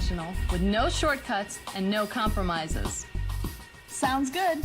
professional with no shortcuts and no compromises. Sounds good.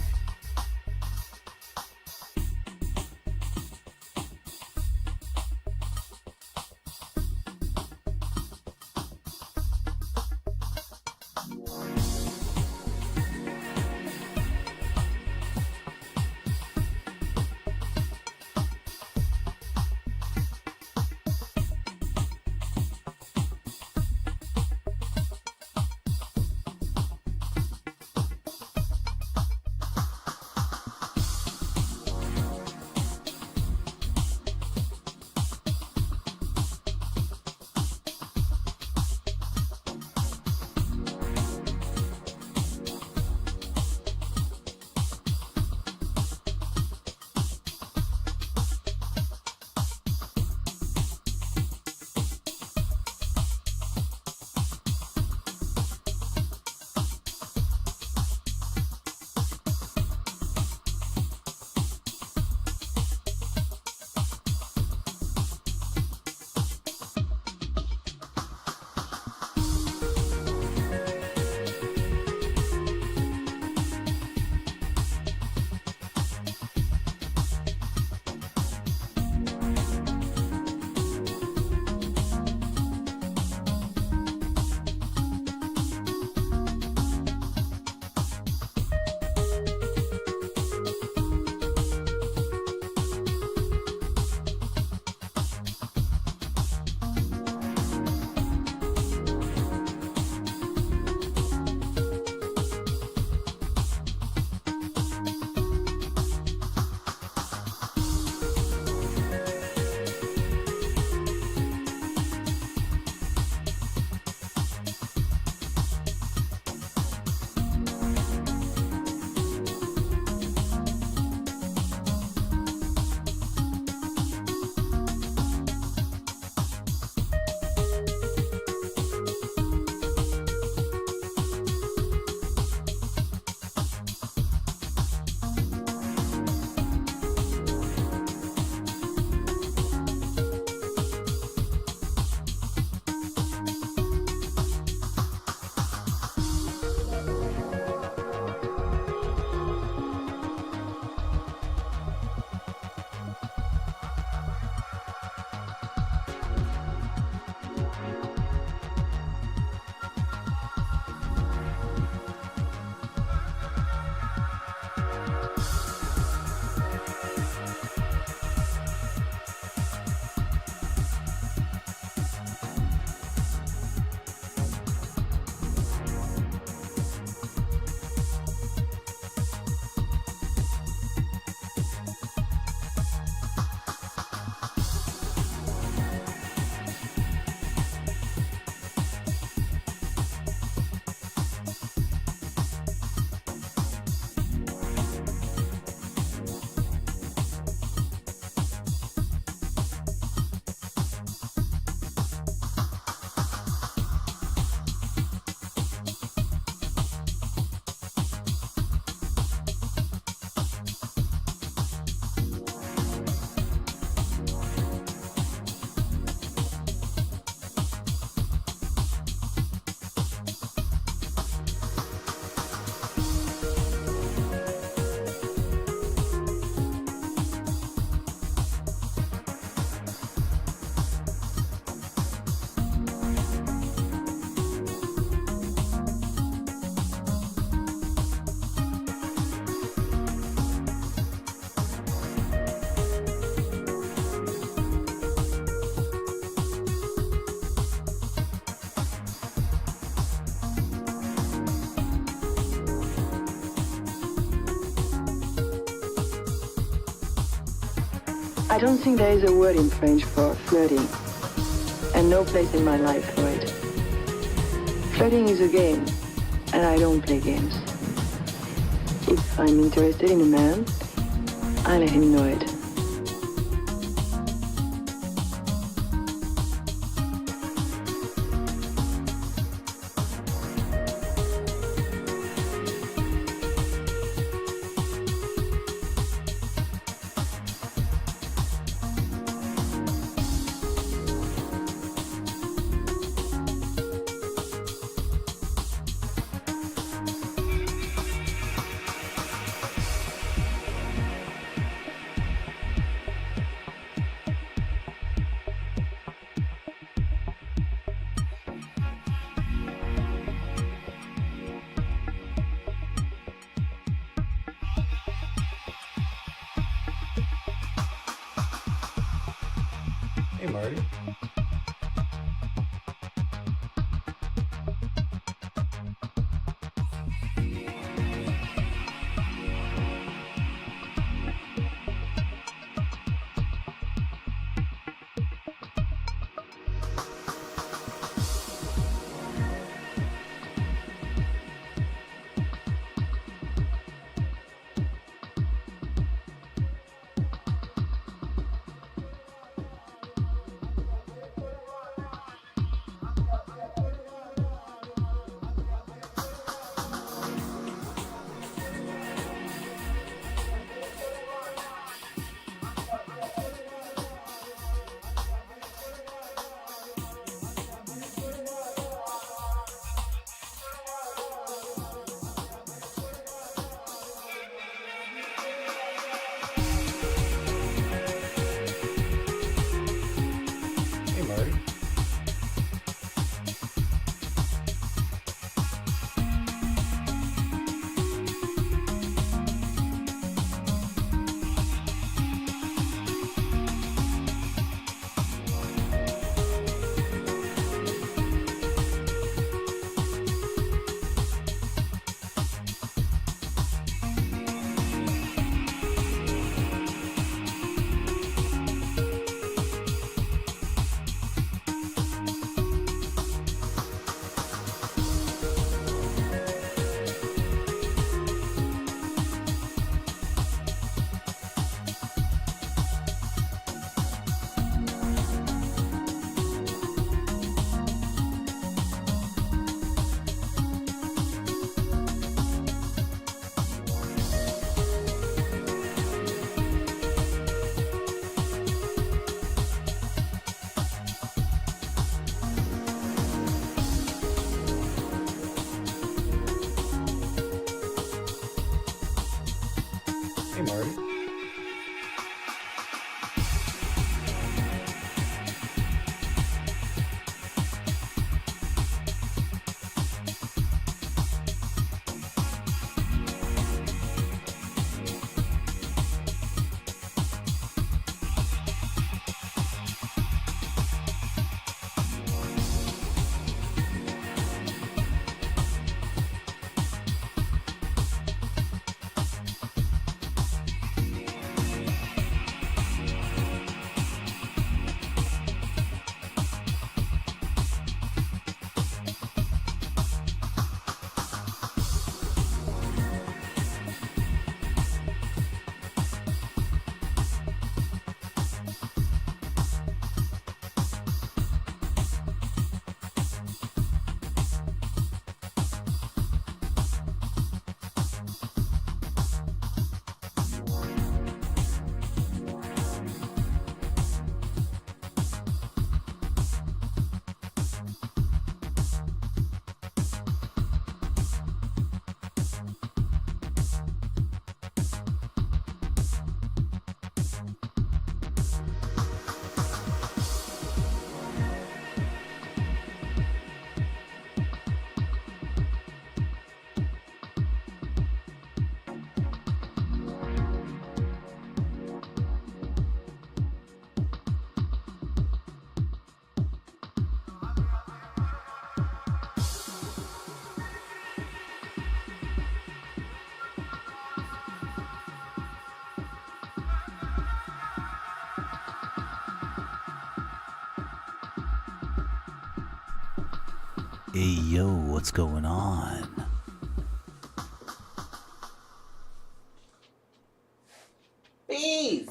I don't think there is a word in French for flirting, and no place in my life for it. Flirting is a game, and I don't play games. If I'm interested in a man, I let him know it. Hey, Marty. Hey, Marty. Hey, Marty. Hey yo, what's going on? Bees!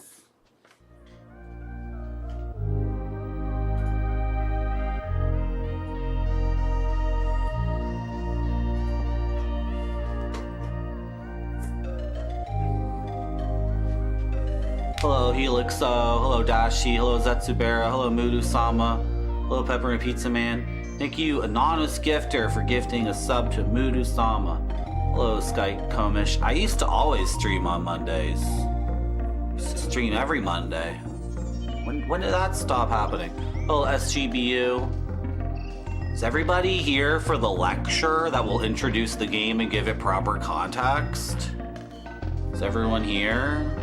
Hello Helixo, hello Dashi, hello Zetsubera, hello Mudu-sama, hello Peppermint Pizza Man. Thank you, Anonymous Gifter, for gifting a sub to Mudu-sama. Hello Skype Komish. I used to always stream on Mondays. Used to stream every Monday. When did that stop happening? Hello SGBU. Is everybody here for the lecture that will introduce the game and give it proper context? Is everyone here?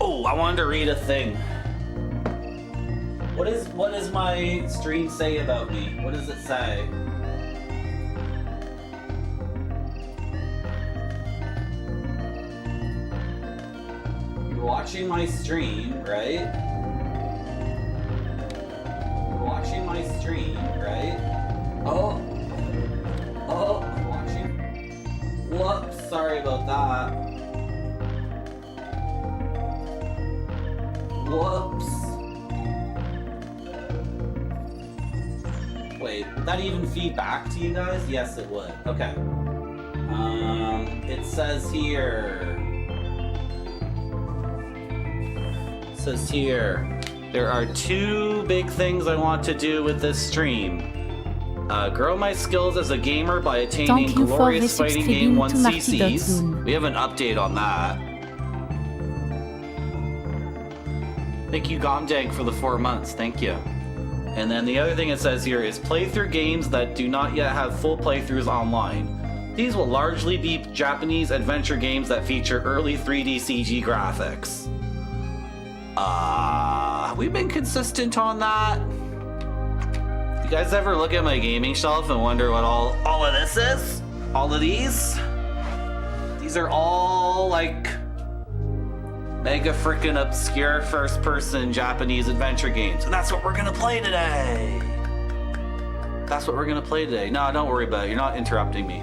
Oh, I wanted to read a thing. What does my stream say about me? What does it say? You're watching my stream, right? You're watching my stream, right? Oh, I'm watching. Whoops, sorry about that. Whoops. Wait, would that even feed back to you guys? Yes, it would. Okay. It says here. There are two big things I want to do with this stream. Grow my skills as a gamer by attaining glorious fighting game 1 CCs. We have an update on that. Thank you, Gomdank, for the 4 months. Thank you. And then the other thing it says here is play through games that do not yet have full playthroughs online. These will largely be Japanese adventure games that feature early 3D CG graphics. We've been consistent on that. You guys ever look at my gaming shelf and wonder what all of this is? All of these? These are all like mega freaking obscure first-person Japanese adventure games. And that's what we're gonna play today. No, don't worry about it. You're not interrupting me.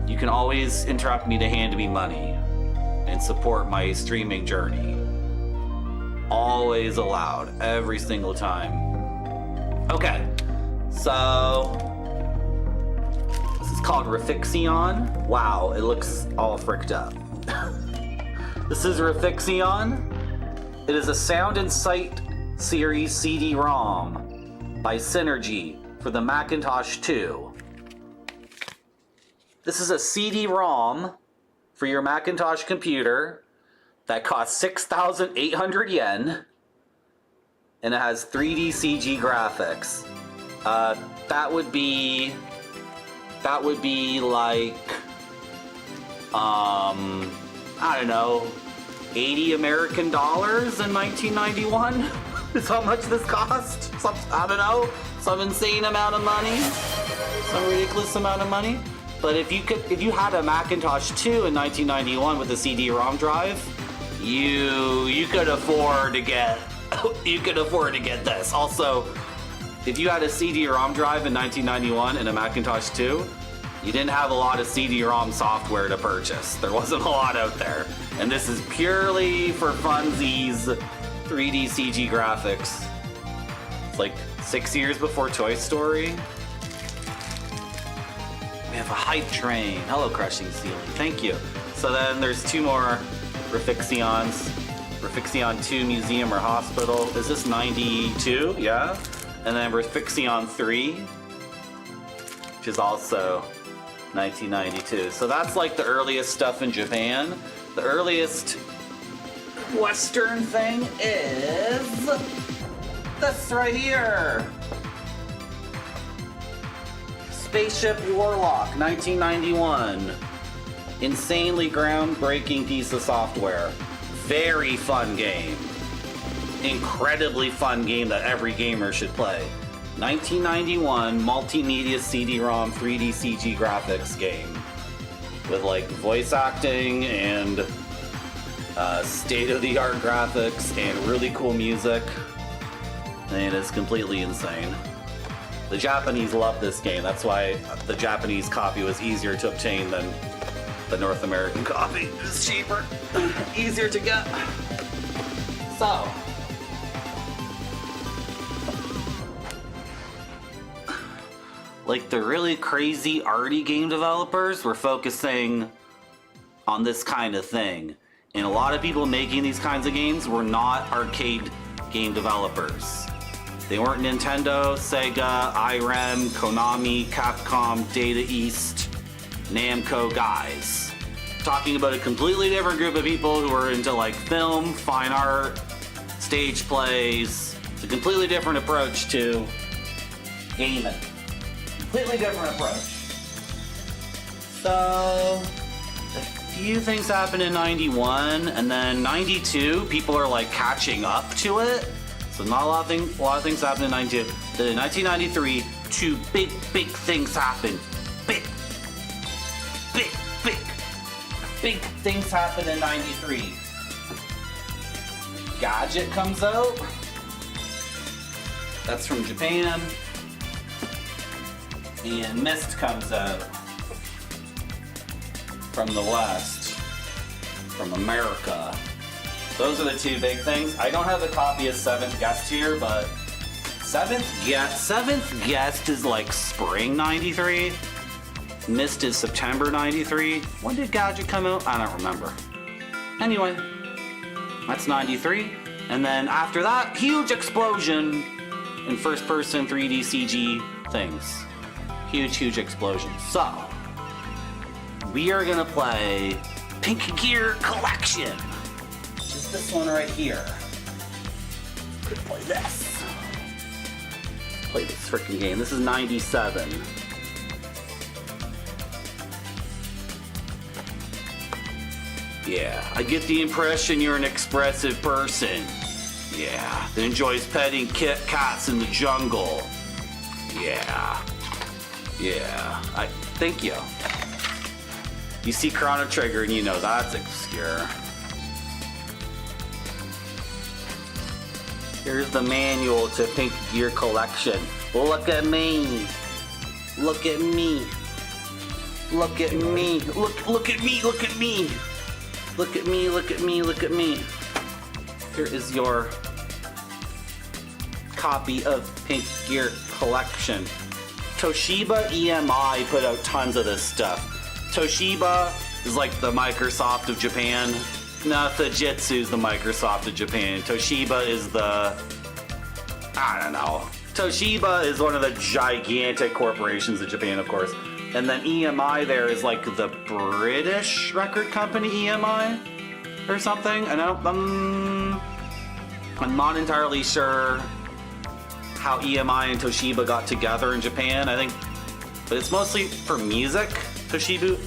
You can always interrupt me to hand me money and support my streaming journey. Always allowed, every single time. Okay, so this is called Refixion. Wow, it looks all fricked up. This is Refixion. It is a Sound and Sight series CD-ROM by Synergy for the Macintosh 2. This is a CD-ROM for your Macintosh computer that costs 6,800 yen, and it has 3D CG graphics. That would be like, I don't know, 80 American dollars in 1991 is how much this cost. I don't know, some insane amount of money, some ridiculous amount of money. But if you had a Macintosh 2 in 1991 with a CD-ROM drive, you could afford to get this. Also, if you had a CD-ROM drive in 1991 and a Macintosh 2, you didn't have a lot of CD-ROM software to purchase. There wasn't a lot out there. And this is purely for funsies, 3D CG graphics. It's like 6 years before Toy Story. We have a hype train. Hello, Crushing Ceiling. Thank you. So then there's two more Refixions. Refixion 2 Museum or Hospital. Is this 92? Yeah. And then Refixion 3, which is also 1992. So that's like the earliest stuff in Japan. The earliest Western thing is this right here. Spaceship Warlock, 1991. Insanely groundbreaking piece of software. Very fun game. Incredibly fun game that every gamer should play. 1991 multimedia CD-ROM 3D CG graphics game with like voice acting and state-of-the-art graphics and really cool music, and it's completely insane. The Japanese love this game. That's why the Japanese copy was easier to obtain than the North American copy. It's cheaper, easier to get. So, like the really crazy arty game developers were focusing on this kind of thing. And a lot of people making these kinds of games were not arcade game developers. They weren't Nintendo, Sega, IREM, Konami, Capcom, Data East, Namco guys. Talking about a completely different group of people who are into like film, fine art, stage plays. It's a completely different approach to gaming. Completely different approach. So, a few things happened in 91, and then 92, people are like catching up to it. So not a lot of things happened in 92. Then in 1993, two big things happened. Big things happened in 93. Gadget comes out. That's from Japan. And Mist comes out from the West, from America. Those are the two big things. I don't have a copy of Seventh Guest here, but Seventh Guest is like spring 93. Mist is September 93. When did Gadget come out? I don't remember. Anyway, that's 93. And then after that, huge explosion in first-person 3D CG things. Huge explosion. So, we are gonna play Pink Gear Collection. Just this one right here. Could play this. Play this freaking game. This is 97. Yeah, I get the impression you're an expressive person. Yeah, that enjoys petting cats in the jungle. Yeah, thank you. You see Chrono Trigger and you know that's obscure. Here's the manual to Pink Gear Collection. Look at me. Look at me. Look at me. Look at me. Look at me. Look at me. Look at me. Look at me. Here is your copy of Pink Gear Collection. Toshiba EMI put out tons of this stuff. Toshiba is like the Microsoft of Japan. No, Fujitsu is the Microsoft of Japan. Toshiba is the... I don't know. Toshiba is one of the gigantic corporations of Japan, of course. And then EMI there is like the British record company EMI or something. I know. I'm not entirely sure how EMI and Toshiba got together in Japan. I think, but it's mostly for music. Toshiba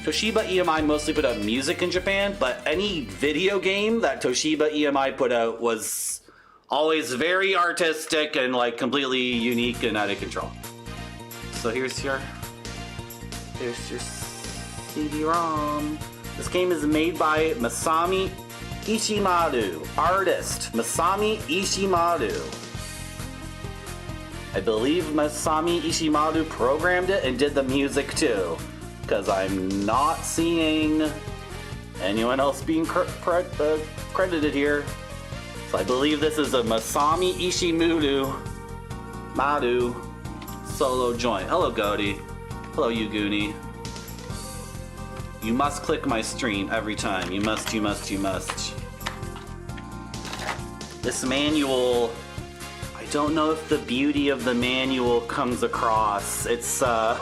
EMI mostly put out music in Japan, but any video game that Toshiba EMI put out was always very artistic and like completely unique and out of control. So here's your CD-ROM. This game is made by Masami Ishimaru, artist Masami Ishimaru. I believe Masami Ishimaru programmed it and did the music too, because I'm not seeing anyone else being credited here. So I believe this is a Masami Ishimaru solo joint. Hello, Goaty. Hello, Yuguni. You must click my stream every time. You must. This manual, I don't know if the beauty of the manual comes across. It's, it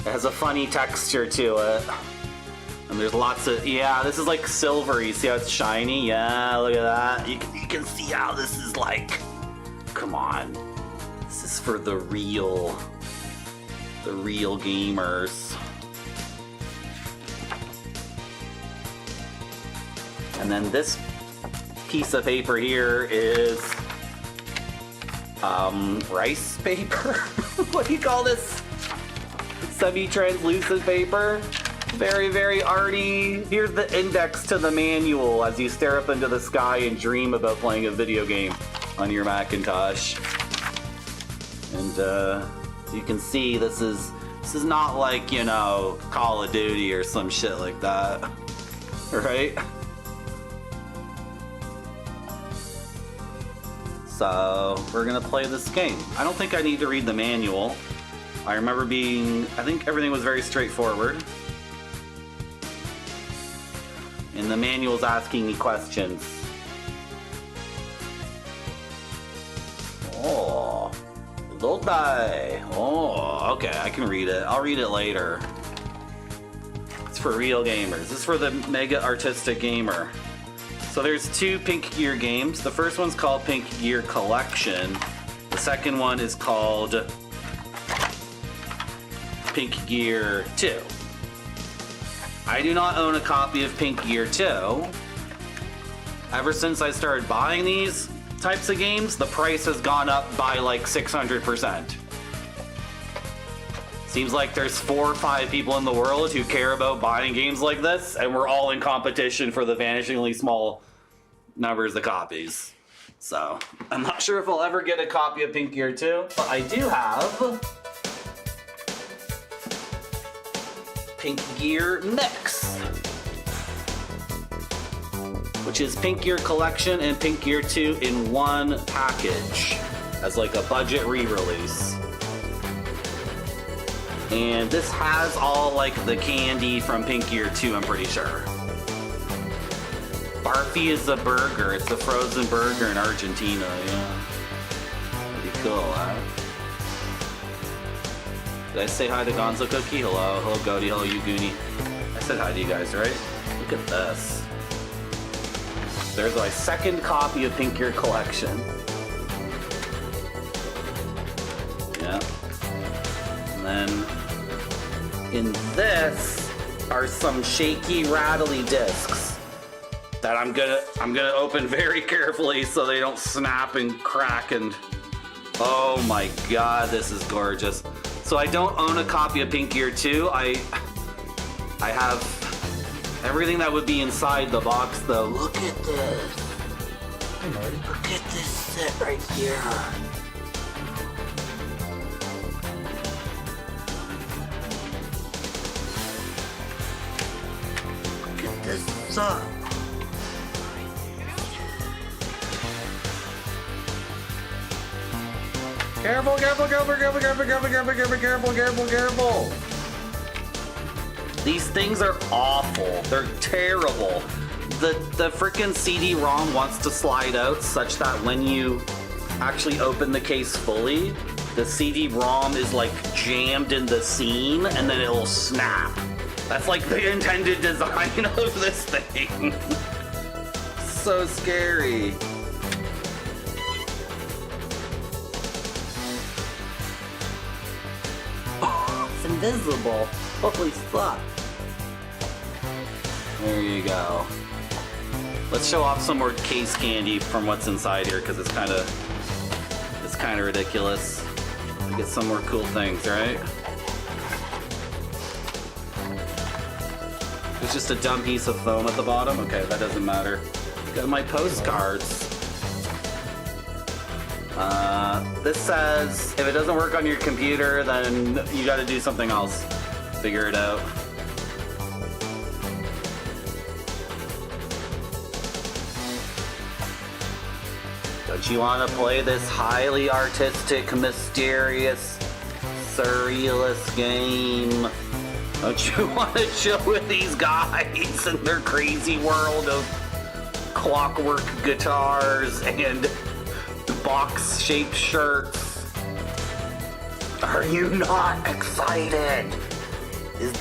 has a funny texture to it. And there's lots of, yeah, this is like silvery. See how it's shiny? Yeah, look at that. You can see how this is like, come on. This is for the real gamers. And then this piece of paper here is rice paper. What do you call this? Semi-translucent paper. Very arty. Here's the index to the manual as you stare up into the sky and dream about playing a video game on your Macintosh. And you can see this is not like, you know, Call of Duty or some shit like that. Right? So we're gonna play this game. I don't think I need to read the manual. I think everything was very straightforward. And the manual's asking me questions. Oh, Lodai. Oh, okay, I can read it. I'll read it later. It's for real gamers. This is for the mega artistic gamer. So there's two Pink Gear games. The first one's called Pink Gear Collection. The second one is called Pink Gear 2. I do not own a copy of Pink Gear 2, ever since I started buying these types of games, the price has gone up by like 600%. Seems like there's 4 or 5 people in the world who care about buying games like this, and we're all in competition for the vanishingly small numbers of copies. So, I'm not sure if I'll ever get a copy of Pink Gear 2, but I do have Pink Gear Mix, which is Pink Gear Collection and Pink Gear 2 in one package as like a budget re-release. And this has all like the candy from Pink Gear 2, I'm pretty sure. Barfy is a burger. It's a frozen burger in Argentina, yeah. Pretty cool, huh? Did I say hi to Gonzo Cookie? Hello. Hello, Goaty. Hello, you Goonie. I said hi to you guys, right? Look at this. There's my second copy of Pink Gear Collection. Yeah. And then in this are some shaky, rattly discs that I'm gonna open very carefully so they don't snap and crack. And oh my god, this is gorgeous. So I don't own a copy of Pink Gear 2. I have everything that would be inside the box though. Look at this. Hey, Marty. Look at this set right here. Look at this set. Careful, careful, careful, careful, careful, careful, careful, careful, careful, careful, careful. These things are awful. They're terrible. The freaking CD-ROM wants to slide out such that when you actually open the case fully, the CD-ROM is like jammed in the seam and then it'll snap. That's like the intended design of this thing. So scary. It's invisible. Holy fuck. There you go. Let's show off some more case candy from what's inside here because it's kind of ridiculous. We get some more cool things, right? It's just a dumb piece of foam at the bottom. Okay, that doesn't matter. Got my postcards. This says if it doesn't work on your computer, then you got to do something else. Figure it out. Don't you want to play this highly artistic, mysterious, surrealist game? Don't you want to chill with these guys in their crazy world of clockwork guitars and box-shaped shirts? Are you not excited? Is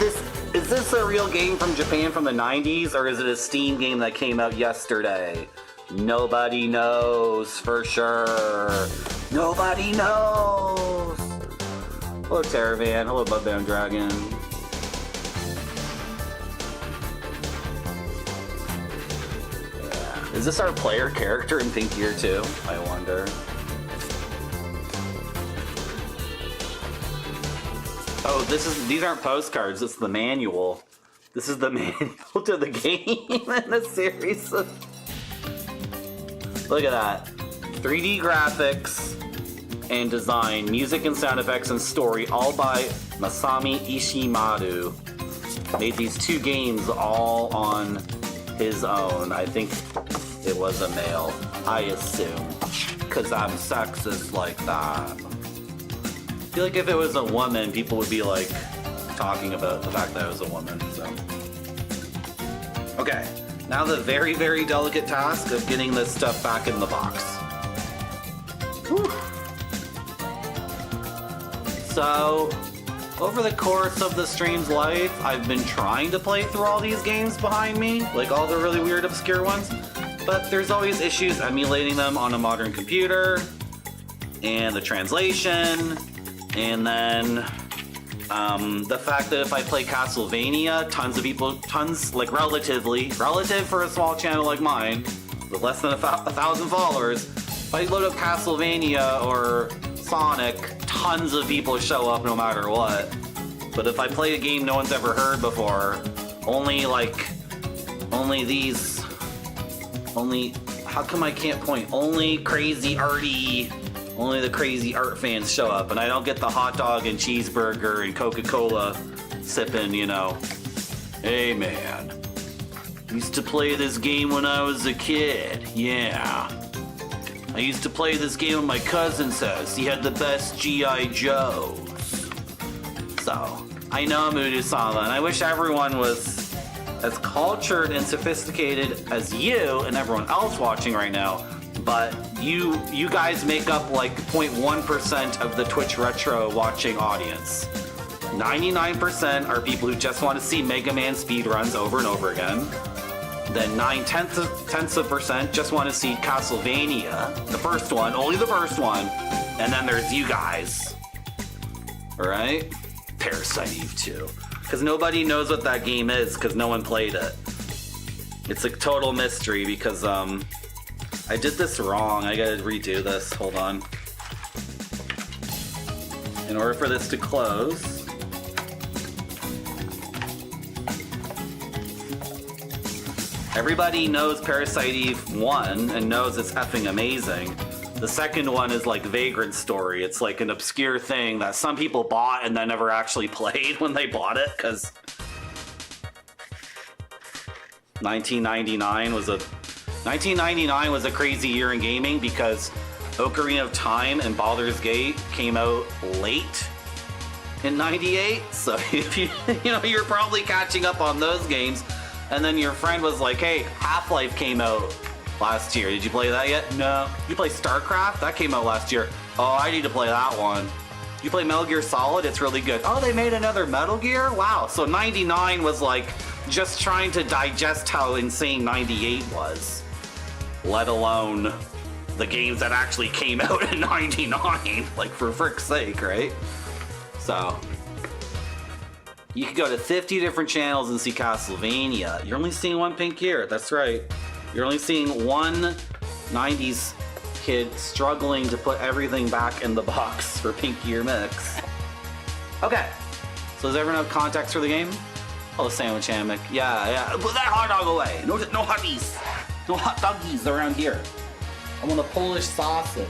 this a real game from Japan from the 90s, or is it a Steam game that came out yesterday? Nobody knows for sure. Nobody knows. Hello, Terravan. Hello, Budbound Dragon. Yeah. Is this our player character in Pink Gear 2? I wonder. Oh, these aren't postcards, it's the manual. This is the manual to the game and the series. Look at that. 3D graphics and design, music and sound effects and story, all by Masami Ishimaru. Made these 2 games all on his own. I think it was a male, I assume. Because I'm sexist like that. I feel like if it was a woman, people would be like talking about the fact that it was a woman, so. Okay, now the very, very delicate task of getting this stuff back in the box. Whew. So, over the course of the stream's life, I've been trying to play through all these games behind me, like all the really weird, obscure ones, but there's always issues emulating them on a modern computer, and the translation, and then the fact that if I play Castlevania, relative for a small channel like mine, with less than 1,000 followers. If I load up Castlevania or Sonic, tons of people show up no matter what. But if I play a game no one's ever heard before, only how come I can't point? Only the crazy art fans show up, and I don't get the hot dog and cheeseburger and Coca-Cola sipping, you know. Hey man, used to play this game when I was a kid, yeah. I used to play this game at my cousin's house. He had the best G.I. Joes. So, I know Mudu-sama, and I wish everyone was as cultured and sophisticated as you and everyone else watching right now, but you guys make up like 0.1% of the Twitch Retro watching audience. 99% are people who just want to see Mega Man speedruns over and over again. Then 9/10% just want to see Castlevania, the first one, only the first one, and then there's you guys. Alright? Parasite Eve 2. Because nobody knows what that game is because no one played it. It's a total mystery because I did this wrong. I gotta redo this. Hold on. In order for this to close, everybody knows Parasite Eve 1 and knows it's effing amazing. The second one is like Vagrant Story. It's like an obscure thing that some people bought and then never actually played when they bought it, because 1999 was a crazy year in gaming because Ocarina of Time and Baldur's Gate came out late in 98. So if you're probably catching up on those games, and then your friend was like, hey, Half-Life came out last year. Did you play that yet? No. You play StarCraft? That came out last year. Oh, I need to play that one. You play Metal Gear Solid? It's really good. Oh, they made another Metal Gear? Wow. So 99 was like just trying to digest how insane 98 was. Let alone the games that actually came out in 99. Like, for frick's sake, right? So you could go to 50 different channels and see Castlevania. You're only seeing one pink ear. That's right. You're only seeing one 90s kid struggling to put everything back in the box for Pink Ear Mix. Okay, so does everyone have context for the game? Oh, sandwich hammock. Yeah. Put that hot dog away. No hotties. No hot doggies around here. I want a Polish sausage.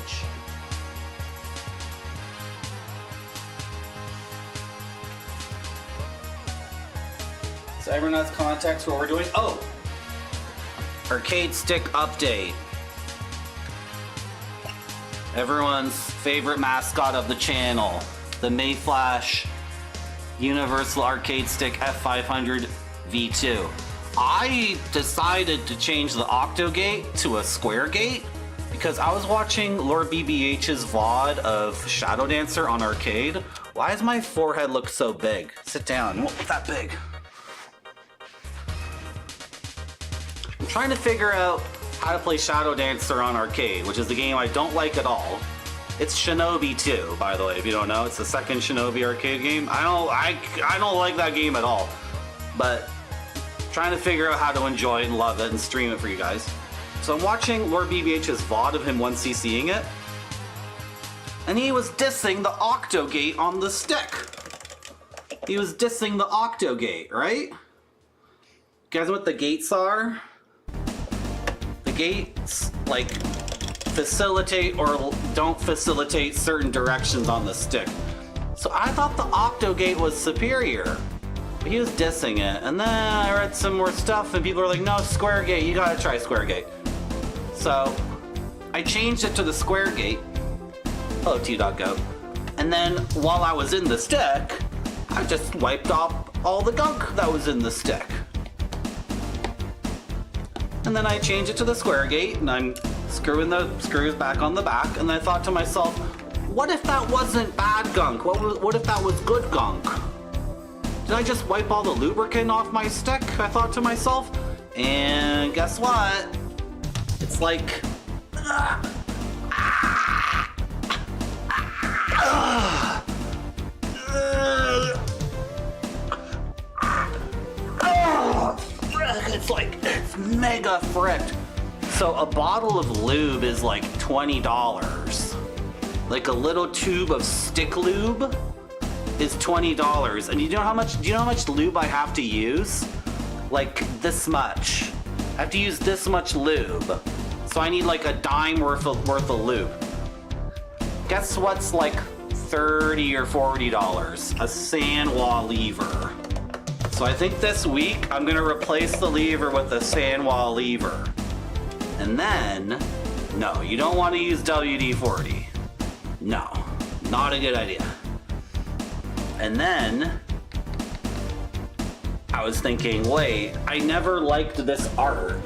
So everyone has context for what we're doing? Oh! Arcade stick update. Everyone's favorite mascot of the channel, the Mayflash Universal Arcade Stick F500 V2. I decided to change the Octogate to a square gate because I was watching Lord BBH's VOD of Shadow Dancer on arcade. Why does my forehead look so big? Sit down. What was that big? I'm trying to figure out how to play Shadow Dancer on arcade, which is the game I don't like at all. It's Shinobi 2, by the way, if you don't know. It's the second Shinobi arcade game. I don't like that game at all. But trying to figure out how to enjoy it and love it and stream it for you guys. So I'm watching Lord BBH's VOD of him 1cc'ing it. And he was dissing the Octogate on the stick. He was dissing the Octogate, right? You guys know what the gates are? The gates, like, facilitate or don't facilitate certain directions on the stick. So I thought the Octogate was superior. But he was dissing it. And then I read some more stuff and people were like, no, square gate, you gotta try square gate. So I changed it to the square gate. Hello, T.Goat. And then while I was in the stick, I just wiped off all the gunk that was in the stick. And then I changed it to the square gate, and I'm screwing the screws back on the back, and I thought to myself, what if that wasn't bad gunk? What if that was good gunk? Did I just wipe all the lubricant off my stick? I thought to myself, and guess what? It's like... it's mega fricked. So a bottle of lube is like $20. Like a little tube of stick lube is $20. And do you know how much lube I have to use? Like this much. I have to use this much lube. So I need like a dime worth of lube. Guess what's like $30 or $40? A Sanwa lever. So I think this week I'm gonna replace the lever with a Sanwa lever. And then, no, you don't want to use WD-40. No, not a good idea. And then, I was thinking, wait, I never liked this art.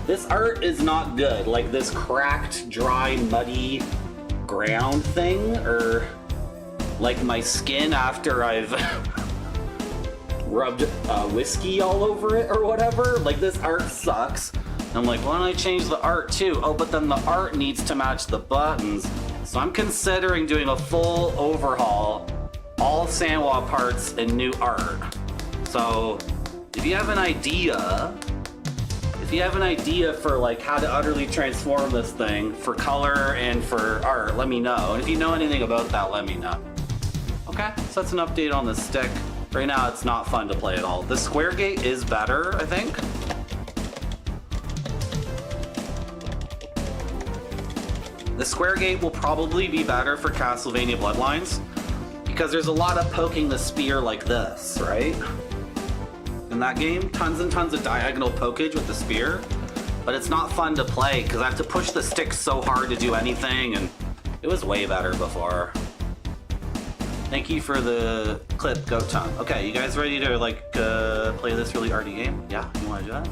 This art is not good. Like this cracked, dry, muddy ground thing, or like my skin after I've rubbed whiskey all over it or whatever. Like this art sucks. I'm like, why don't I change the art too? Oh, but then the art needs to match the buttons. So I'm considering doing a full overhaul, all Sanwa parts and new art. So if you have an idea, for like how to utterly transform this thing for color and for art, let me know. And if you know anything about that, let me know. Okay, so that's an update on the stick. Right now it's not fun to play at all. The square gate is better, I think. The square gate will probably be better for Castlevania Bloodlines because there's a lot of poking the spear like this, right? In that game, tons and tons of diagonal pokage with the spear, but it's not fun to play because I have to push the stick so hard to do anything, and it was way better before. Thank you for the clip, Goat Tongue. Okay, you guys ready to like play this really arty game? Yeah, you want to do that?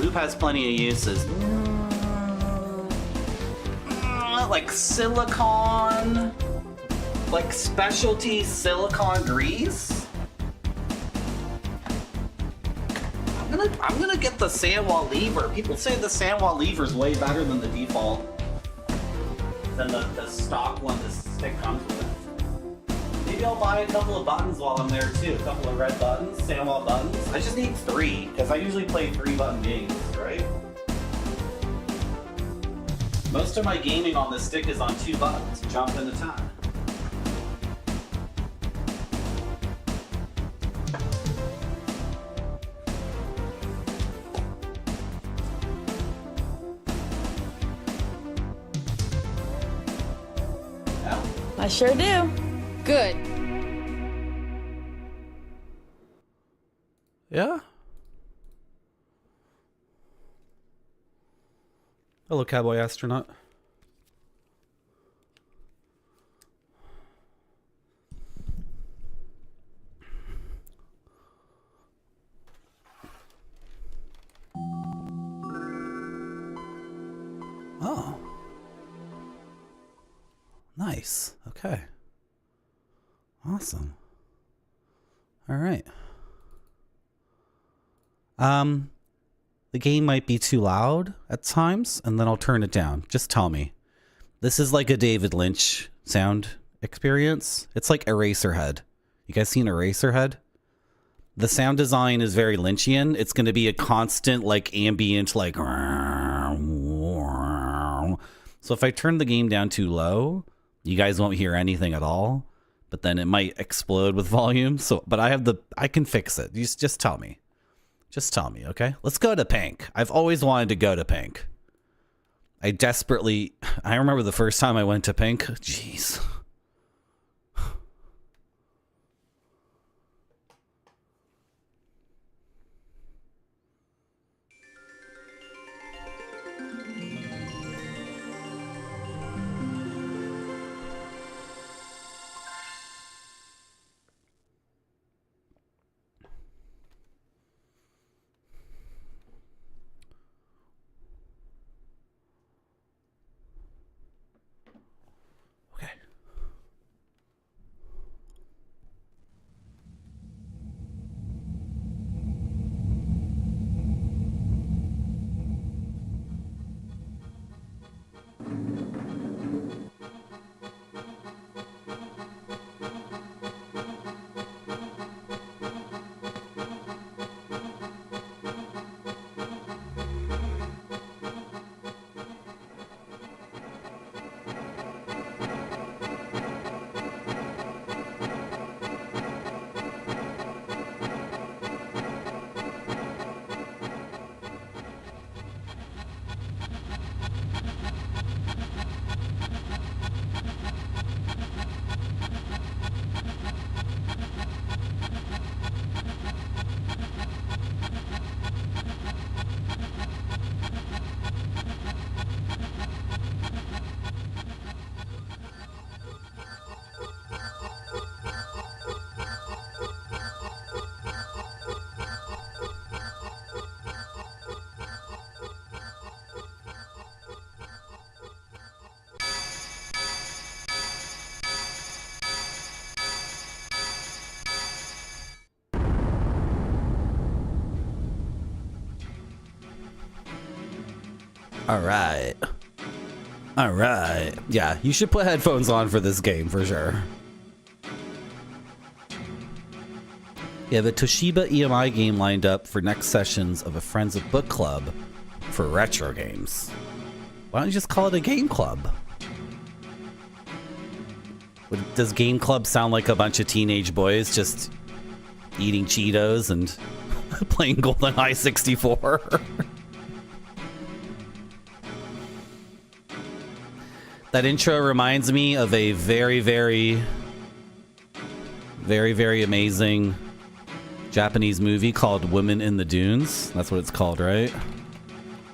Loop has plenty of uses. Like silicone, like specialty silicone grease. I'm gonna get the Sanwa lever. People say the Sanwa lever is way better than the default, than the stock one the stick comes with. Maybe I'll buy a couple of buttons while I'm there too. A couple of red buttons, Sanwa buttons. I just need 3 because I usually play 3-button games, right? Most of my gaming on this stick is on 2 buttons, jump and attack. Yeah. I sure do. Good. Yeah? Hello, cowboy astronaut. Oh. Nice. Okay. Awesome. All right. The game might be too loud at times, and then I'll turn it down. Just tell me. This is like a David Lynch sound experience. It's like Eraserhead. You guys seen Eraserhead? The sound design is very Lynchian. It's going to be a constant, like, ambient, like... So if I turn the game down too low, you guys won't hear anything at all. But then it might explode with volume. So, but I can fix it. Just tell me. Just tell me, okay? Let's go to Pink. I've always wanted to go to Pink. I remember the first time I went to Pink. Jeez. All right. All right. Yeah, you should put headphones on for this game for sure. You have a Toshiba EMI game lined up for next sessions of a Friends of Book Club for retro games. Why don't you just call it a game club? Does game club sound like a bunch of teenage boys just eating Cheetos and playing GoldenEye 64? That intro reminds me of a very, very, very, very amazing Japanese movie called Women in the Dunes. That's what it's called, right?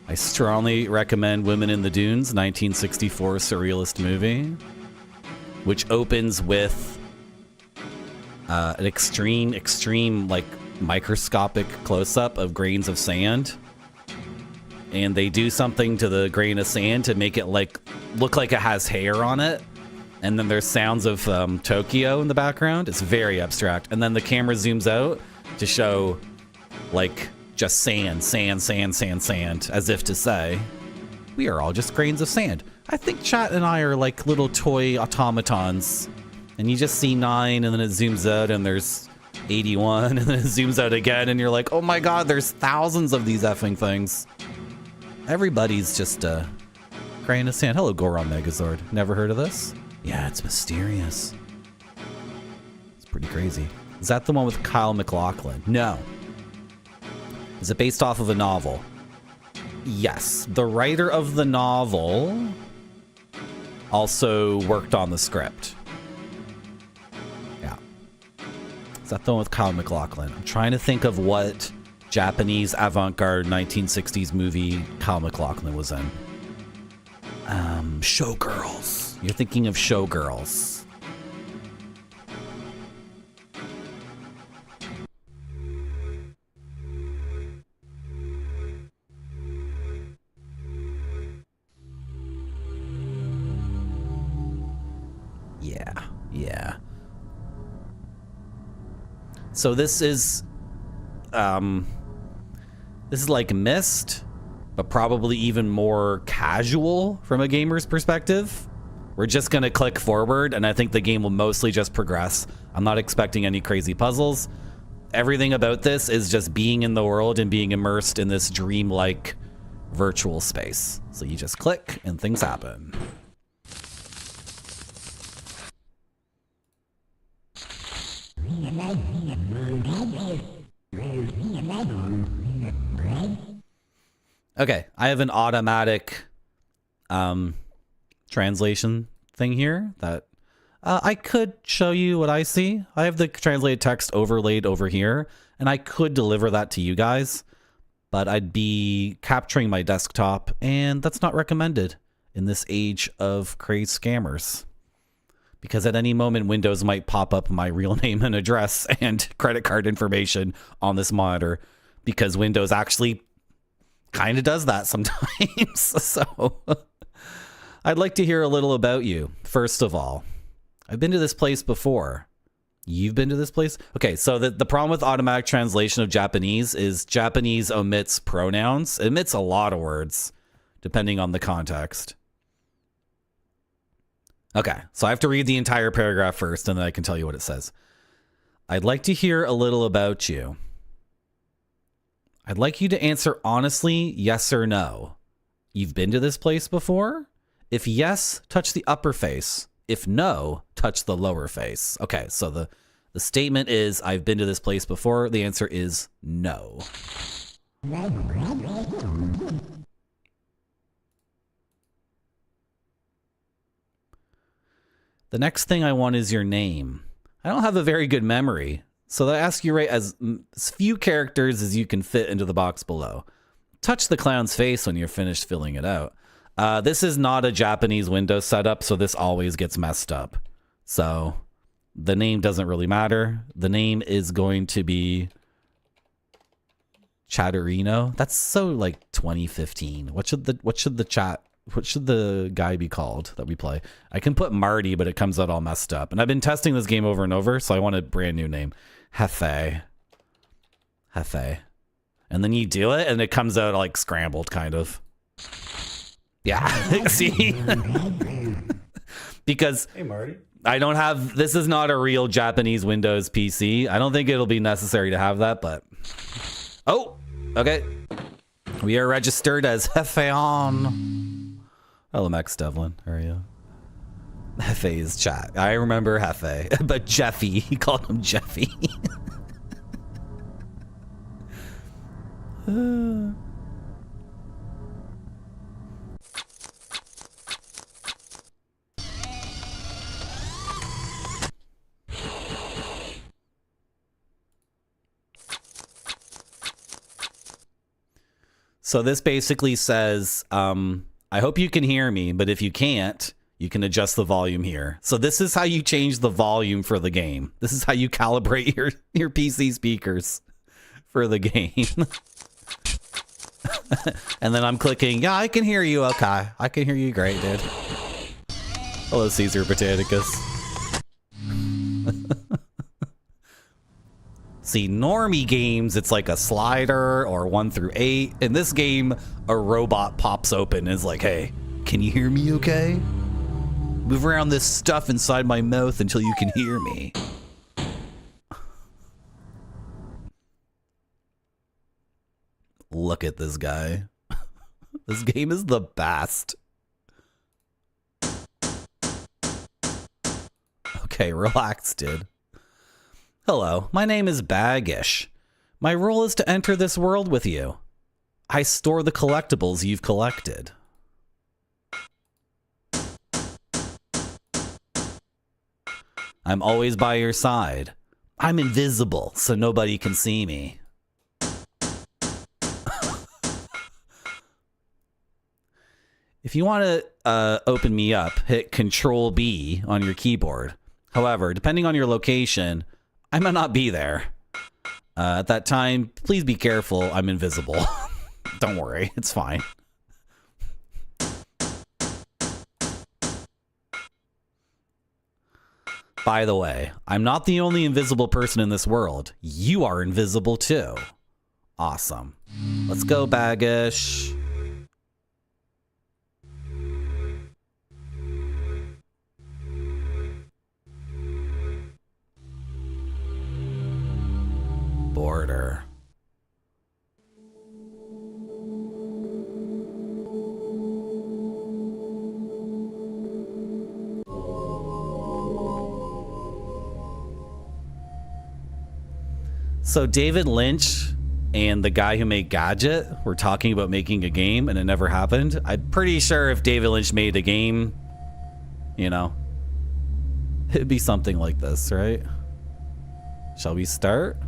I strongly recommend Women in the Dunes, 1964 surrealist movie, which opens with an extreme, like, microscopic close-up of grains of sand. And they do something to the grain of sand to make it, like, look like it has hair on it. And then there's sounds of Tokyo in the background. It's very abstract. And then the camera zooms out to show, like, just sand, as if to say, we are all just grains of sand. I think chat and I are like little toy automatons. And you just see 9, and then it zooms out, and there's 81, and then it zooms out again, and you're like, oh my god, there's thousands of these effing things. Everybody's just a grain of sand. Hello, Goron Megazord. Never heard of this? Yeah, it's mysterious. It's pretty crazy. Is that the one with Kyle MacLachlan? No. Is it based off of a novel? Yes. The writer of the novel also worked on the script. Yeah. Is that the one with Kyle MacLachlan? I'm trying to think of what Japanese avant-garde 1960s movie Kyle MacLachlan was in. Showgirls. You're thinking of Showgirls. Yeah. So this is like Myst, but probably even more casual from a gamer's perspective. We're just gonna click forward, and I think the game will mostly just progress. I'm not expecting any crazy puzzles. Everything about this is just being in the world and being immersed in this dreamlike virtual space. So you just click and things happen. Okay, I have an automatic translation thing here that I could show you what I see. I have the translated text overlaid over here, and I could deliver that to you guys, but I'd be capturing my desktop, and that's not recommended in this age of crazed scammers. Because at any moment, Windows might pop up my real name and address and credit card information on this monitor, because Windows actually kind of does that sometimes. So I'd like to hear a little about you. First of all, I've been to this place before. You've been to this place? Okay, so the problem with automatic translation of Japanese is Japanese omits pronouns. It omits a lot of words, depending on the context. Okay, so I have to read the entire paragraph first, and then I can tell you what it says. I'd like to hear a little about you. I'd like you to answer honestly, yes or no. You've been to this place before? If yes, touch the upper face. If no, touch the lower face. Okay, so the statement is, I've been to this place before. The answer is no. The next thing I want is your name. I don't have a very good memory, so I ask you write as few characters as you can fit into the box below. Touch the clown's face when you're finished filling it out. This is not a Japanese Windows setup, so this always gets messed up. So the name doesn't really matter. The name is going to be Chatterino. That's so like 2015. What should the guy be called that we play? I can put Marty, but it comes out all messed up. And I've been testing this game over and over, so I want a brand new name. Hefe. And then you do it, and it comes out like scrambled, kind of. Yeah, see? Because Hey, Marty. I don't have, this is not a real Japanese Windows PC. I don't think it'll be necessary to have that, but. Oh, okay. We are registered as Hefeon. Hello, Max Devlin. How are you? Hefe is chat. I remember Hefe, but Jeffy. He called him Jeffy. So this basically says, I hope you can hear me, but if you can't, you can adjust the volume here. So this is how you change the volume for the game. This is how you calibrate your PC speakers for the game. And then I'm clicking, yeah, I can hear you. Okay. I can hear you great, dude. Hello, Caesar Botanicus. See, normie games, it's like a slider or 1 through 8. In this game, a robot pops open and is like, hey, can you hear me okay? Move around this stuff inside my mouth until you can hear me. Look at this guy. This game is the best. Okay, relax, dude. Hello, my name is Baggish. My role is to enter this world with you. I store the collectibles you've collected. I'm always by your side. I'm invisible, so nobody can see me. If you want to open me up, hit Control B on your keyboard. However, depending on your location, I might not be there. At that time, please be careful. I'm invisible. Don't worry, it's fine. By the way, I'm not the only invisible person in this world. You are invisible too. Awesome. Let's go, Baggish. Border. So David Lynch and the guy who made Gadget were talking about making a game and it never happened. I'm pretty sure if David Lynch made a game, you know, it'd be something like this, right? Shall we start?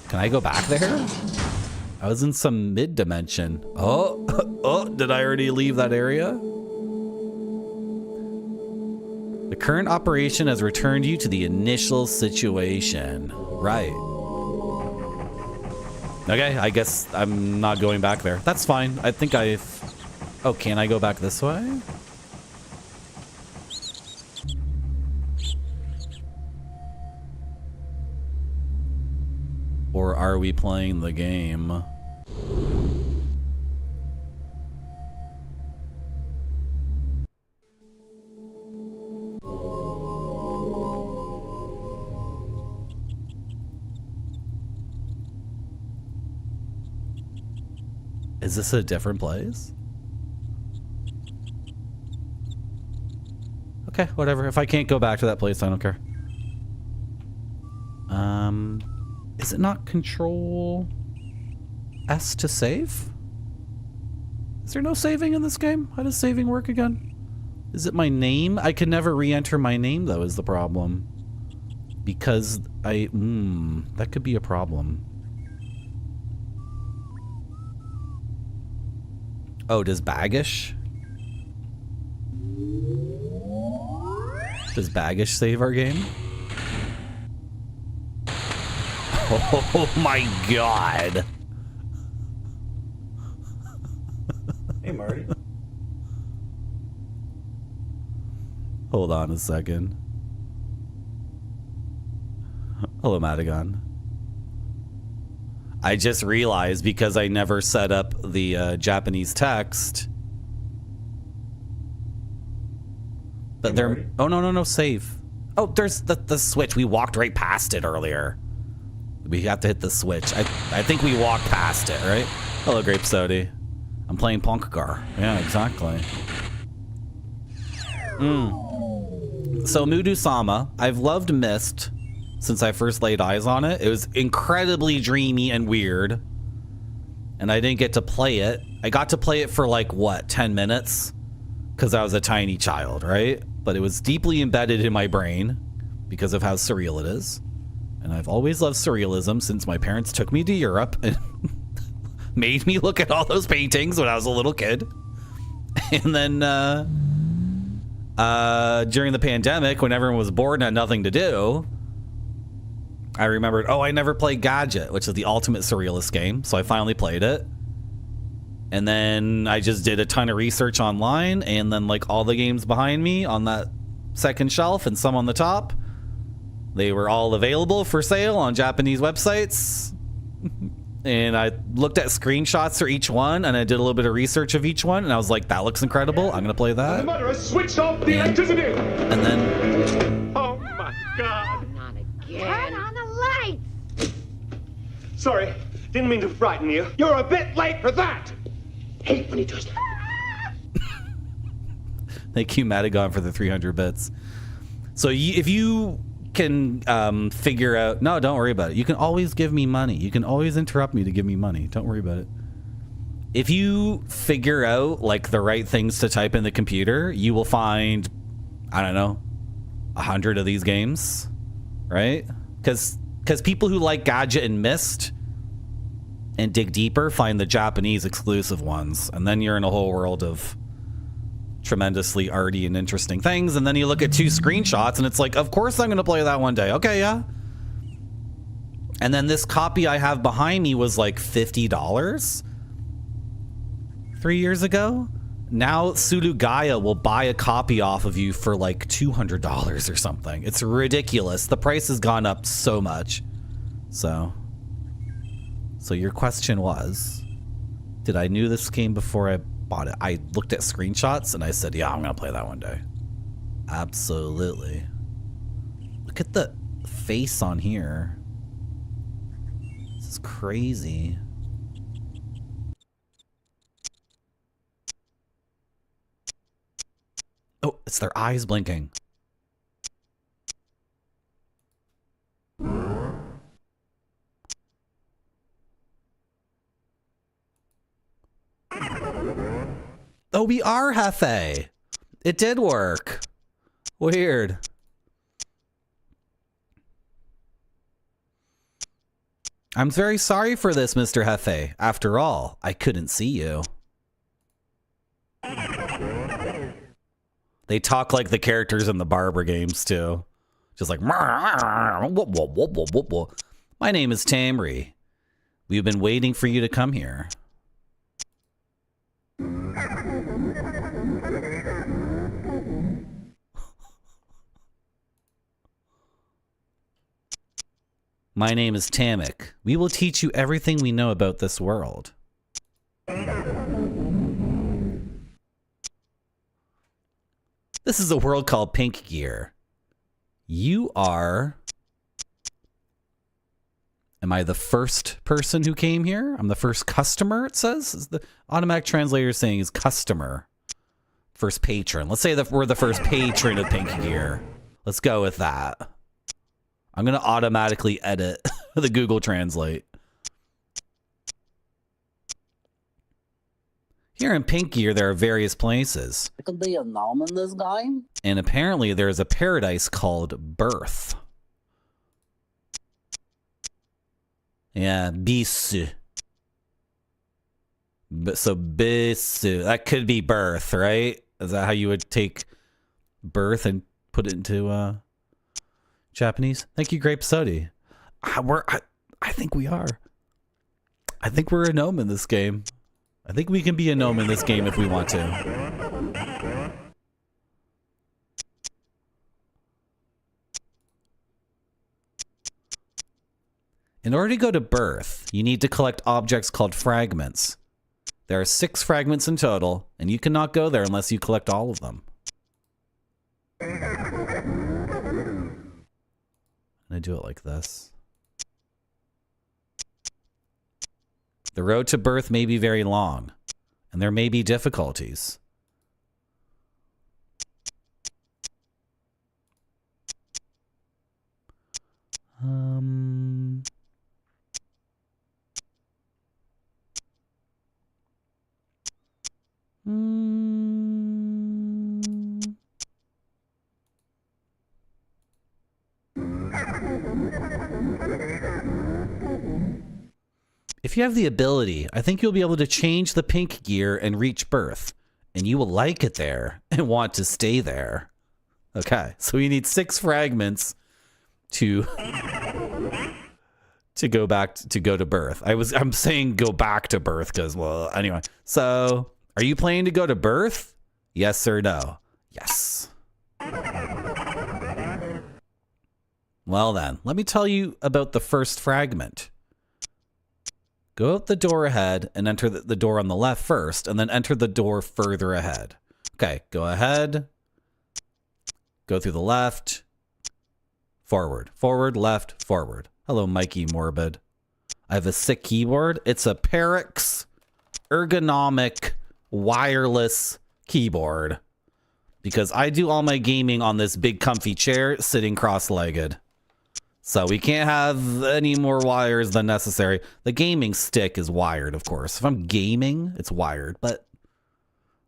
Can I go back there? I was in some mid-dimension. Oh, oh, did I already leave that area? The current operation has returned you to the initial situation. Right. Okay, I guess I'm not going back there. That's fine. I think I've... Oh, can I go back this way? Or are we playing the game? Is this a different place? Okay, whatever. If I can't go back to that place, I don't care. Is it not Control S to save? Is there no saving in this game? How does saving work again? Is it my name? I can never re-enter my name, though, is the problem. Because that could be a problem. Oh, does Baggish save our game? Oh my god. Hey, Marty. Hold on a second. Hello, Madagon. I just realized because I never set up the Japanese text. But there. Oh no, save. Oh, there's the switch. We walked right past it earlier. We have to hit the switch. I think we walked past it, right? Hello, Grape Sody. I'm playing Ponkgar. Yeah, exactly. So Mudu-sama, I've loved Myst since I first laid eyes on it. It was incredibly dreamy and weird. And I didn't get to play it. I got to play it for like, what, 10 minutes? Because I was a tiny child, right? But it was deeply embedded in my brain because of how surreal it is. And I've always loved surrealism since my parents took me to Europe and made me look at all those paintings when I was a little kid. And then during the pandemic, when everyone was bored and had nothing to do, I remembered, oh, I never played Gadget, which is the ultimate surrealist game. So I finally played it. And then I just did a ton of research online, and then like all the games behind me on that second shelf and some on the top, they were all available for sale on Japanese websites. And I looked at screenshots for each one, and I did a little bit of research of each one, and I was like, that looks incredible. I'm going to play that. The murderer switched off the electricity. And then... Oh, my God. Not again. Turn on the lights. Sorry, didn't mean to frighten you. You're a bit late for that. Hate when he does that. Thank you, Matagon, for the 300 bits. So if you can figure out... No, don't worry about it. You can always give me money. You can always interrupt me to give me money. Don't worry about it. If you figure out like the right things to type in the computer, you will find, I don't know, 100 of these games, right? Because people who like Gadget and Myst and dig deeper find the Japanese exclusive ones, and then you're in a whole world of tremendously arty and interesting things. And then you look at 2 screenshots and it's like, of course I'm gonna play that one day. Okay, yeah. And then this copy I have behind me was like $50 3 years ago. Now Surugaya will buy a copy off of you for like $200 or something. It's ridiculous. The price has gone up so much. So your question was, did I knew this game before I bought it? I looked at screenshots and I said, yeah, I'm gonna play that one day. Absolutely. Look at the face on here. This is crazy. Oh, it's their eyes blinking. Oh, we are Hefe. It did work. Weird. I'm very sorry for this, Mr. Hefe. After all, I couldn't see you. They talk like the characters in the Barbara games, too. Just like... My name is Tamri. We've been waiting for you to come here. My name is Tamik. We will teach you everything we know about this world. This is a world called Pink Gear. You are... Am I the first person who came here? I'm the first customer, it says? Is the automatic translator saying is customer. First patron. Let's say that we're the first patron of Pink Gear. Let's go with that. I'm going to automatically edit the Google Translate. Here in Pink Gear, there are various places. There could be a gnome in this game. And apparently there's a paradise called Birth. Yeah, Bisu. So Bisu. That could be birth, right? Is that how you would take birth and put it into Japanese? Thank you, Grape Sody. I think we are. I think we're a gnome in this game. I think we can be a gnome in this game if we want to. In order to go to birth, you need to collect objects called fragments. There are 6 fragments in total, and you cannot go there unless you collect all of them. I'm gonna do it like this. The road to birth may be very long, and there may be difficulties. If you have the ability, I think you'll be able to change the pink gear and reach birth, and you will like it there and want to stay there. Okay, so we need 6 fragments to go back to go to birth. I'm saying go back to birth because, well, anyway. So, are you planning to go to birth? Yes or no? Yes. Well then, let me tell you about the first fragment. Go out the door ahead and enter the door on the left first, and then enter the door further ahead. Okay, go ahead. Go through the left. Forward. Forward, left, forward. Hello, Mikey Morbid. I have a sick keyboard. It's a Perix ergonomic wireless keyboard. Because I do all my gaming on this big comfy chair sitting cross-legged. So we can't have any more wires than necessary. The gaming stick is wired, of course. If I'm gaming, it's wired. But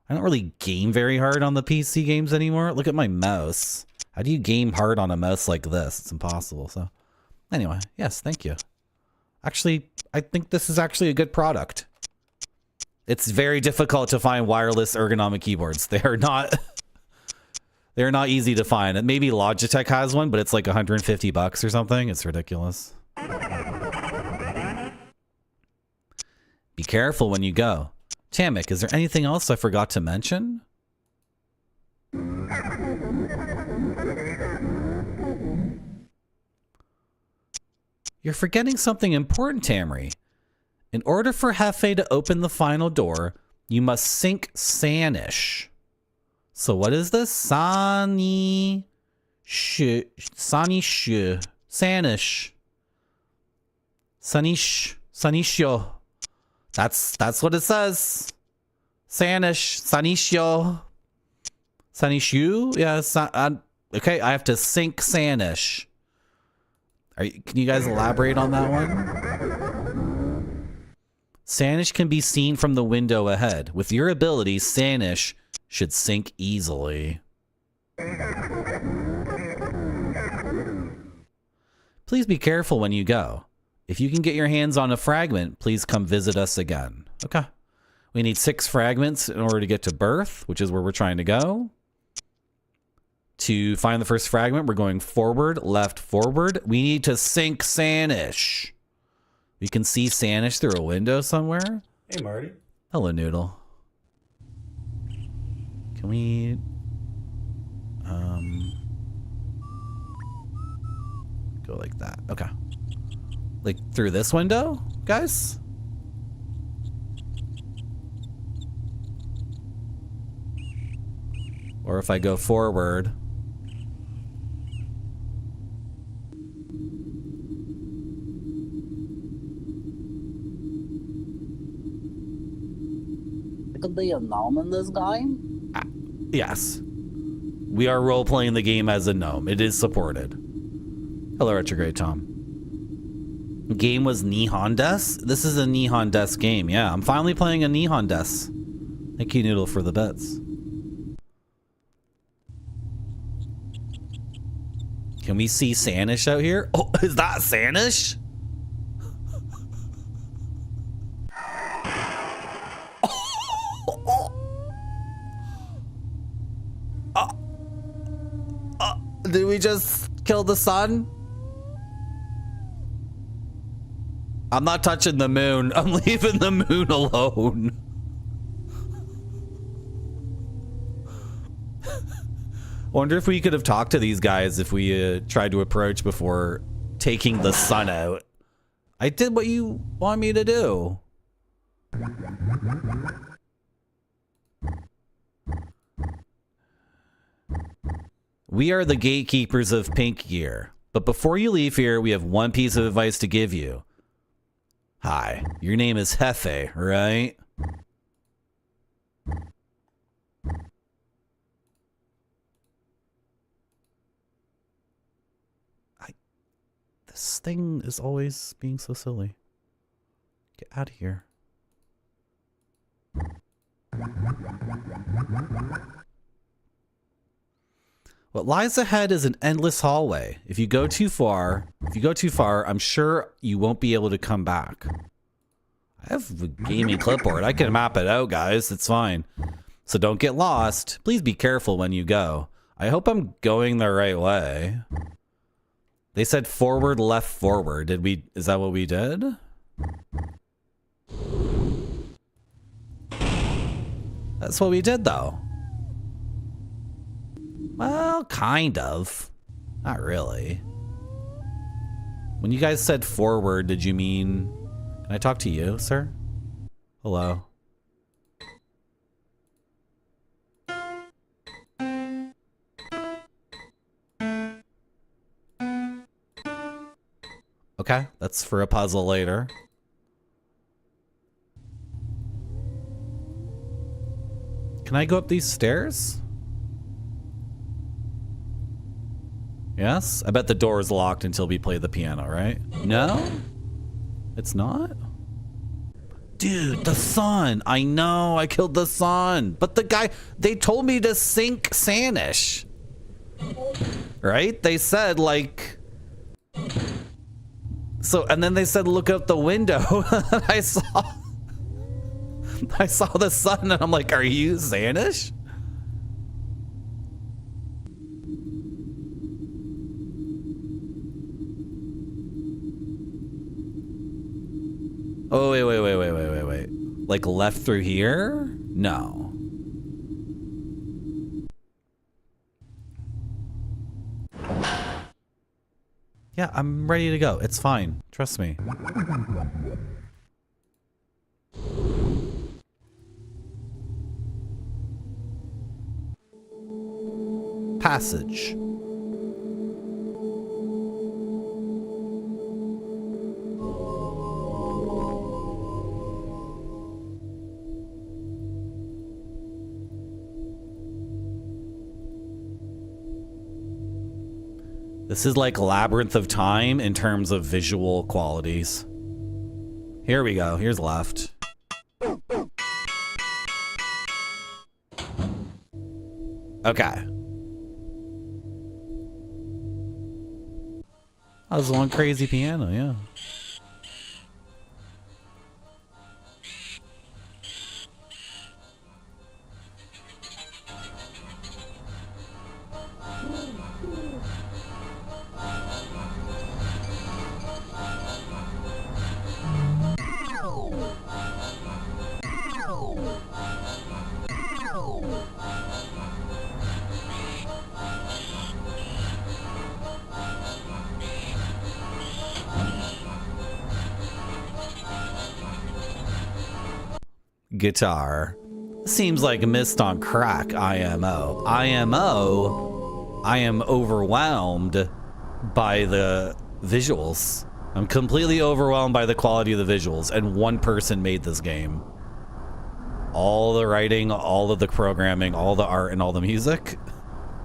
I don't really game very hard on the PC games anymore. Look at my mouse. How do you game hard on a mouse like this? It's impossible. So anyway, yes, thank you. Actually, I think this is actually a good product. It's very difficult to find wireless ergonomic keyboards. They're not easy to find. Maybe Logitech has one, but it's like $150 or something. It's ridiculous. Be careful when you go. Tamik, is there anything else I forgot to mention? You're forgetting something important, Tamri. In order for Hefe to open the final door, you must sync Sanish. So what is this? Sanish. Sanisho. That's what it says. Sanisho. Sanishu? Yeah, okay, I have to sync Sanish. Can you guys elaborate on that one? Sanish can be seen from the window ahead. With your ability, Sanish should sync easily. Please be careful when you go. If you can get your hands on a fragment, please come visit us again. Okay. We need 6 fragments in order to get to birth, which is where we're trying to go. To find the first fragment, we're going forward, left, forward. We need to sync Sanish. We can see Sanish through a window somewhere. Hey, Marty. Hello, Noodle. Can we... go like that. Okay. Like through this window, guys? Or if I go forward... Could be a gnome in this game? Yes. We are role-playing the game as a gnome. It is supported. Hello, Retrograde Tom. Game was Nihon Des? This is a Nihon Des game. Yeah, I'm finally playing a Nihon Des. Thank you, Noodle, for the bits. Can we see Sanish out here? Oh, is that Sanish? Did we just kill the sun? I'm not touching the moon. I'm leaving the moon alone. Wonder if we could have talked to these guys if we tried to approach before taking the sun out. I did what you want me to do. We are the gatekeepers of pink gear. But before you leave here, we have one piece of advice to give you. Hi, your name is Hefe, right? This thing is always being so silly. Get out of here. What lies ahead is an endless hallway. If you go too far, I'm sure you won't be able to come back. I have a gaming clipboard. I can map it out, guys. It's fine. So don't get lost. Please be careful when you go. I hope I'm going the right way. They said forward, left, forward. Is that what we did? That's what we did, though. Well, kind of. Not really. When you guys said forward, did you mean... Can I talk to you, sir? Hello. Okay, that's for a puzzle later. Can I go up these stairs? Yes? I bet the door is locked until we play the piano, right? No? It's not? Dude, the sun! I know, I killed the sun! But the guy, they told me to sink Sanish. Right? They said, like... So, and then they said, look out the window. I saw the sun and I'm like, are you Sanish? Oh, wait. Like left through here? No. Yeah, I'm ready to go. It's fine. Trust me. Passage. This is like Labyrinth of Time in terms of visual qualities. Here we go. Here's left. Okay. That was one crazy piano, yeah. Guitar. Seems like mist on crack, IMO. IMO, I am overwhelmed by the visuals. I'm completely overwhelmed by the quality of the visuals, and one person made this game. All the writing, all of the programming, all the art, and all the music.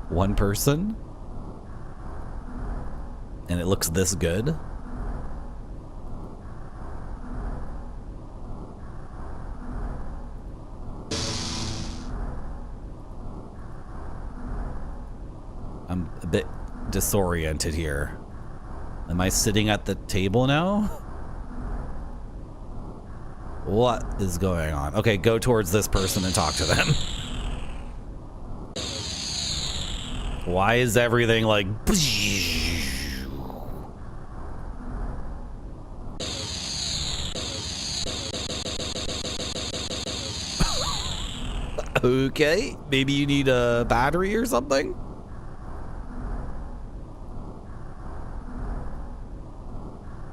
One person. And it looks this good. I'm a bit disoriented here. Am I sitting at the table now? What is going on? Okay, go towards this person and talk to them. Why is everything like... Okay, maybe you need a battery or something?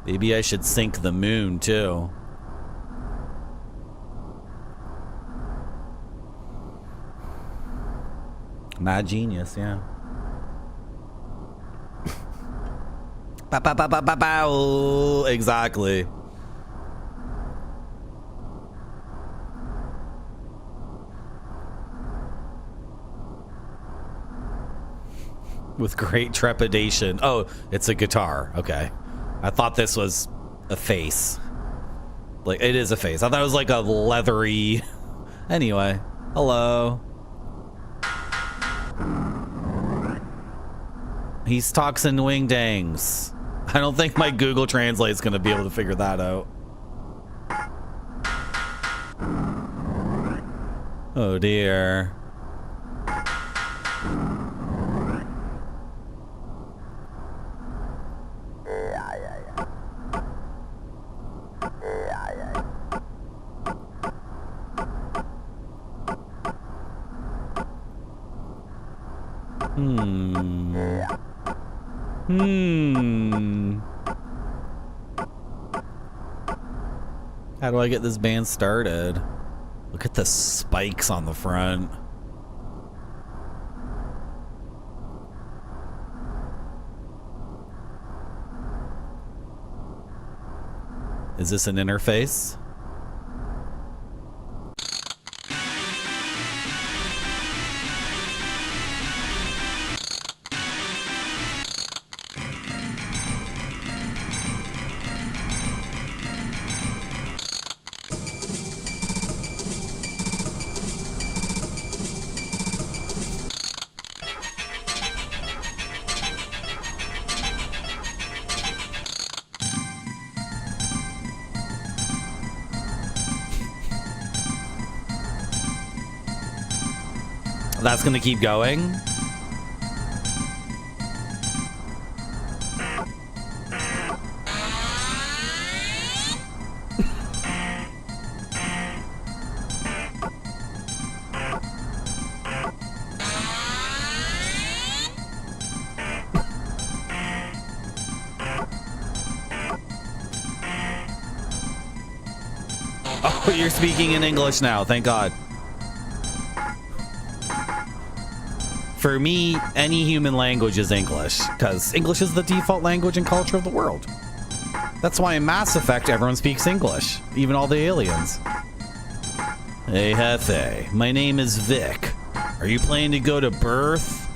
Maybe I should sink the moon too. Mad genius, yeah. Ba ba ba ba ba ba. Exactly. With great trepidation. Oh, it's a guitar. Okay. I thought this was a face. Like, it is a face. I thought it was like a leathery... Anyway. Hello. He's toxin wingdangs. I don't think my Google Translate is going to be able to figure that out. Oh dear. How do I get this band started? Look at the spikes on the front. Is this an interface? That's gonna keep going. Oh, you're speaking in English now. Thank God. For me, any human language is English, because English is the default language and culture of the world. That's why in Mass Effect, everyone speaks English, even all the aliens. Hey, Hefe, my name is Vic. Are you planning to go to birth?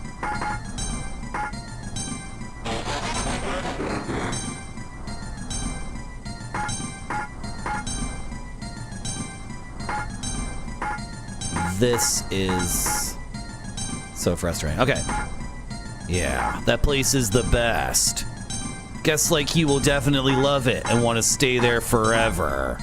This is... so frustrating. Okay. Yeah, that place is the best. Guess like you will definitely love it and want to stay there forever.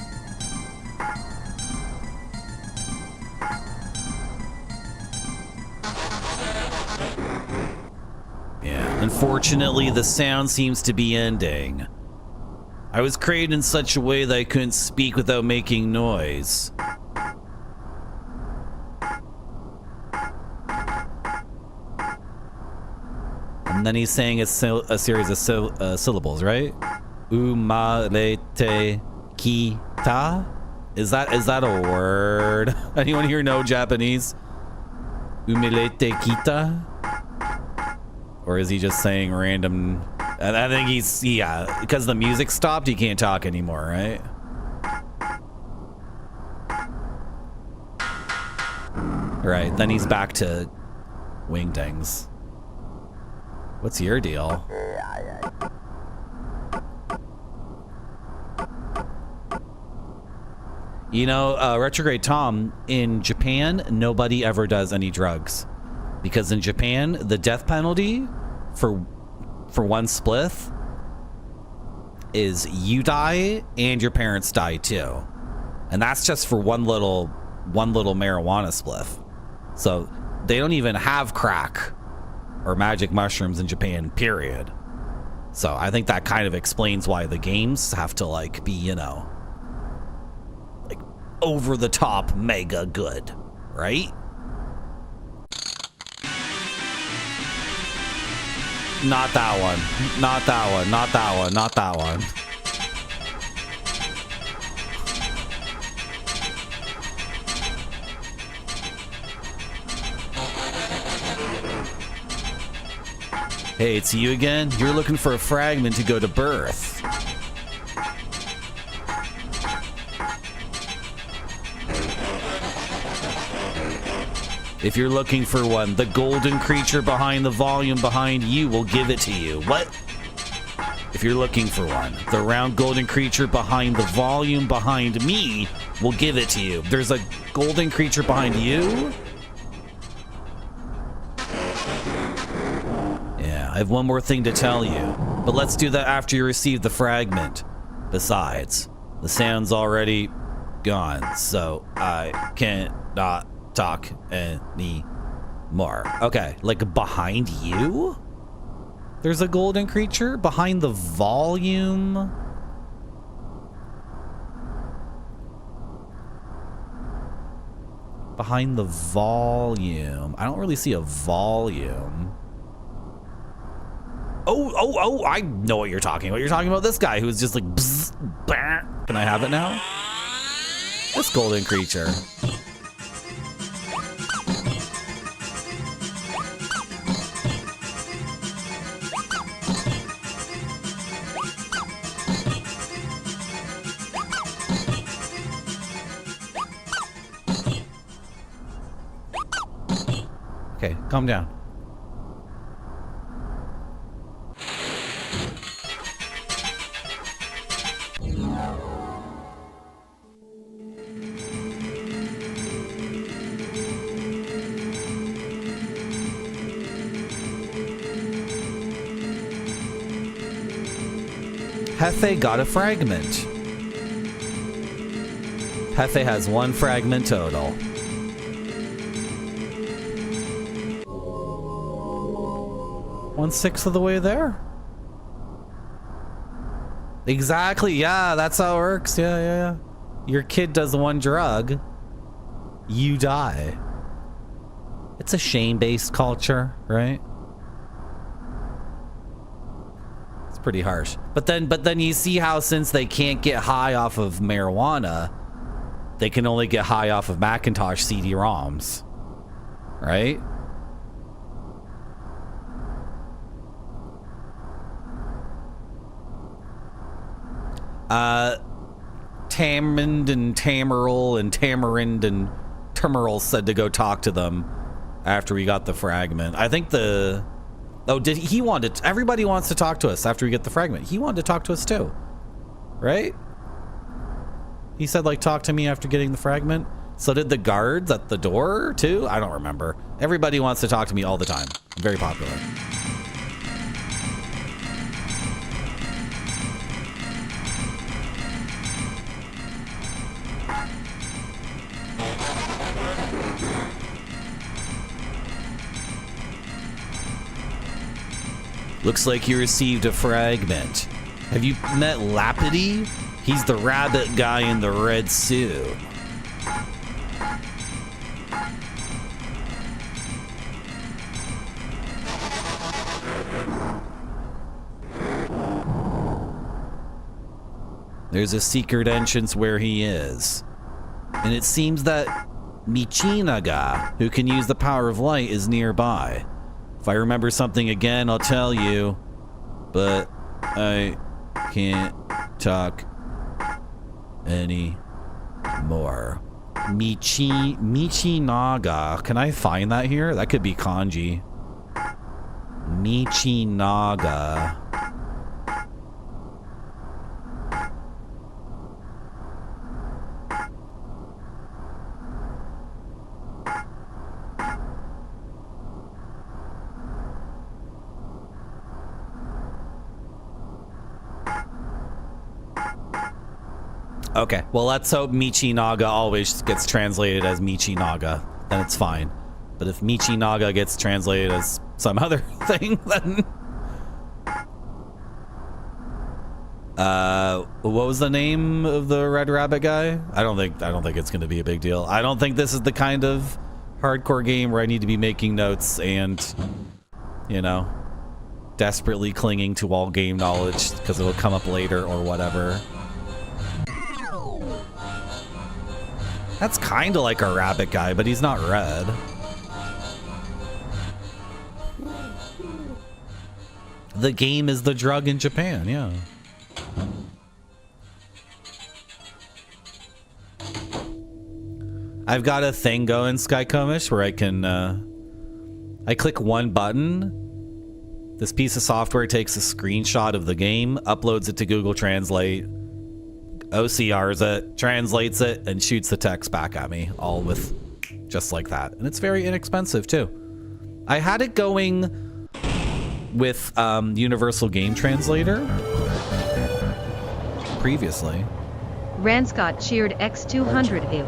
Yeah, unfortunately the sound seems to be ending. I was created in such a way that I couldn't speak without making noise. And then he's saying a series of syllables, right? Umalete kita? Is that a word? Anyone here know Japanese? Umalete kita? Or is he just saying random? And I think he's, yeah, because the music stopped, he can't talk anymore, right? Right, then he's back to wingdings. What's your deal? You know, Retrograde Tom, in Japan, nobody ever does any drugs. Because in Japan, the death penalty for one spliff is you die and your parents die too. And that's just for one little marijuana spliff. So they don't even have crack or magic mushrooms in Japan, period. So I think that kind of explains why the games have to like be, you know, like over the top mega good, right? Not that one. Not that one. Not that one. Not that one. Hey, it's you again? You're looking for a fragment to go to birth. If you're looking for one, the golden creature behind the volume behind you will give it to you. What? If you're looking for one, the round golden creature behind the volume behind me will give it to you. There's a golden creature behind you? Yeah, I have one more thing to tell you, but let's do that after you receive the fragment. Besides, the sound's already gone, so I can't not talk anymore. Okay, like behind you? There's a golden creature behind the volume. Behind the volume. I don't really see a volume. Oh, I know what you're talking about. You're talking about this guy who's just like, bzz, bah. Can I have it now? This golden creature. Okay, calm down. Hefe got a fragment. Hefe has one fragment total. One-sixth of the way there. Exactly, yeah, that's how it works. Yeah. Your kid does one drug, you die. It's a shame-based culture, right? It's pretty harsh. But then you see how since they can't get high off of marijuana, they can only get high off of Macintosh CD-ROMs, right? Tamarind and Tamaril and Tamarind and Tamaril said to go talk to them after we got the fragment. I think the... Oh, did he wanted to... Everybody wants to talk to us after we get the fragment. He wanted to talk to us too. Right? He said, like, talk to me after getting the fragment. So did the guards at the door too? I don't remember. Everybody wants to talk to me all the time. I'm very popular. Looks like you received a fragment. Have you met Lapidity? He's the rabbit guy in the red suit. There's a secret entrance where he is. And it seems that Michinaga, who can use the power of light, is nearby. If I remember something again, I'll tell you. But I can't talk anymore. Michinaga. Can I find that here? That could be kanji. Michinaga. Okay, well, let's hope Michinaga always gets translated as Michinaga. Then it's fine. But if Michinaga gets translated as some other thing, then... what was the name of the Red Rabbit guy? I don't think it's going to be a big deal. I don't think this is the kind of hardcore game where I need to be making notes and, you know, desperately clinging to all game knowledge because it'll come up later or whatever. That's kind of like a rabbit guy, but he's not red. The game is the drug in Japan, yeah. I've got a thing going, Skycomish, where I can, I click one button. This piece of software takes a screenshot of the game, uploads it to Google Translate, OCRs it, translates it, and shoots the text back at me, all with just like that. And it's very inexpensive, too. I had it going with Universal Game Translator previously. Ranscott cheered X200 ew.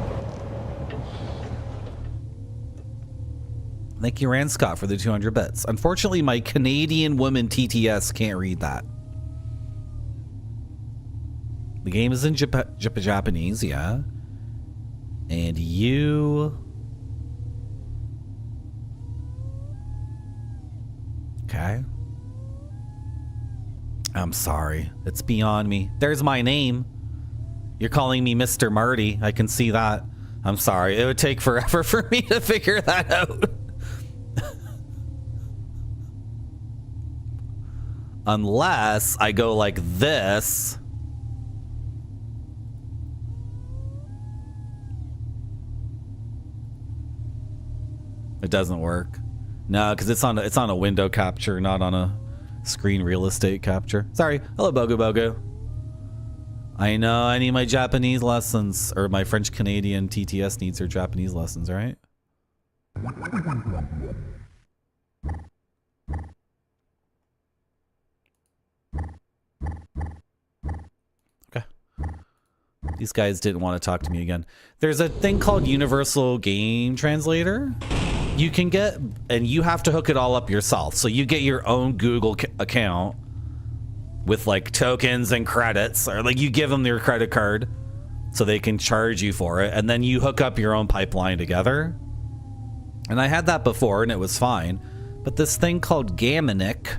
Thank you, Rand Scott, for the 200 bits. Unfortunately, my Canadian woman TTS can't read that. The game is in Japanese, yeah. And you... Okay. I'm sorry. It's beyond me. There's my name. You're calling me Mr. Marty. I can see that. I'm sorry. It would take forever for me to figure that out. Unless I go like this. It doesn't work. No, because it's on a window capture, not on a screen real estate capture. Sorry. Hello, Bogu Bogu. I know I need my Japanese lessons, or my French Canadian TTS needs her Japanese lessons, right? Okay. These guys didn't want to talk to me again. There's a thing called Universal Game Translator. You can get, and you have to hook it all up yourself. So you get your own Google account with like tokens and credits, or like you give them your credit card so they can charge you for it. And then you hook up your own pipeline together. And I had that before and it was fine. But this thing called Gaminic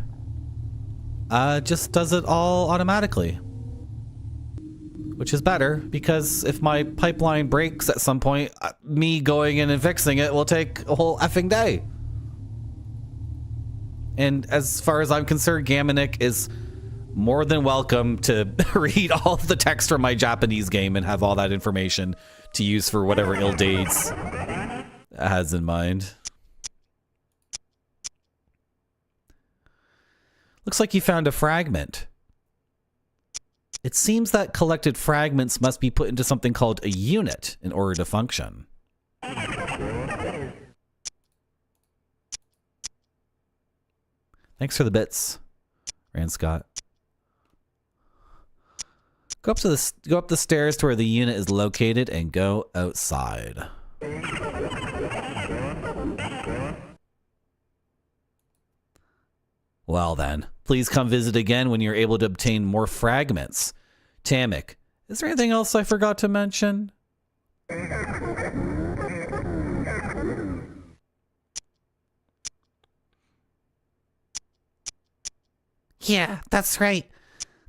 just does it all automatically. Which is better, because if my pipeline breaks at some point, me going in and fixing it will take a whole effing day. And as far as I'm concerned, Gaminic is more than welcome to read all of the text from my Japanese game and have all that information to use for whatever ill deeds it has in mind. Looks like you found a fragment. It seems that collected fragments must be put into something called a unit in order to function. Thanks for the bits, Rand Scott. Go up the stairs to where the unit is located and go outside. Well then, please come visit again when you're able to obtain more fragments. Tamik, is there anything else I forgot to mention? Yeah, that's right.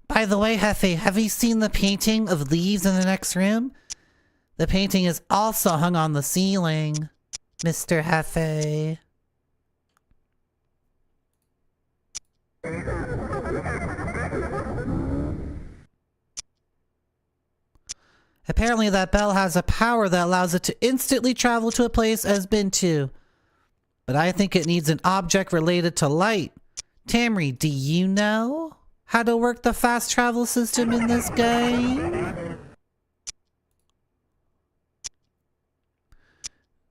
By the way, Hefe, have you seen the painting of leaves in the next room? The painting is also hung on the ceiling, Mr. Hefe. Apparently that bell has a power that allows it to instantly travel to a place it has been to. But I think it needs an object related to light. Tamri, do you know how to work the fast travel system in this game?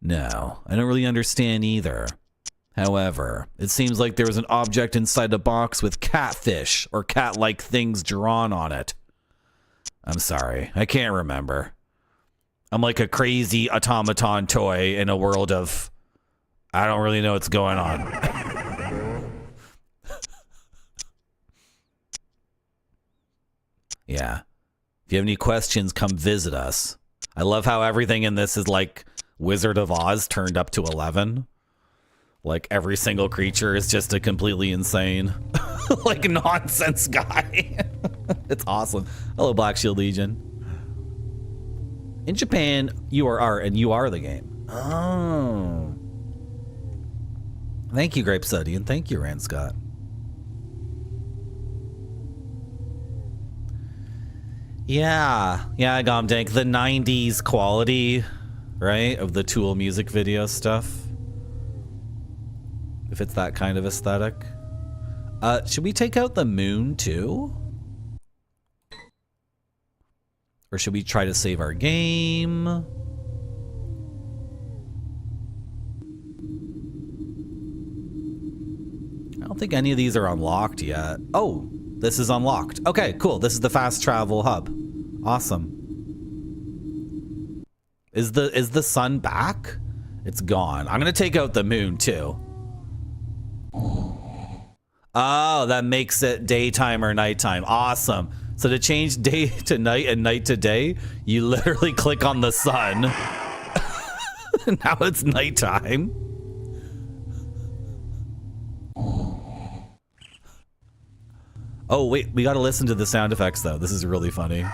No, I don't really understand either. However, it seems like there was an object inside the box with catfish or cat-like things drawn on it. I'm sorry, I can't remember. I'm like a crazy automaton toy in a world of... I don't really know what's going on. Yeah. If you have any questions, come visit us. I love how everything in this is like Wizard of Oz turned up to 11. Like every single creature is just a completely insane, like nonsense guy. It's awesome. Hello, Black Shield Legion. In Japan, you are art and you are the game. Oh. Thank you, Grape Study, and thank you, Rand Scott. Yeah, Gomdank, the 90s quality, right, of the Tool music video stuff. If it's that kind of aesthetic. Should we take out the moon too? Or should we try to save our game? I don't think any of these are unlocked yet. Oh, this is unlocked. Okay, cool. This is the fast travel hub. Awesome. Is the sun back? It's gone. I'm gonna take out the moon too. Oh, that makes it daytime or nighttime. Awesome. So to change day to night and night to day, you literally click on the sun. Now it's nighttime. Oh, wait, we gotta listen to the sound effects though. This is really funny.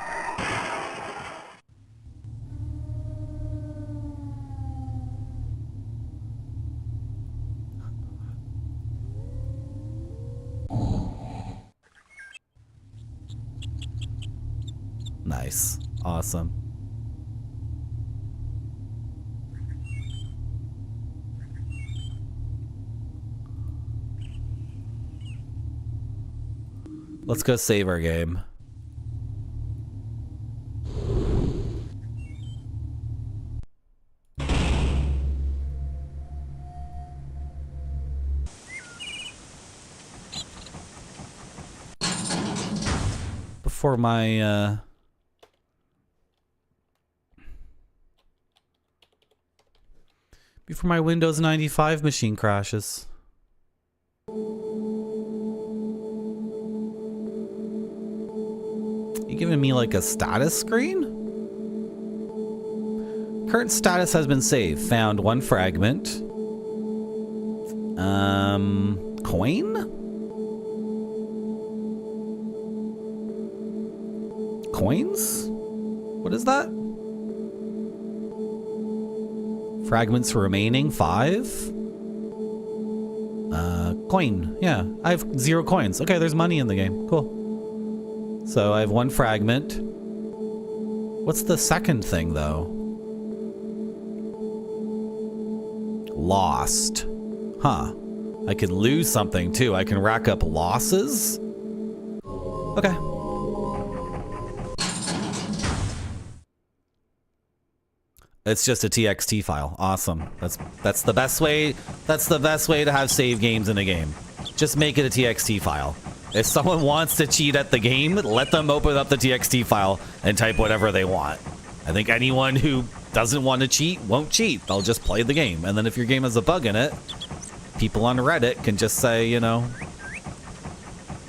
Nice. Awesome. Let's go save our game. Before my Windows 95 machine crashes. You giving me like a status screen? Current status has been saved. Found one fragment. Coin? Coins? What is that? Fragments remaining, 5. Coin. Yeah, I have 0 coins. Okay, there's money in the game. Cool. So I have 1 fragment. What's the second thing, though? Lost. Huh. I can lose something, too. I can rack up losses? Okay. It's just a TXT file. Awesome. That's the best way. That's the best way to have save games in a game. Just make it a TXT file. If someone wants to cheat at the game, let them open up the TXT file and type whatever they want. I think anyone who doesn't want to cheat won't cheat. They'll just play the game. And then if your game has a bug in it, people on Reddit can just say, you know,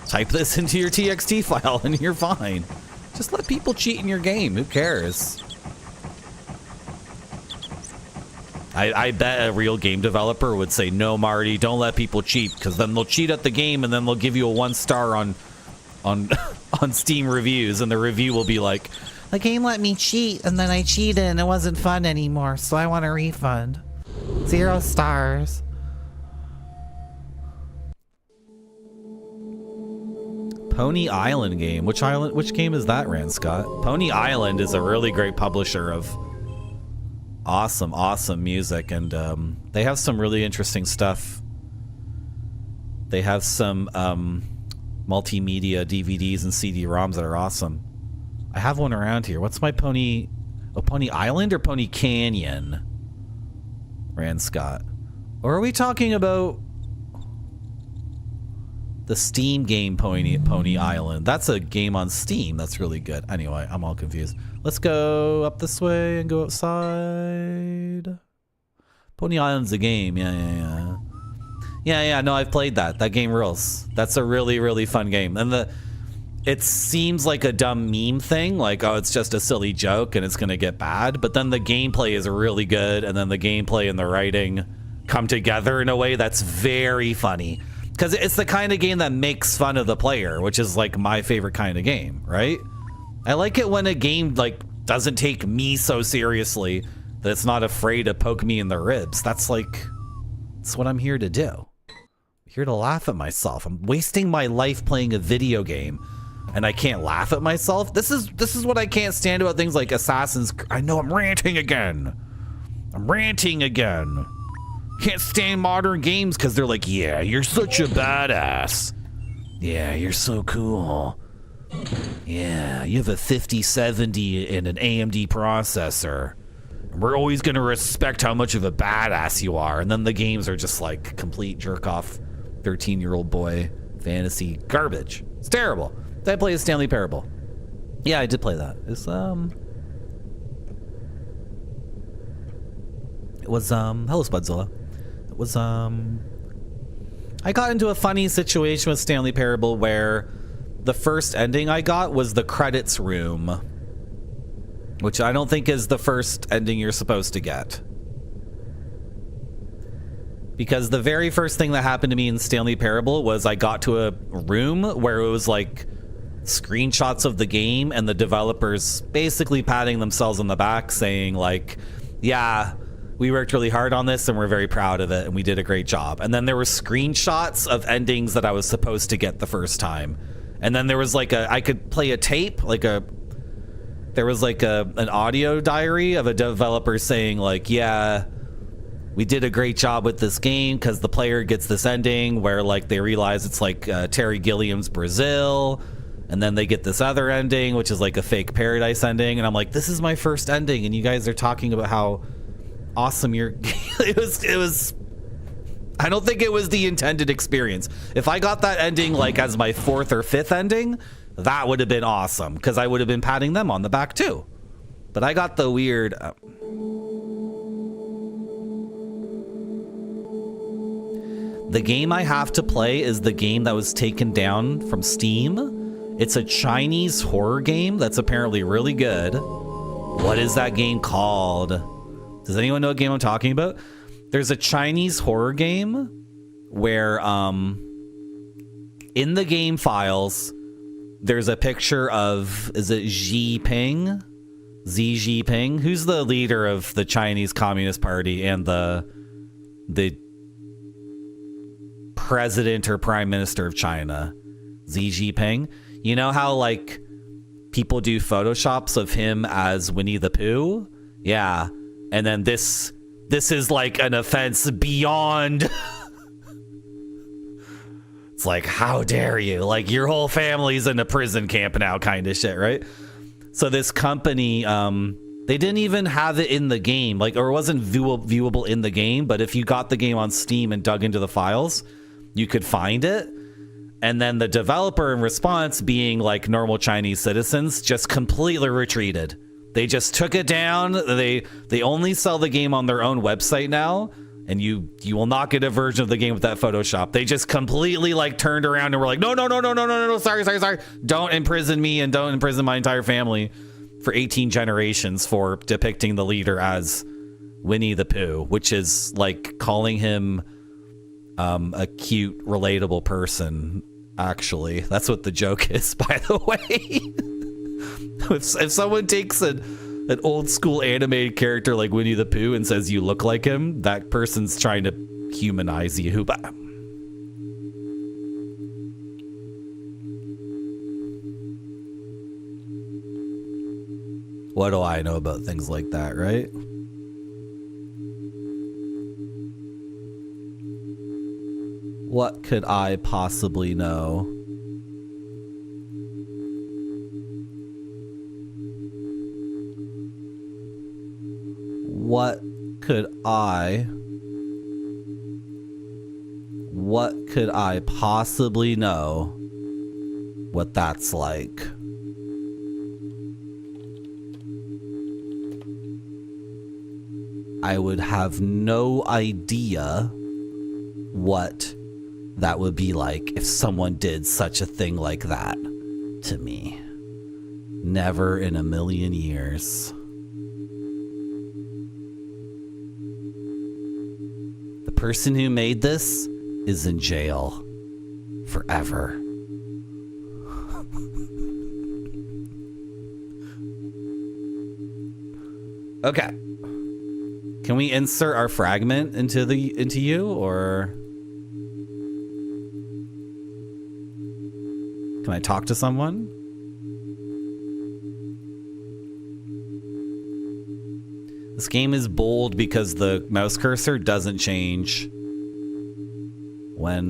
type this into your TXT file and you're fine. Just let people cheat in your game. Who cares? I bet a real game developer would say, no, Marty, don't let people cheat, because then they'll cheat at the game and then they'll give you a 1-star on Steam reviews, and the review will be like, the game let me cheat, and then I cheated and it wasn't fun anymore, so I want a refund. 0 stars. Pony Island game. Which game is that, Rand Scott? Pony Island is a really great publisher of awesome music, and they have some really interesting stuff. They have some multimedia DVDs and CD-ROMs that are awesome. I have one around here. What's my Pony... Oh, Pony Island or Pony Canyon? Rand Scott. Or are we talking about the Steam game Pony Island? That's a game on Steam that's really good. Anyway, I'm all confused. Let's go up this way and go outside. Pony Island's a game. Yeah, no, I've played that. That game rules. That's a really fun game. And it seems like a dumb meme thing, like, oh, it's just a silly joke and it's gonna get bad, but then the gameplay is really good, and then the gameplay and the writing come together in a way that's very funny. Because it's the kind of game that makes fun of the player, which is like my favorite kind of game, right? I like it when a game like doesn't take me so seriously that it's not afraid to poke me in the ribs. That's what I'm here to do. I'm here to laugh at myself. I'm wasting my life playing a video game and I can't laugh at myself. This is what I can't stand about things like Assassin's Creed. I know I'm ranting again. Can't stand modern games because they're like, yeah, you're such a badass. Yeah, you're so cool. Yeah, you have a 5070 and an AMD processor. We're always going to respect how much of a badass you are. And then the games are just like complete jerk-off 13-year-old boy fantasy garbage. It's terrible. Did I play a Stanley Parable? Yeah, I did play that. It was hello Spudzilla. It was I got into a funny situation with Stanley Parable where the first ending I got was the credits room, which I don't think is the first ending you're supposed to get. Because the very first thing that happened to me in Stanley Parable was I got to a room where it was like screenshots of the game and the developers basically patting themselves on the back saying like, yeah, we worked really hard on this and we're very proud of it and we did a great job. And then there were screenshots of endings that I was supposed to get the first time. And then there was like I could play a tape, there was like an audio diary of a developer saying like, yeah, we did a great job with this game because the player gets this ending where like they realize it's like Terry Gilliam's Brazil, and then they get this other ending which is like a fake paradise ending, and I'm like, this is my first ending and you guys are talking about how awesome your it was I don't think it was the intended experience. If I got that ending like as my fourth or fifth ending, that would have been awesome because I would have been patting them on the back too. But I got the weird the game I have to play is the game that was taken down from Steam. It's a Chinese horror game that's apparently really good. What is that game called? Does anyone know what game I'm talking about? There's a Chinese horror game where in the game files there's a picture of, is it Xi Jinping? Xi Jinping? Who's the leader of the Chinese Communist Party and the president or prime minister of China? Xi Jinping. You know how like people do photoshops of him as Winnie the Pooh? Yeah. And then this is like an offense beyond it's like, how dare you? Like your whole family's in a prison camp now kind of shit, right? So this company, they didn't even have it in the game, like, or it wasn't viewable in the game, but if you got the game on Steam and dug into the files, you could find it. And then the developer in response, being like normal Chinese citizens, just completely retreated. They just took it down. They only sell the game on their own website now, and you will not get a version of the game with that Photoshop. They just completely like turned around and were like, no, sorry. Don't imprison me and don't imprison my entire family for 18 generations for depicting the leader as Winnie the Pooh, which is like calling him a cute, relatable person. Actually, that's what the joke is, by the way. If someone takes an old school animated character like Winnie the Pooh and says you look like him, that person's trying to humanize you. What do I know about things like that, right? What could I possibly know? What could I possibly know what that's like? I would have no idea what that would be like if someone did such a thing like that to me. Never in a million years. The person who made this is in jail forever. Okay. Can we insert our fragment into you, or can I talk to someone? This game is bold because the mouse cursor doesn't change when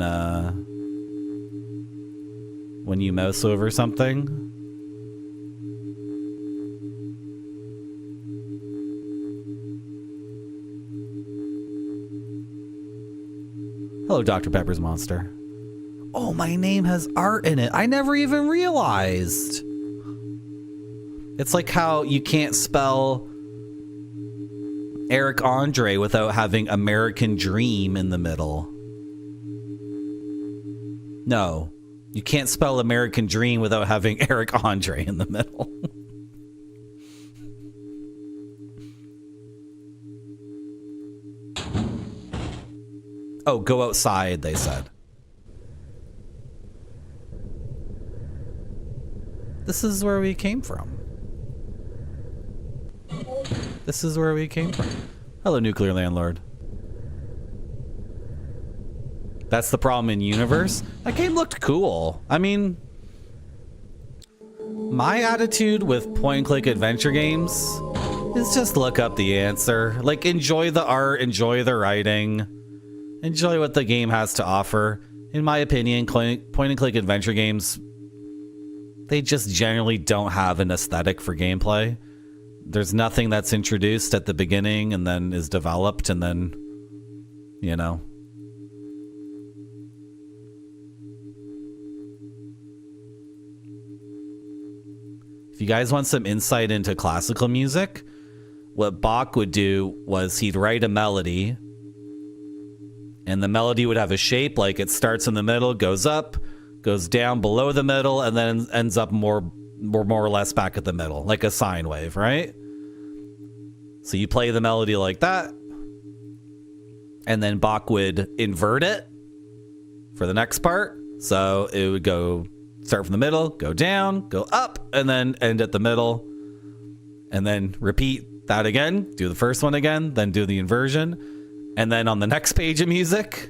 you mouse over something. Hello, Dr. Pepper's Monster. Oh, my name has art in it. I never even realized. It's like how you can't spell Eric Andre without having American Dream in the middle. No, you can't spell American Dream without having Eric Andre in the middle. Oh, go outside, they said. This is where we came from. This is where we came from. Hello, Nuclear Landlord. That's the problem in universe. That game looked cool. I mean, my attitude with point-and-click adventure games is just look up the answer. Like, enjoy the art, enjoy the writing, enjoy what the game has to offer. In my opinion, point-and-click adventure games, they just generally don't have an aesthetic for gameplay. There's nothing that's introduced at the beginning and then is developed and then, you know. If you guys want some insight into classical music, what Bach would do was he'd write a melody, and the melody would have a shape, like it starts in the middle, goes up, goes down below the middle, and then ends up more or less back at the middle, like a sine wave, right? So you play the melody like that, and then Bach would invert it for the next part. So it would go start from the middle, go down, go up, and then end at the middle, and then repeat that again, do the first one again, then do the inversion, and then on the next page of music,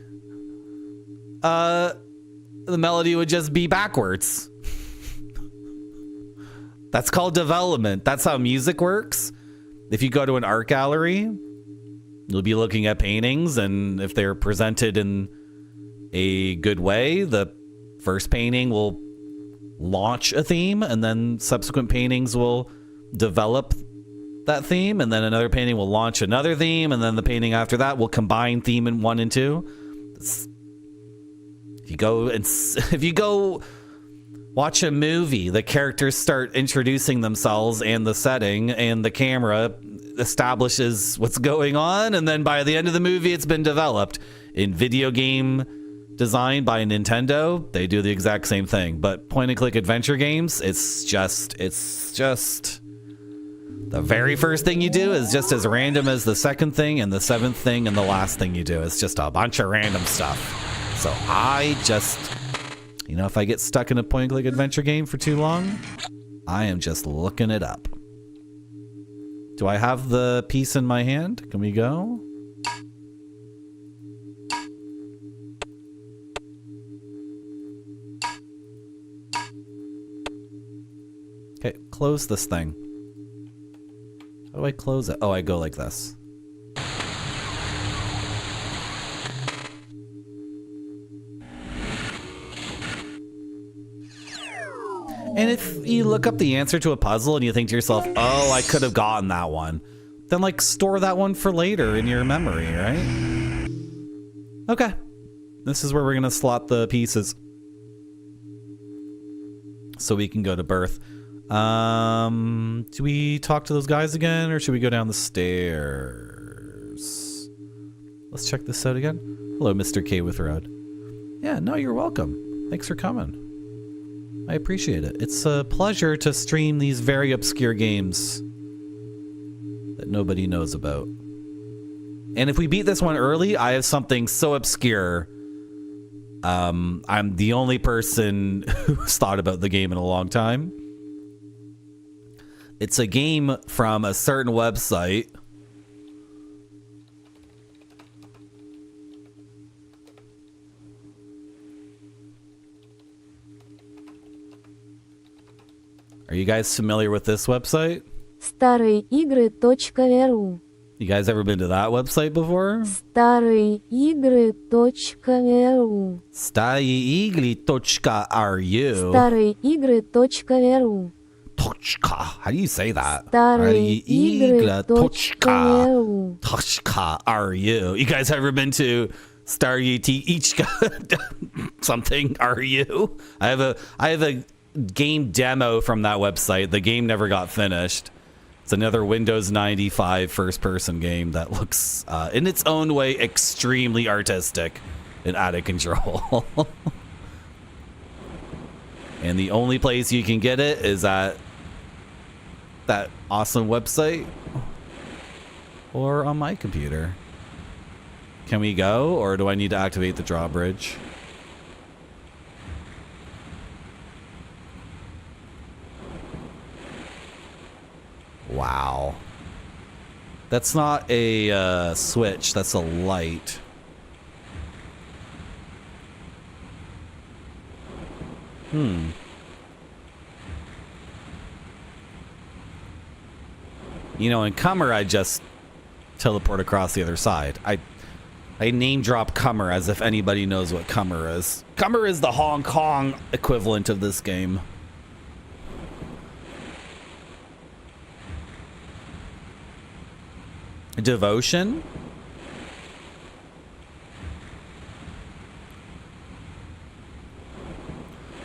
the melody would just be backwards. That's called development. That's how music works. If you go to an art gallery, you'll be looking at paintings, and if they're presented in a good way, the first painting will launch a theme, and then subsequent paintings will develop that theme, and then another painting will launch another theme, and then the painting after that will combine theme in 1 and 2. If you go watch a movie, the characters start introducing themselves and the setting, and the camera establishes what's going on, and then by the end of the movie, it's been developed. In video game design by Nintendo, they do the exact same thing. But point-and-click adventure games, it's just the very first thing you do is just as random as the second thing and the seventh thing and the last thing you do. It's just a bunch of random stuff. So I just, if I get stuck in a point-and-click adventure game for too long, I am just looking it up. Do I have the piece in my hand? Can we go? Okay, close this thing. How do I close it? Oh, I go like this. And if you look up the answer to a puzzle and you think to yourself, oh, I could have gotten that one, then like store that one for later in your memory, right? Okay. This is where we're going to slot the pieces so we can go to birth. Do we talk to those guys again, or should we go down the stairs? Let's check this out again. Hello, Mr. K with Road. Yeah, no, you're welcome. Thanks for coming. I appreciate it. It's a pleasure to stream these very obscure games that nobody knows about. And if we beat this one early, I have something so obscure. I'm the only person who's thought about the game in a long time. It's a game from a certain website. Are you guys familiar with this website? Старые игры.ру. You guys ever been to that website before? Старыеигры.ру. Staryiigli.ru. Старыеигры.ру. Tochka. How do you say that? Старыеигры.ру. You guys ever been to Staryiichka something RU? I have a game demo from that website. The game never got finished. It's another Windows 95 first-person game that looks, in its own way, extremely artistic and out of control. And the only place you can get it is at that awesome website or on my computer. Can we go, or do I need to activate the drawbridge? Wow. That's not a switch, that's a light. You know, in Cummer, I just teleport across the other side. I name drop Cummer as if anybody knows what Cummer is. Cummer is the Hong Kong equivalent of this game. Devotion?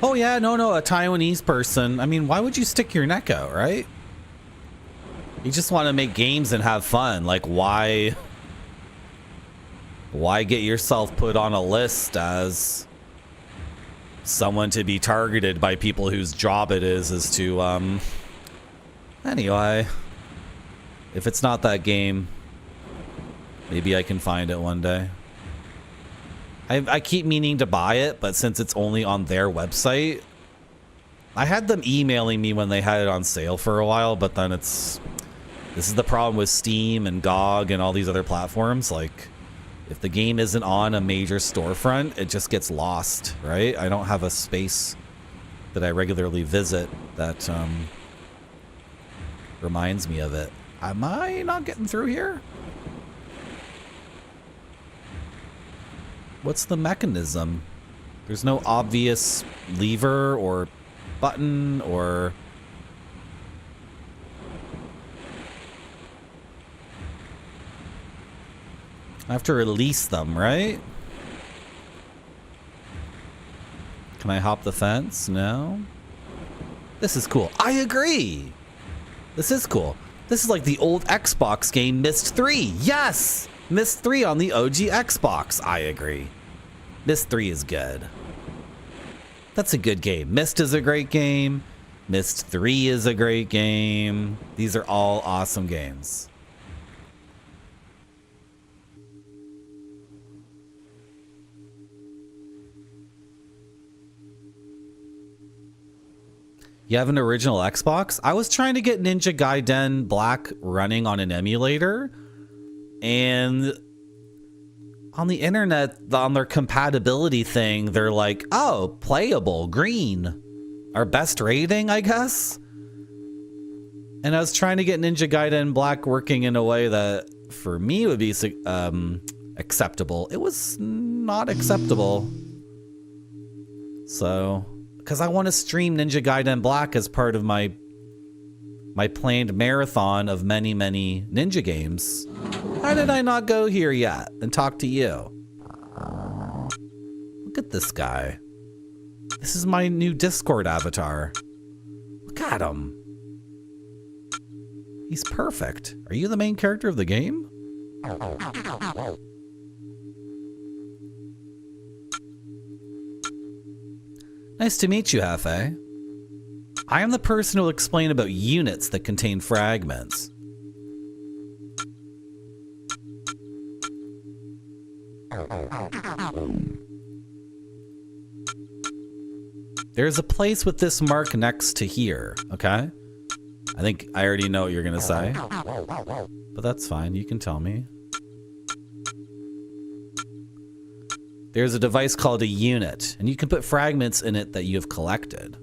Oh yeah, no, a Taiwanese person. I mean, why would you stick your neck out, right? You just want to make games and have fun. Like, why get yourself put on a list as someone to be targeted by people whose job it is to, anyway. If it's not that game, maybe I can find it one day. I keep meaning to buy it, but since it's only on their website, I had them emailing me when they had it on sale for a while, but then this is the problem with Steam and GOG and all these other platforms. Like, if the game isn't on a major storefront, it just gets lost, right? I don't have a space that I regularly visit that reminds me of it. Am I not getting through here? What's the mechanism? There's no obvious lever or button or... I have to release them, right? Can I hop the fence? No. This is cool. I agree. This is cool. This is like the old Xbox game Myst 3. Yes! Myst 3 on the OG Xbox. I agree. Myst 3 is good. That's a good game. Myst is a great game. Myst 3 is a great game. These are all awesome games. You have an original Xbox? I was trying to get Ninja Gaiden Black running on an emulator, and on the internet, on their compatibility thing, they're like, oh, playable, green. Our best rating, I guess? And I was trying to get Ninja Gaiden Black working in a way that, for me, would be acceptable. It was not acceptable. So... because I want to stream Ninja Gaiden Black as part of my planned marathon of many, many ninja games. How did I not go here yet and talk to you? Look at this guy. This is my new Discord avatar. Look at him. He's perfect. Are you the main character of the game? Nice to meet you, Hefe. I am the person who will explain about units that contain fragments. There's a place with this mark next to here, okay? I think I already know what you're gonna say. But that's fine, you can tell me. There's a device called a unit, and you can put fragments in it that you have collected.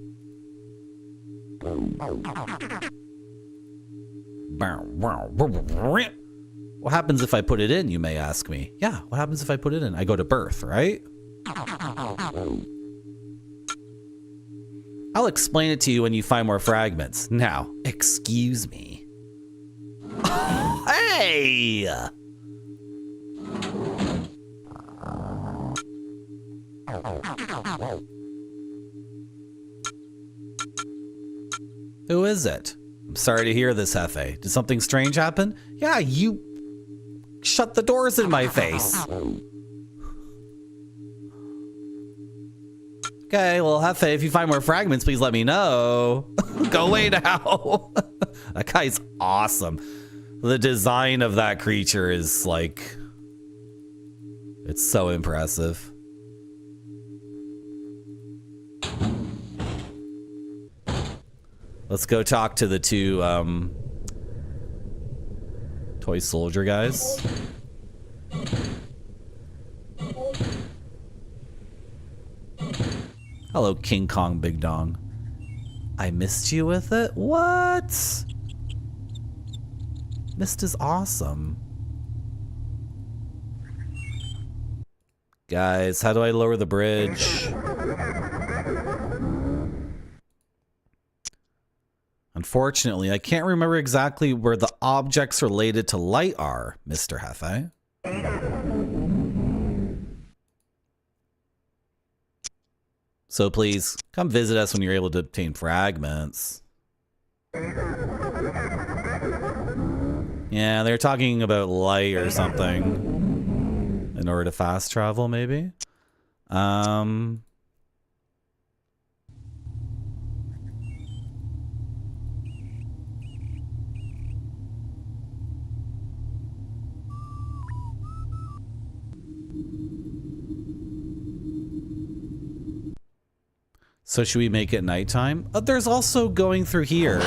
What happens if I put it in, you may ask me? Yeah, what happens if I put it in? I go to birth, right? I'll explain it to you when you find more fragments. Now, excuse me. Hey! Who is it? I'm sorry to hear this, Hefe. Did something strange happen? Yeah, you shut the doors in my face. Okay, well, Hefe, if you find more fragments, please let me know. Go away now. That guy's awesome. The design of that creature is like... It's so impressive. Let's go talk to the two toy soldier guys. Hello, King Kong Big Dong. I missed you with it? What? Mist is awesome. Guys, how do I lower the bridge? Unfortunately, I can't remember exactly where the objects related to light are, Mr. Hefe. So please, come visit us when you're able to obtain fragments. Yeah, they're talking about light or something in order to fast travel, maybe. So should we make it nighttime? There's also going through here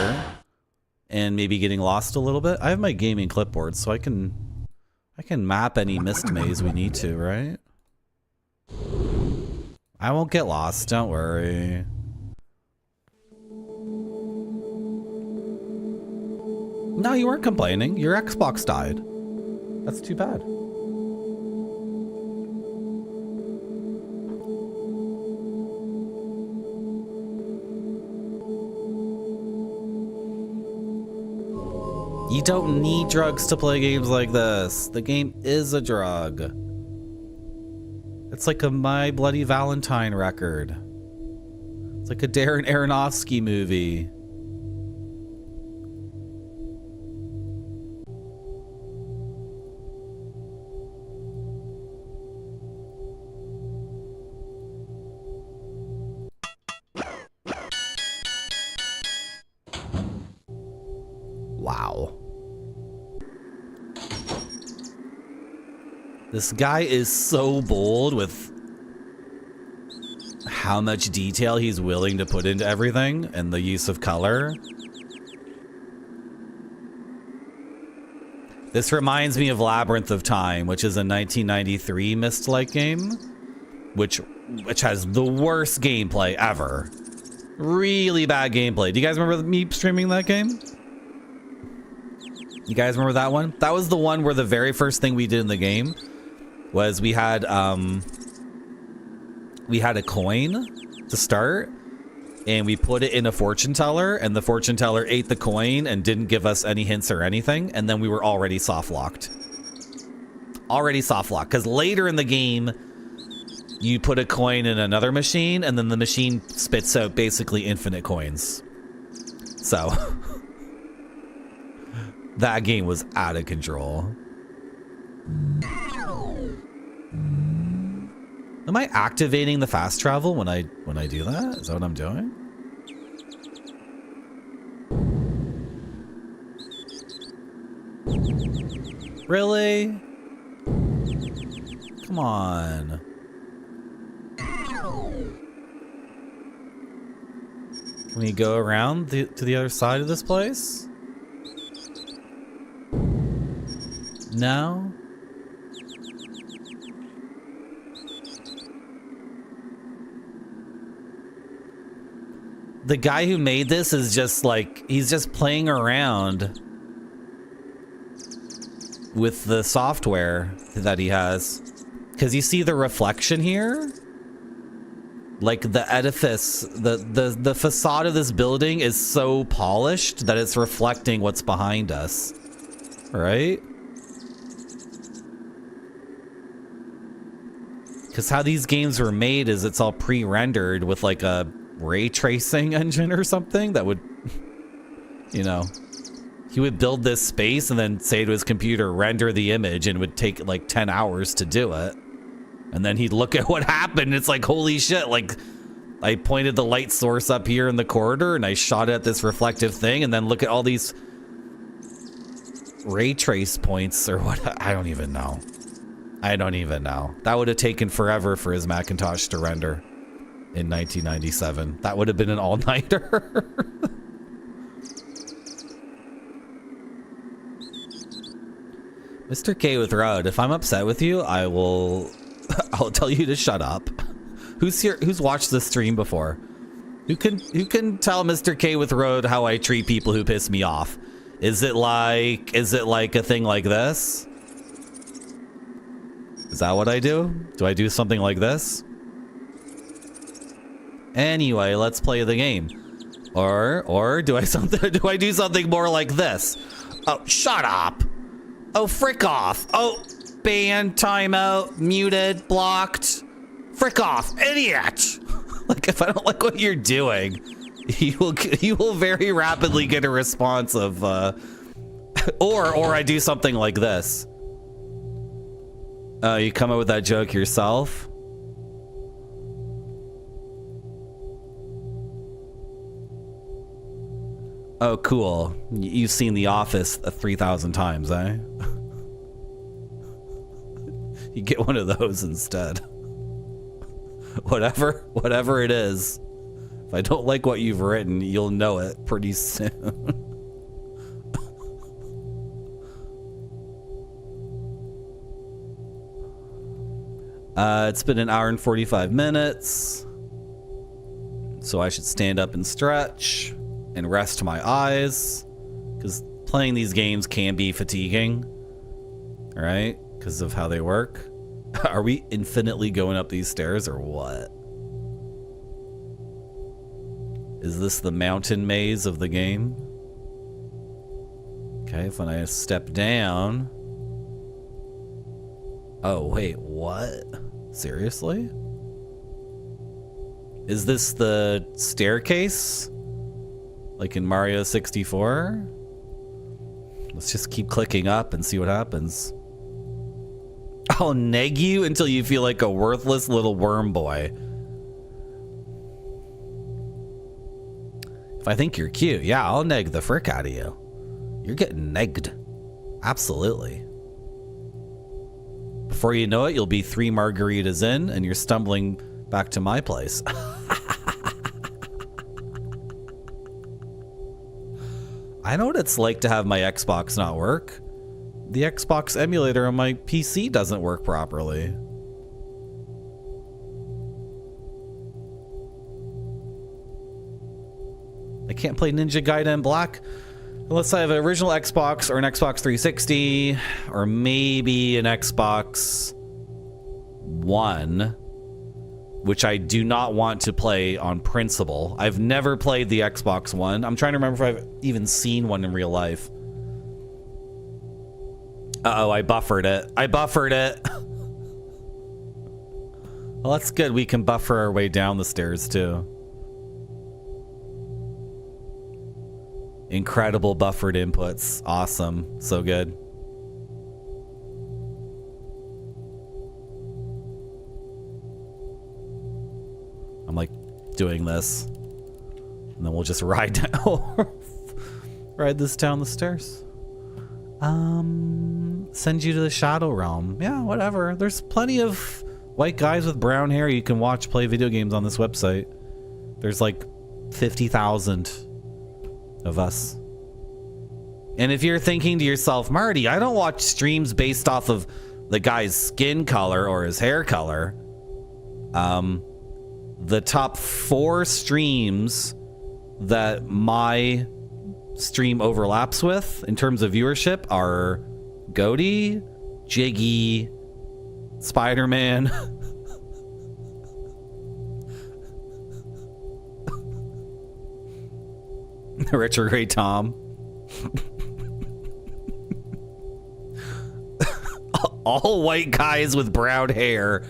and maybe getting lost a little bit. I have my gaming clipboard, so I can map any mist maze we need to, right? I won't get lost, don't worry. No, you weren't complaining. Your Xbox died. That's too bad. You don't need drugs to play games like this. The game is a drug. It's like a My Bloody Valentine record. It's like a Darren Aronofsky movie. Wow. This guy is so bold with how much detail he's willing to put into everything and the use of color. This reminds me of Labyrinth of Time, which is a 1993 Myst-like game, which has the worst gameplay ever. Really bad gameplay. Do you guys remember me streaming that game? You guys remember that one? That was the one where the very first thing we did in the game was we had a coin to start, and we put it in a fortune teller, and the fortune teller ate the coin and didn't give us any hints or anything, and then we were already soft locked. Already soft locked, because later in the game, you put a coin in another machine, and then the machine spits out basically infinite coins. So that game was out of control. Am I activating the fast travel when I do that? Is that what I'm doing? Really? Come on. Can we go around to the other side of this place? No? The guy who made this is just like, he's just playing around with the software that he has. Because you see the reflection here? Like the edifice, the facade of this building is so polished that it's reflecting what's behind us. Right? Because how these games were made is it's all pre-rendered with like a ray tracing engine or something that would, you know, he would build this space and then say to his computer, render the image, and it would take like 10 hours to do it. And then he'd look at what happened. It's like, holy shit, like I pointed the light source up here in the corridor and I shot at this reflective thing, and then look at all these ray trace points or what. I don't even know. I don't even know. That would have taken forever for his Macintosh to render in 1997. That would have been an all-nighter. Mr. K with Road, if I'm upset with you, I'll tell you to shut up. Who's here? Who's watched this stream before? Who can tell Mr. K with Road how I treat people who piss me off? Is it like a thing like this? Is that what I do? Do I do something like this? Anyway, let's play the game. Or do I do something more like this? Oh, shut up. Oh, frick off. Oh, banned, timeout, muted, blocked. Frick off, idiot. Like, if I don't like what you're doing, you will very rapidly get a response of or I do something like this. You come up with that joke yourself? Oh, cool. You've seen The Office 3,000 times, eh? You get one of those instead. Whatever it is. If I don't like what you've written, you'll know it pretty soon. It's been an hour and 45 minutes. So I should stand up and stretch and rest my eyes, because playing these games can be fatiguing, right? Because of how they work. Are we infinitely going up these stairs or what? Is this the mountain maze of the game? Okay, if when I step down... Oh, wait, what? Seriously? Is this the staircase? Like in Mario 64? Let's just keep clicking up and see what happens. I'll neg you until you feel like a worthless little worm boy. If I think you're cute, yeah, I'll neg the frick out of you. You're getting negged. Absolutely. Before you know it, you'll be 3 margaritas in and you're stumbling back to my place. I know what it's like to have my Xbox not work. The Xbox emulator on my PC doesn't work properly. I can't play Ninja Gaiden Black unless I have an original Xbox or an Xbox 360 or maybe an Xbox One, which I do not want to play on principle. I've never played the Xbox One. I'm trying to remember if I've even seen one in real life. Uh-oh, I buffered it. Well, that's good. We can buffer our way down the stairs, too. Incredible buffered inputs. Awesome. So good. I'm like doing this. And then we'll just ride down. Ride this down the stairs. Send you to the Shadow Realm. Yeah, whatever. There's plenty of white guys with brown hair you can watch play video games on this website. There's like 50,000 of us. And if you're thinking to yourself, Marty, I don't watch streams based off of the guy's skin color or his hair color. The top 4 streams that my stream overlaps with in terms of viewership are Goaty, Jiggy, Spider-Man. Retrograde Tom. All white guys with brown hair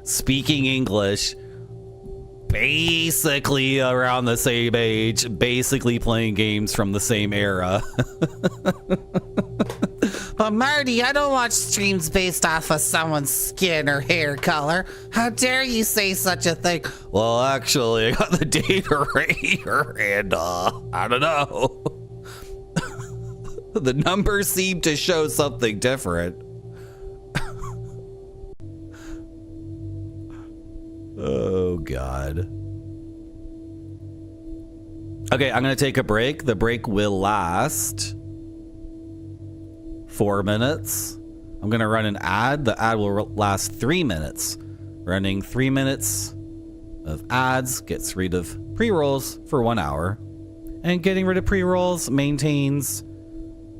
speaking English, basically around the same age, basically playing games from the same era. But Marty, I don't watch streams based off of someone's skin or hair color. How dare you say such a thing? Well, actually, I got the data right here, and I don't know. The numbers seem to show something different. Oh, God. Okay, I'm going to take a break. The break will last 4 minutes. I'm going to run an ad. The ad will last 3 minutes. Running 3 minutes of ads gets rid of pre-rolls for 1 hour. And getting rid of pre-rolls maintains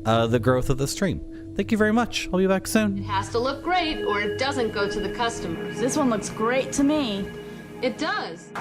the growth of the stream. Thank you very much. I'll be back soon. It has to look great or it doesn't go to the customers. This one looks great to me. It does.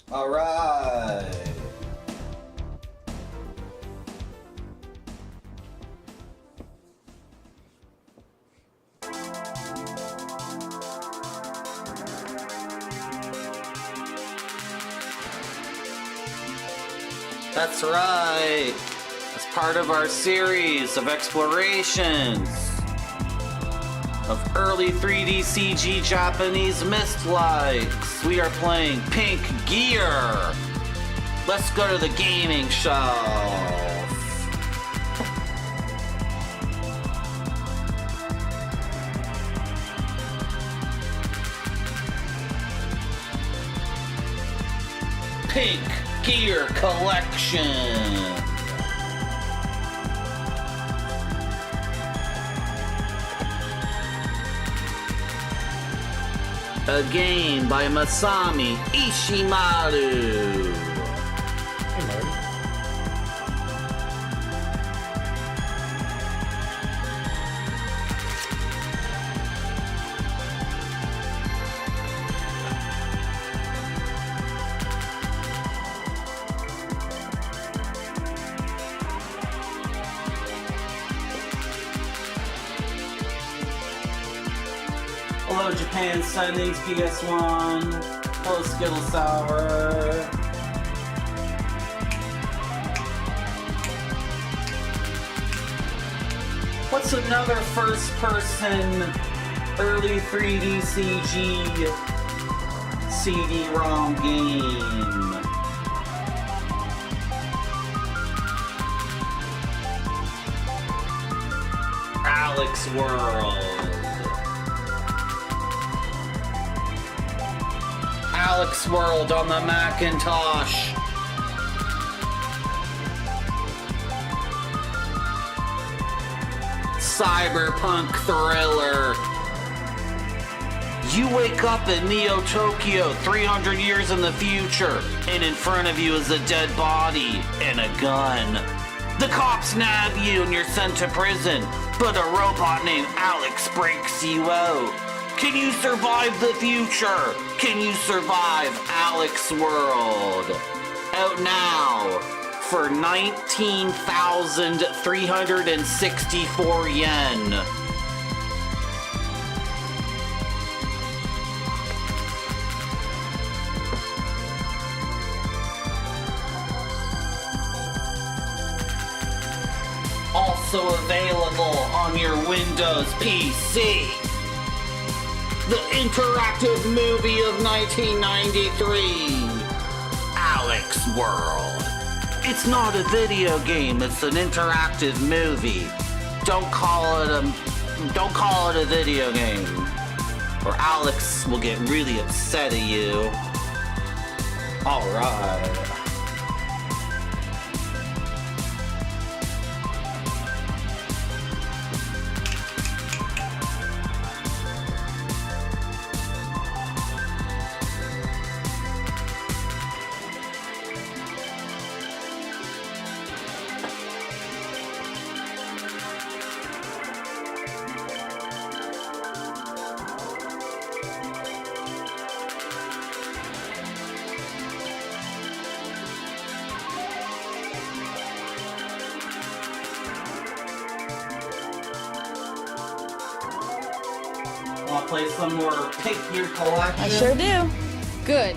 All right. That's right. As part of our series of explorations of early 3D CG Japanese mist likes, we are playing Pink Gear. Let's go to the gaming shelf. Pink Gear Collection. A game by Masami Ishimaru. Hey, Marty. Hello, Japan Sendings PS1. Hello, Skittle Sour. What's another first-person early 3D CG CD-ROM game? Alex World. Alex World on the Macintosh. Cyberpunk thriller. You wake up in Neo Tokyo 300 years in the future, and in front of you is a dead body and a gun. The cops nab you and you're sent to prison, but a robot named Alex breaks you out. Can you survive the future? Can you survive Alex World? Out now for 19,364 yen. Also available on your Windows PC. The interactive movie of 1993, Alex World. It's not a video game, it's an interactive movie. Don't call it a video game, or Alex will get really upset at you. All right. Wanna play some more Pick Your Collection? I sure do. Good.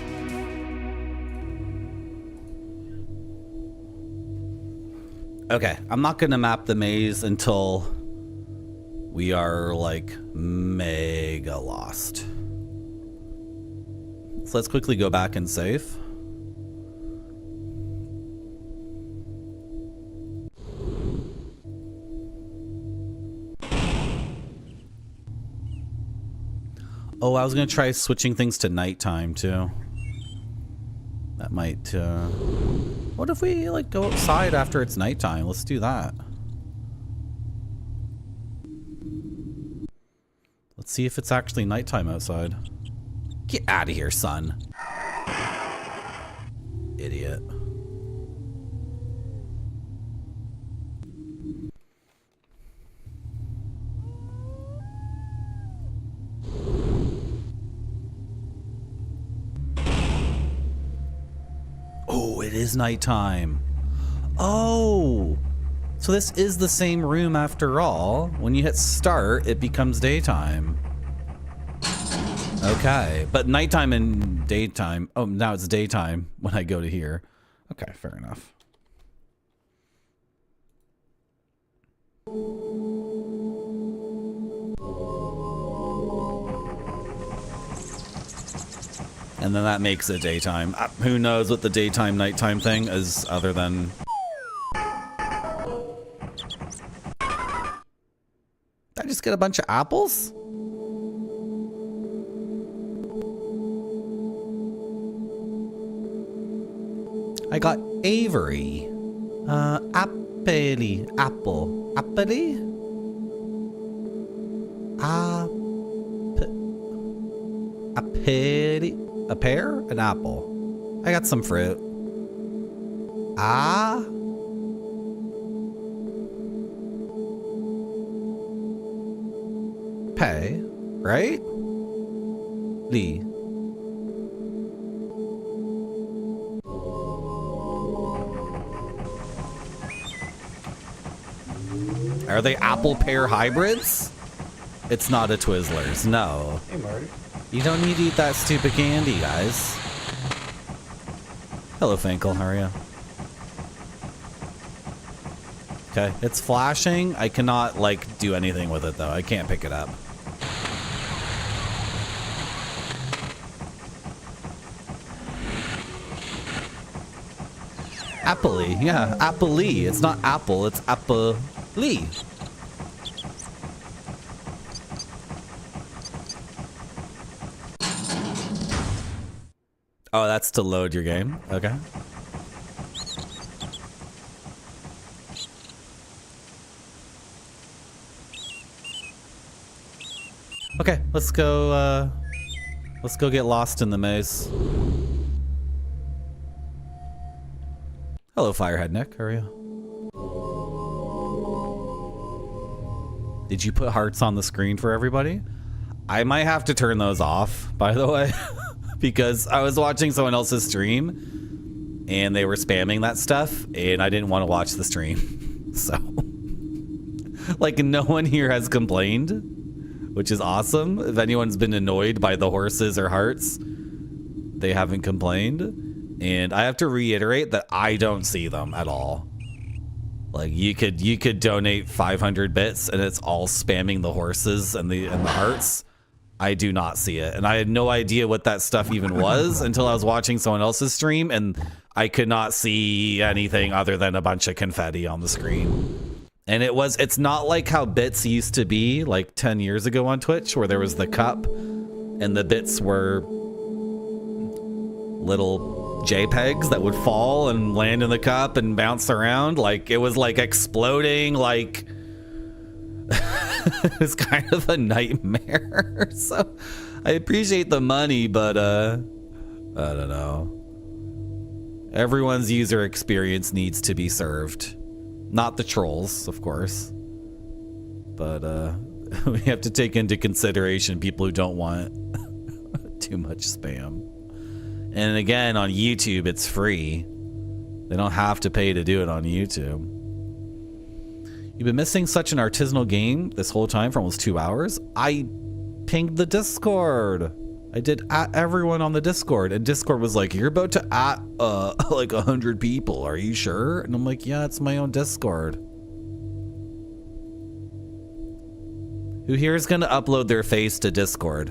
Okay, I'm not gonna map the maze until we are like mega lost. So let's quickly go back and save. Oh, I was gonna try switching things to nighttime too. That might, what if we like go outside after it's nighttime? Let's do that. Let's see if it's actually nighttime outside. Get out of here, son. Idiot. Oh, it is nighttime. Oh, so this is the same room after all. When you hit start, it becomes daytime. Okay, but nighttime and daytime. Oh, now it's daytime when I go to here. Okay, fair enough. And then that makes it daytime. Who knows what the daytime nighttime thing is other than... Did I just get a bunch of apples? I got Avery. Appeli. Apple. Appeli? Appeli. A pear? An apple. I got some fruit. Pay, right? Lee. Are they apple pear hybrids? It's not a Twizzlers, no. Hey, Marty. You don't need to eat that stupid candy, guys. Hello, Finkel, how are you? Okay, it's flashing. I cannot, like, do anything with it, though. I can't pick it up. Appley, yeah, Appley. It's not apple, it's Appley. Oh, that's to load your game? Okay. Okay, let's go get lost in the maze. Hello, Firehead Nick. How are you? Did you put hearts on the screen for everybody? I might have to turn those off, by the way, because I was watching someone else's stream and they were spamming that stuff and I didn't want to watch the stream. So, like, no one here has complained, which is awesome. If anyone's been annoyed by the horses or hearts, they haven't complained. And I have to reiterate that I don't see them at all. Like, you could donate 500 bits and it's all spamming the horses and the hearts. I do not see it. And I had no idea what that stuff even was until I was watching someone else's stream and I could not see anything other than a bunch of confetti on the screen. And it's not like how bits used to be like 10 years ago on Twitch, where there was the cup and the bits were little JPEGs that would fall and land in the cup and bounce around. Like, it was like exploding, like it was kind of a nightmare. So I appreciate the money, but I don't know. Everyone's user experience needs to be served. Not the trolls, of course. But we have to take into consideration people who don't want too much spam. And again, on YouTube, it's free. They don't have to pay to do it on YouTube. You've been missing such an artisanal game this whole time for almost 2 hours. I pinged the Discord. I did at everyone on the Discord, and Discord was like, you're about to at like 100 people. Are you sure? And I'm like, yeah, it's my own Discord. Who here is going to upload their face to Discord?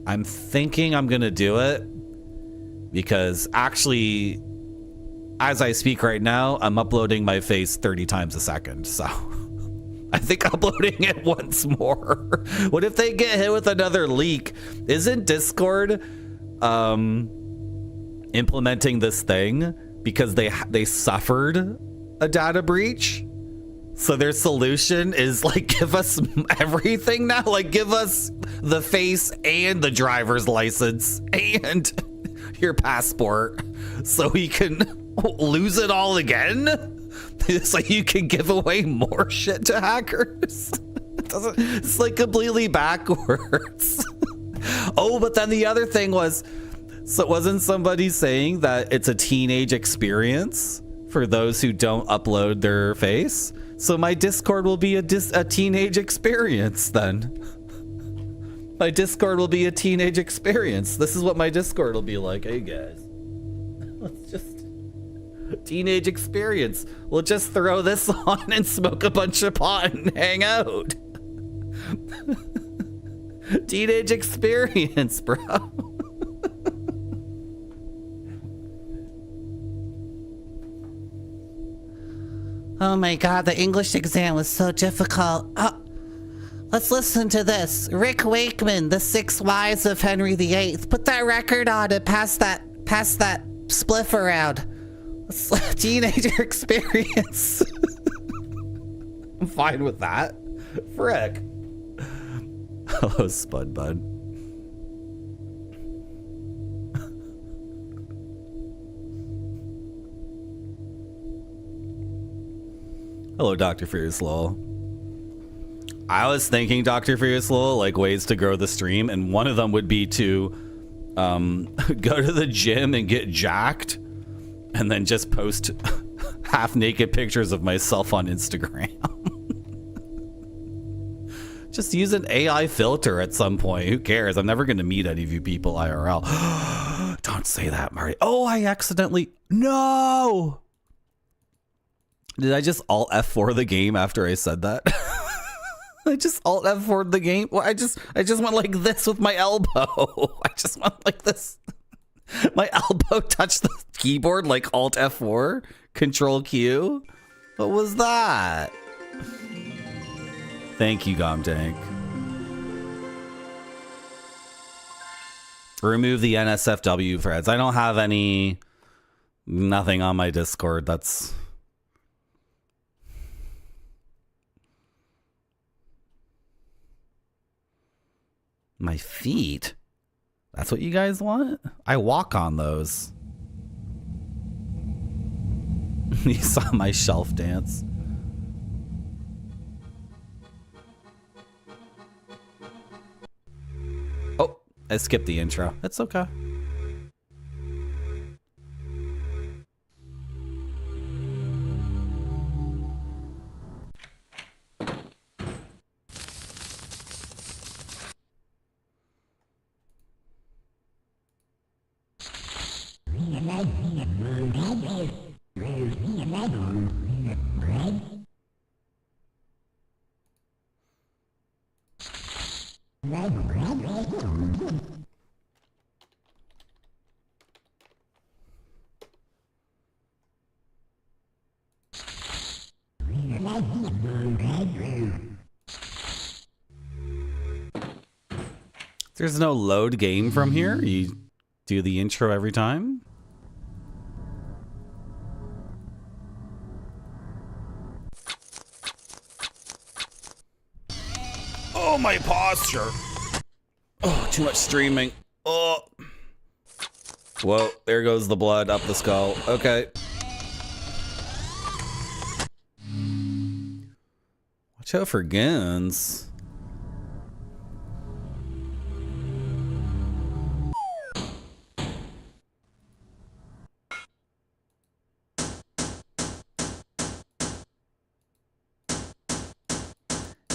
I'm thinking I'm going to do it because actually, as I speak right now, I'm uploading my face 30 times a second. So I think uploading it once more. What if they get hit with another leak? Isn't Discord implementing this thing because they suffered a data breach? So their solution is like, give us everything now. Like, give us the face and the driver's license and your passport so we can lose it all again. So you can give away more shit to hackers. It's like completely backwards. Oh, but then the other thing was, so wasn't somebody saying that it's a teenage experience for those who don't upload their face? So my Discord will be a teenage experience then. My Discord will be a teenage experience. This is what my Discord will be like. Hey guys, let's just teenage experience. We'll just throw this on and smoke a bunch of pot and hang out. Teenage experience, bro. Oh my god, the English exam was so difficult. Let's listen to this. Rick Wakeman, The 6 Wives of Henry VIII. Put that record on and pass that spliff around. Teenager experience. I'm fine with that. Frick. Hello, Spud Bud. Hello, Dr. Furious Lowell. I was thinking, Dr. Furious Lowell, like ways to grow the stream, and one of them would be to go to the gym and get jacked, and then just post half-naked pictures of myself on Instagram. Just use an AI filter at some point. Who cares? I'm never going to meet any of you people IRL. Don't say that, Marty. Oh, I accidentally... No! Did I just Alt F4 the game after I said that? I just Alt F4 the game. Well, I just went like this with my elbow. I just went like this. My elbow touched the keyboard like Alt F4, Control Q. What was that? Thank you, Gomtank. Remove the NSFW threads. I don't have nothing on my Discord. That's... My feet? That's what you guys want? I walk on those. You saw my shelf dance. Oh, I skipped the intro. That's okay. There's no load game from here? You do the intro every time? Oh, my posture. Oh, too much streaming. Oh. Whoa, there goes the blood up the skull. Okay. Watch out for guns.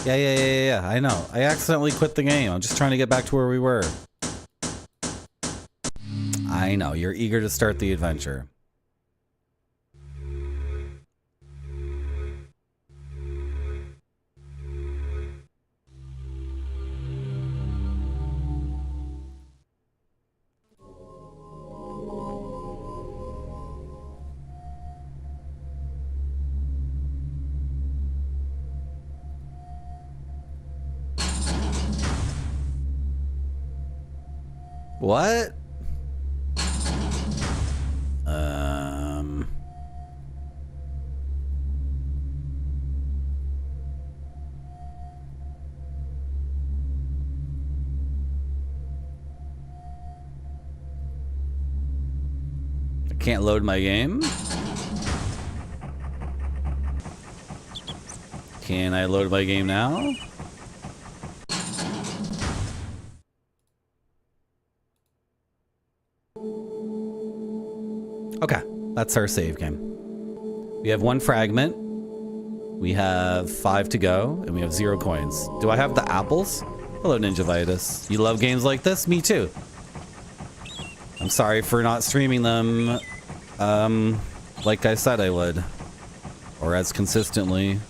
Yeah, I know. I accidentally quit the game. I'm just trying to get back to where we were. I know. You're eager to start the adventure. What? I can't load my game. Can I load my game now? Okay, that's our save game. We have 1 fragment. We have 5 to go, and we have 0 coins. Do I have the apples? Hello, Ninjavitus. You love games like this? Me too. I'm sorry for not streaming them like I said I would. Or as consistently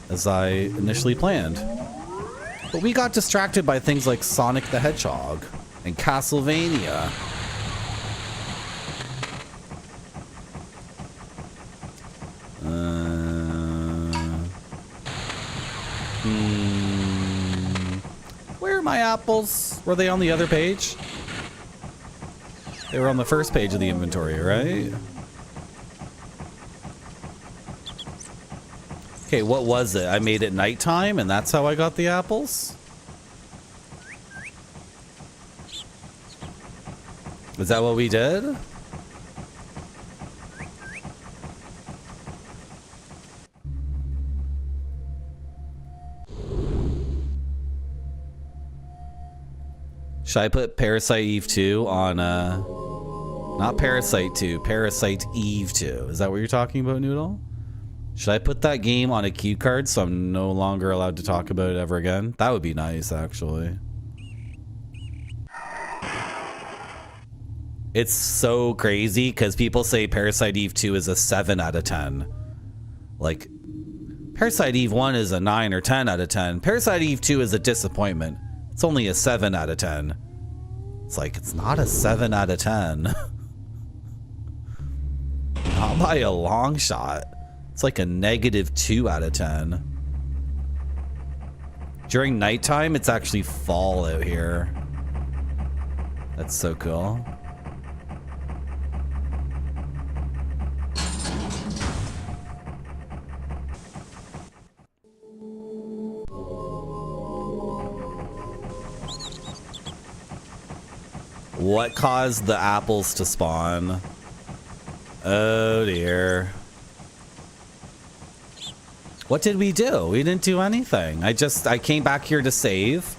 as I initially planned. But we got distracted by things like Sonic the Hedgehog and Castlevania. Where are my apples? Were they on the other page? They were on the first page of the inventory, right? Okay, what was it? I made it nighttime and that's how I got the apples? Is that what we did? Should I put Parasite Eve 2 on, not Parasite 2, Parasite Eve 2. Is that what you're talking about, Noodle? Should I put that game on a cue card so I'm no longer allowed to talk about it ever again? That would be nice, actually. It's so crazy because people say Parasite Eve 2 is a 7 out of 10. Like, Parasite Eve 1 is a 9 or 10 out of 10. Parasite Eve 2 is a disappointment. It's only a 7 out of 10. It's like, it's not a 7 out of 10. Not by a long shot. It's like a -2 out of 10. During nighttime, it's actually fall out here. That's so cool. What caused the apples to spawn? Oh dear. What did we do? We didn't do anything. I came back here to save,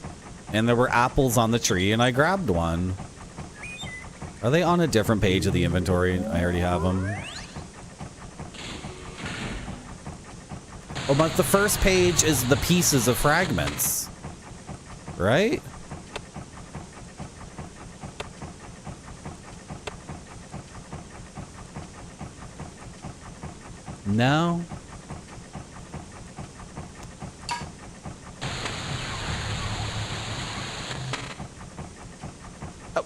and there were apples on the tree, and I grabbed one. Are they on a different page of the inventory? I already have them. Oh, but the first page is the pieces of fragments, right? No. Oh.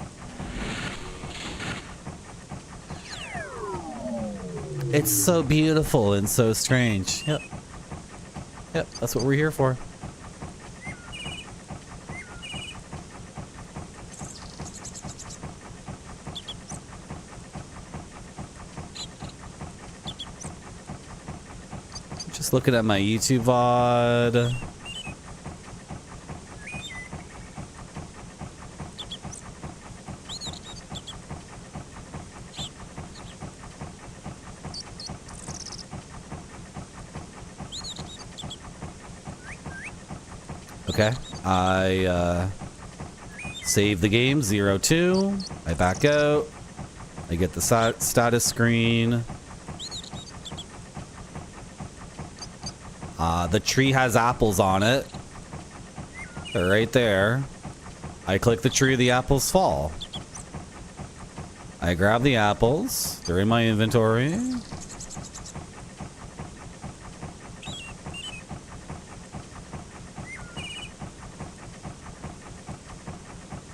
It's so beautiful and so strange. Yep. Yep, that's what we're here for. Just looking at my YouTube VOD. Okay, I save the game 02. I back out. I get the status screen. The tree has apples on it. They're right there. I click the tree, the apples fall. I grab the apples. They're in my inventory.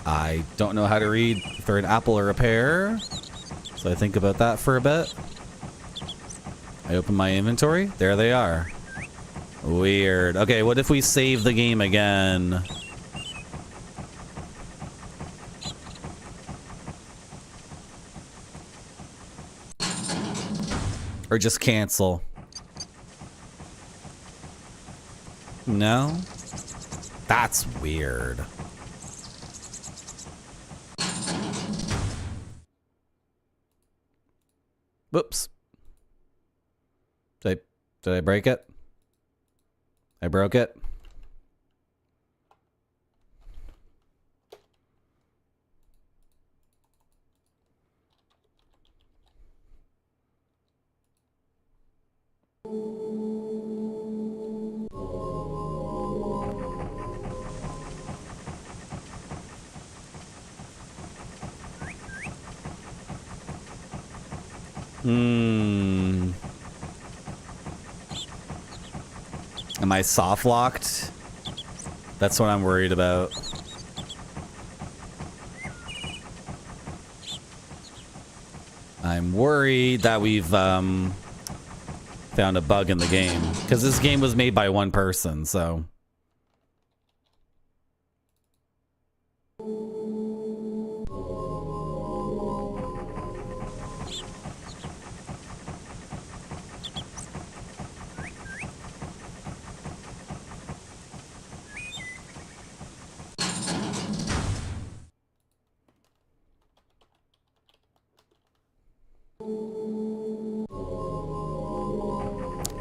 I don't know how to read if they're an apple or a pear, so I think about that for a bit. I open my inventory. There they are. Weird. Okay, what if we save the game again? Or just cancel? No? That's weird. Whoops. Did I break it? I broke it. Am I soft locked? That's what I'm worried about. I'm worried that we've found a bug in the game, because this game was made by one person, so.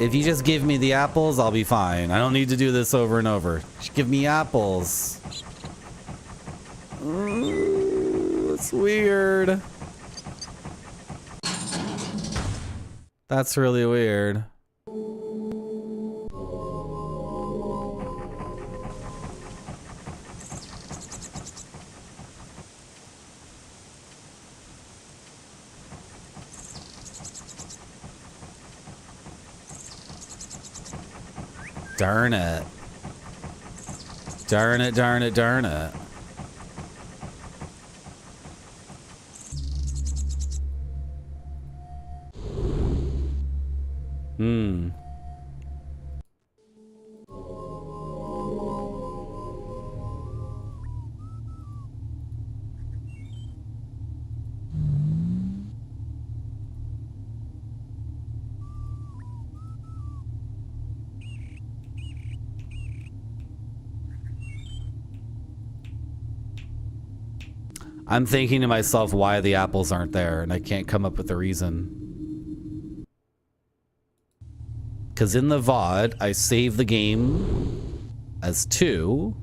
If you just give me the apples, I'll be fine. I don't need to do this over and over. Just give me apples. It's weird. That's really weird. Darn it. Darn it, darn it, darn it. I'm thinking to myself why the apples aren't there, and I can't come up with a reason. Because in the VOD, I save the game as 2,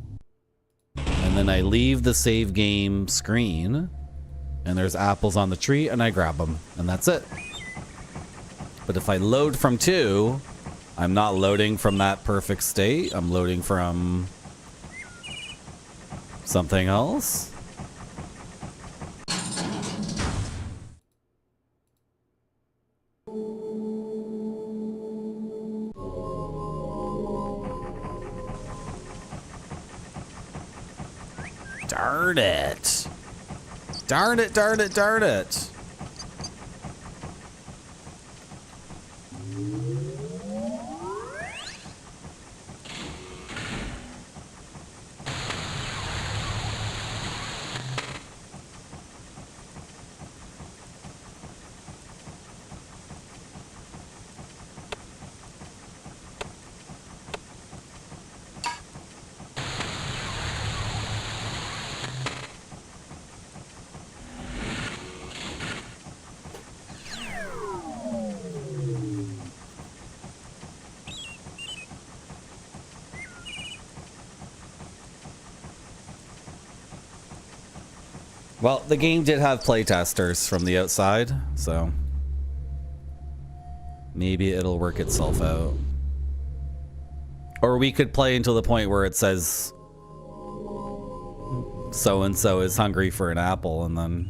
and then I leave the save game screen, and there's apples on the tree, and I grab them, and that's it. But if I load from 2, I'm not loading from that perfect state. I'm loading from something else. Darn it. Darn it, darn it, darn it. Well, the game did have playtesters from the outside, so maybe it'll work itself out. Or we could play until the point where it says so-and-so is hungry for an apple, and then...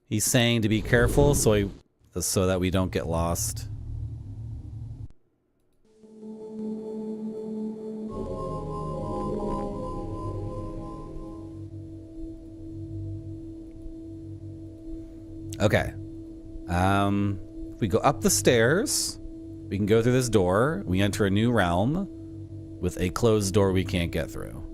He's saying to be careful so that we don't get lost. Okay. We go up the stairs. We can go through this door. We enter a new realm with a closed door we can't get through.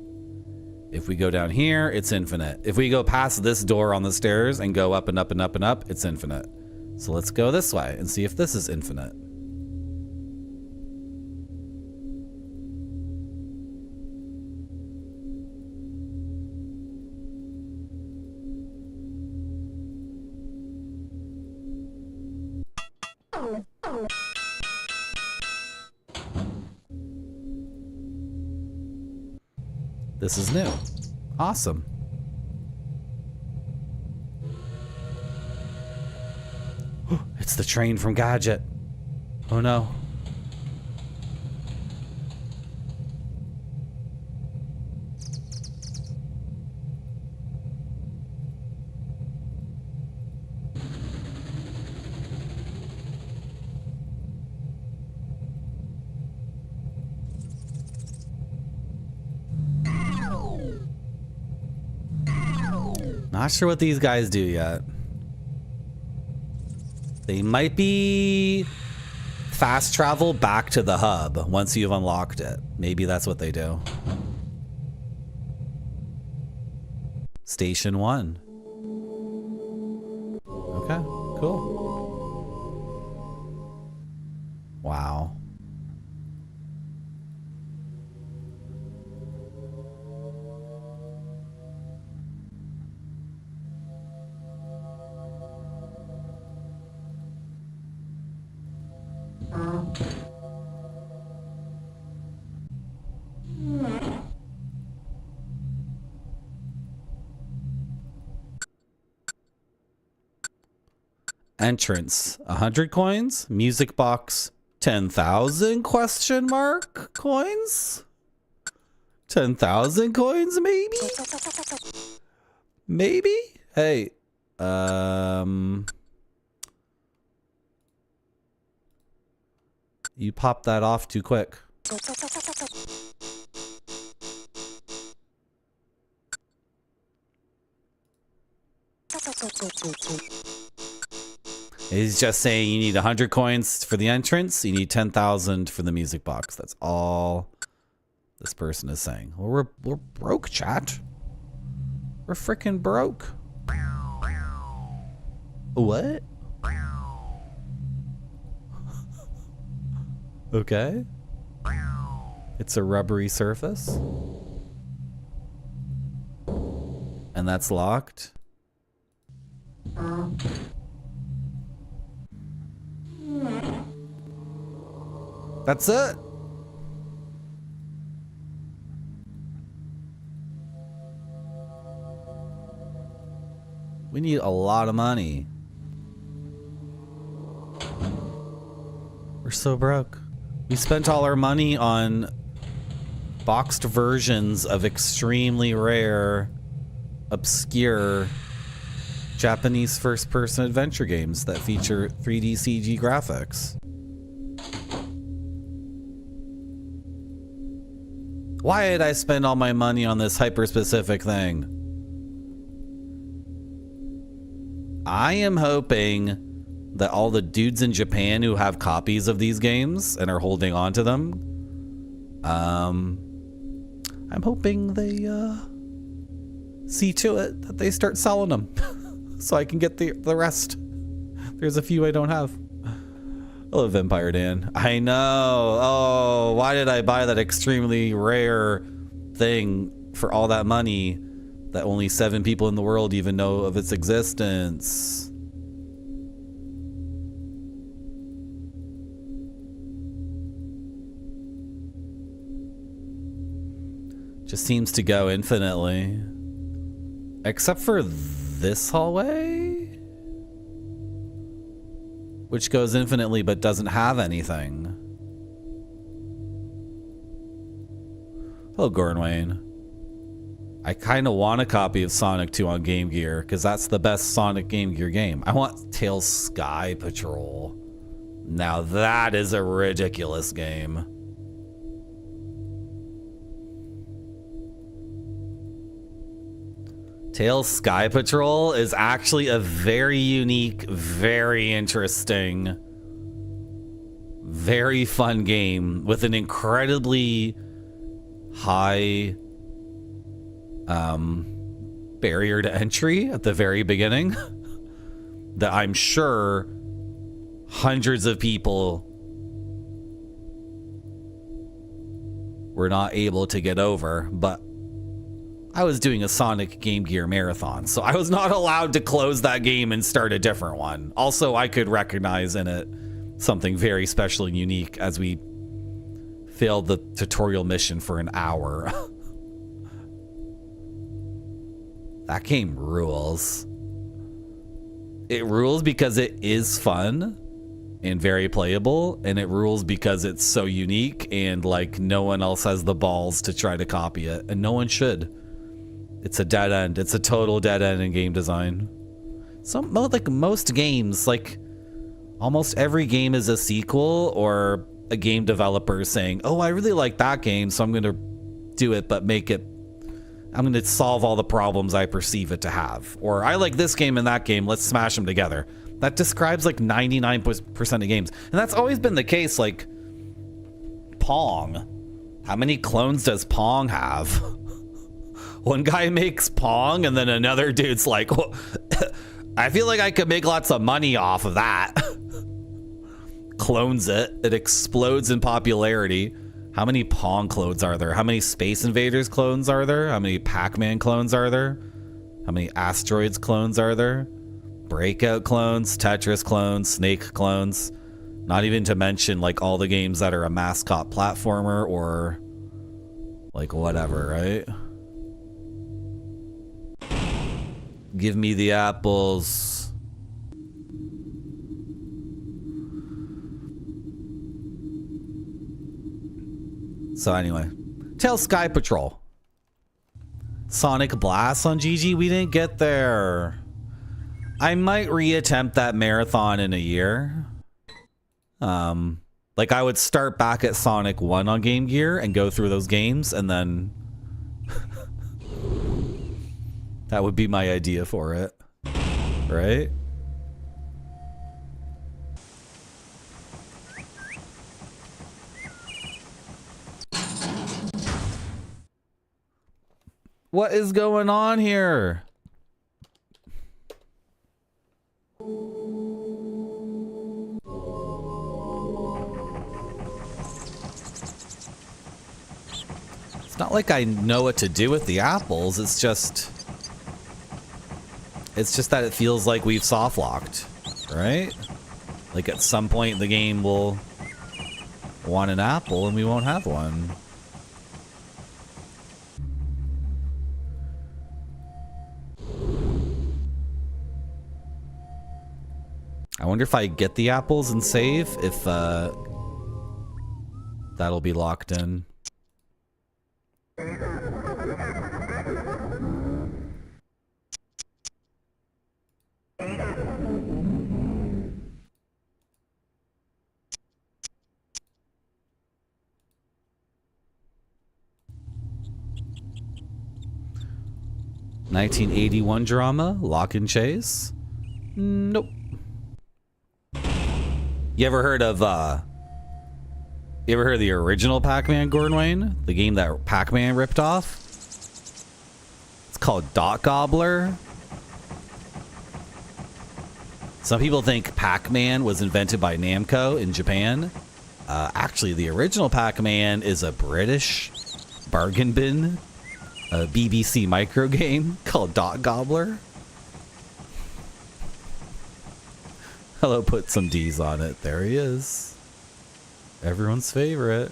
If we go down here, it's infinite. If we go past this door on the stairs and go up and up and up and up, it's infinite. So let's go this way and see if this is infinite. This is new. Awesome. It's the train from Gadget. Oh no. Not sure what these guys do yet. They might be fast travel back to the hub once you've unlocked it. Maybe that's what they do. Station 1. Cool. Wow. Entrance 100 coins, music box 10,000 question mark coins, 10,000 coins maybe. Hey, you popped that off too quick. He's just saying you need 100 coins for the entrance. You need 10,000 for the music box. That's all this person is saying. Well, we're broke, chat. We're freaking broke. What? Okay. It's a rubbery surface. And that's locked. That's it. We need a lot of money. We're so broke. We spent all our money on boxed versions of extremely rare, obscure Japanese first-person adventure games that feature 3D CG graphics. Why did I spend all my money on this hyper-specific thing? I am hoping that all the dudes in Japan who have copies of these games and are holding on to them, I'm hoping they see to it that they start selling them so I can get the rest. There's a few I don't have. Hello, Vampire Dan. I know. Oh, why did I buy that extremely rare thing for all that money that only 7 people in the world even know of its existence? Just seems to go infinitely. Except for this hallway, which goes infinitely but doesn't have anything. Hello, Gornwayne. I kind of want a copy of Sonic 2 on Game Gear because that's the best Sonic Game Gear game. I want Tails Sky Patrol. Now that is a ridiculous game. Tails Sky Patrol is actually a very unique, very interesting, very fun game with an incredibly high barrier to entry at the very beginning that I'm sure hundreds of people were not able to get over, but I was doing a Sonic Game Gear marathon, so I was not allowed to close that game and start a different one. Also, I could recognize in it something very special and unique as we failed the tutorial mission for an hour. That game rules. It rules because it is fun and very playable, and it rules because it's so unique and like no one else has the balls to try to copy it, and no one should. It's a dead end. It's a total dead end in game design. Like most games, like almost every game is a sequel or a game developer saying, oh, I really like that game, so I'm going to do it, but I'm going to solve all the problems I perceive it to have. Or I like this game and that game, let's smash them together. That describes like 99% of games. And that's always been the case. Like Pong. How many clones does Pong have? One guy makes Pong and then another dude's like, I feel like I could make lots of money off of that. Clones it. It explodes in popularity. How many Pong clones are there? How many Space Invaders clones are there? How many Pac-Man clones are there? How many Asteroids clones are there? Breakout clones, Tetris clones, Snake clones. Not even to mention like all the games that are a mascot platformer or like whatever, right? Give me the apples. So anyway, tell Sky Patrol. Sonic Blast on GG, we didn't get there. I might reattempt that marathon in a year. Like I would start back at Sonic 1 on Game Gear and go through those games and then that would be my idea for it. Right? What is going on here? It's not like I know what to do with the apples. It's just that it feels like we've soft locked, right? Like at some point the game will want an apple and we won't have one. I wonder if I get the apples and save, if that'll be locked in. (1981) drama, Lock and Chase? Nope. You ever heard of the original Pac-Man, Gordon Wayne? The game that Pac-Man ripped off? It's called Dot Gobbler. Some people think Pac-Man was invented by Namco in Japan. Actually, the original Pac-Man is a British bargain bin, a BBC micro game called Dot Gobbler. Hello, put some D's on it. There he is. Everyone's favorite.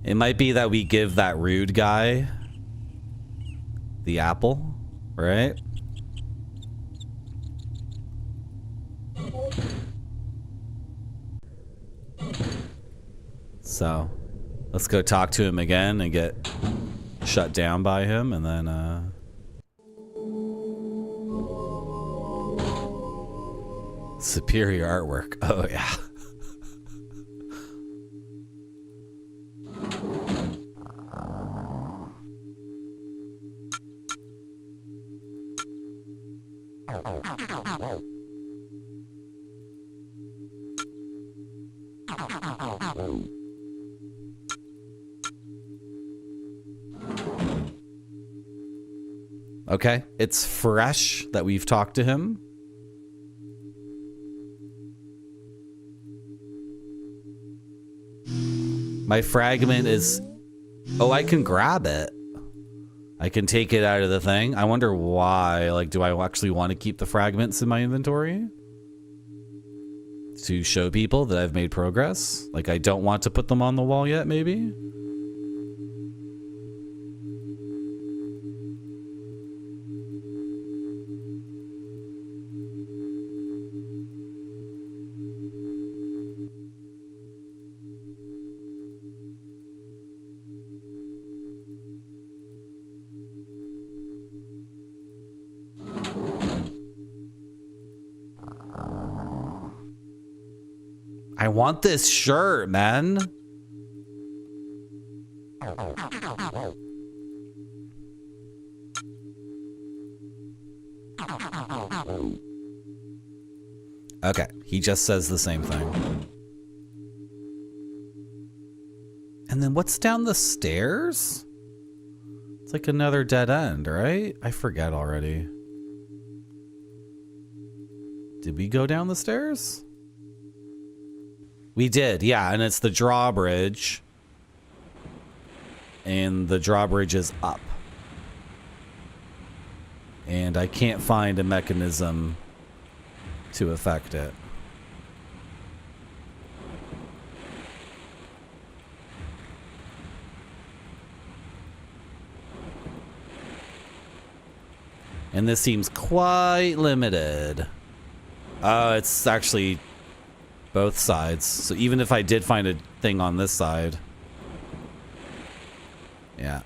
It might be that we give that rude guy the apple, right? So let's go talk to him again and get shut down by him, and then superior artwork. Oh yeah. Okay, it's fresh that we've talked to him. My fragment is... Oh, I can grab it. I can take it out of the thing. I wonder why. Like, do I actually want to keep the fragments in my inventory? To show people that I've made progress? Like, I don't want to put them on the wall yet, maybe? I want this shirt, man. Okay, he just says the same thing. And then what's down the stairs? It's like another dead end, right? I forget already. Did we go down the stairs? We did, yeah, and it's the drawbridge. And the drawbridge is up. And I can't find a mechanism to affect it. And this seems quite limited. It's actually both sides. So even if I did find a thing on this side. Yeah.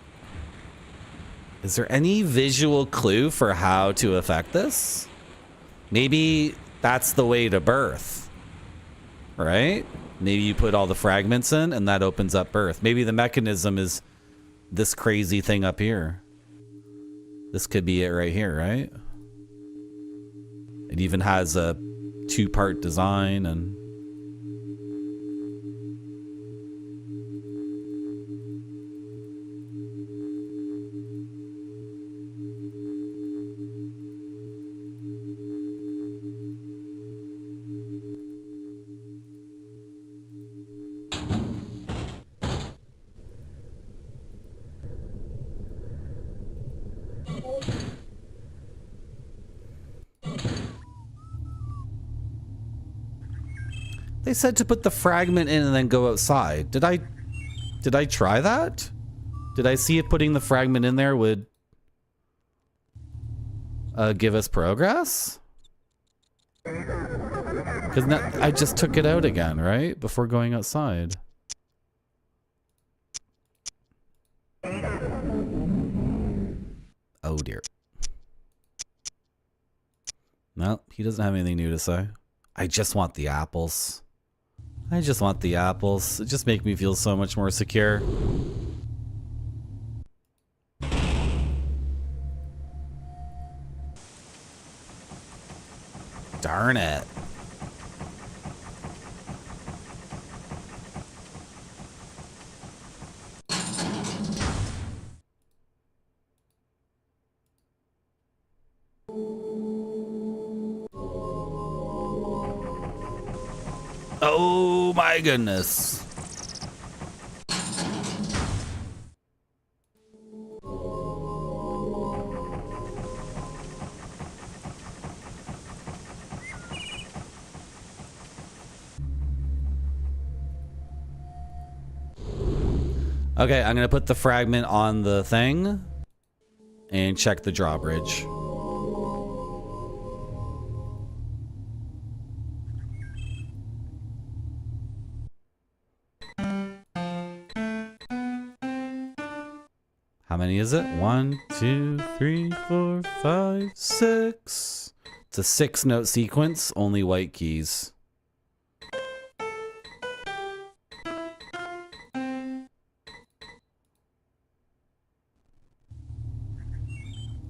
Is there any visual clue for how to affect this? Maybe that's the way to birth. Right? Maybe you put all the fragments in and that opens up birth. Maybe the mechanism is this crazy thing up here. This could be it right here, right? It even has a 2-part design and... They said to put the fragment in and then go outside. Did I try that? Did I see if putting the fragment in there would give us progress? Because I just took it out again, right? Before going outside. Oh dear. No, he doesn't have anything new to say. I just want the apples. I just want the apples. It just makes me feel so much more secure. Darn it. Oh my goodness. Okay, I'm gonna put the fragment on the thing and check the drawbridge. How many is it? 1, 2, 3, 4, 5, 6. It's a 6-note sequence, only white keys.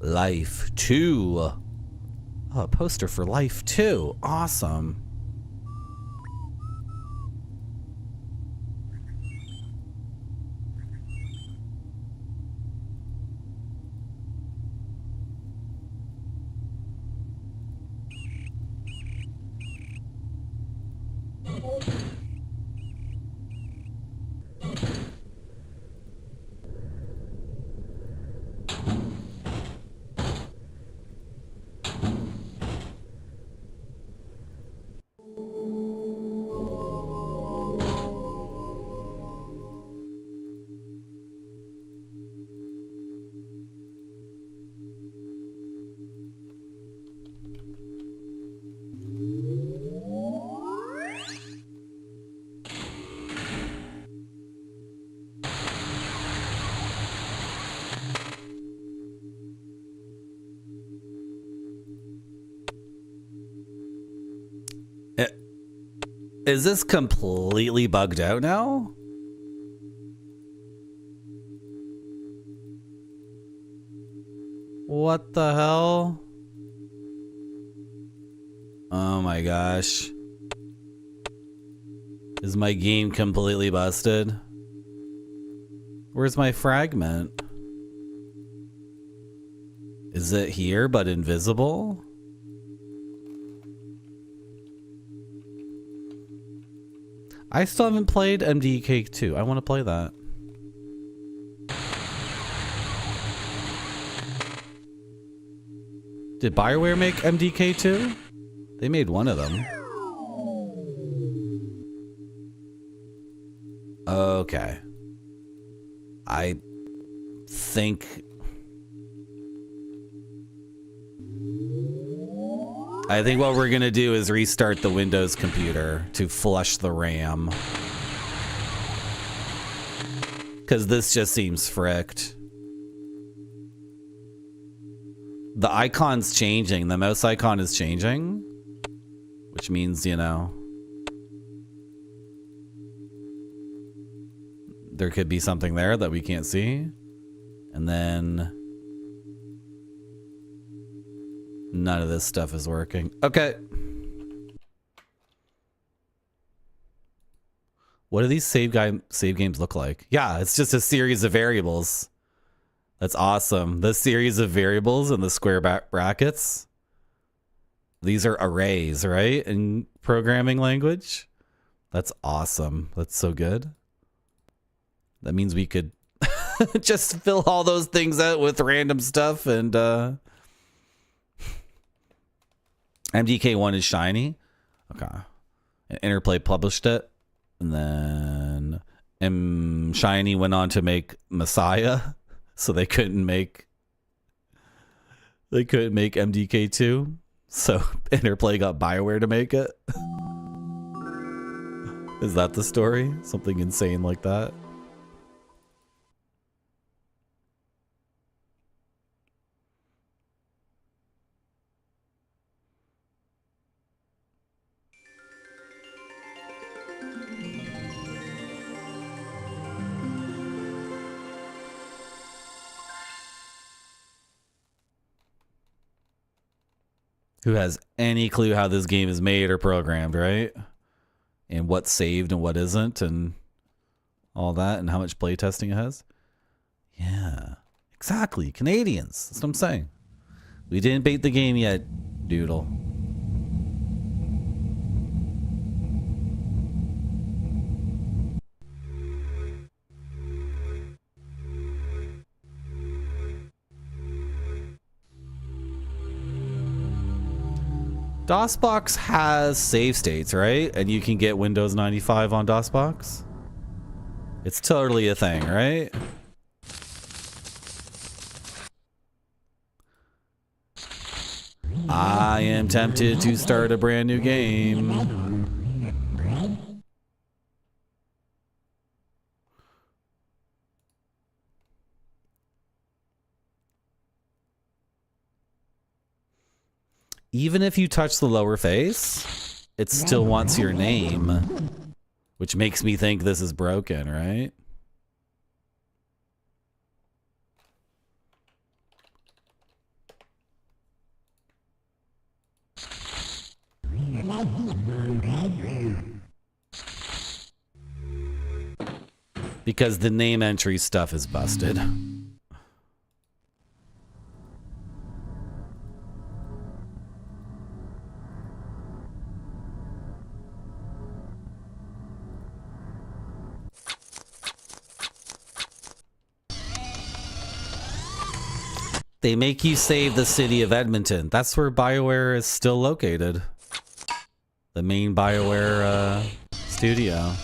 Life 2. Oh, a poster for Life 2. Awesome. Is this completely bugged out now? What the hell? Oh my gosh. Is my game completely busted? Where's my fragment? Is it here but invisible? I still haven't played MDK 2. I want to play that. Did BioWare make MDK 2? They made one of them. Okay. I think what we're gonna do is restart the Windows computer to flush the RAM. Because this just seems fricked. The icon's changing. The mouse icon is changing. Which means, you know, there could be something there that we can't see. And then none of this stuff is working. Okay. What do these save games look like? Yeah, it's just a series of variables. That's awesome. The series of variables and the square brackets. These are arrays, right? In programming language. That's awesome. That's so good. That means we could just fill all those things out with random stuff and MDK1 is shiny. Okay. Interplay published it. And then Shiny went on to make Messiah. So they couldn't make MDK2. So Interplay got BioWare to make it. Is that the story? Something insane like that? Who has any clue how this game is made or programmed, right? And what's saved and what isn't and all that and how much playtesting it has? Yeah, exactly. Canadians. That's what I'm saying. We didn't bait the game yet, Doodle. DOSBox has save states, right? And you can get Windows 95 on DOSBox. It's totally a thing, right? I am tempted to start a brand new game. Even if you touch the lower face, it still wants your name, which makes me think this is broken, right? Because the name entry stuff is busted. They make you save the city of Edmonton. That's where BioWare is still located. The main BioWare studio.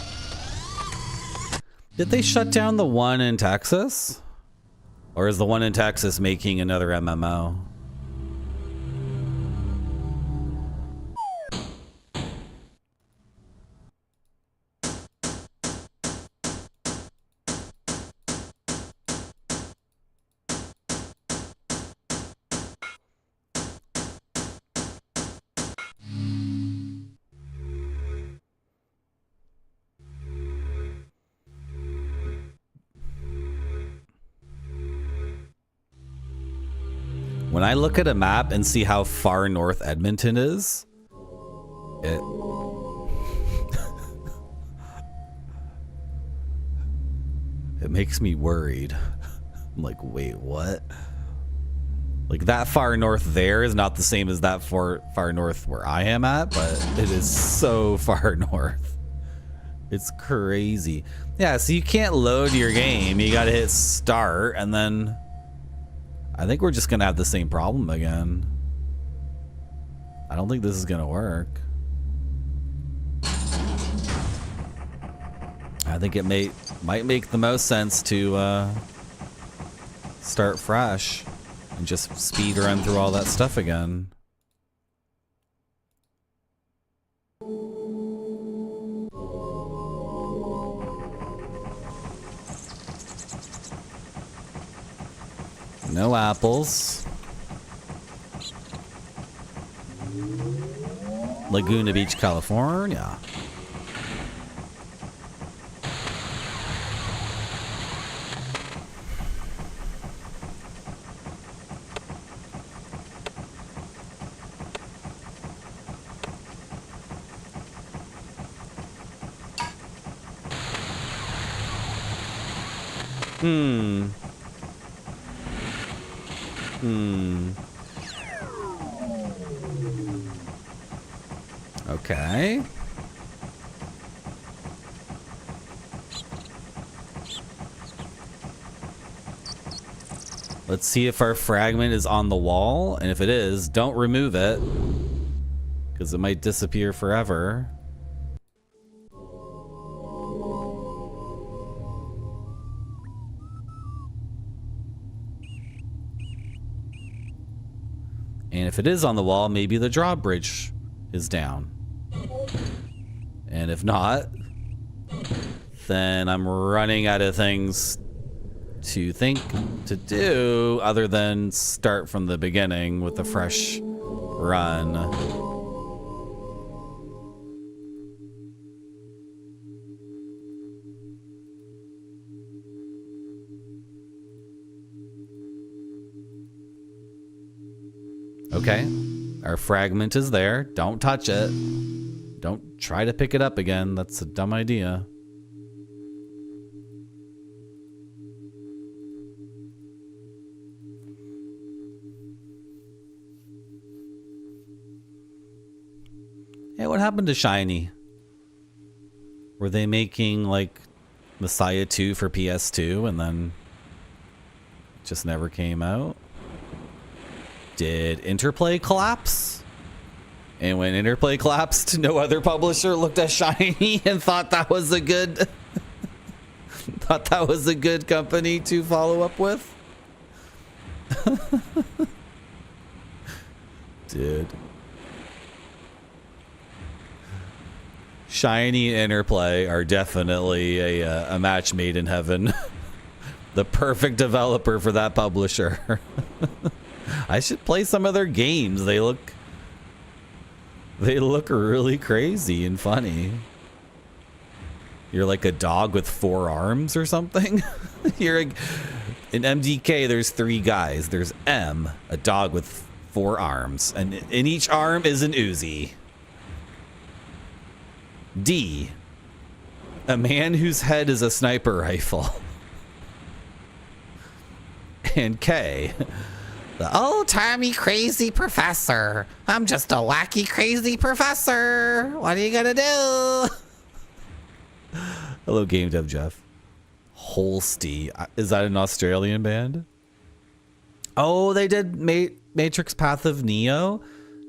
Did they shut down the one in Texas? Or is the one in Texas making another MMO? When I look at a map and see how far north Edmonton is, It it makes me worried. I'm like, wait, what? Like that far north there is not the same as that far north where I am at, but it is so far north. It's crazy. Yeah, so you can't load your game. You gotta hit start, and then I think we're just gonna have the same problem again. I don't think this is gonna work. I think it might make the most sense to start fresh and just speed run through all that stuff again. No apples. Laguna Beach, California. Okay. Let's see if our fragment is on the wall, and if it is, don't remove it, because it might disappear forever. And if it is on the wall, maybe the drawbridge is down. And if not, then I'm running out of things to think to do other than start from the beginning with a fresh run. Okay, our fragment is there. Don't touch it. Don't try to pick it up again. That's a dumb idea. Hey, what happened to Shiny? Were they making like Messiah 2 for PS2 and then it just never came out? Did Interplay collapse? And when Interplay collapsed, no other publisher looked at Shiny and thought that was a good company to follow up with? Dude. Shiny and Interplay are definitely a match made in heaven. The perfect developer for that publisher. I should play some of their games. They look really crazy and funny. You're like a dog with 4 arms or something. You're like, in MDK there's 3 guys. There's M, a dog with 4 arms, and in each arm is an Uzi. D, a man whose head is a sniper rifle. And K, the old-timey crazy professor. I'm just a wacky crazy professor. What are you gonna do? Hello, Game Dev Jeff. Holsty. Is that an Australian band? Oh, they did Matrix Path of Neo.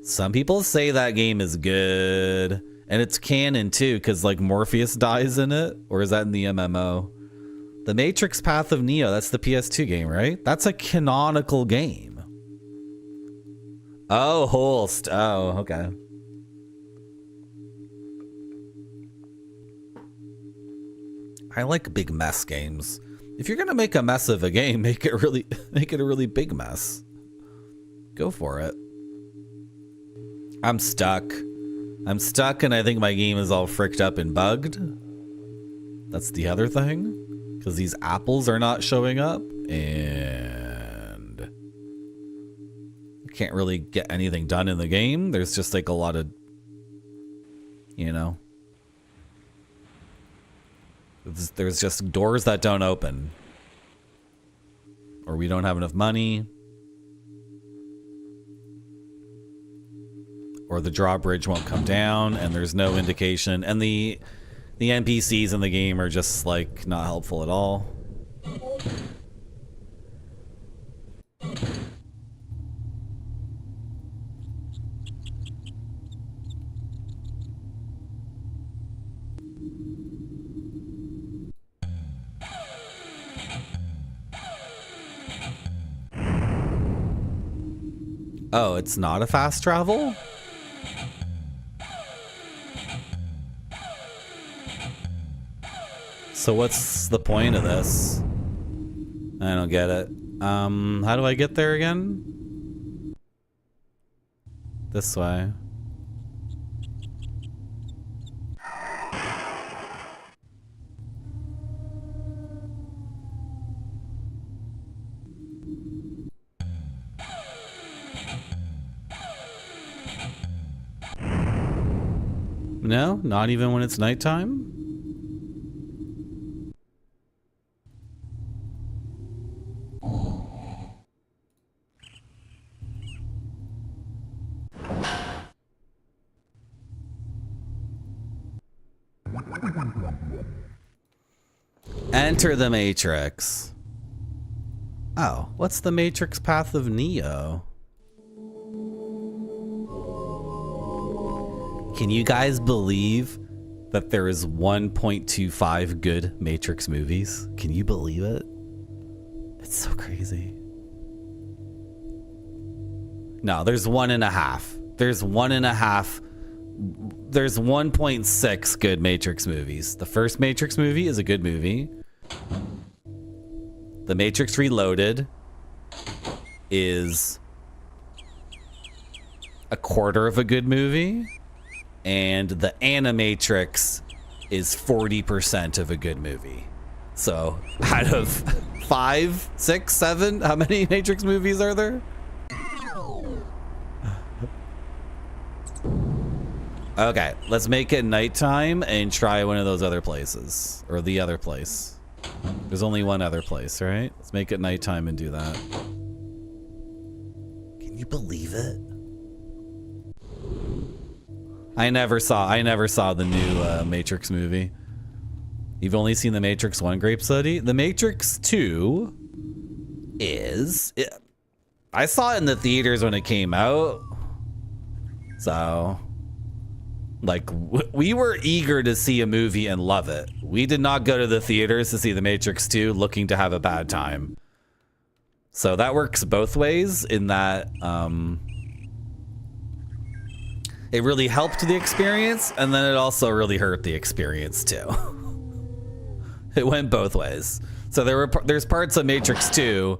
Some people say that game is good. And it's canon too, because like Morpheus dies in it. Or is that in the MMO? The Matrix Path of Neo, that's the PS2 game, right? That's a canonical game. Oh, Holst. Oh, okay. I like big mess games. If you're gonna make a mess of a game, make it a really big mess. Go for it. I'm stuck. And I think my game is all fricked up and bugged. That's the other thing. Because these apples are not showing up. And I can't really get anything done in the game. There's just like a lot of you know? There's just doors that don't open. Or we don't have enough money. Or the drawbridge won't come down and there's no indication. And the NPCs in the game are just like not helpful at all. Oh, it's not a fast travel? So what's the point of this? I don't get it. How do I get there again? This way. No, not even when it's nighttime? Enter the Matrix. Oh, what's the Matrix path of Neo? Can you guys believe that there is 1.25 good Matrix movies? Can you believe it? It's so crazy. No, there's 1.5. There's 1.5. There's 1.6 good Matrix movies. The first Matrix movie is a good movie. The Matrix Reloaded is a quarter of a good movie. And the Animatrix is 40% of a good movie. So out of 5, 6, 7, how many Matrix movies are there? Okay, let's make it nighttime and try one of those other places. Or the other place. There's only one other place, right? Let's make it nighttime and do that. Can you believe it? I never saw the new Matrix movie. You've only seen the Matrix 1 Grape Study. The Matrix 2 is... I saw it in the theaters when it came out. So... like, we were eager to see a movie and love it. We did not go to the theaters to see The Matrix 2 looking to have a bad time. So that works both ways in that... it really helped the experience, and then it also really hurt the experience too. It went both ways. So there's parts of Matrix 2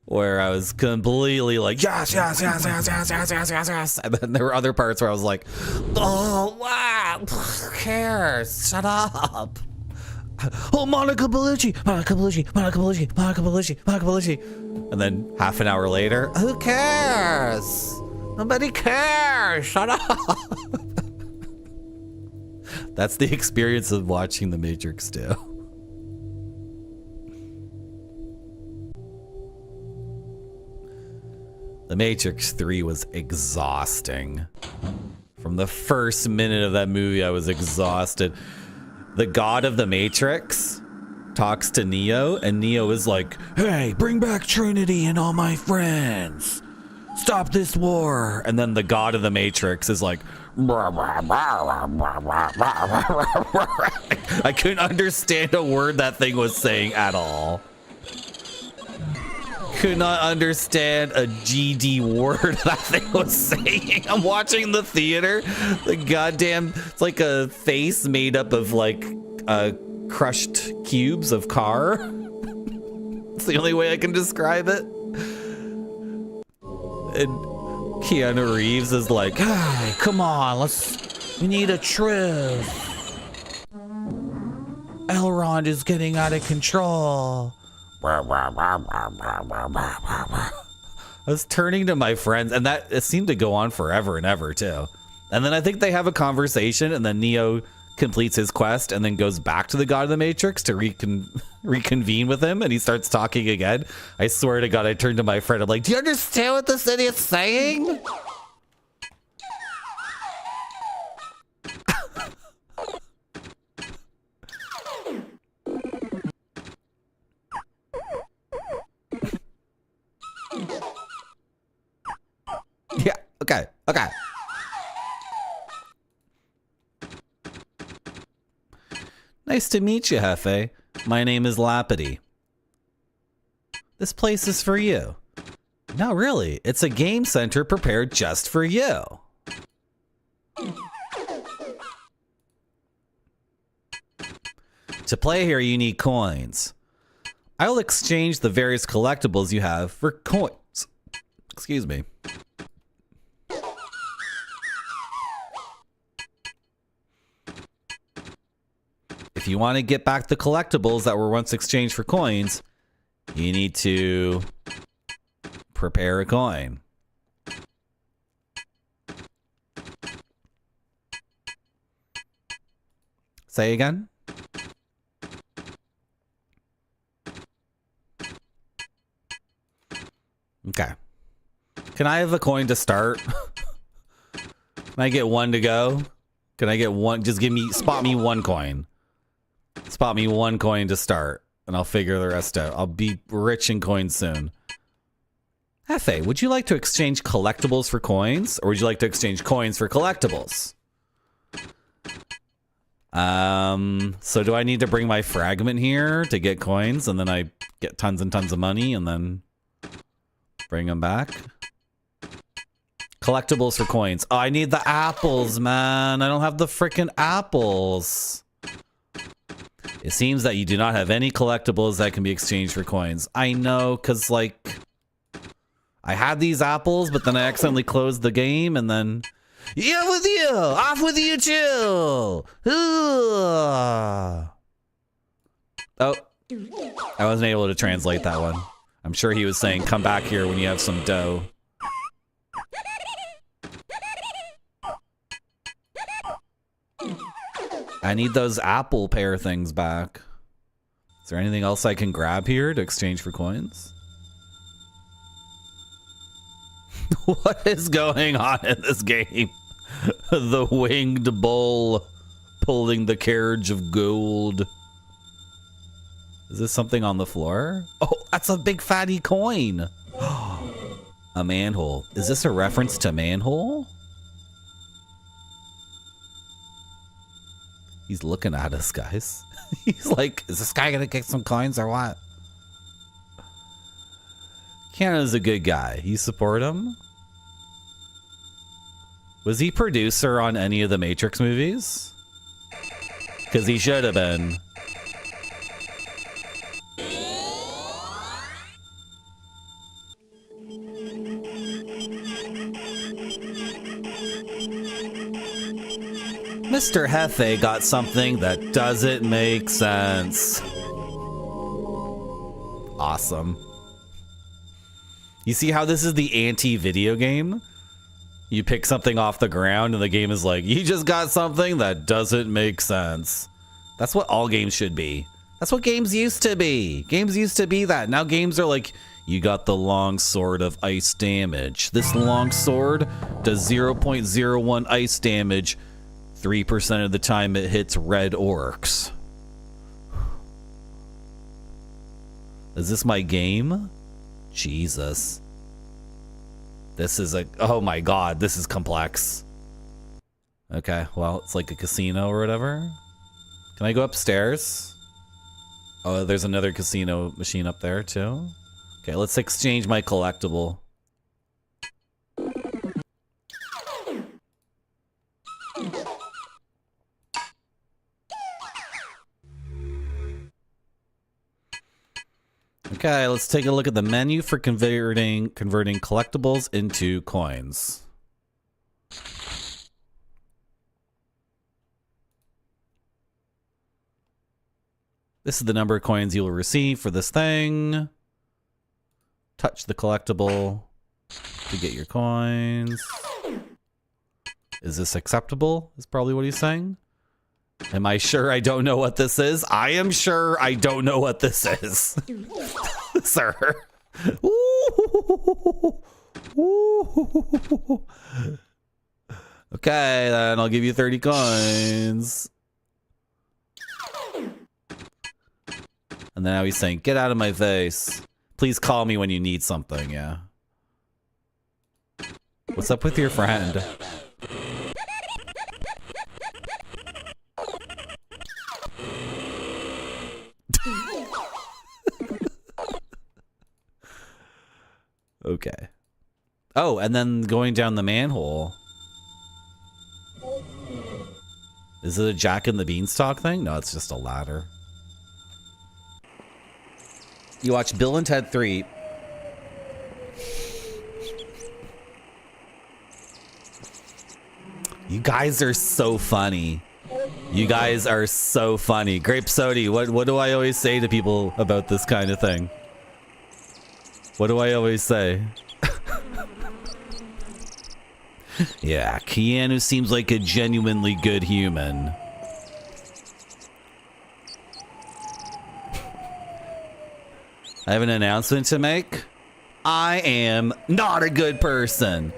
where I was completely like, yes, yes, yes, yes, yes, yes, yes, yes, yes. And then there were other parts where I was like, oh, wow, who cares? Shut up. Oh, Monica Bellucci, Monica Bellucci, Monica Bellucci, Monica Bellucci, Monica Bellucci. And then half an hour later, who cares? Nobody cares. Shut up. That's the experience of watching The Matrix 2. The Matrix 3 was exhausting. From the first minute of that movie, I was exhausted. The god of the Matrix talks to Neo, and Neo is like, hey, bring back Trinity and all my friends. Stop this war. And then the god of the Matrix is like, I couldn't understand a word that thing was saying at all. Could not understand a GD word that thing was saying. I'm watching the theater. The goddamn, it's like a face made up of like crushed cubes of car. It's the only way I can describe it. And Keanu Reeves is like, hey, come on, we need a truce. Elrond is getting out of control. I was turning to my friends, and it seemed to go on forever and ever too. And then I think they have a conversation, and then Neo completes his quest and then goes back to the God of the Matrix to reconvene with him, and he starts talking again. I swear to God, I turned to my friend. I'm like, do you understand what this idiot's saying? Yeah, okay. Nice to meet you, Hefe. My name is Lapity. This place is for you. No, really, it's a game center prepared just for you. To play here, you need coins. I will exchange the various collectibles you have for coins. Excuse me. If you want to get back the collectibles that were once exchanged for coins, you need to prepare a coin. Say again? Okay. Can I have a coin to start? Can I get one to go? Can I get one? Just spot me one coin. Spot me one coin to start, and I'll figure the rest out. I'll be rich in coins soon. Hefe, would you like to exchange collectibles for coins, or would you like to exchange coins for collectibles? So do I need to bring my fragment here to get coins, and then I get tons and tons of money, and then bring them back? Collectibles for coins. Oh, I need the apples, man. I don't have the freaking apples. It seems that you do not have any collectibles that can be exchanged for coins. I know, because, like, I had these apples, but then I accidentally closed the game, and then... Yeah, with you! Off with you, too! Oh, I wasn't able to translate that one. I'm sure he was saying, come back here when you have some dough. I need those apple pear things back. Is there anything else I can grab here to exchange for coins? What is going on in this game? The winged bull pulling the carriage of gold. Is this something on the floor? Oh, that's a big fatty coin. A manhole. Is this a reference to manhole? He's looking at us, guys. He's like, is this guy gonna get some coins or what? Canada's a good guy. You support him? Was he producer on any of the Matrix movies? Because he should have been. Mr. Hefe got something that doesn't make sense. Awesome. You see how this is the anti-video game? You pick something off the ground and the game is like, you just got something that doesn't make sense. That's what all games should be. That's what games used to be. Games used to be that. Now games are like, you got the long sword of ice damage. This long sword does 0.01 ice damage 3% of the time it hits red orcs. Is this my game? Jesus. This is a... Oh my god, this is complex. Okay, well, it's like a casino or whatever. Can I go upstairs? Oh, there's another casino machine up there too. Okay, let's exchange my collectible. Okay, let's take a look at the menu for converting collectibles into coins. This is the number of coins you will receive for this thing. Touch the collectible to get your coins. Is this acceptable? Is probably what he's saying. Am I sure I don't know what this is? I am sure I don't know what this is. Sir. Okay, then I'll give you 30 coins. And then now he's saying, get out of my face. Please call me when you need something, yeah. What's up with your friend? Okay. Oh, and then going down the manhole. Is it a Jack and the Beanstalk thing? No, it's just a ladder. You watch Bill and Ted 3. You guys are so funny. You guys are so funny. Grape Sody, what do I always say to people about this kind of thing? What do I always say? Yeah, Keanu seems like a genuinely good human. I have an announcement to make. I am not a good person.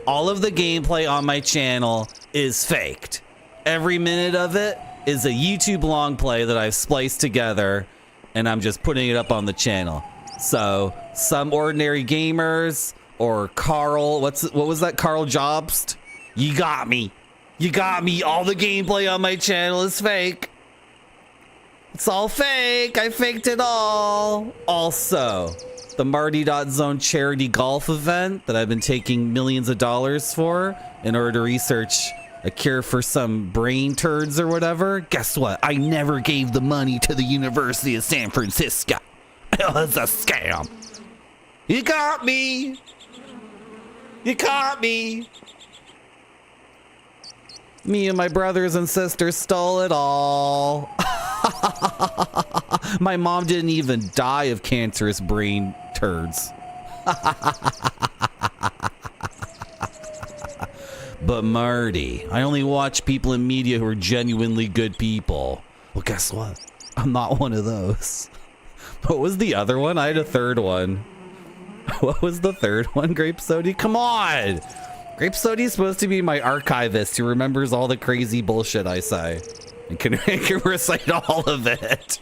All of the gameplay on my channel is faked. Every minute of it is a YouTube long play that I've spliced together, and I'm just putting it up on the channel. So some ordinary gamers or Carl, what was that, Carl Jobst? You got me. You got me. All the gameplay on my channel is fake. It's all fake. I faked it all. Also, the Marty.Zone charity golf event that I've been taking millions of dollars for in order to research a cure for some brain turds or whatever. Guess what? I never gave the money to the University of San Francisco. It was a scam. You got me. You caught me. Me and my brothers and sisters stole it all. My mom didn't even die of cancerous brain turds. But Marty, I only watch people in media who are genuinely good people. Well, guess what? I'm not one of those. What was the other one? I had a third one. What was the third one, Grape Sody? Come on! Grape Sody's supposed to be my archivist who remembers all the crazy bullshit I say. And can recite all of it.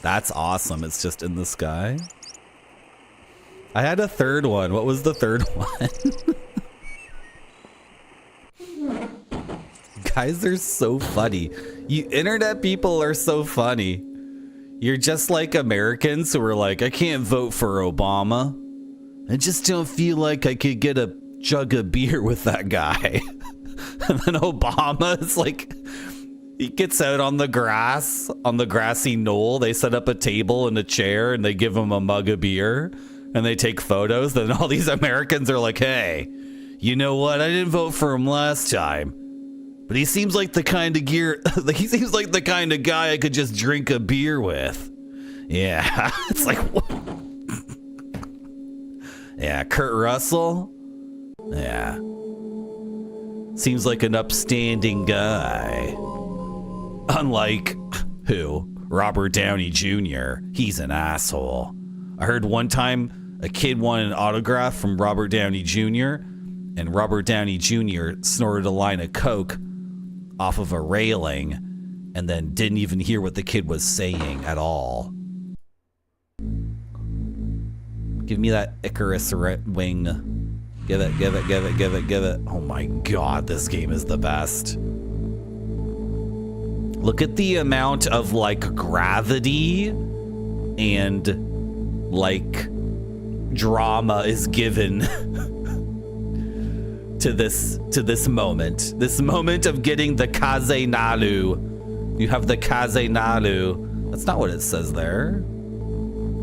That's awesome. It's just in the sky. I had a third one. What was the third one? Guys are so funny. You internet people are so funny. You're just like Americans who are like, I can't vote for Obama. I just don't feel like I could get a jug of beer with that guy. And then Obama is like, he gets out on the grass, on the grassy knoll. They set up a table and a chair and they give him a mug of beer and they take photos. Then all these Americans are like, hey, you know what? I didn't vote for him last time. But he seems like the kind of he seems like the kind of guy I could just drink a beer with. Yeah, it's like, what? Yeah, Kurt Russell. Yeah. Seems like an upstanding guy. Unlike, who? Robert Downey Jr. He's an asshole. I heard one time a kid wanted an autograph from Robert Downey Jr. and Robert Downey Jr. snorted a line of coke off of a railing and then didn't even hear what the kid was saying at all. Give me that Icarus wing. Give it, give it, give it, give it, give it. Oh my god, this game is the best. Look at the amount of like gravity and like drama is given to this moment. This moment of getting the Kaze Nalu. You have the Kaze Nalu. That's not what it says there.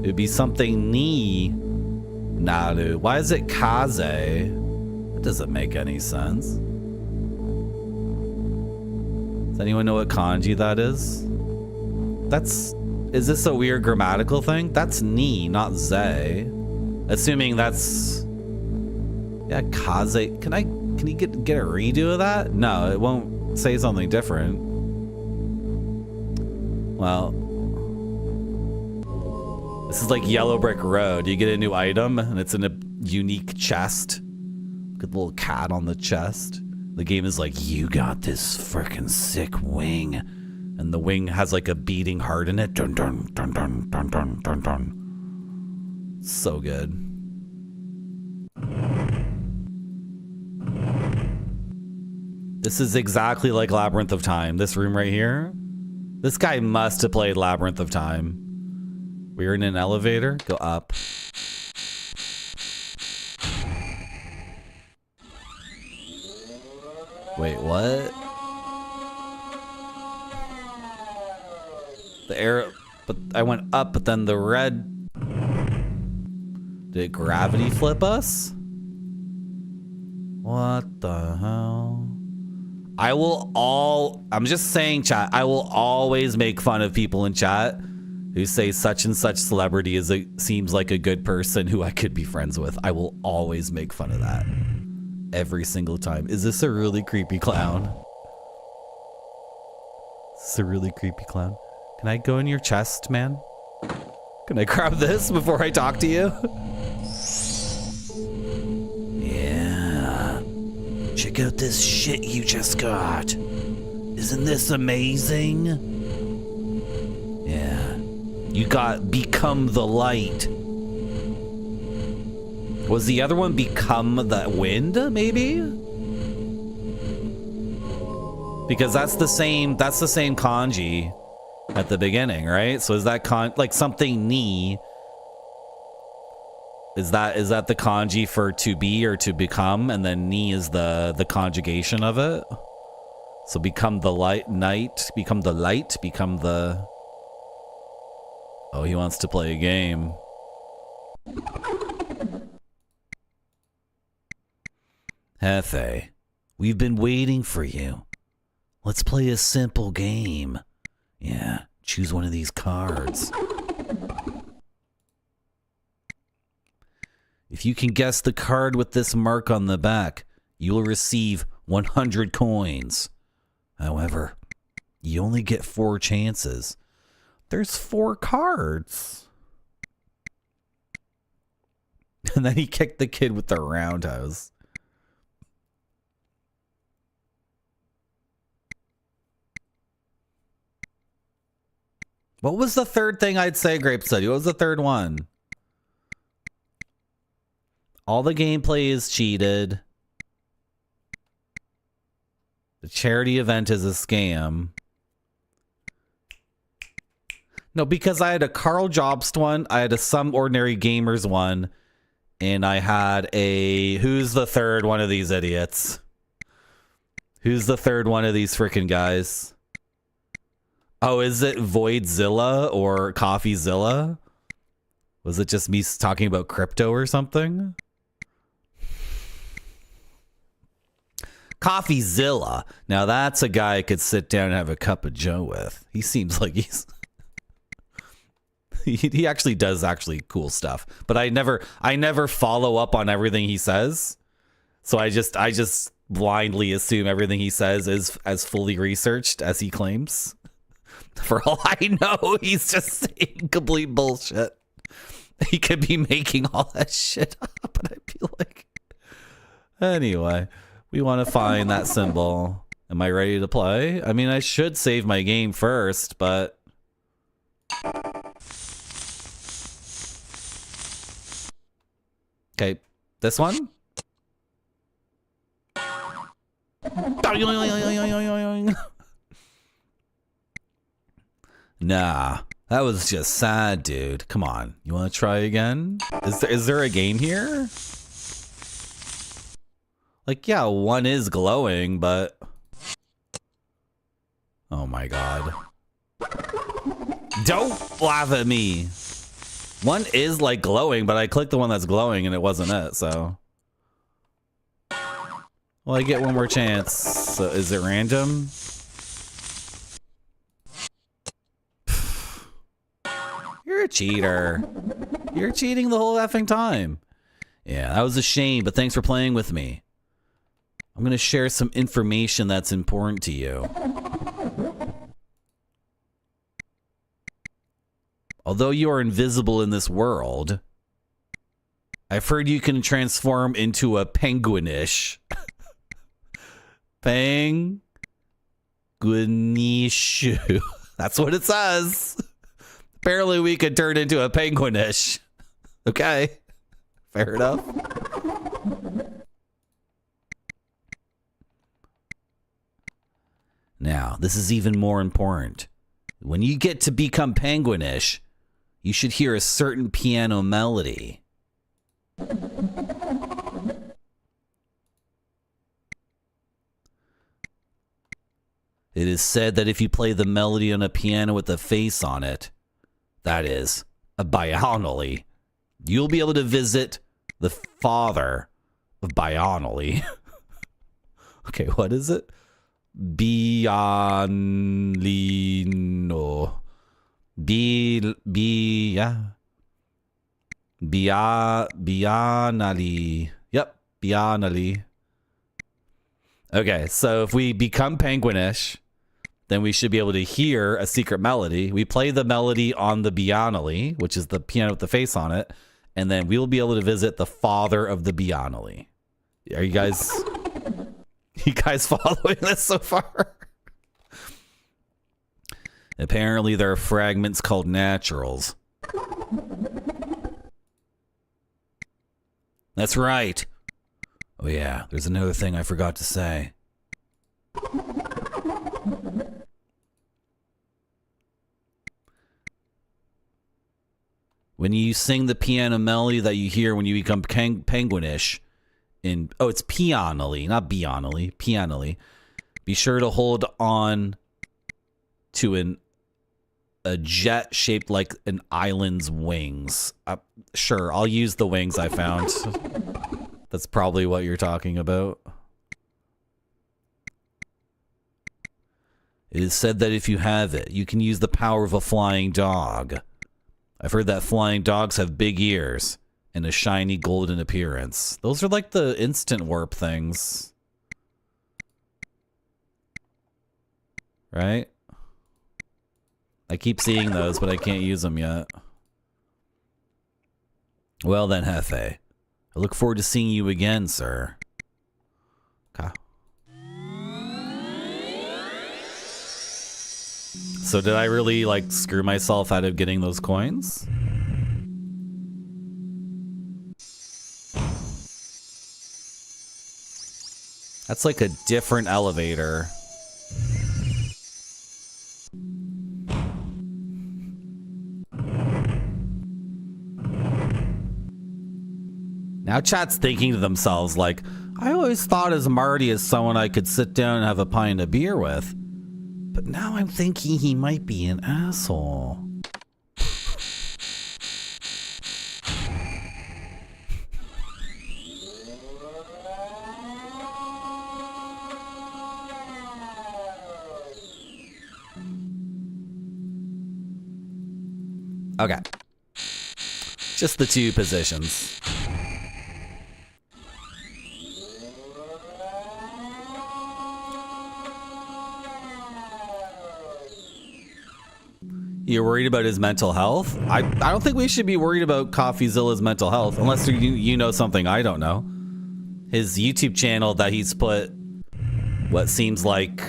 It'd be something ni Nalu. Why is it Kaze? That doesn't make any sense. Does anyone know what kanji that is? That's Is this a weird grammatical thing? That's ni, not ze. Assuming that's... Yeah, kaze. Can you get a redo of that? No, it won't say something different. Well... This is like Yellow Brick Road. You get a new item, and it's in a unique chest. Look at the little cat on the chest. The game is like, you got this freaking sick wing. And the wing has like a beating heart in it. Dun dun dun dun dun dun dun dun. So good. This is exactly like Labyrinth of Time. This room right here. This guy must have played Labyrinth of Time. We're in an elevator. Go up. Wait, what? The arrow, but I went up, but then the red... Did gravity flip us? What the hell? I'm just saying, chat, I will always make fun of people in chat who say such and such celebrity seems like a good person who I could be friends with. I will always make fun of that. Every single time. Is this a really creepy clown? Is this a really creepy clown? Can I go in your chest, man? Can I grab this before I talk to you? Yeah. Check out this shit you just got. Isn't this amazing? Yeah. You got Become the Light. Was the other one Become the Wind, maybe? Because that's the same kanji at the beginning, right? So is that like something ni? Is that the kanji for to be or to become, and then ni is the conjugation of it? So become the night, become the light, become the... Oh, he wants to play a game. Hefe, we've been waiting for you. Let's play a simple game. Yeah, choose one of these cards. If you can guess the card with this mark on the back, you will receive 100 coins. However, you only get 4 chances. There's 4 cards. And then he kicked the kid with the roundhouse. What was the third thing I'd say, Grape Study? What was the third one? All the gameplay is cheated. The charity event is a scam. No, because I had a Carl Jobst one, I had a Some Ordinary Gamers one, and I had a... Who's the third one of these idiots? Who's the third one of these freaking guys? Oh, is it Voidzilla or CoffeeZilla? Was it just me talking about crypto or something? CoffeeZilla. Now that's a guy I could sit down and have a cup of joe with. He seems like he's... he actually does cool stuff. But I never follow up on everything he says. So I just blindly assume everything he says is as fully researched as he claims. For all I know, he's just saying complete bullshit. He could be making all that shit up, and I'd be like... Anyway, we want to find that symbol. Am I ready to play? I mean, I should save my game first, but... Okay, this one? Nah, that was just sad, dude. Come on, you want to try again? Is there a game here? Like, yeah, one is glowing, but... Oh my god. Don't laugh at me! One is, like, glowing, but I clicked the one that's glowing and it wasn't it, so... Well, I get one more chance. So, is it random? a cheater. You're cheating the whole effing time. Yeah, that was a shame, but thanks for playing with me. I'm going to share some information that's important to you. Although you are invisible in this world, I've heard you can transform into a penguinish. Penguinish. That's what it says. Apparently we could turn into a penguinish. Okay. Fair enough. Now, this is even more important. When you get to become penguinish, you should hear a certain piano melody. It is said that if you play the melody on a piano with a face on it, that is, a bianally, you'll be able to visit the father of bianally. Okay, what is it? Bianlino. Bianali. Yep, Bianali. Okay, so if we become penguinish, then we should be able to hear a secret melody. We play the melody on the bianali, which is the piano with the face on it, and then we'll be able to visit the father of the bianali. Are you guys following this so far? Apparently there are fragments called naturals. That's right. Oh yeah, there's another thing I forgot to say. When you sing the piano melody that you hear when you become penguinish, it's pianally, not bianally, pianally. Be sure to hold on to a jet shaped like an island's wings. Sure, I'll use the wings I found. That's probably what you're talking about. It is said that if you have it, you can use the power of a flying dog. I've heard that flying dogs have big ears and a shiny golden appearance. Those are like the instant warp things. Right? I keep seeing those, but I can't use them yet. Well then, Hefe. I look forward to seeing you again, sir. Okay. So did I really, like, screw myself out of getting those coins? That's like a different elevator. Now chat's thinking to themselves like, I always thought as Marty as someone I could sit down and have a pint of beer with. But now I'm thinking he might be an asshole. Okay. Just the two positions. You're worried about his mental health? I don't think we should be worried about CoffeeZilla's mental health, unless you know something I don't know. His YouTube channel that he's put what seems like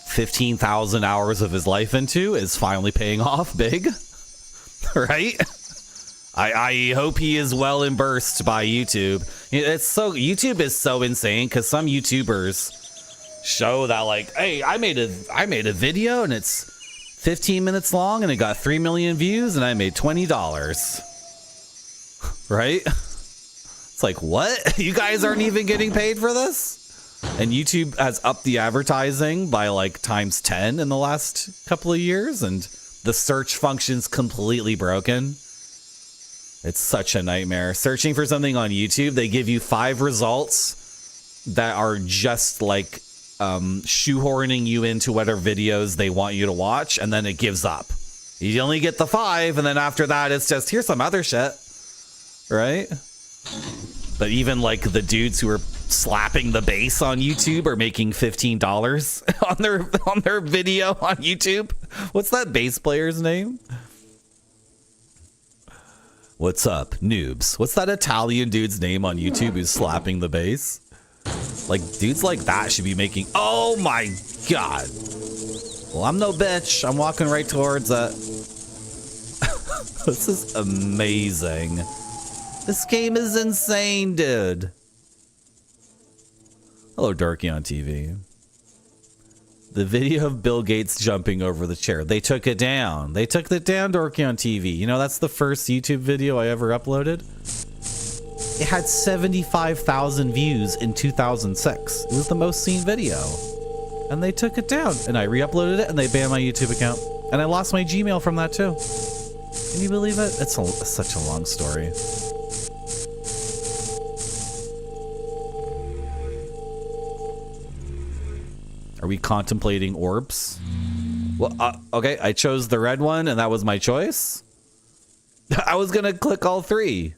15,000 hours of his life into is finally paying off big. Right? I hope he is well immersed by YouTube. YouTube is so insane because some YouTubers show that like, hey, I made a video and it's 15 minutes long and it got 3 million views and I made $20. Right? It's like, what? You guys aren't even getting paid for this? And YouTube has upped the advertising by like times 10 in the last couple of years, and the search function's completely broken. It's such a nightmare. Searching for something on YouTube, they give you 5 results that are just like shoehorning you into whatever videos they want you to watch, and then it gives up. You only get the 5, and then after that, it's just, here's some other shit. Right? But even like the dudes who are slapping the bass on YouTube are making $15 on their video on YouTube. What's that bass player's name? What's up, noobs? What's that Italian dude's name on YouTube who's slapping the bass? Like, dudes like that should be making... Oh my god. Well, I'm no bitch. I'm walking right towards it. This is amazing. This game is insane, dude. Hello, Darky on TV. The video of Bill Gates jumping over the chair. They took it down. They took it down, Dorky on TV. You know, that's the first YouTube video I ever uploaded. It had 75,000 views in 2006. It was the most seen video. And they took it down. And I re-uploaded it and they banned my YouTube account. And I lost my Gmail from that too. Can you believe it? It's such a long story. Are we contemplating orbs? Well, okay, I chose the red one and that was my choice. I was gonna click all 3.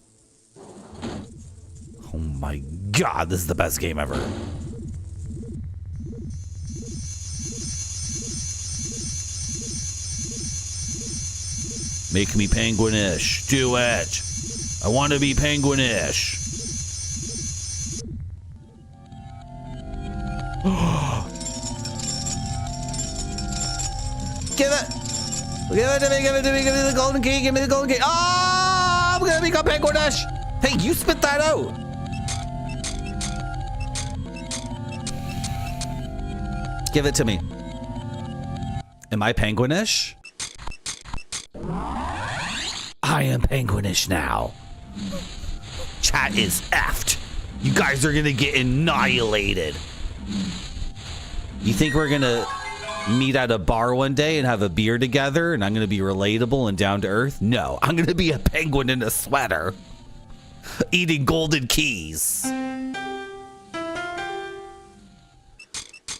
Oh my god, this is the best game ever. Make me penguinish. Do it. I want to be penguinish. Give it. Give it to me, give it to me, give me the golden key, give me the golden key. Oh, I'm gonna become penguinish. Hey, you spit that out. Give it to me. Am I penguinish? I am penguinish now. Chat is effed. You guys are gonna get annihilated. You think we're gonna meet at a bar one day and have a beer together and I'm gonna be relatable and down to earth? No, I'm gonna be a penguin in a sweater eating golden keys.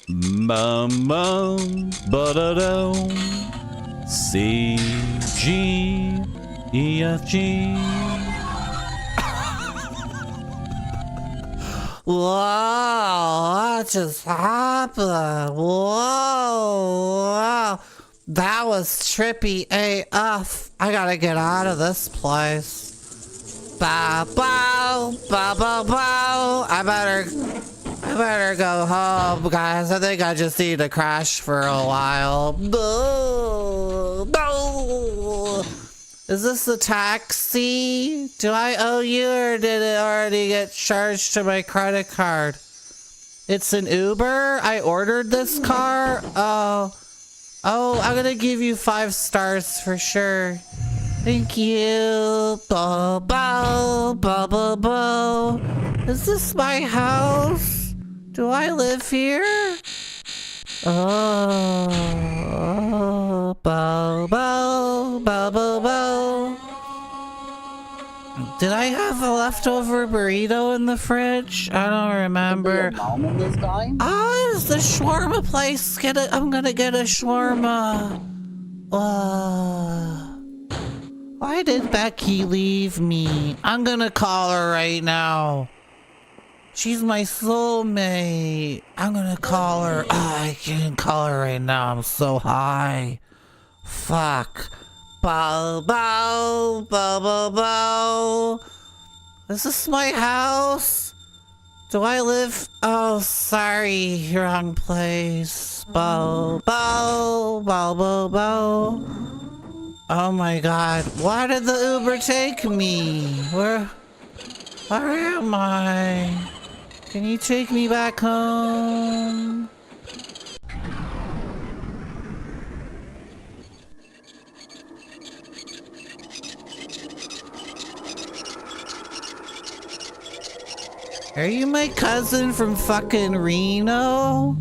Bum bum ba-da-dum. C G E F G. Whoa, what just happened? Whoa, that was trippy AF. I gotta get out of this place. Bow, bow, bow, bow, bow. I better go home, guys. I think I just need to crash for a while. Boo, boo. Is this a taxi? Do I owe you or did it already get charged to my credit card? It's an Uber? I ordered this car? Oh, I'm gonna give you 5 stars for sure. Thank you. Bow, bow, bow, bow, bow. Is this my house? Do I live here? Oh, bow, bow, bow, bow, bow. Did I have a leftover burrito in the fridge? I don't remember. Oh, it's the shawarma place. I'm gonna get a shawarma. Why did Becky leave me? I'm gonna call her right now. She's my soulmate. I'm gonna call her. I can't call her right now. I'm so high. Fuck. Bow, bow, bow, bow, bow. Is this my house? Do I live? Oh, sorry. Wrong place. Bow, bow, bow, bow, bow. Oh my god. Why did the Uber take me? Where am I? Can you take me back home? Are you my cousin from fucking Reno?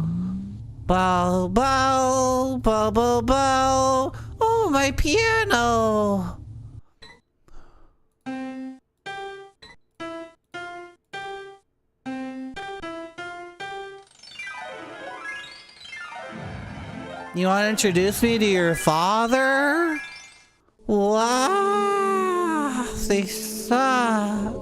Bow, bow, bow, bow, bow. Oh, my piano. You want to introduce me to your father? Wow, they suck.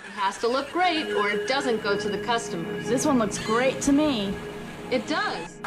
It has to look great or it doesn't go to the customers. This one looks great to me. It does.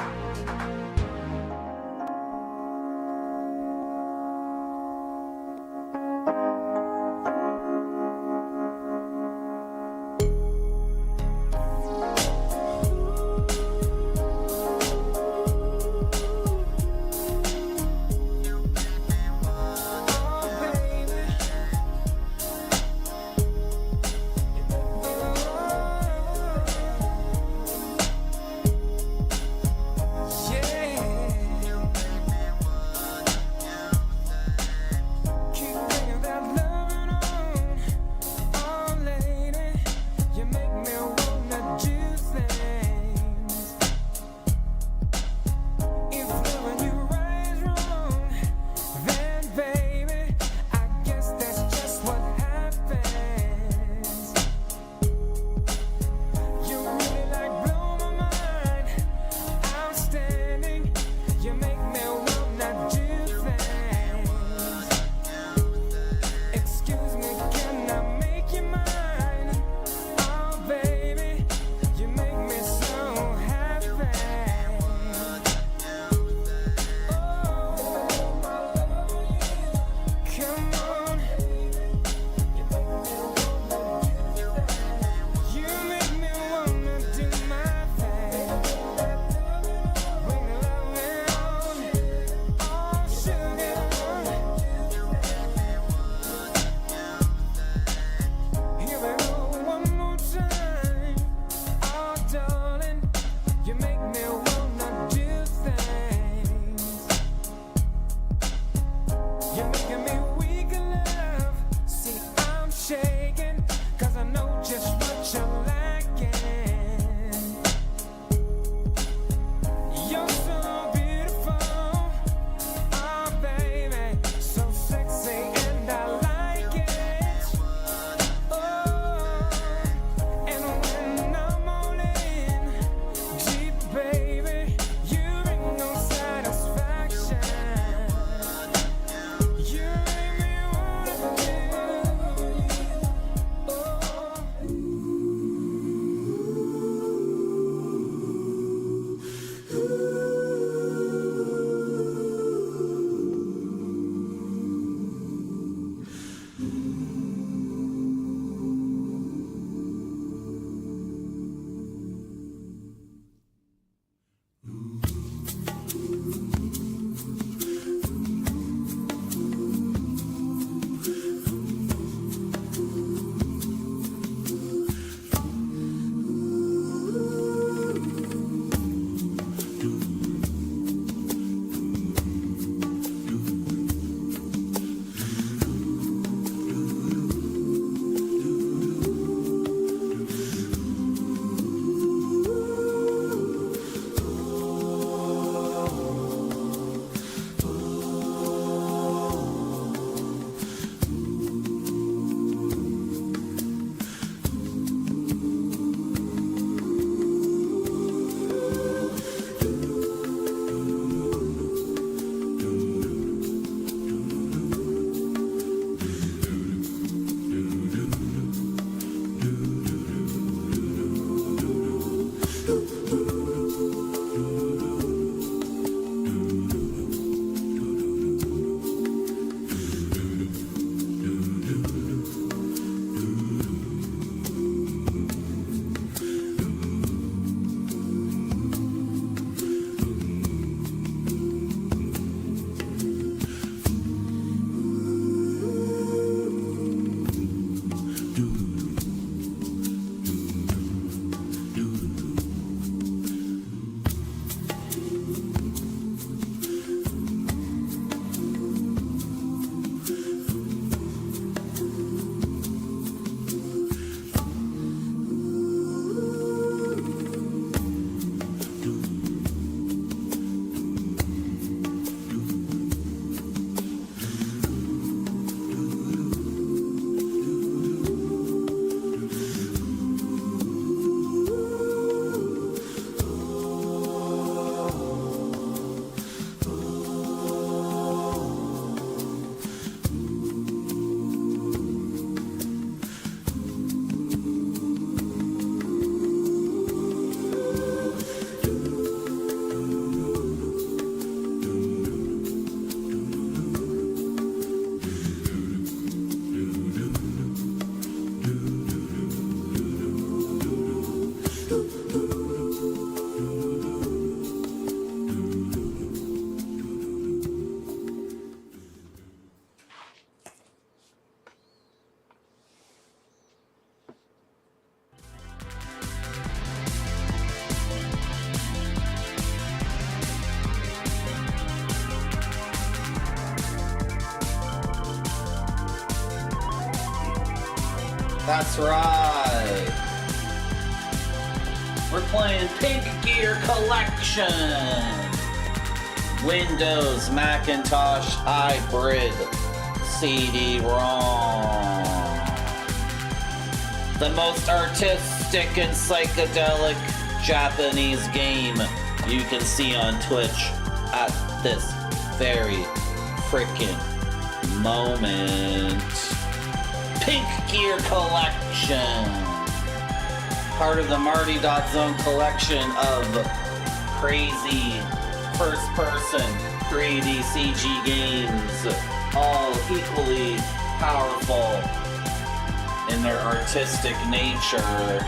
That's right. We're playing Pink Gear Collection. Windows Macintosh Hybrid CD-ROM. The most artistic and psychedelic Japanese game you can see on Twitch at this very freaking moment. Pink Gear Collection. Part of the Marty.Zone collection of crazy first-person 3D CG games, all equally powerful in their artistic nature.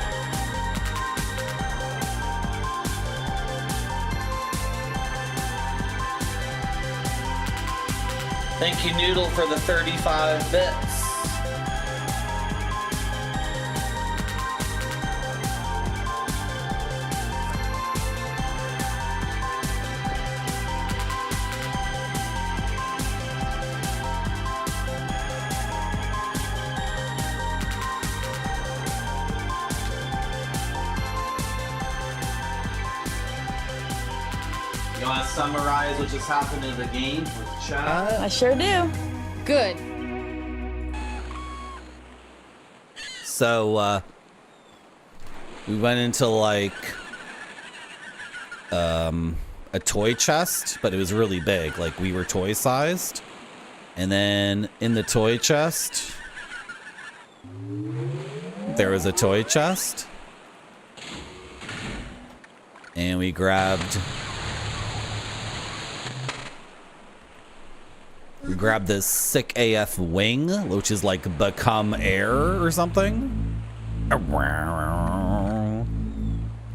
Thank you, Noodle, for the 35 bits. You want to summarize what just happened in the game with chat? I sure do. Good. So, we went into like a toy chest, but it was really big. Like we were toy sized. And then in the toy chest, there was a toy chest. And we grabbed this sick AF wing, which is like become air or something.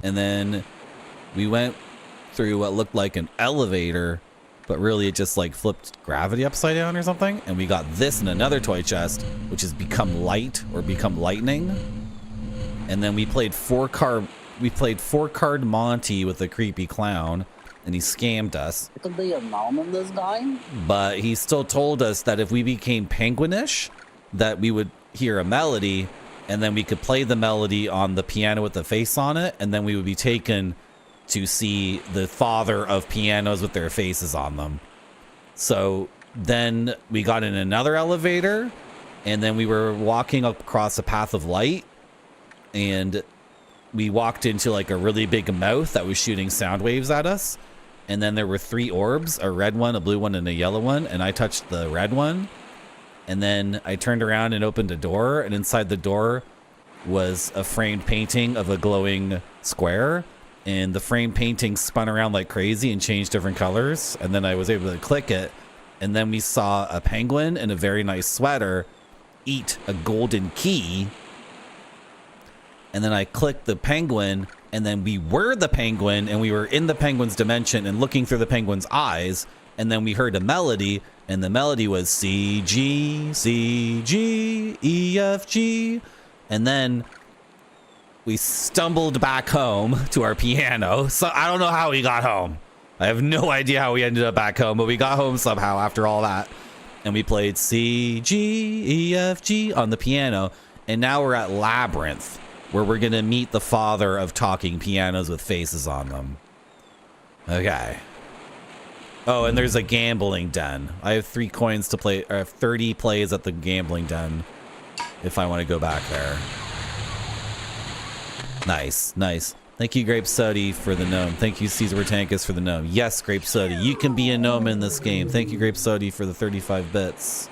And then we went through what looked like an elevator, but really it just like flipped gravity upside down or something. And we got this in another toy chest, which has become light or become lightning. And then we played four card Monty with a creepy clown. And he scammed us. Could be a gnome in this guy. But he still told us that if we became penguinish, that we would hear a melody, and then we could play the melody on the piano with the face on it, and then we would be taken to see the father of pianos with their faces on them. So then we got in another elevator, and then we were walking across a path of light, and we walked into like a really big mouth that was shooting sound waves at us. And then there were 3 orbs, a red one, a blue one, and a yellow one. And I touched the red one. And then I turned around and opened a door. And inside the door was a framed painting of a glowing square. And the framed painting spun around like crazy and changed different colors. And then I was able to click it. And then we saw a penguin in a very nice sweater eat a golden key. And then I clicked the penguin, and then we were the penguin, and we were in the penguin's dimension and looking through the penguin's eyes. And then we heard a melody, and the melody was C, G, C, G, E, F, G. And then we stumbled back home to our piano. So I don't know how we got home. I have no idea how we ended up back home, but we got home somehow after all that. And we played C, G, E, F, G on the piano. And now we're at Labyrinth, where we're going to meet the father of talking pianos with faces on them. Okay. Oh, and there's a gambling den. I have 3 coins to play, or I have 30 plays at the gambling den if I want to go back there. Nice, nice. Thank you, Grape Sody, for the gnome. Thank you, Caesar Britannicus, for the gnome. Yes, Grape Sody, you can be a gnome in this game. Thank you, Grape Sody, for the 35 bits.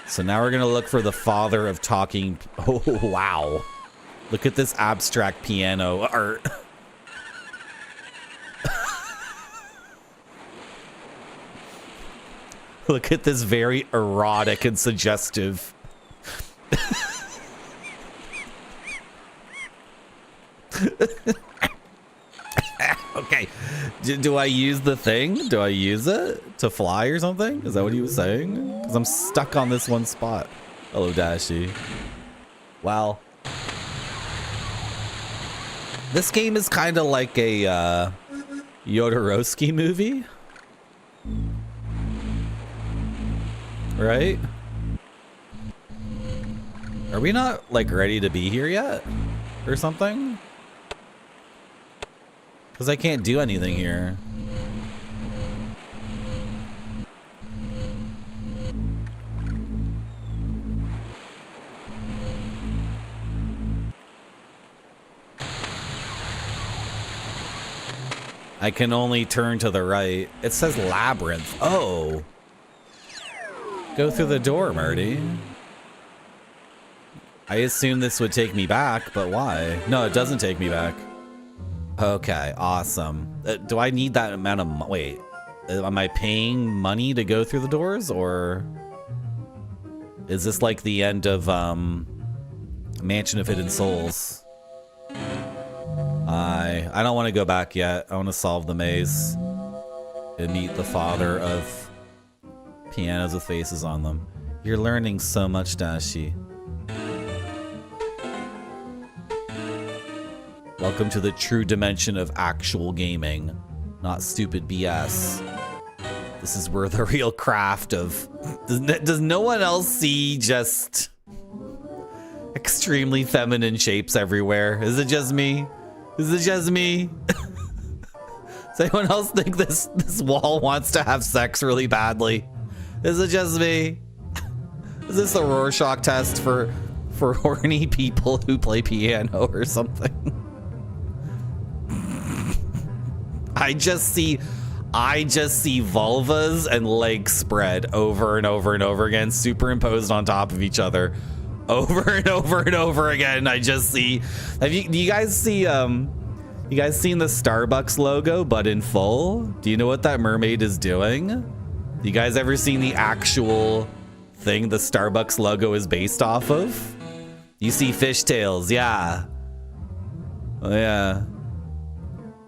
So now we're going to look for the father of talking. Oh, wow. Look at this abstract piano art. Look at this very erotic and suggestive. Okay. Do I use the thing? Do I use it to fly or something? Is that what he was saying? Because I'm stuck on this one spot. Hello, Dashi. Wow. This game is kind of like a Jodorowsky movie. Right? Are we not, like, ready to be here yet? Or something? Because I can't do anything here. I can only turn to the right. It says labyrinth. Oh. Go through the door, Marty. I assume this would take me back, but why? No, it doesn't take me back. Okay, awesome. Do I need that amount of wait, am I paying money to go through the doors, or is this like the end of Mansion of Hidden Souls? I don't want to go back yet. I want to solve the maze and meet the father of pianos with faces on them. You're learning so much, Dashi. Welcome to the true dimension of actual gaming, not stupid BS. This is where the real craft of... Does no one else see just extremely feminine shapes everywhere? Is it just me? Is it just me? Does anyone else think this wall wants to have sex really badly? Is it just me? Is this a Rorschach test for horny people who play piano or something? I just see vulvas and legs spread over and over and over again, superimposed on top of each other, over and over and over again. I just see. Do you guys see? You guys seen the Starbucks logo, but in full? Do you know what that mermaid is doing? You guys ever seen the actual thing the Starbucks logo is based off of? You see fishtails, yeah. Oh yeah.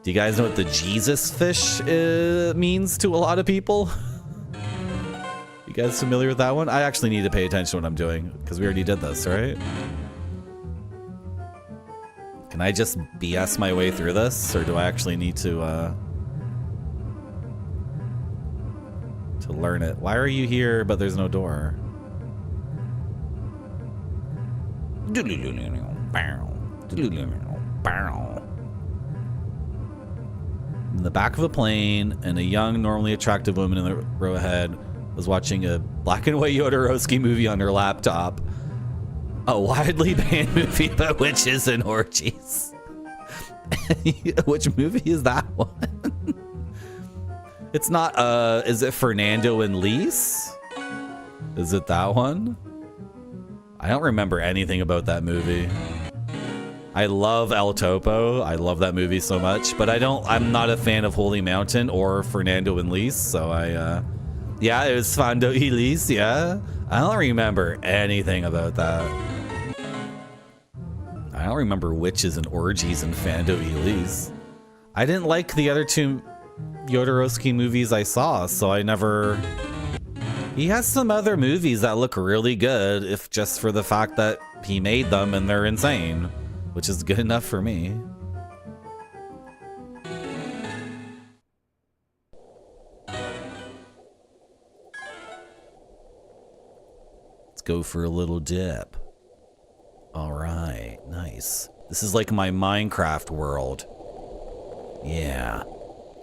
Do you guys know what the Jesus fish means to a lot of people? You guys familiar with that one? I actually need to pay attention to what I'm doing, because we already did this, right? Can I just BS my way through this, or do I actually need to learn it? Why are you here, but there's no door? In the back of a plane, and a young, normally attractive woman in the row ahead was watching a black and white Jodorowsky movie on her laptop. A widely banned movie about witches and orgies. Which movie is that one? It's not, is it Fernando and Lise? Is it that one? I don't remember anything about that movie. I love El Topo. I love that movie so much, but I'm not a fan of Holy Mountain or Fernando and Lise, so yeah, it was Fernando y Lise, yeah. I don't remember anything about that. I don't remember witches and orgies and Fernando y Lise. I didn't like the other two Jodorowsky movies I saw, so I never... He has some other movies that look really good, if just for the fact that he made them and they're insane, which is good enough for me. Let's go for a little dip. All right, nice. This is like my Minecraft world. Yeah.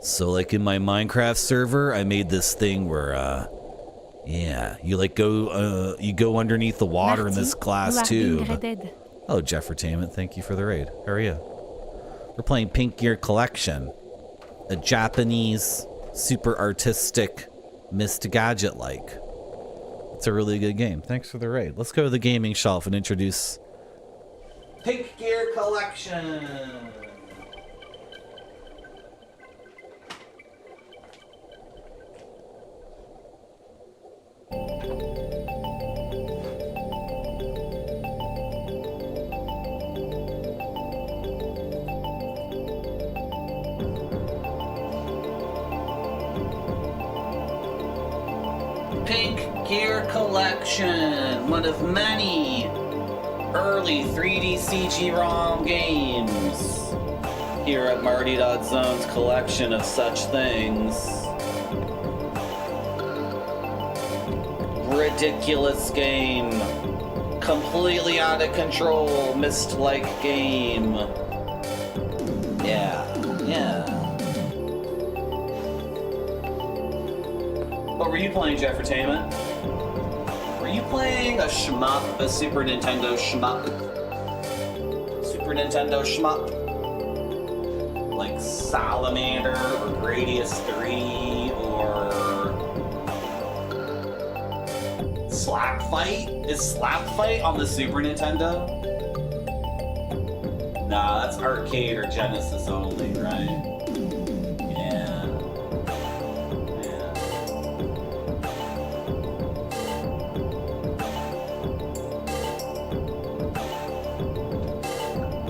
So like in my Minecraft server, I made this thing where, yeah, you like go underneath the water in this glass tube. Oh, Jeffertainment, thank you for the raid. How are you? We're playing Pink Gear Collection, a Japanese, super artistic, Mist Gadget-like. It's a really good game. Thanks for the raid. Let's go to the gaming shelf and introduce Pink Gear Collection. Pink Gear Collection, one of many early 3D CG-ROM games here at Marty.Zone's collection of such things. Ridiculous game, completely out of control, mist-like game. Yeah. What were you playing, Jeffertainment? Were you playing a shmup, a Super Nintendo shmup? Super Nintendo shmup? Like Salamander or Gradius 3 or Slap Fight? Is Slap Fight on the Super Nintendo? Nah, that's arcade or Genesis only, right? Yeah.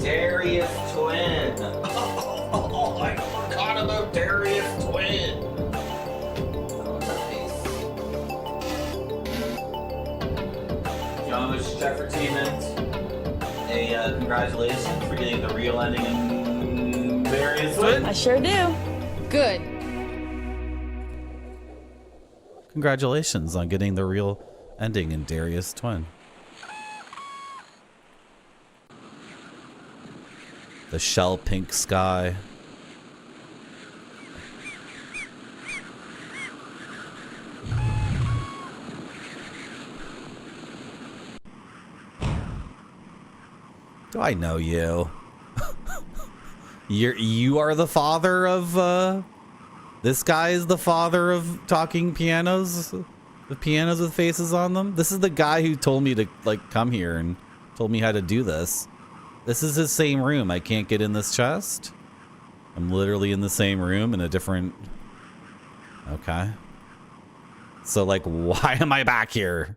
Darius Twin. Oh, I forgot about Darius Twin. Oh, nice. Youngish Jeffertainment. Congratulations for getting the real ending in Darius Twin. I sure do. Good. Congratulations on getting the real ending in Darius Twin. The shell pink sky. Do I know you? You are the father of this guy is the father of talking pianos, the pianos with faces on them. This is the guy who told me to like come here and told me how to do this. This is his same room. I can't get in this chest. I'm literally in the same room in a different. Okay. So like, why am I back here?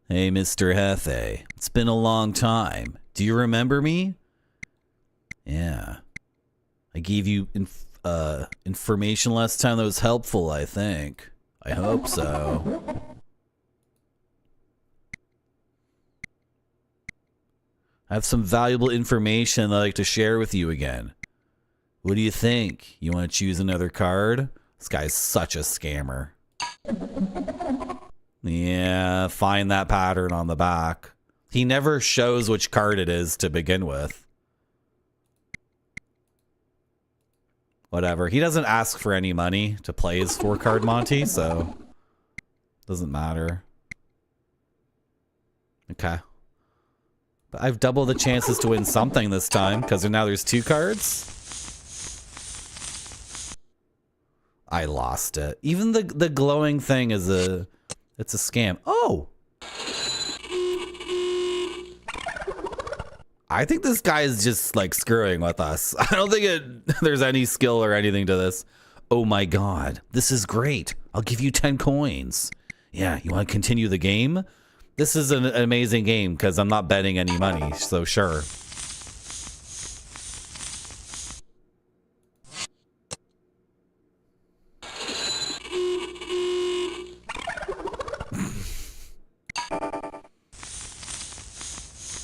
Hey, Mr. Hefe. It's been a long time. Do you remember me? Yeah. I gave you information last time that was helpful, I think. I hope so. I have some valuable information that I'd like to share with you again. What do you think? You want to choose another card? This guy's such a scammer. Yeah, find that pattern on the back. He never shows which card it is to begin with. Whatever. He doesn't ask for any money to play his 4-card Monty, so doesn't matter. Okay. But I've doubled the chances to win something this time, because now there's 2 cards. I lost it. Even the glowing thing is it's a scam. Oh! I think this guy is just like screwing with us. I don't think there's any skill or anything to this. Oh my god. This is great. I'll give you 10 coins. Yeah, you want to continue the game? This is an amazing game because I'm not betting any money, so sure.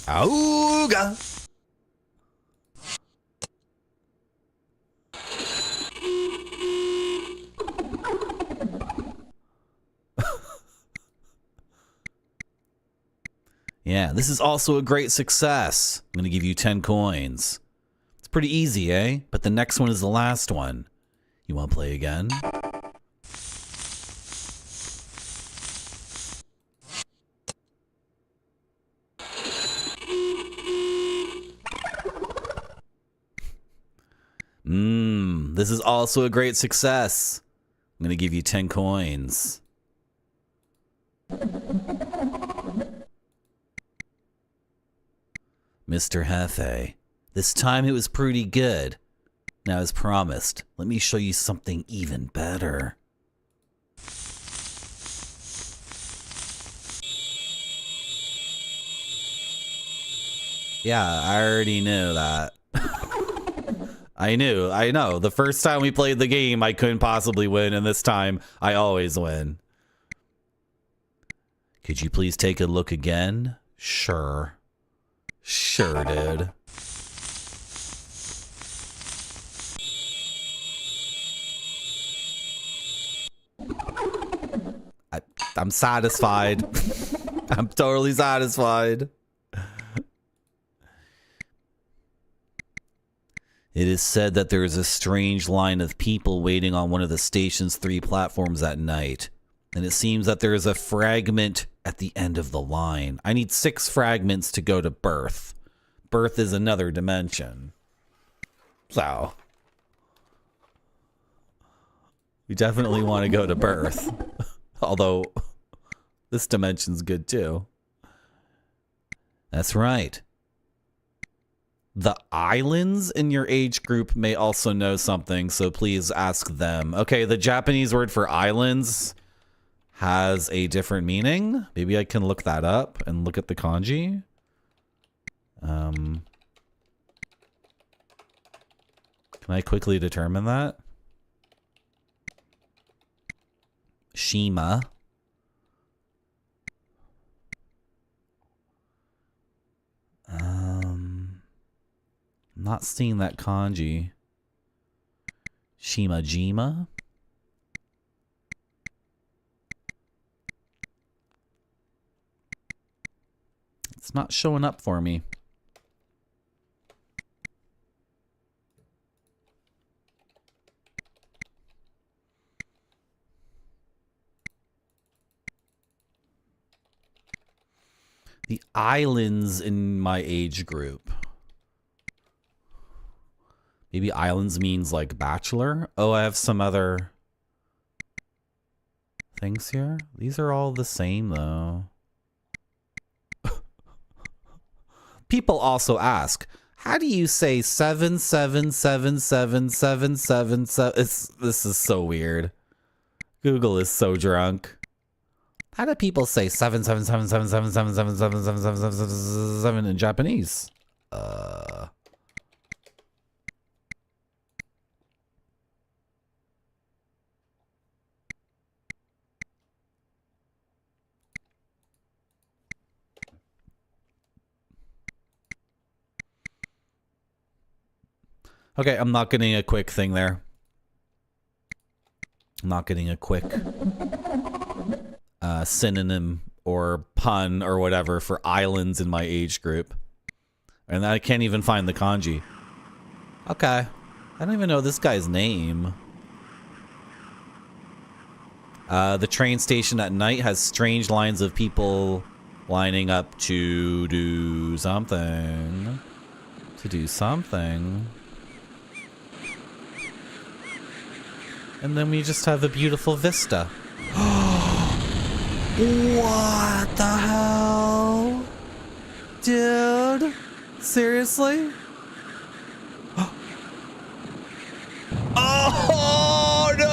Auga! Yeah, this is also a great success. I'm going to give you 10 coins. It's pretty easy, eh? But the next one is the last one. You want to play again? This is also a great success. I'm going to give you 10 coins. Mr. Hefe, this time it was pretty good. Now, as promised, let me show you something even better. Yeah, I already knew that. I know. The first time we played the game, I couldn't possibly win, and this time, I always win. Could you please take a look again? Sure. Sure, dude. I'm satisfied. I'm totally satisfied. It is said that there is a strange line of people waiting on one of the station's 3 platforms at night. And it seems that there is a fragment at the end of the line. I need 6 fragments to go to birth. Birth is another dimension. So, we definitely want to go to birth. Although, this dimension's good too. That's right. The islands in your age group may also know something, so please ask them. Okay, the Japanese word for islands has a different meaning. Maybe I can look that up and look at the kanji. Can I quickly determine that? Shima. Not seeing that kanji. Shimajima. It's not showing up for me. The islands in my age group. Maybe islands means like bachelor. Oh, I have some other things here. These are all the same though. People also ask, how do you say 7777777? This is so weird. Google is so drunk. How do people say 77777777777 in Japanese? Okay, I'm not getting a quick thing there. I'm not getting a quick synonym or pun or whatever for islands in my age group. And I can't even find the kanji. Okay. I don't even know this guy's name. The train station at night has strange lines of people lining up to do something. And then we just have a beautiful vista. What the hell? Dude? Seriously? Oh no!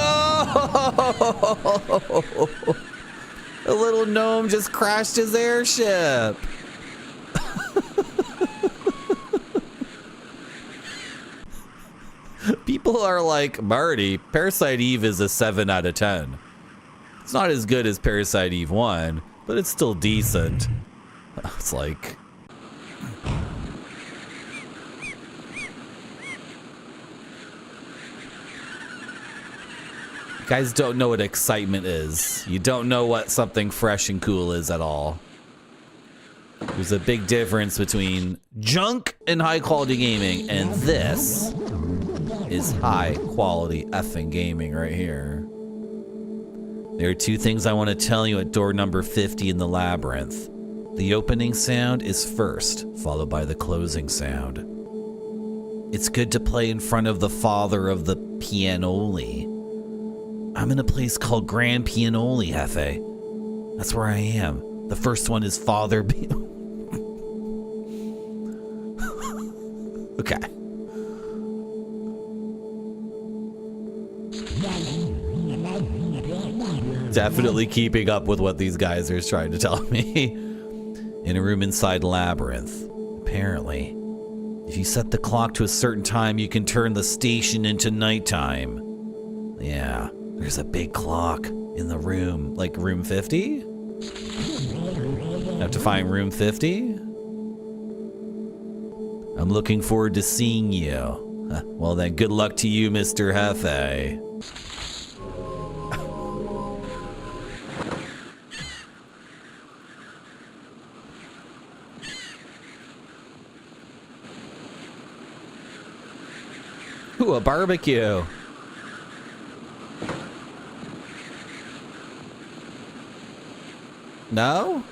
A little gnome just crashed his airship. People are like, Marty, Parasite Eve is a 7 out of 10. It's not as good as Parasite Eve 1, but it's still decent. It's like... You guys don't know what excitement is. You don't know what something fresh and cool is at all. There's a big difference between junk and high quality gaming, and this is high quality effing gaming right here. There are 2 things I want to tell you at door number 50 in the labyrinth. The opening sound is first, followed by the closing sound. It's good to play in front of the father of the pianoli. I'm in a place called Grand Pianoli, Hefe. That's where I am. The first one is Father Okay. Definitely keeping up with what these guys are trying to tell me. In a room inside Labyrinth. Apparently, if you set the clock to a certain time, you can turn the station into nighttime. Yeah, there's a big clock in the room. Like room 50? Have to find room 50? I'm looking forward to seeing you. Well then, good luck to you, Mr. Hefe. Ooh, a barbecue. No?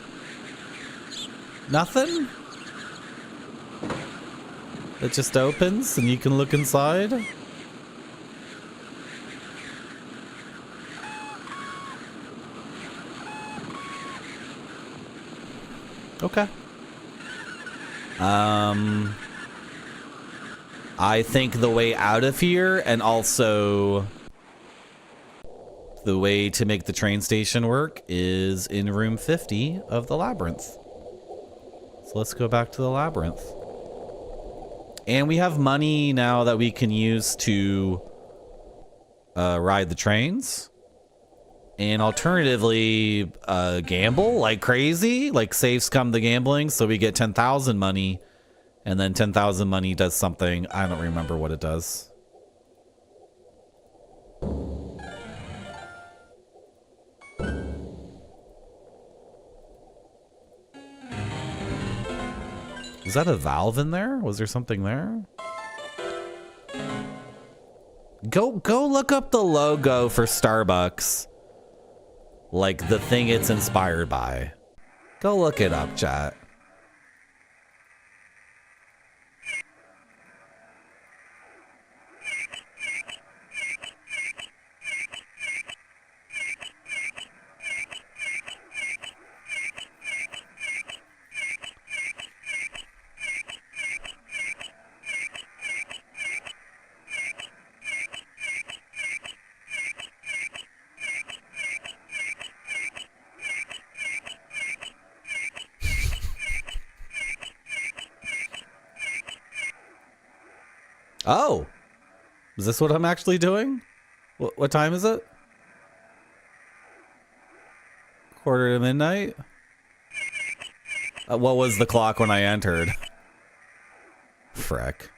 Nothing? It just opens and you can look inside? Okay. I think the way out of here, and also the way to make the train station work, is in room 50 of the labyrinth. So let's go back to the labyrinth. And we have money now that we can use to ride the trains. And alternatively, gamble like crazy, like save scum the gambling, so we get 10,000 money, and then 10,000 money does something. I don't remember what it does. Is that a valve in there? Was there something there? Go look up the logo for Starbucks. Like the thing it's inspired by. Go look it up, chat. Oh, is this what I'm actually doing? What time is it? 1:45. What was the clock when I entered? Frick.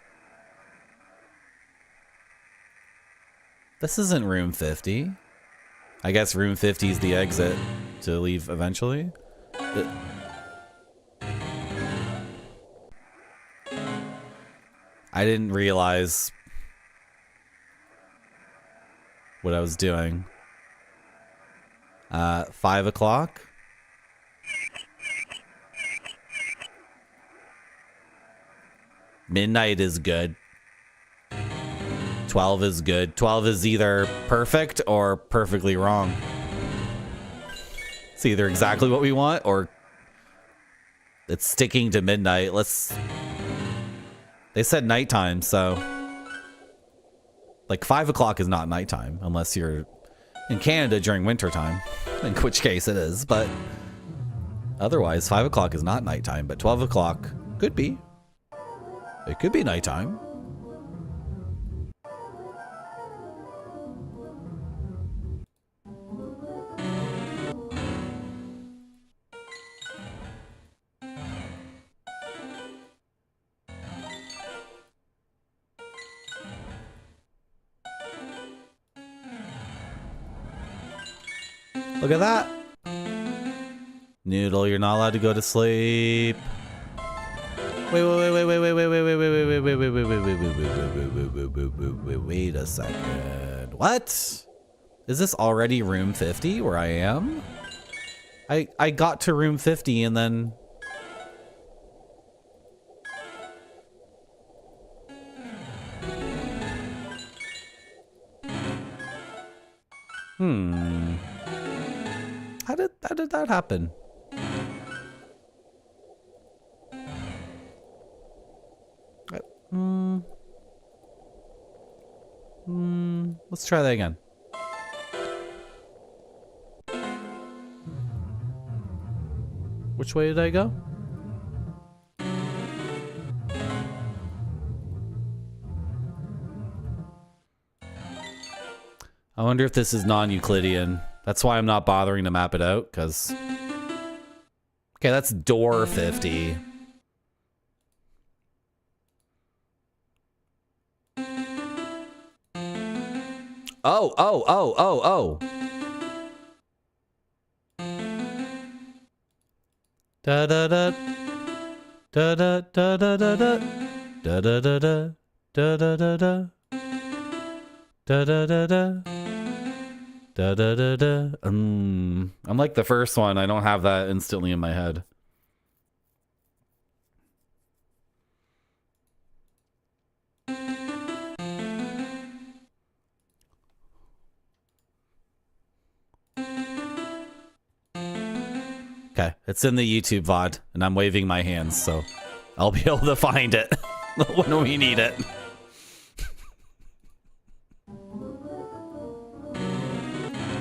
This isn't room 50. I guess room 50 is the exit to leave eventually. I didn't realize what I was doing. 5 o'clock. Midnight is good. 12 is good. 12 is either perfect or perfectly wrong. It's either exactly what we want or it's sticking to midnight. They said nighttime, so like 5 o'clock is not nighttime unless you're in Canada during wintertime, in which case it is, but otherwise 5 o'clock is not nighttime, but 12 o'clock could be. It could be nighttime. Look at that. Noodle, you're not allowed to go to sleep. Wait a second. What? Is this already room 50 where I am? I got to room 50 and then... How did that happen? Let's try that again. Which way did I go? I wonder if this is non-Euclidean. That's why I'm not bothering to map it out, because... Okay, that's door 50. Oh. Da da da da da da da da da da da da da da da da. Da da da da. Da da da da. I'm like the first one. I don't have that instantly in my head. Okay, it's in the YouTube VOD, and I'm waving my hands, so I'll be able to find it when we need it.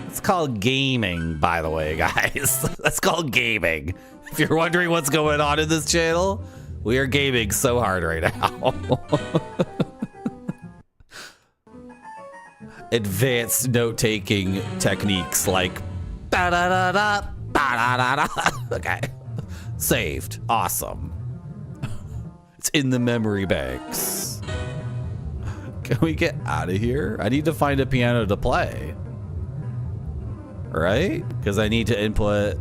It's called gaming, by the way, guys. That's called gaming. If you're wondering what's going on in this channel, we are gaming so hard right now. Advanced note-taking techniques like ba-da-da-da, ba-da-da-da. Okay. Saved. Awesome. It's in the memory banks. Can we get out of here? I need to find a piano to play. Right? Because I need to input...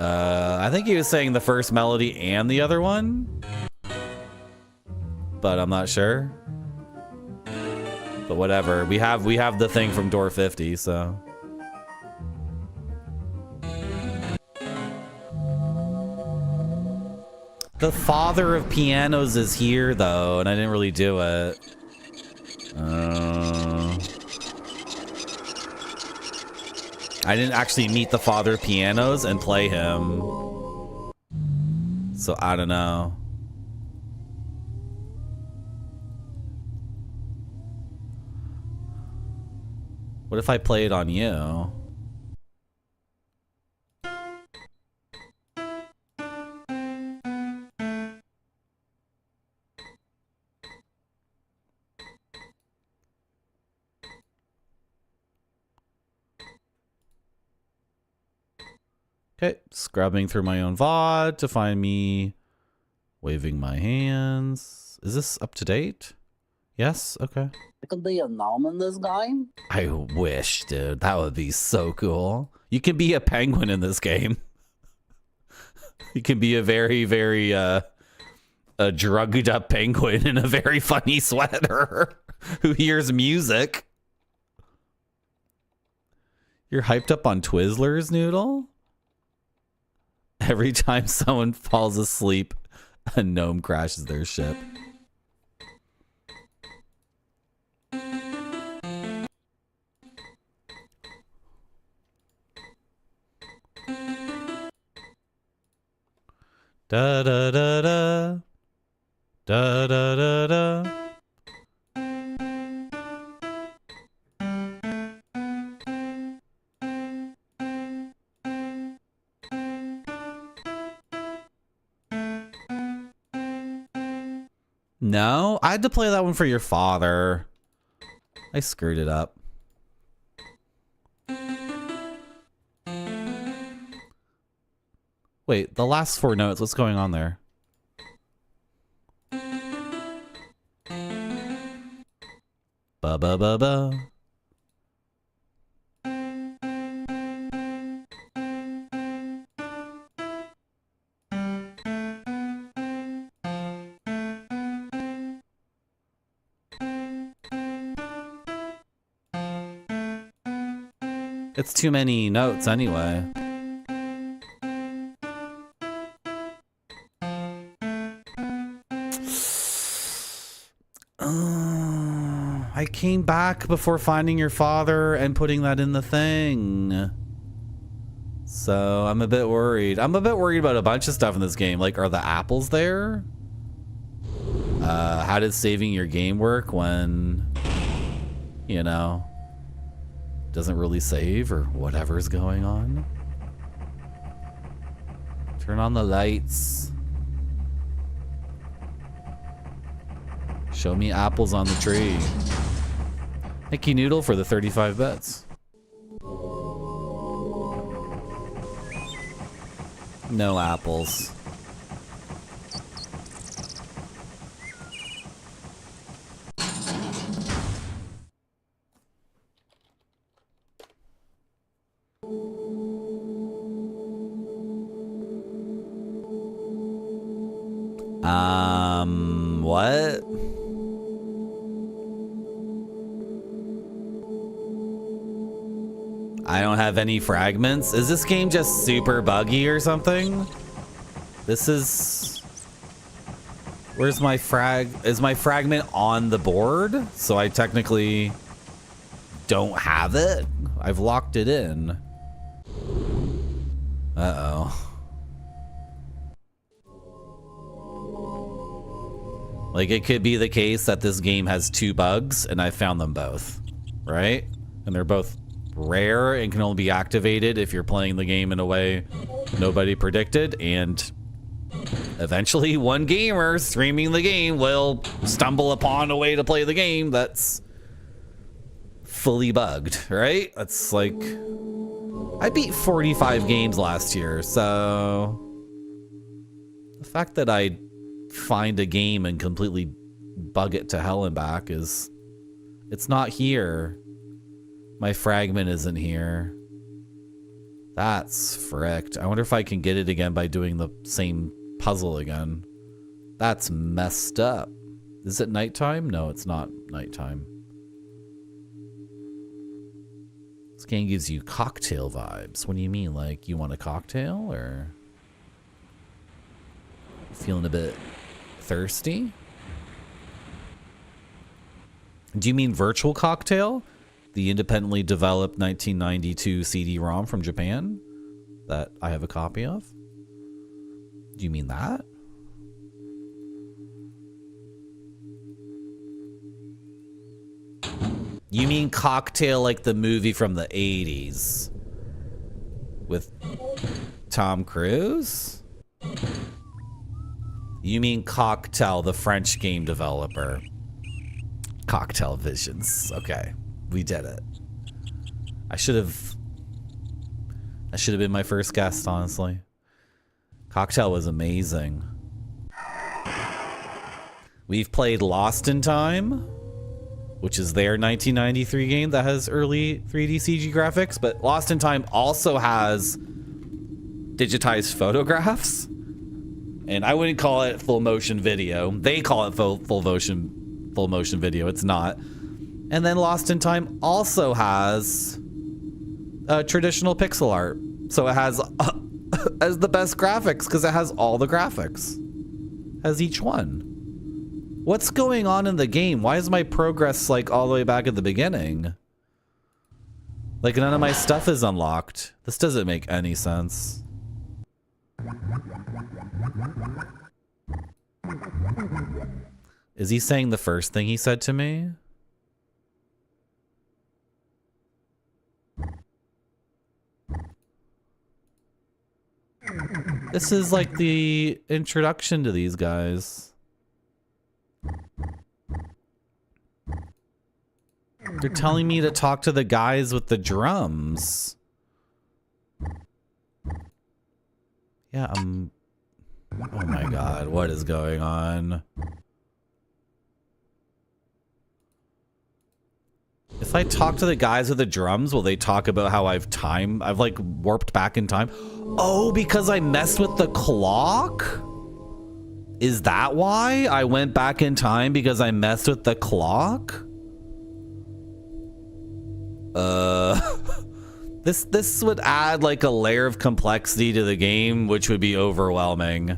I think he was saying the first melody and the other one. But I'm not sure. But whatever. We have the thing from door 50, so... The father of pianos is here, though, and I didn't really do it. I didn't actually meet the father of pianos and play him. So I don't know. What if I play it on you? Okay, scrubbing through my own VOD to find me waving my hands. Is this up to date? Yes? Okay. I could be a gnome in this game. I wish, dude. That would be so cool. You can be a penguin in this game. You can be a very, very, a drugged up penguin in a very funny sweater who hears music. You're hyped up on Twizzlers, Noodle? Every time someone falls asleep, a gnome crashes their ship. Da da da da. Da da da da. No, I had to play that one for your father. I screwed it up. Wait, the last 4 notes, what's going on there? Ba ba ba ba. It's too many notes anyway. I came back before finding your father and putting that in the thing. So I'm a bit worried. I'm a bit worried about a bunch of stuff in this game. Like, are the apples there? How does saving your game work when, you know, doesn't really save or whatever's going on? Turn on the lights. Show me apples on the tree. Thank you, Noodle, for the 35 bets. No apples. What? I don't have any fragments. Is this game just super buggy or something? This is... Where's my frag? Is my fragment on the board? So I technically don't have it? I've locked it in. Uh-oh. Like, it could be the case that this game has 2 bugs, and I found them both, right? And they're both rare and can only be activated if you're playing the game in a way nobody predicted, and eventually one gamer streaming the game will stumble upon a way to play the game that's fully bugged, right? That's like... I beat 45 games last year, so... The fact that I find a game and completely bug it to hell and back is... It's not here. My fragment isn't here. That's fricked. I wonder if I can get it again by doing the same puzzle again. That's messed up. Is it nighttime? No, it's not nighttime. This game gives you cocktail vibes. What do you mean? Like, you want a cocktail, or feeling a bit thirsty? Do you mean Virtual Cocktail? The independently developed 1992 CD-ROM from Japan that I have a copy of? Do you mean that? You mean Cocktail like the movie from the 80s? With Tom Cruise? You mean Cocktail, the French game developer. Cocktail Visions. Okay, we did it. I should have been my first guest, honestly. Cocktail was amazing. We've played Lost in Time, which is their 1993 game that has early 3D CG graphics, but Lost in Time also has digitized photographs. And I wouldn't call it full motion video. They call it full motion video. It's not. And then Lost in Time also has traditional pixel art. So it has the best graphics because it has all the graphics. Has each one. What's going on in the game? Why is my progress like all the way back at the beginning? Like none of my stuff is unlocked. This doesn't make any sense. Is he saying the first thing he said to me? This is like the introduction to these guys. They're telling me to talk to the guys with the drums. Yeah, oh my god, what is going on? If I talk to the guys with the drums, will they talk about how I've like warped back in time? Oh, because I messed with the clock? Is that why I went back in time, because I messed with the clock? This would add like a layer of complexity to the game, which would be overwhelming.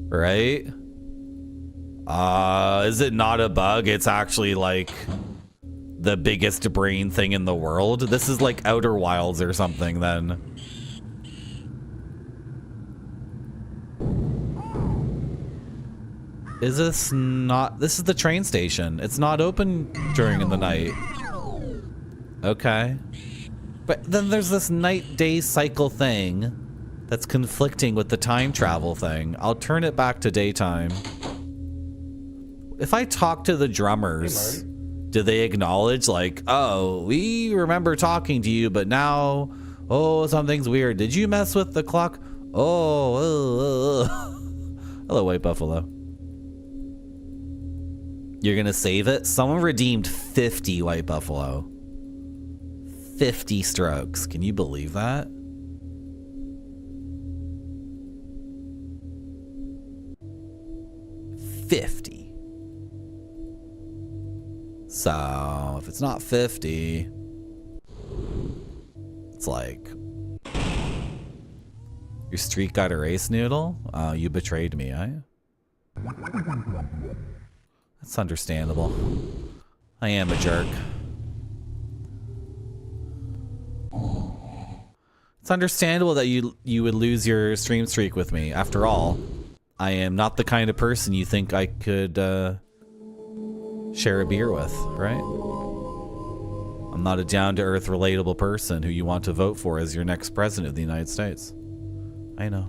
Right? Is it not a bug? It's actually like the biggest brain thing in the world. This is like Outer Wilds or something then. Is this not... This is the train station. It's not open during the night. Okay. But then there's this night-day cycle thing that's conflicting with the time travel thing. I'll turn it back to daytime. If I talk to the drummers, do they acknowledge like, oh, we remember talking to you, but now, oh, something's weird. Did you mess with the clock? Oh, hello, White Buffalo. You're gonna save it? Someone redeemed 50 White Buffalo. 50 strokes. Can you believe that? $50. So, if it's not 50... It's like, your streak got erased, Noodle? You betrayed me, eh? That's understandable. I am a jerk. It's understandable that you would lose your stream streak with me. After all, I am not the kind of person you think I could share a beer with, right? I'm not a down-to-earth, relatable person who you want to vote for as your next president of the United States. I know.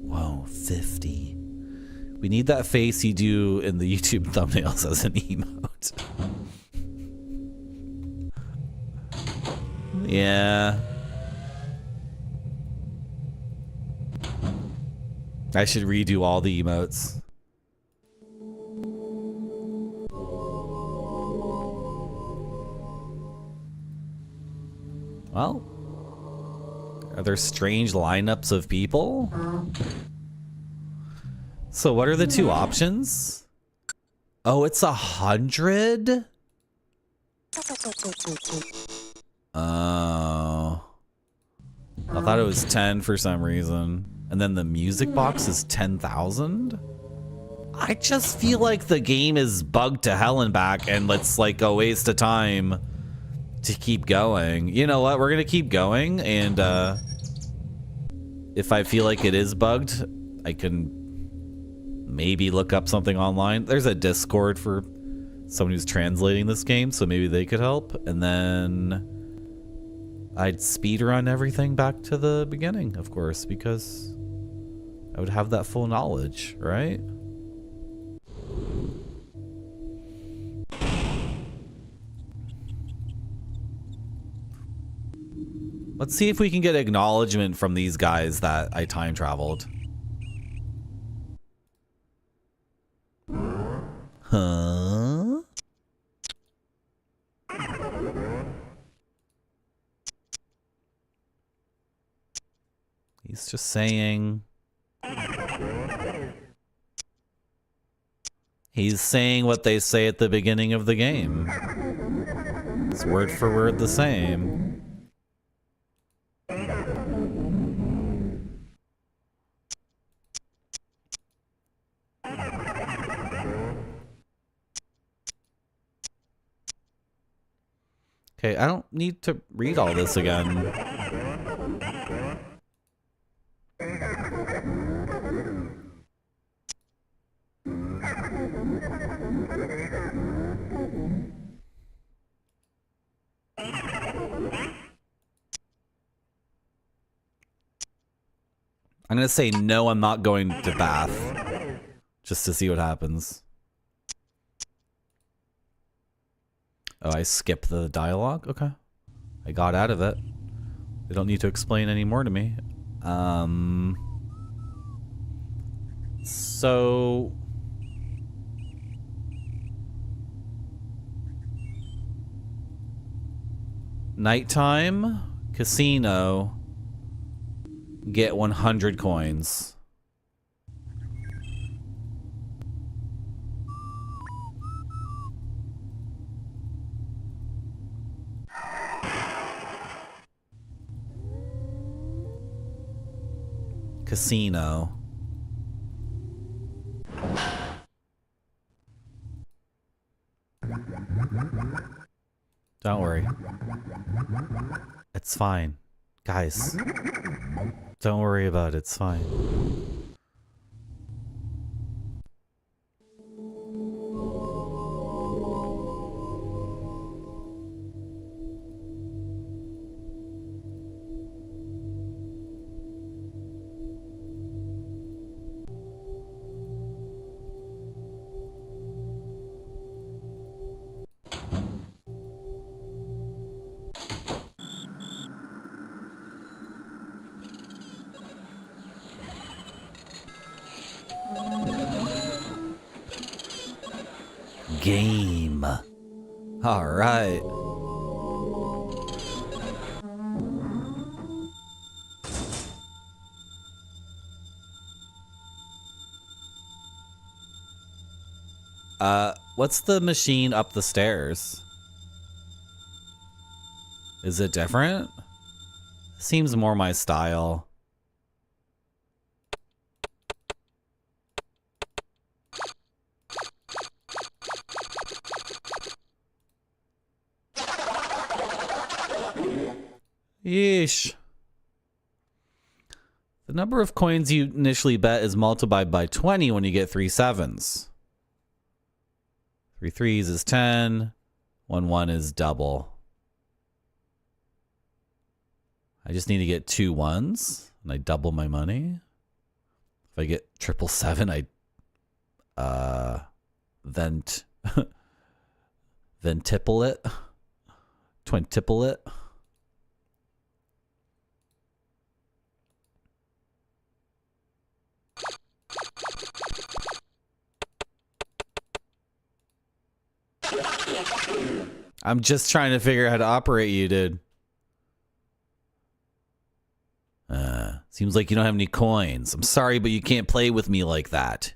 Whoa, 50. We need that face you do in the YouTube thumbnails as an emote. Yeah. I should redo all the emotes. Well, are there strange lineups of people? So what are the two options? Oh, it's 100? Oh. I thought it was 10 for some reason. And then the music box is 10,000? I just feel like the game is bugged to hell and back, and it's like a waste of time to keep going. You know what? We're gonna keep going, and if I feel like it is bugged, I can maybe look up something online. There's a Discord for someone who's translating this game, so maybe they could help. And then I'd speedrun everything back to the beginning, of course, because I would have that full knowledge, right? Let's see if we can get acknowledgement from these guys that I time traveled. Huh? He's just saying... He's saying what they say at the beginning of the game. It's word for word the same. Okay, I don't need to read all this again. I'm gonna say no, I'm not going to Bath. Just to see what happens. Oh, I skipped the dialogue? Okay. I got out of it. They don't need to explain any more to me. So... Nighttime, casino, get 100 coins. Casino. Don't worry. It's fine. Guys. Don't worry about it. It's fine. Game. All right. What's the machine up the stairs? Is it different? Seems more my style. Yeesh. The number of coins you initially bet is multiplied by 20 when you get 3 sevens. 3 threes is 10. 1 1 is double. I just need to get 2 ones and I double my money. If I get 777, I then tipple it. Twin-tipple it. I'm just trying to figure out how to operate you, dude. Seems like you don't have any coins. I'm sorry, but you can't play with me like that.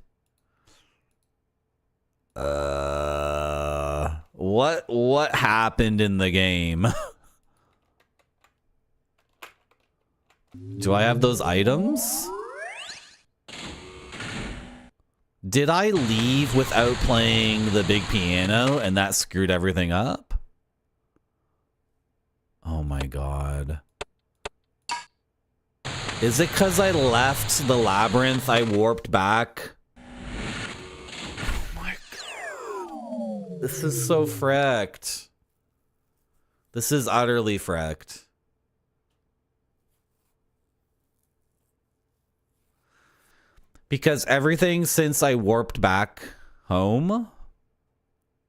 What happened in the game? Do I have those items? Did I leave without playing the big piano and that screwed everything up? Oh my god. Is it because I left the labyrinth, I warped back? Oh my god. This is so freaked. This is utterly freaked. Because everything since I warped back home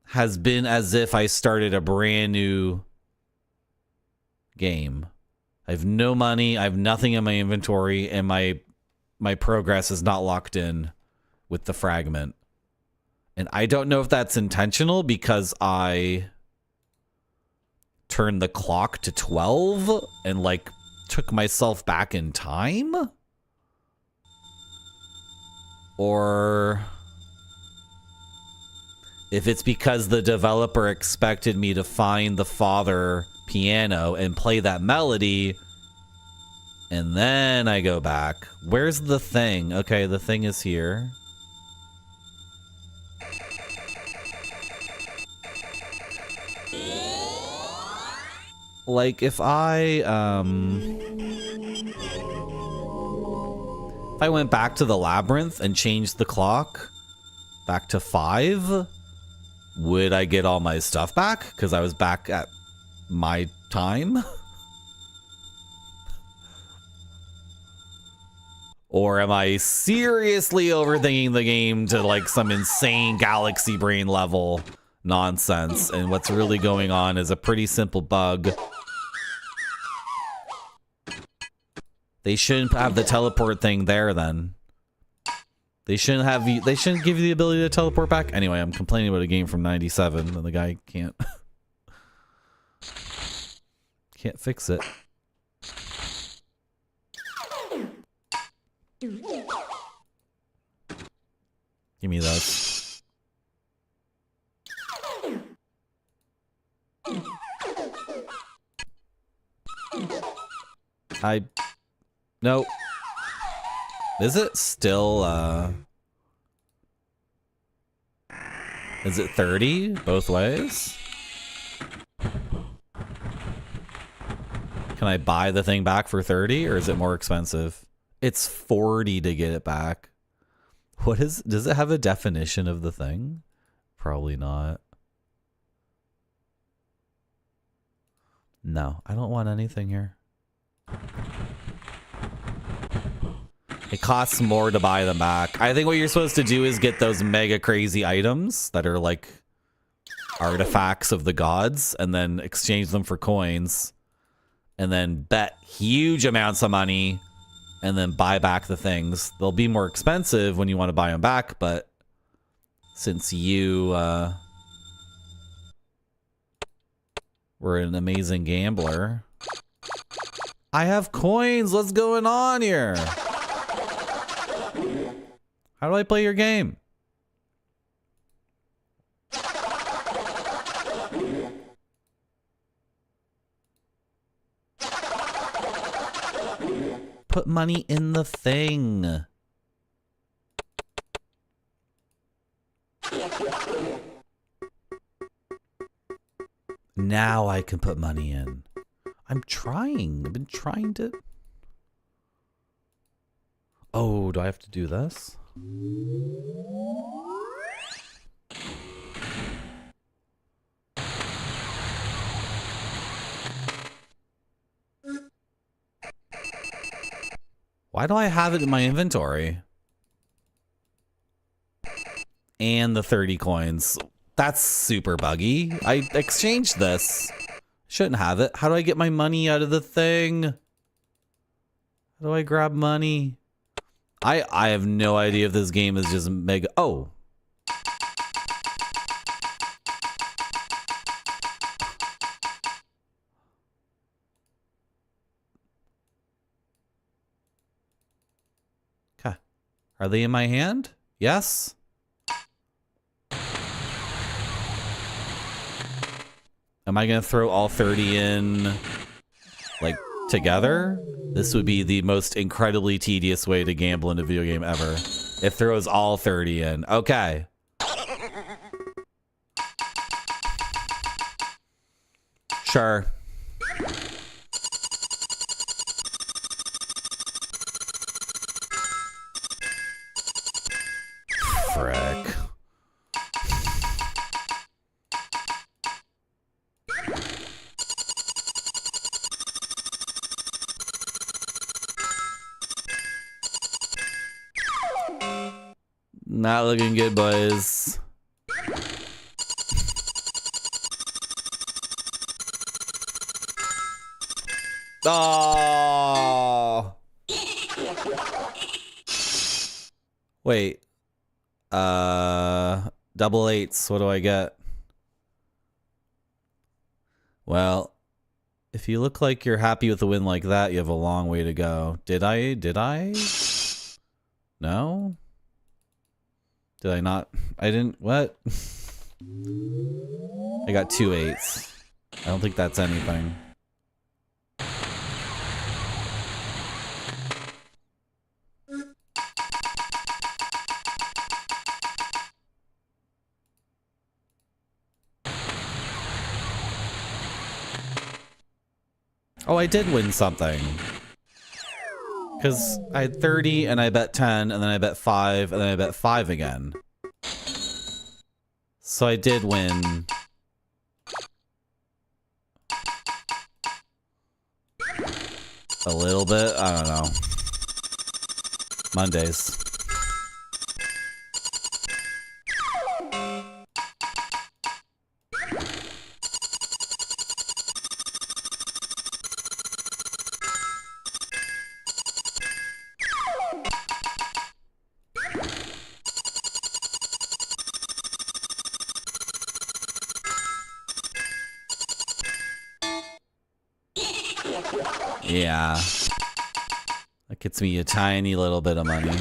has been as if I started a brand new game. I have no money, I have nothing in my inventory, and my progress is not locked in with the fragment. And I don't know if that's intentional because I turned the clock to 12 and like took myself back in time. Or if it's because the developer expected me to find the father piano and play that melody and then I go back. Where's the thing? Okay, the thing is here. Like if I went back to the labyrinth and changed the clock back to 5, would I get all my stuff back? Because I was back at my time? Or am I seriously overthinking the game to like some insane galaxy brain level nonsense? And what's really going on is a pretty simple bug. They shouldn't have the teleport thing there then. They shouldn't have you, they shouldn't give you the ability to teleport back. Anyway, I'm complaining about a game from 97 and the guy can't fix it. Give me those. No. Is it still, is it 30 both ways? Can I buy the thing back for 30 or is it more expensive? It's 40 to get it back. Does it have a definition of the thing? Probably not. No, I don't want anything here. It costs more to buy them back. I think what you're supposed to do is get those mega crazy items that are like artifacts of the gods and then exchange them for coins and then bet huge amounts of money and then buy back the things. They'll be more expensive when you want to buy them back, but since you were an amazing gambler. I have coins. What's going on here? How do I play your game? put money in the thing. Now I can put money in. I'm trying. I've been trying to... Oh, do I have to do this? Why do I have it in my inventory? And the 30 coins. That's super buggy. I exchanged this. Shouldn't have it. How do I get my money out of the thing? How do I grab money? I have no idea if this game is just mega... Oh. Okay. Are they in my hand? Yes? Am I going to throw all 30 in, like, together? This would be the most incredibly tedious way to gamble in a video game ever. It throws all 30 in. Okay. Sure. Frick. Not looking good, boys. Oh. Wait. Double eights. What do I get? Well, if you look like you're happy with a win like that, you have a long way to go. Did I? No? Did I not? I didn't. What? I got 2 8s. I don't think that's anything. Oh, I did win something. Because I had 30 and I bet 10 and then I bet 5 and then I bet 5 again. So I did win. A little bit? I don't know. Mondays. Yeah. That gets me a tiny little bit of money.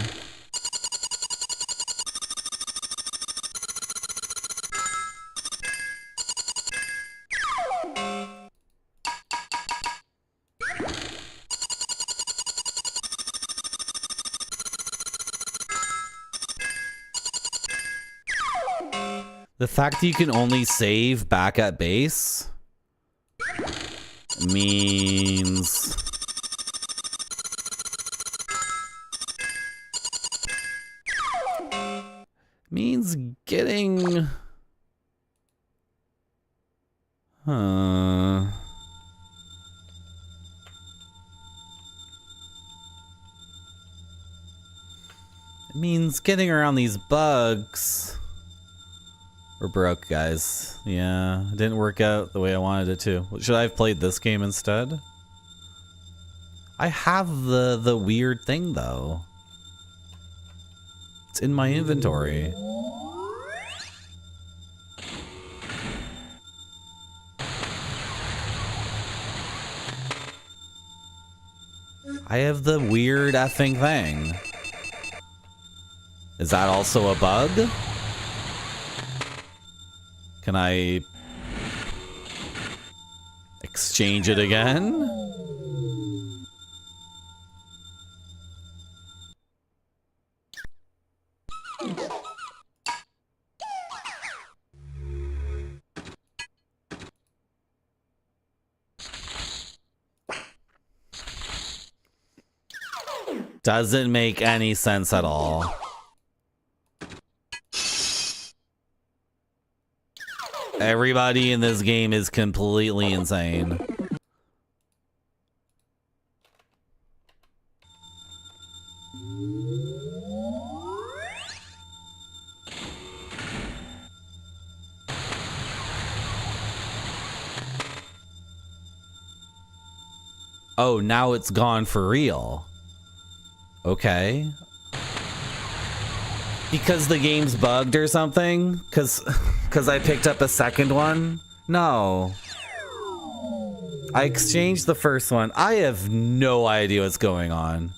The fact that you can only save back at base means getting it means getting around these bugs. We're broke, guys. Yeah, it didn't work out the way I wanted it to. Should I have played this game instead? I have the weird thing, though. It's in my inventory. I have the weird effing thing. Is that also a bug? Can I exchange it again? Doesn't make any sense at all. Everybody in this game is completely insane. Oh, now it's gone for real. Okay. Because the game's bugged or something? Because I picked up a second one? No. I exchanged the first one. I have no idea what's going on.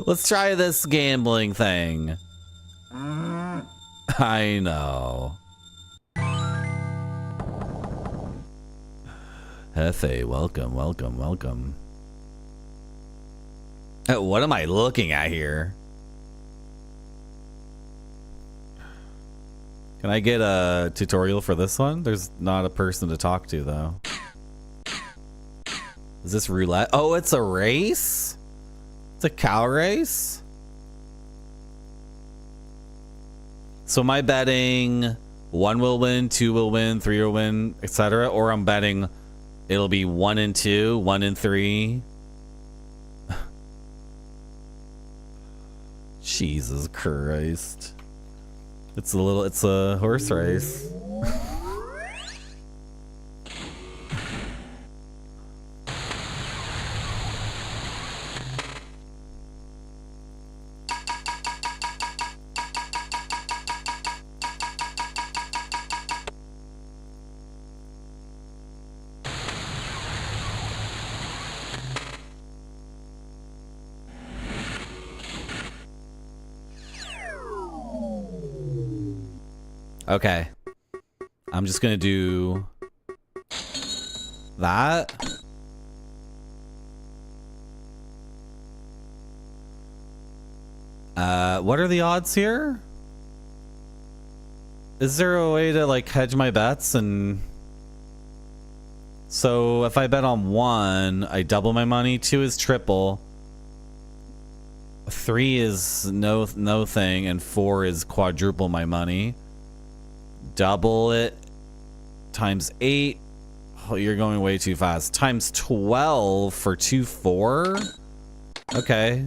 Let's try this gambling thing. I know. Hefe, welcome, welcome, welcome. What am I looking at here? Can I get a tutorial for this one? There's not a person to talk to, though. Is this roulette? Oh, it's a race? It's a cow race? So am I betting 1 will win, 2 will win, 3 will win, etc.? Or I'm betting it'll be 1 and 2, 1 and 3. Jesus Christ. It's a horse race. Okay. I'm just gonna do that. What are the odds here? Is there a way to like hedge my bets? And so if I bet on 1, I double my money. 2 is triple. 3 is no thing, and 4 is quadruple my money. Double it times 8. Oh, you're going way too fast. Times 12 for 2-4. Okay.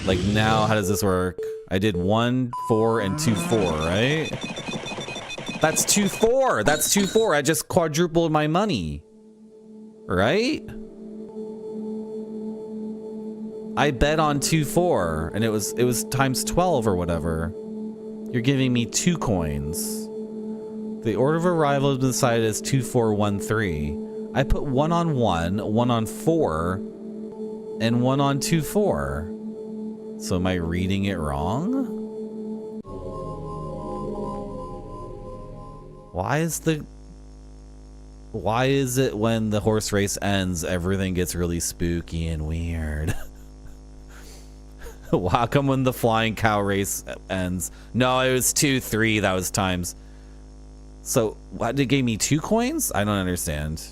Like now, how does this work? I did 1, 4, and 2-4, right? That's 2-4. That's 2-4. I just quadrupled my money, right? I bet on 2-4, and it was times 12 or whatever. You're giving me 2 coins. The order of arrival has been decided as 2-4-1-3. I put 1 on 1, 1 on 4, and 1 on 2-4. So am I reading it wrong? Why is it when the horse race ends, everything gets really spooky and weird? How come when the flying cow race ends? No, it was 2-3. That was times. So what, it gave me 2 coins? I don't understand.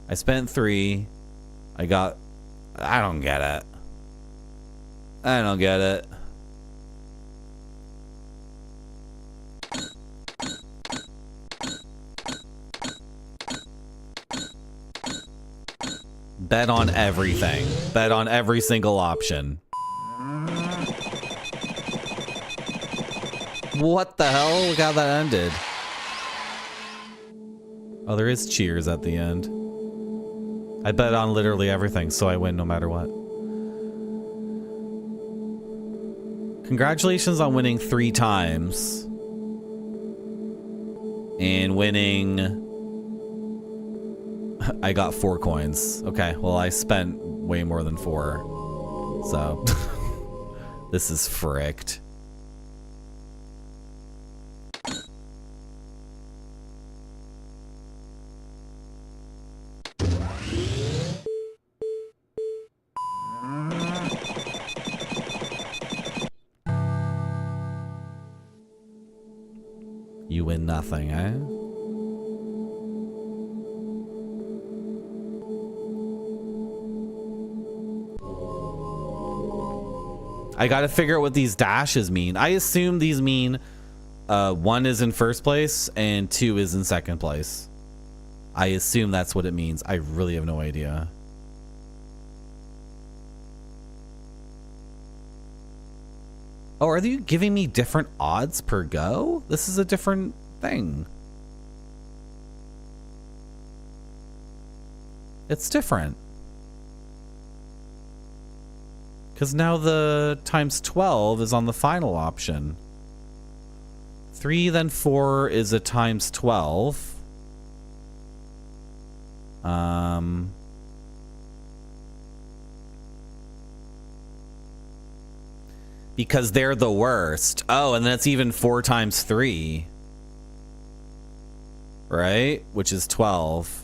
I spent 3. I don't get it. I don't get it. Bet on everything. Bet on every single option. What the hell? Look how that ended. Oh, there is cheers at the end. I bet on literally everything, so I win no matter what. Congratulations on winning 3 times. And winning... I got 4 coins. Okay, well I spent way more than 4. So... this is fricked. win nothing, eh? I gotta figure out what these dashes mean. I assume these mean 1 is in first place and 2 is in second place. I assume that's what it means. I really have no idea. Oh, are you giving me different odds per go? This is a different thing. It's different. Because now the times 12 is on the final option. 3 then 4 is a times 12. Because they're the worst. Oh, and then it's even 4 times 3. Right? Which is 12.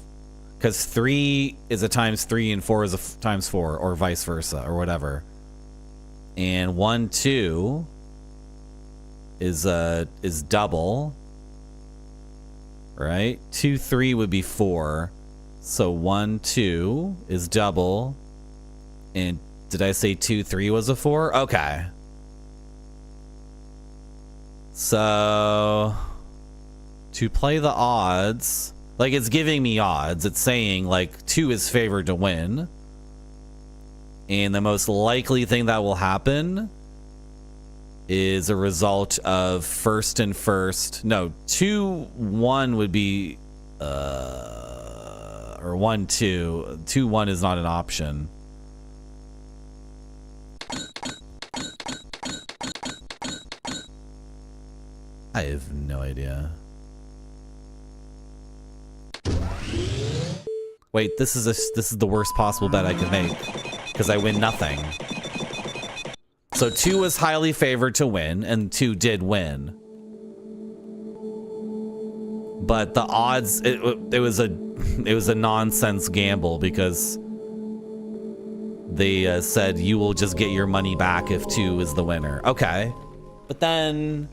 Because 3 is a times 3 and 4 is a times 4, or vice versa, or whatever. And 1, 2 is double. Right? 2, 3 would be 4. So 1, 2 is double. And did I say 2, 3 was a 4? Okay. So to play the odds, like it's giving me odds. It's saying like 2 is favored to win. And the most likely thing that will happen is a result of first and first. No, 2, 1 would be or 1, 2. 2, 1 is not an option. I have no idea. Wait, this is the worst possible bet I could make because I win nothing. So 2 was highly favored to win, and 2 did win. But the odds, it was a nonsense gamble because they said you will just get your money back if 2 is the winner. Okay, but then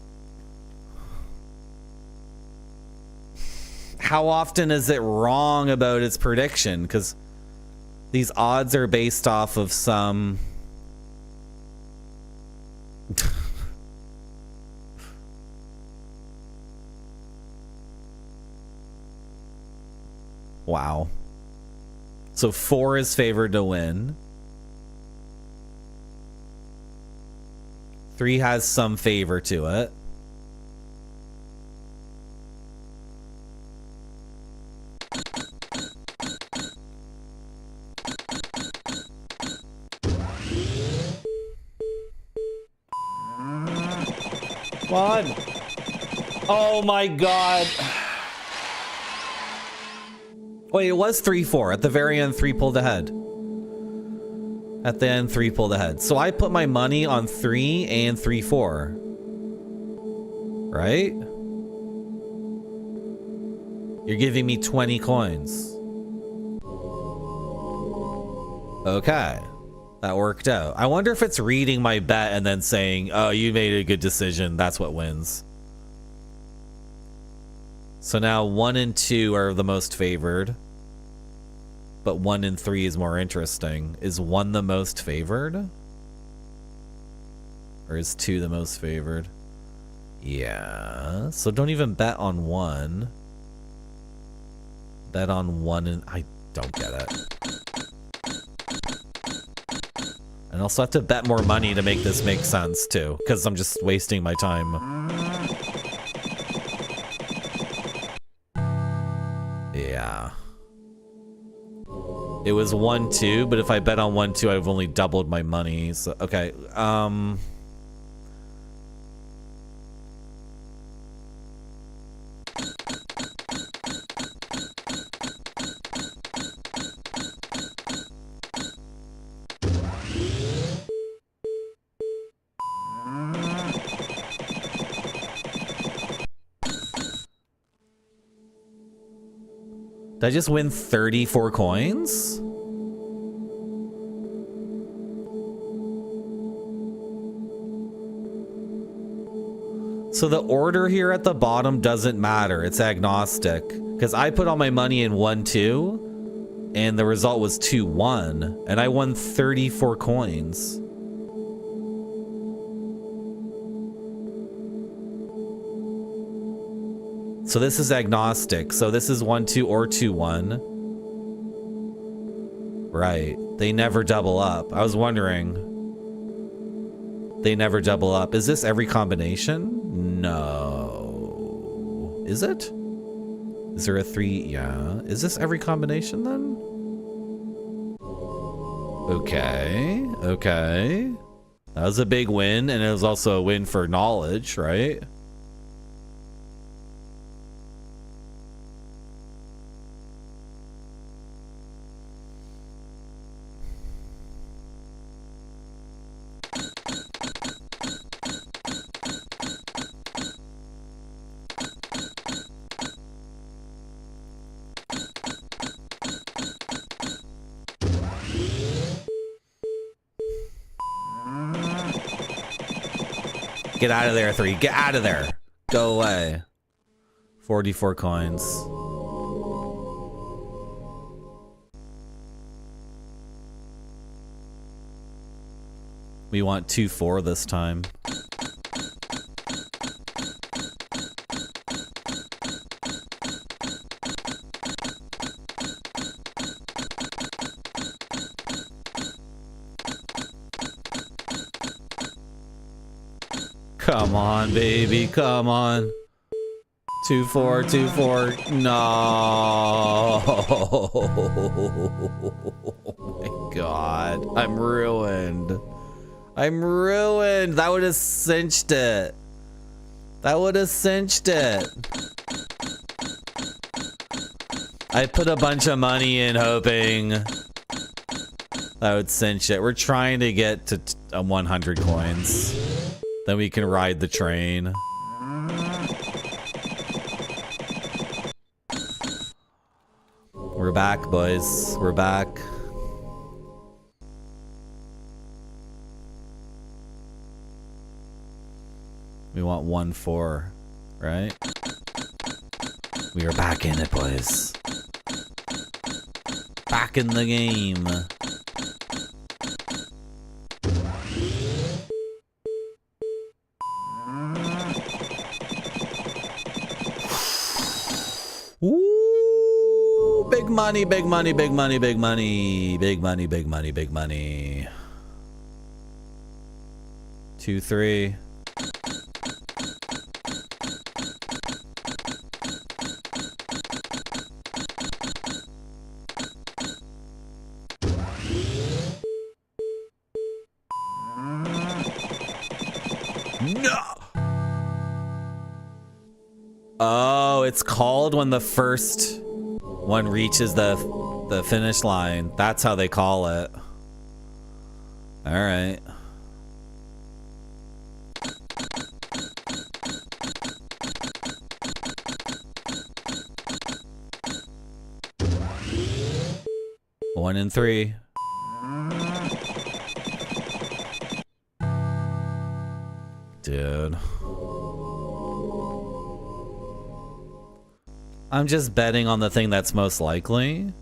how often is it wrong about its prediction? Because these odds are based off of some wow. So 4 is favored to win. 3 has some favor to it. Come on. Oh my god. Wait, it was 3-4. At the very end, 3 pulled ahead. At the end, 3 pulled ahead. So I put my money on 3 and 3-4. Right? You're giving me 20 coins. Okay. That worked out. I wonder if it's reading my bet and then saying, oh, you made a good decision. That's what wins. So now 1 and 2 are the most favored. But 1 and 3 is more interesting. Is 1 the most favored? Or is 2 the most favored? Yeah. So don't even bet on 1. Bet on 1 and... I don't get it. And also have to bet more money to make this make sense too, because I'm just wasting my time. Yeah. It was 1-2, but if I bet on 1-2, I've only doubled my money. So okay. Did I just win 34 coins? So the order here at the bottom doesn't matter. It's agnostic. Because I put all my money in 1-2, and the result was 2-1, and I won 34 coins. So this is agnostic. So this is 1-2 or 2-1. Right. They never double up. I was wondering. They never double up. Is this every combination? No. Is it? Is there a 3? Yeah. Is this every combination then? Okay. Okay. That was a big win, and it was also a win for knowledge, right? Get out of there, 3. Get out of there. Go away. 44 coins. We want 2-4 this time. Come on, baby. Come on. 2-4, 2-4. No. Oh my God. I'm ruined. I'm ruined. That would have cinched it. That would have cinched it. I put a bunch of money in hoping that would cinch it. We're trying to get to 100 coins. Then we can ride the train. We're back, boys. We're back. We want 1-4, right? We are back in it, boys. Back in the game. Ooh, big money, big money, big money, big money, big money, big money, big money. 2-3. No. Oh, it's called when the first one reaches the finish line. That's how they call it. All right. One and 3. Dude. I'm just betting on the thing that's most likely.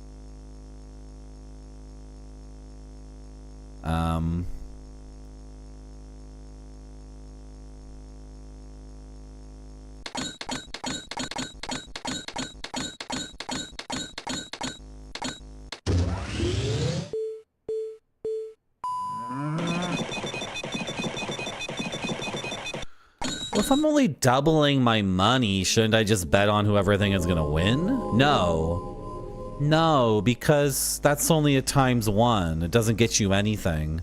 Well, if I'm only doubling my money, shouldn't I just bet on whoever I think is gonna win? No. No, because that's only a ×1. It doesn't get you anything.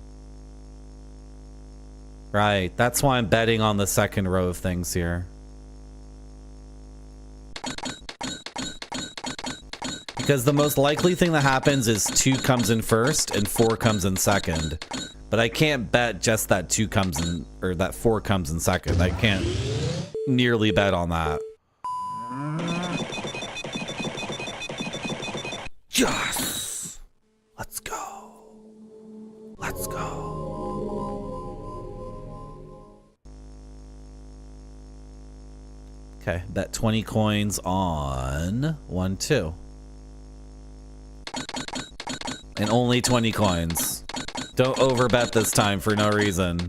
Right, that's why I'm betting on the second row of things here. Because the most likely thing that happens is 2 comes in first and 4 comes in second. But I can't bet just that 2 comes in, or that 4 comes in second. I can't nearly bet on that. Yes! Let's go. Let's go. Okay, bet 20 coins on 1, 2. And only 20 coins. Don't overbet this time for no reason.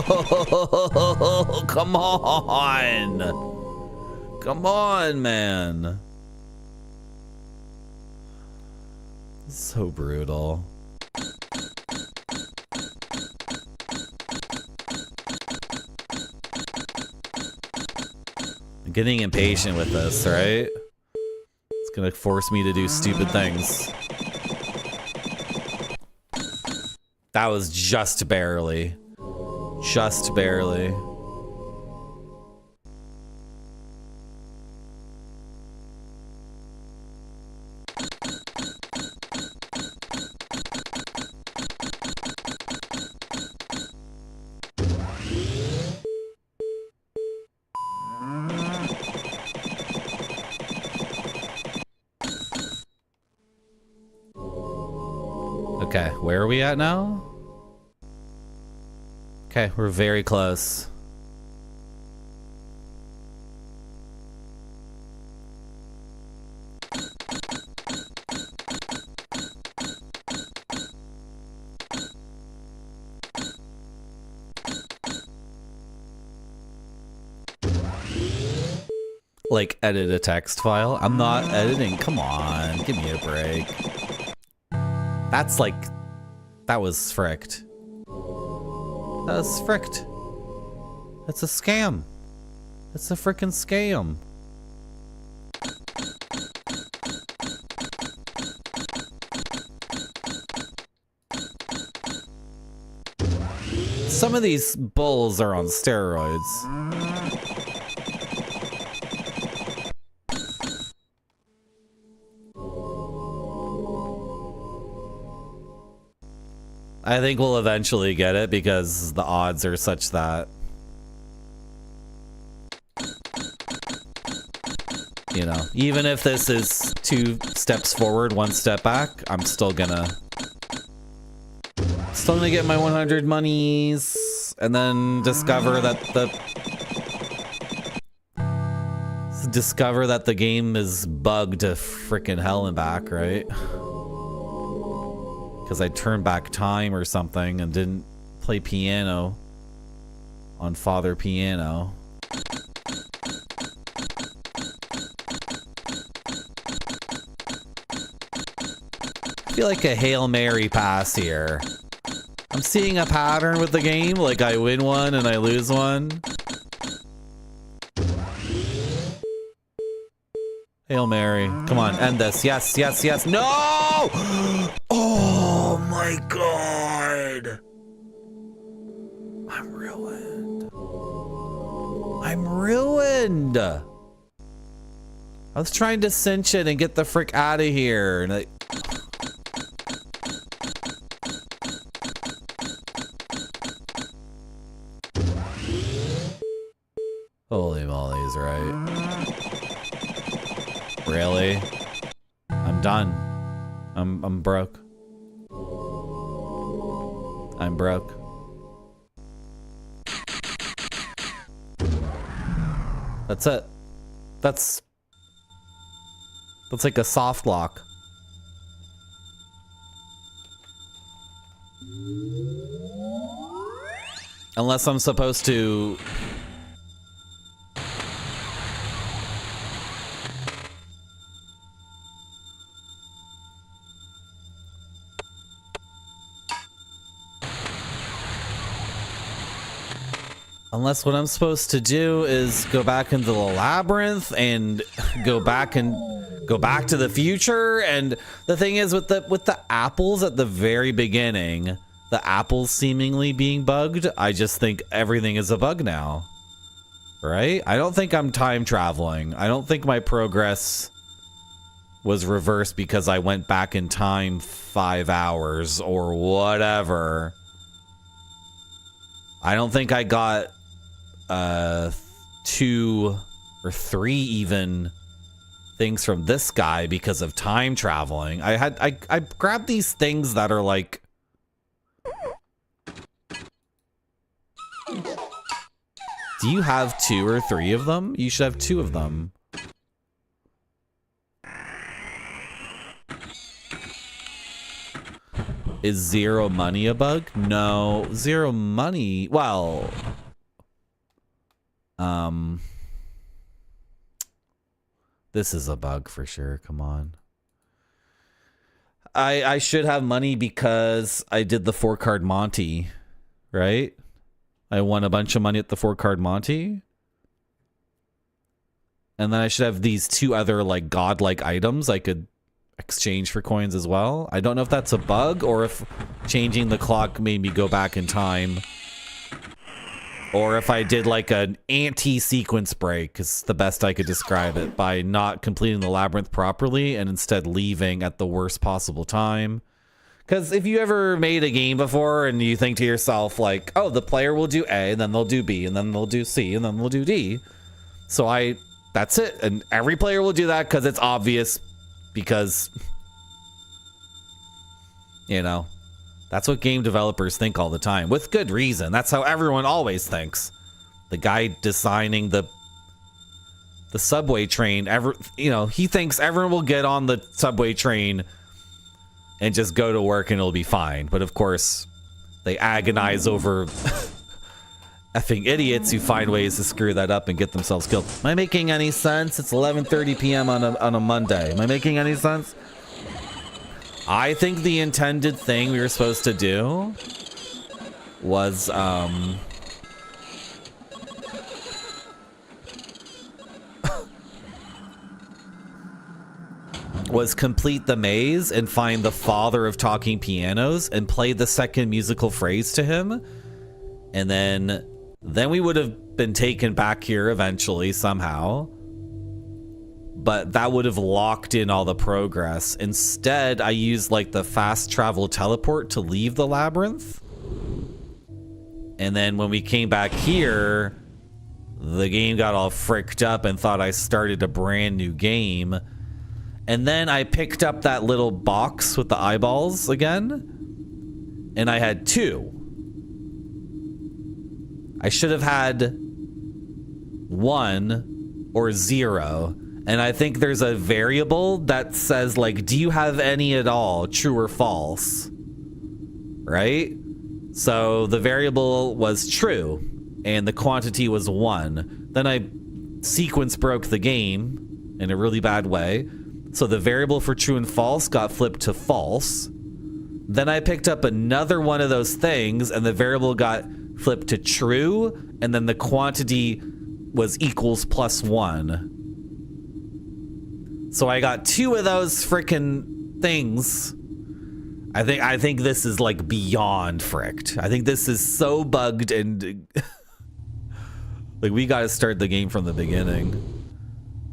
Oh, come on. Come on, man. So brutal. I'm getting impatient with this, right? It's gonna force me to do stupid things. That was just barely. Just barely. Okay, where are we at now? Okay, we're very close. Like, edit a text file? I'm not editing. Come on, give me a break. That's like... That was fricked. That was fricked. That's a scam. That's a frickin' scam. Some of these bulls are on steroids. I think we'll eventually get it because the odds are such that, you know, even if this is 2 steps forward, 1 step back, I'm still gonna get my 100 monies and then discover that the game is bugged to frickin' hell and back, right? Because I turned back time or something and didn't play piano on Father Piano. I feel like a Hail Mary pass here. I'm seeing a pattern with the game, like I win one and I lose one. Hail Mary. Come on, end this. Yes, yes, yes. No! Oh my god! I'm ruined. I'm ruined! I was trying to cinch it and get the frick out of here. And holy moly's right. Really? I'm done. I'm broke. I'm broke. That's it. That's like a soft lock. Unless I'm supposed to... Unless what I'm supposed to do is go back into the labyrinth and go back to the future. And the thing is with the apples at the very beginning, the apples seemingly being bugged, I just think everything is a bug now. Right? I don't think I'm time traveling. I don't think my progress was reversed because I went back in time 5 hours or whatever. I don't think I got 2 or 3 even things from this guy because of time traveling. I grabbed these things that are like Do you have 2 or 3 of them? You should have 2 of them. Is 0 money a bug? No, 0 money. Well, this is a bug for sure. Come on. I should have money because I did the 4-card Monty, right? I won a bunch of money at the 4-card Monty. And then I should have these 2 other like godlike items I could exchange for coins as well. I don't know if that's a bug or if changing the clock made me go back in time. Or if I did like an anti-sequence break is the best I could describe it, by not completing the labyrinth properly and instead leaving at the worst possible time. Because if you ever made a game before and you think to yourself like, oh, the player will do A, and then they'll do B, and then they'll do C, and then they'll do D. So that's it. And every player will do that because it's obvious, because, you know, that's what game developers think all the time, with good reason. That's how everyone always thinks. The guy designing the subway train, he thinks everyone will get on the subway train and just go to work and it'll be fine. But of course, they agonize over effing idiots who find ways to screw that up and get themselves killed. Am I making any sense? It's 11:30 p.m. on a Monday. Am I making any sense? I think the intended thing we were supposed to do was complete the maze and find the father of talking pianos and play the second musical phrase to him. And then we would have been taken back here eventually somehow. But that would have locked in all the progress. Instead, I used like the fast travel teleport to leave the labyrinth. And then when we came back here, the game got all fricked up and thought I started a brand new game. And then I picked up that little box with the eyeballs again. And I had 2. I should have had 1 or 0. And I think there's a variable that says, like, do you have any at all, true or false? Right? So the variable was true, and the quantity was 1. Then I sequence broke the game in a really bad way. So the variable for true and false got flipped to false. Then I picked up another one of those things, and the variable got flipped to true, and then the quantity was equals +1. So I got 2 of those frickin' things. I think this is like beyond fricked. I think this is so bugged and like we gotta start the game from the beginning.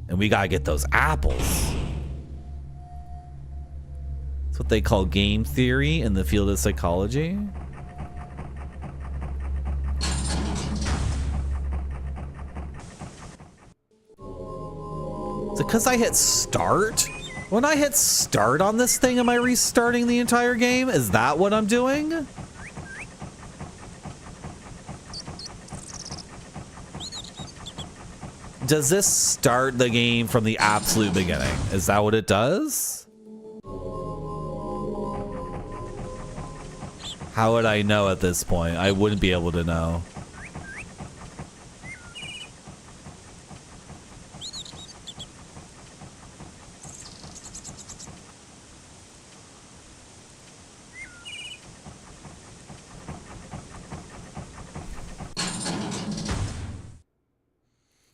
And we gotta get those apples. That's what they call game theory in the field of psychology. Is it because I hit start? When I hit start on this thing, am I restarting the entire game? Is that what I'm doing? Does this start the game from the absolute beginning? Is that what it does? How would I know at this point? I wouldn't be able to know.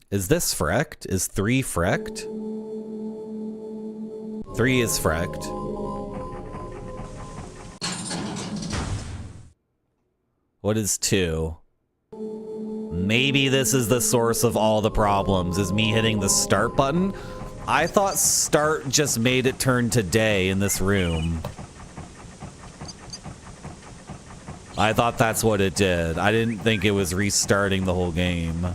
Is this frecked? Is 3 frecked? 3 is frecked. What is 2? Maybe this is the source of all the problems, is me hitting the start button. I thought start just made it turn to day in this room. I thought that's what it did. I didn't think it was restarting the whole game.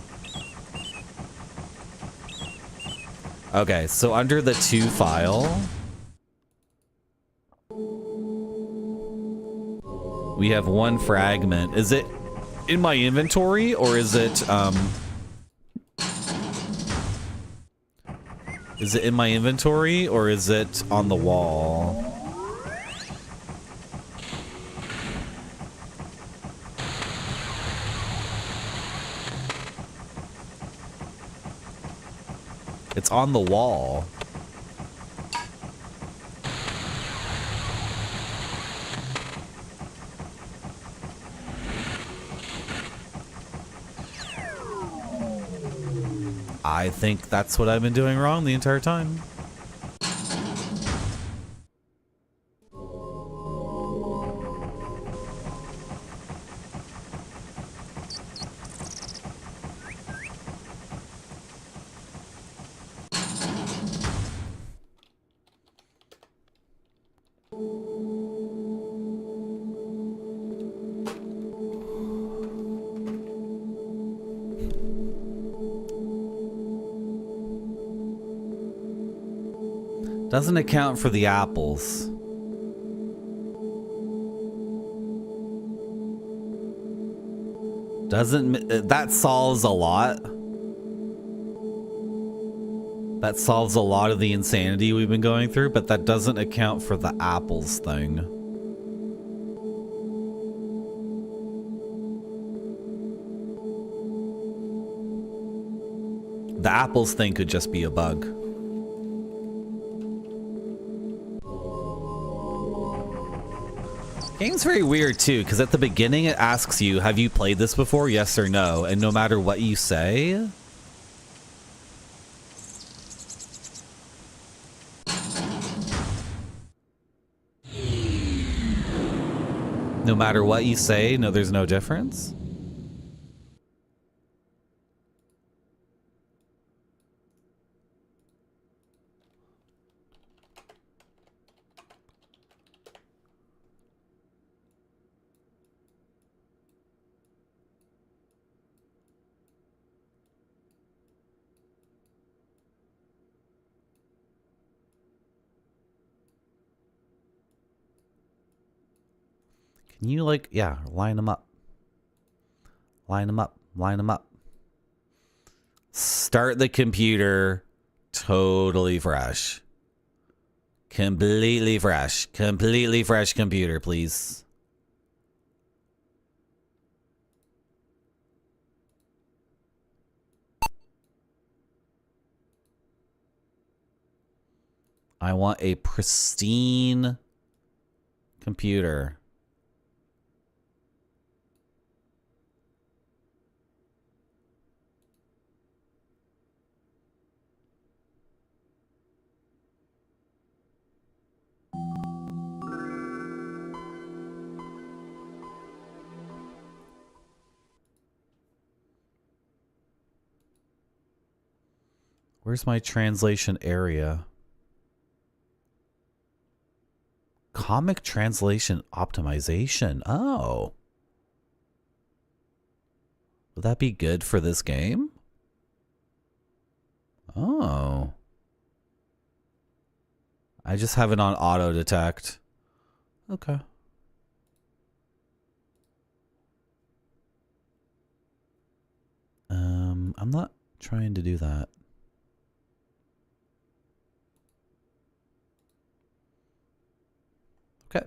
Okay, so under the 2 file, we have 1 fragment. Is it in my inventory or is it Is it in my inventory or is it on the wall? It's on the wall. I think that's what I've been doing wrong the entire time. Doesn't account for the apples. Doesn't, that solves a lot. That solves a lot of the insanity we've been going through, but that doesn't account for the apples thing. The apples thing could just be a bug. Game's very weird too, because at the beginning it asks you, have you played this before, yes or no? And no matter what you say, no, there's no difference. Can you, like, yeah, line them up. Line them up. Line them up. Start the computer totally fresh. Completely fresh. Completely fresh computer, please. I want a pristine computer. Where's my translation area? Comic translation optimization. Oh. Would that be good for this game? Oh. I just have it on auto detect. Okay. I'm not trying to do that. Okay.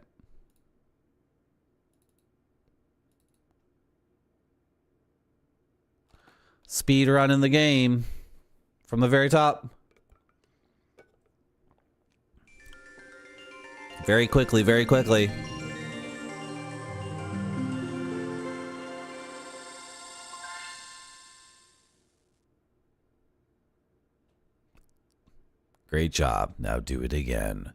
Speed run in the game from the very top. Very quickly, very quickly. Great job. Now do it again.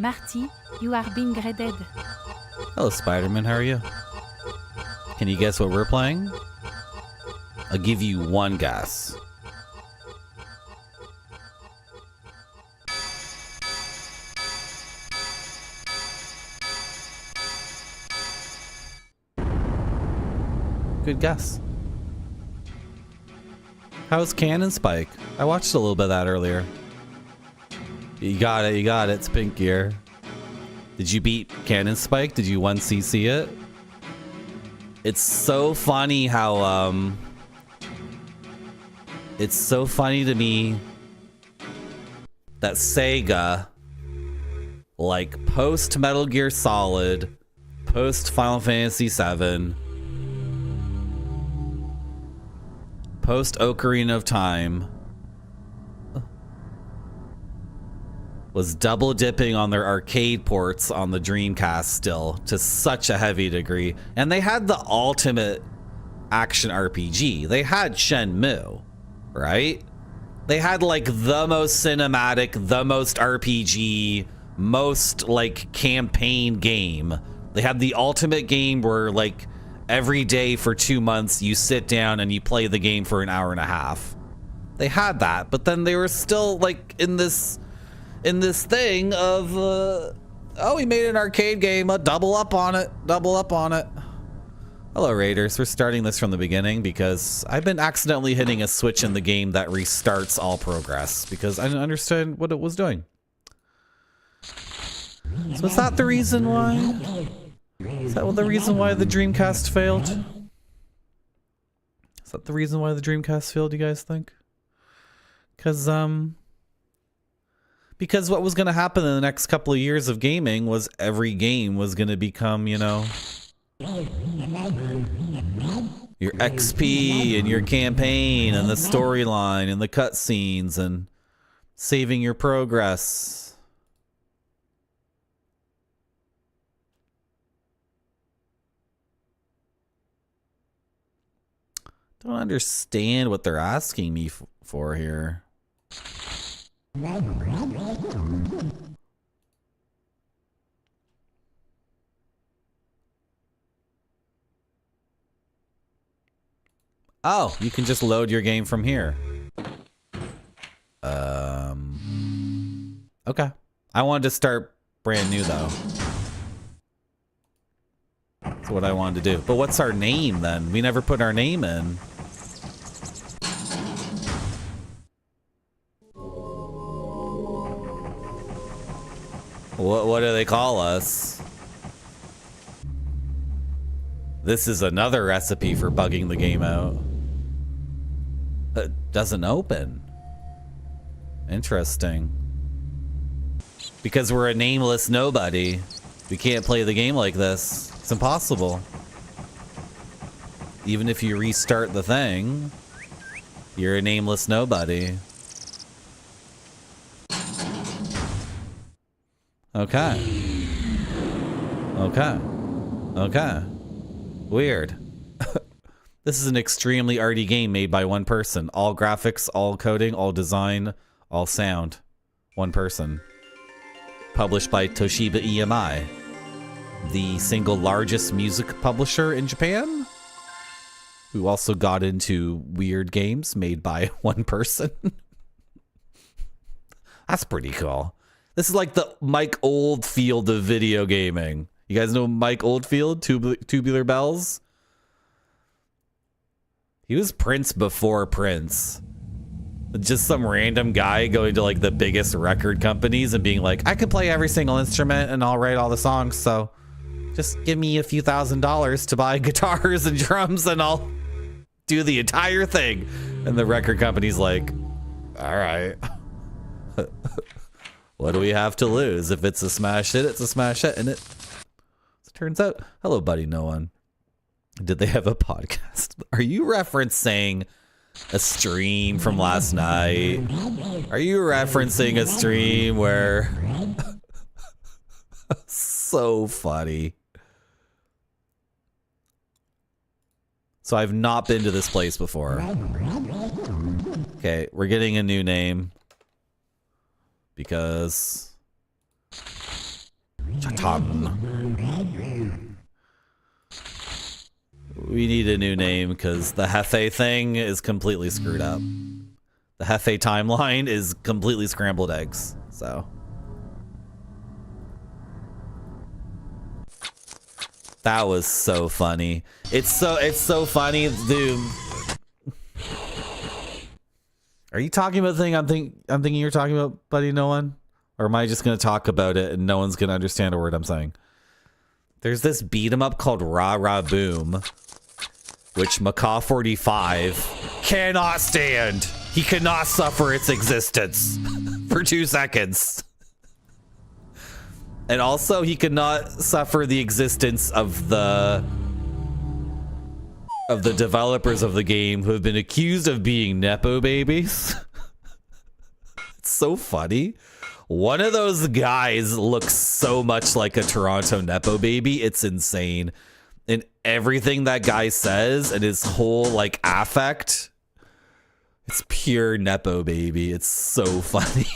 Marty, you are being graded. Hello, Spider-Man. How are you? Can you guess what we're playing? I'll give you one guess. Good guess. How's Cannon Spike? I watched a little bit of that earlier. You got it, it's pink gear. Did you beat Cannon Spike? Did you 1cc it? It's so funny how, it's so funny to me that Sega, like post Metal Gear Solid, post Final Fantasy VII, post Ocarina of Time, was double dipping on their arcade ports on the Dreamcast still to such a heavy degree. And they had the ultimate action RPG. They had Shenmue, right? They had like the most cinematic, the most RPG, most like campaign game. They had the ultimate game where like every day for 2 months you sit down and you play the game for an hour and a half. They had that, but then they were still like in this thing of oh, we made an arcade game, double up on it. Hello Raiders, we're starting this from the beginning because I've been accidentally hitting a switch in the game that restarts all progress because I didn't understand what it was doing. So is that the reason why? Is that the reason why the Dreamcast failed? Is that the reason why the Dreamcast failed, you guys think? Because what was going to happen in the next couple of years of gaming was every game was going to become, you know, your XP and your campaign and the storyline and the cutscenes and saving your progress. Don't understand what they're asking me for here. Oh, you can just load your game from here. Okay. I wanted to start brand new though. That's what I wanted to do. But what's our name then? We never put our name in. What do they call us? This is another recipe for bugging the game out. It doesn't open. Interesting. Because we're a nameless nobody, we can't play the game like this. It's impossible. Even if you restart the thing, you're a nameless nobody. Okay. Okay. Weird. This is an extremely arty game made by one person. All graphics, all coding, all design, all sound. One person. Published by Toshiba EMI, the single largest music publisher in Japan, who also got into weird games made by one person. That's pretty cool. This is like the Mike Oldfield of video gaming. You guys know Mike Oldfield, Tubular Bells? He was Prince before Prince. Just some random guy going to like the biggest record companies and being like, I can play every single instrument and I'll write all the songs, so just give me a few $1,000s to buy guitars and drums and I'll do the entire thing. And the record company's like, all right. What do we have to lose? If it's a smash hit, it's a smash hit. And it turns out, hello, buddy, no one. Did they have a podcast? Are you referencing a stream from last night? Are you referencing a stream where... So funny. So I've not been to this place before. Okay, we're getting a new name. Because ton. We need a new name because the Hefe thing is completely screwed up. The Hefe timeline is completely scrambled eggs. So that was so funny. It's so funny, dude. Are you talking about the thing I'm thinking you're talking about, buddy? No one? Or am I just gonna talk about it and no one's gonna understand a word I'm saying? There's this beat 'em up called Rah Rah Boom, which Macaw 45 cannot stand. He cannot suffer its existence for 2 seconds. And also he could not suffer the existence of the developers of the game who have been accused of being Nepo babies. It's so funny. One of those guys looks so much like a Toronto Nepo baby. It's insane. And everything that guy says and his whole like affect, it's pure Nepo baby. It's so funny.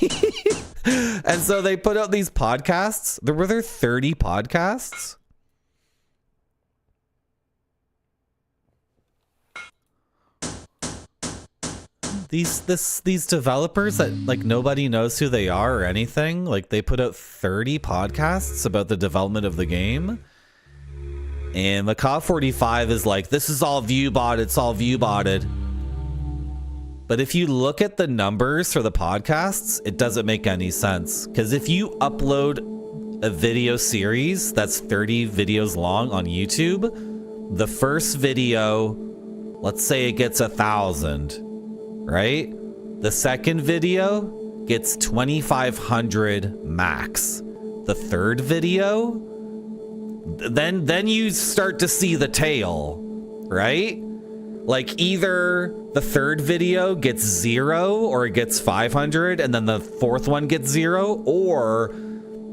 And so they put out these podcasts. Were there 30 podcasts? These developers that like nobody knows who they are or anything, like they put out 30 podcasts about the development of the game. And Macaw 45 is like, this is all view bot, it's all view botted. But if you look at the numbers for the podcasts, it doesn't make any sense. Because if you upload a video series that's 30 videos long on YouTube, the first video, let's say it gets 1,000, right? The second video gets 2,500 max. The third video, then you start to see the tail, right? Like either the third video gets 0 or it gets 500 and then the fourth one gets 0, or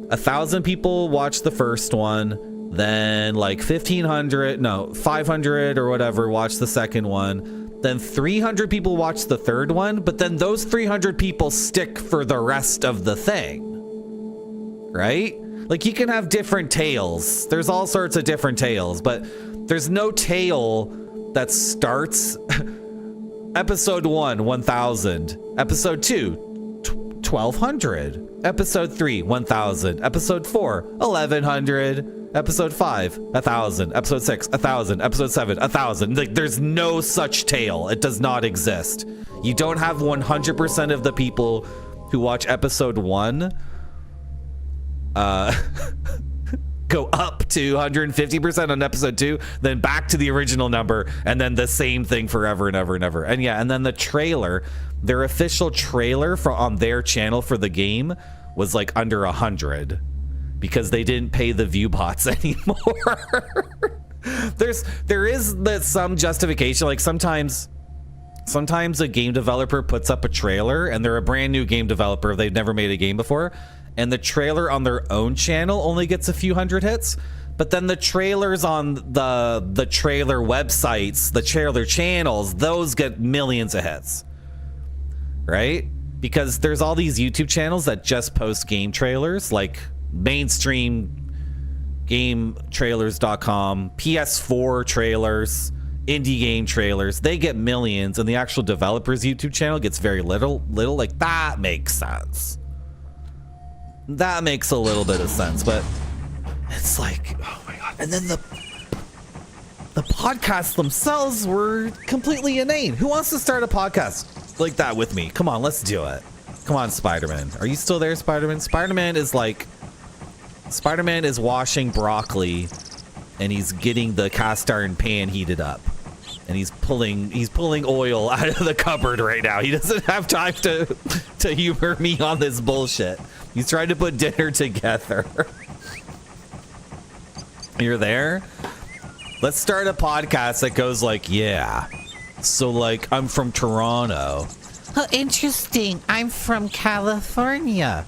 1,000 people watch the first one, then like 500 or whatever watch the second one, then 300 people watch the third one, but then those 300 people stick for the rest of the thing, right? Like you can have different tails. There's all sorts of different tails, but there's no tail that starts episode 1, 1,000, episode 2, 1,200, episode 3, 1,000, episode 4, 1,100, episode 5, 1,000, episode 6, 1,000, episode 7, 1,000. Like there's no such tail. It does not exist. You don't have 100% of the people who watch episode 1 go up to 150% on episode 2, then back to the original number, and then the same thing forever and ever and ever. And yeah, and then the trailer, their official trailer on their channel for the game was like under 100 because they didn't pay the view bots anymore. there is some justification. Like sometimes a game developer puts up a trailer and they're a brand new game developer, they've never made a game before, and the trailer on their own channel only gets a few hundred hits, but then the trailers on the trailer websites, the trailer channels, those get millions of hits, right? Because there's all these YouTube channels that just post game trailers, like mainstream gametrailers.com, PS4 trailers, indie game trailers. They get millions, and the actual developer's YouTube channel gets very little. Like that makes sense. That makes a little bit of sense, but it's like, oh my god. And then the podcasts themselves were completely inane. Who wants to start a podcast like that with me? Come on, let's do it. Come on, Spider-Man. Are you still there, Spider-Man? Spider-Man is washing broccoli and he's getting the cast iron pan heated up. And he's pulling oil out of the cupboard right now. He doesn't have time to humor me on this bullshit. He's trying to put dinner together. You're there? Let's start a podcast that goes like, yeah. So like, I'm from Toronto. Oh, interesting. I'm from California.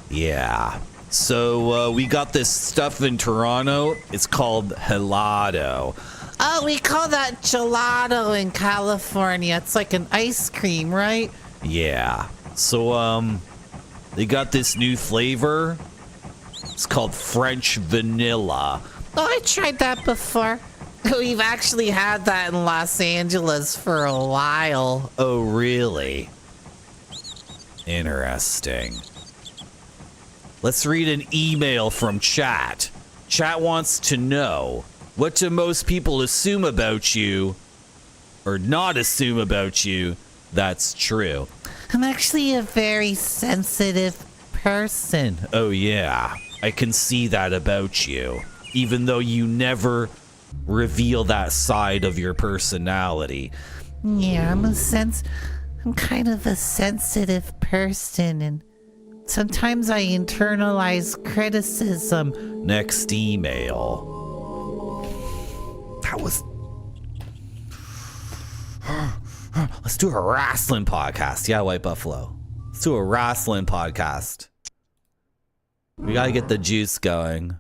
Yeah. So we got this stuff in Toronto. It's called helado. Oh, we call that gelato in California. It's like an ice cream, right? Yeah. So they got this new flavor. It's called French vanilla. Oh, I tried that before. We've actually had that in Los Angeles for a while. Oh, really? Interesting. Let's read an email from chat. Chat wants to know, what do most people assume about you or not assume about you that's true? I'm actually a very sensitive person. Oh yeah, I can see that about you. Even though you never reveal that side of your personality. Yeah, I'm kind of a sensitive person, and sometimes I internalize criticism. Next email. That was... Let's do a wrestling podcast. Yeah, White Buffalo. Let's do a wrestling podcast. We gotta get the juice going.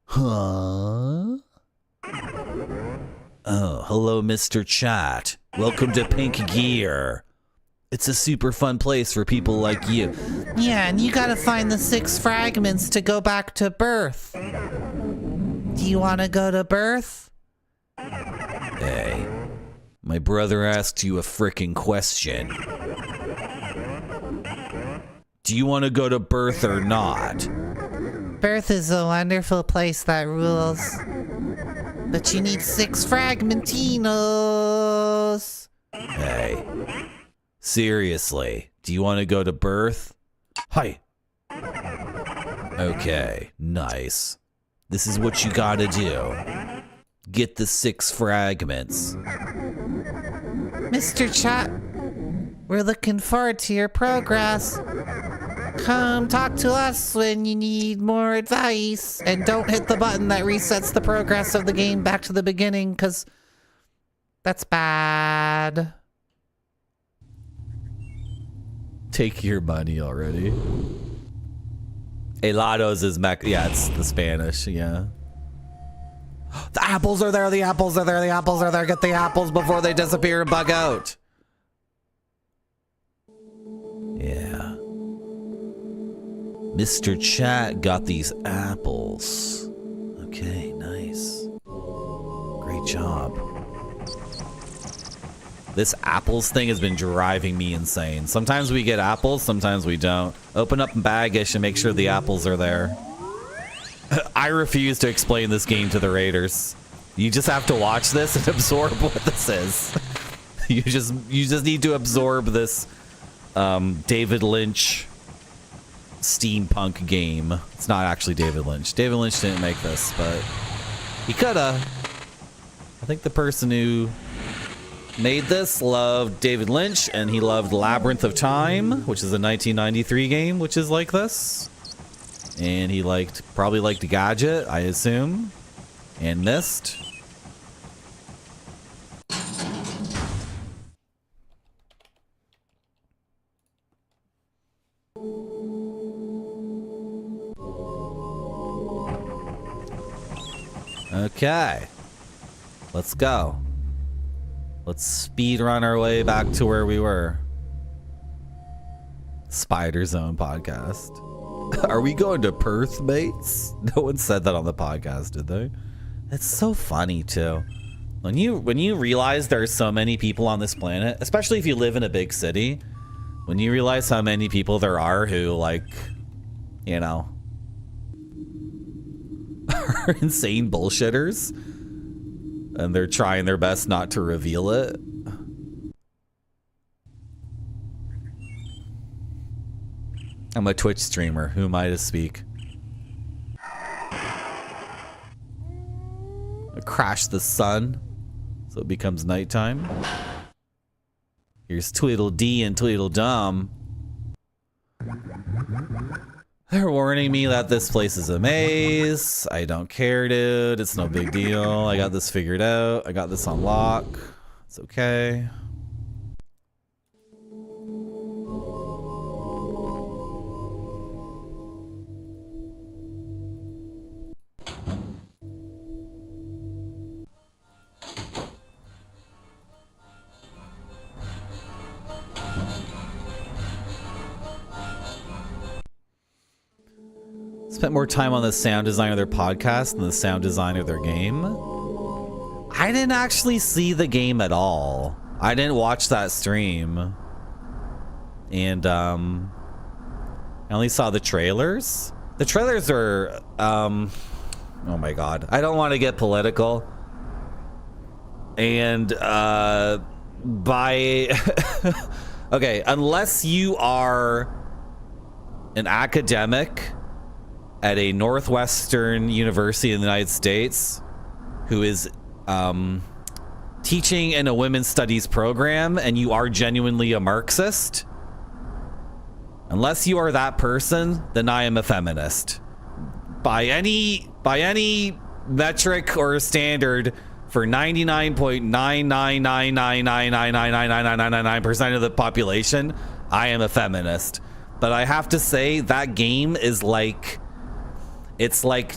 Huh? Oh, hello, Mr. Chat. Welcome to Pink Gear. It's a super fun place for people like you. Yeah, and you gotta find the 6 fragments to go back to birth. Do you want to go to birth? Hey, my brother asked you a frickin' question. Do you want to go to birth or not? Birth is a wonderful place that rules. But you need 6 fragmentinos. Hey, seriously, do you want to go to birth? Hi. Okay, nice. This is what you gotta do. Get the 6 fragments. Mr. Chat, we're looking forward to your progress. Come talk to us when you need more advice. And don't hit the button that resets the progress of the game back to the beginning, because that's bad. Take your money already. Helados is yeah, it's the Spanish, yeah. The apples are there, the apples are there, the apples are there. Get the apples before they disappear and bug out. Yeah. Mr. Chat got these apples. Okay, nice. Great job. This apples thing has been driving me insane. Sometimes we get apples, sometimes we don't. Open up Baggish and make sure the apples are there. I refuse to explain this game to the raiders. You just have to watch this and absorb what this is. You just need to absorb this David Lynch steampunk game. It's not actually David Lynch. David Lynch didn't make this, but he coulda. I think the person who made this loved David Lynch, and he loved Labyrinth of Time, which is a 1993 game, which is like this. And he probably liked Gadget, I assume, and Myst. Okay, let's go. Let's speed run our way back to where we were. Spider Zone podcast. Are we going to Perth, mates? No one said that on the podcast, did they? It's so funny too. When you realize there are so many people on this planet, especially if you live in a big city, when you realize how many people there are who, like, you know, are insane bullshitters, and they're trying their best not to reveal it. I'm a Twitch streamer. Who am I to speak? I crash the sun so it becomes nighttime. Here's Tweedledee and Tweedledum. They're warning me that this place is a maze. I don't care, dude. It's no big deal. I got this figured out. I got this on lock. It's okay. spent more time on the sound design of their podcast than the sound design of their game. I didn't actually see the game at all. I didn't watch that stream. And I only saw the trailers. The trailers are oh my god. I don't want to get political. And okay, unless you are an academic at a Northwestern university in the United States who is teaching in a women's studies program and you are genuinely a Marxist, unless you are that person, then I am a feminist. By any metric or standard, for 99.99999999999% of the population, I am a feminist. But I have to say that game is like, it's like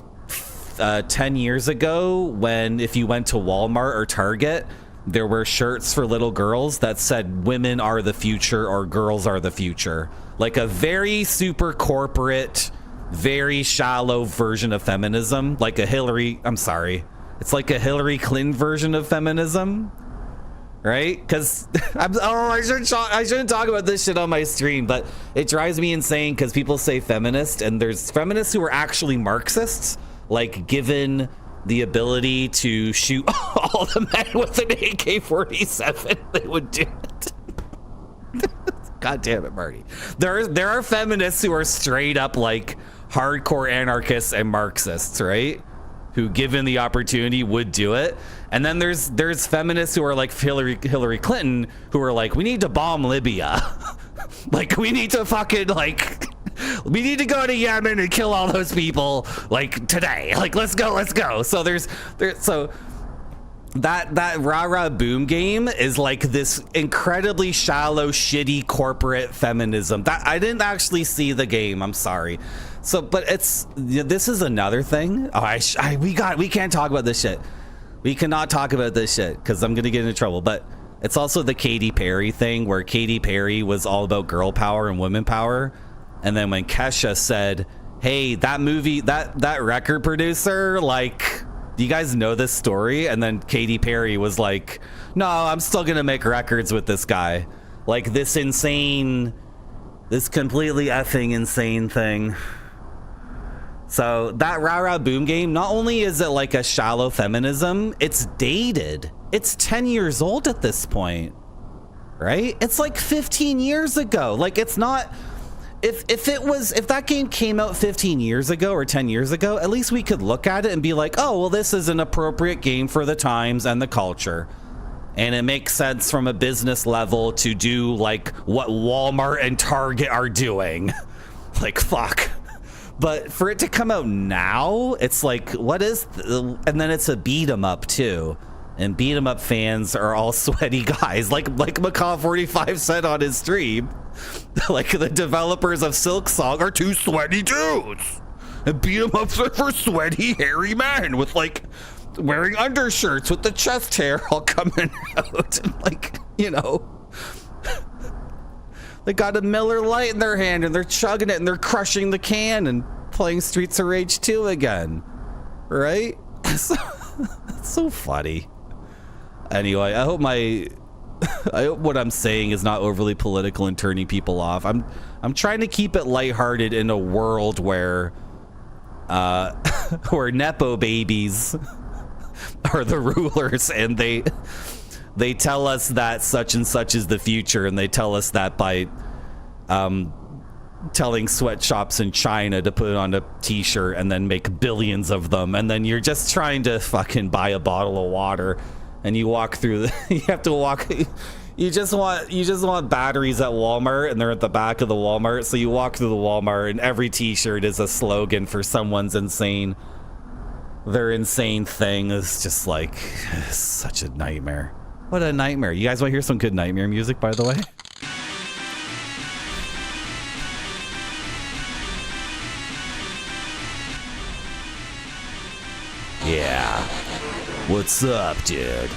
10 years ago when if you went to Walmart or Target, there were shirts for little girls that said women are the future or girls are the future. Like a very super corporate, very shallow version of feminism. Like a it's like a Hillary Clinton version of feminism. Right? Because I shouldn't talk about this shit on my stream, but it drives me insane because people say feminist, and there's feminists who are actually Marxists, like given the ability to shoot all the men with an AK-47, they would do it. God damn it, Marty. There are feminists who are straight up like hardcore anarchists and Marxists, right? Who, given the opportunity, would do it. And then there's feminists who are like Hillary Clinton, who are like, we need to bomb Libya. Like, we need to fucking, like, we need to go to Yemen and kill all those people, like, today. Like, let's go. So so that rah-rah boom game is like this incredibly shallow, shitty corporate feminism. That I didn't actually see the game. I'm sorry. So, but this is another thing. Oh, we can't talk about this shit. We cannot talk about this shit because I'm gonna get into trouble. But it's also the Katy Perry thing, where Katy Perry was all about girl power and women power, and then when Kesha said, "Hey, that movie, that record producer, like, do you guys know this story?" And then Katy Perry was like, "No, I'm still gonna make records with this guy." Like this completely effing insane thing. So that rah-rah boom game, not only is it like a shallow feminism, it's dated. It's 10 years old at this point, right? It's like 15 years ago. Like, it's not, if that game came out 15 years ago or 10 years ago, at least we could look at it and be like, oh, well, this is an appropriate game for the times and the culture. And it makes sense from a business level to do like what Walmart and Target are doing. Like, fuck. But for it to come out now, it's like, what is... and then it's a beat 'em up too. And beat 'em up fans are all sweaty guys. Like Macaw45 said on his stream. Like the developers of Silksong are two sweaty dudes. And beat 'em ups are for sweaty, hairy men with like wearing undershirts with the chest hair all coming out. And like, you know... They got a Miller Lite in their hand and they're chugging it and they're crushing the can and playing Streets of Rage 2 again. Right? It's so funny. Anyway, I hope what I'm saying is not overly political and turning people off. I'm trying to keep it lighthearted in a world where Nepo babies are the rulers, and they tell us that such and such is the future, and they tell us that by telling sweatshops in China to put it on a t-shirt and then make billions of them, and then you're just trying to fucking buy a bottle of water and you walk through you just want batteries at Walmart, and they're at the back of the Walmart, so you walk through the Walmart and every t-shirt is a slogan for someone's insane thing. Is just like such a nightmare. What a nightmare. You guys want to hear some good nightmare music, by the way? Yeah. What's up, dude?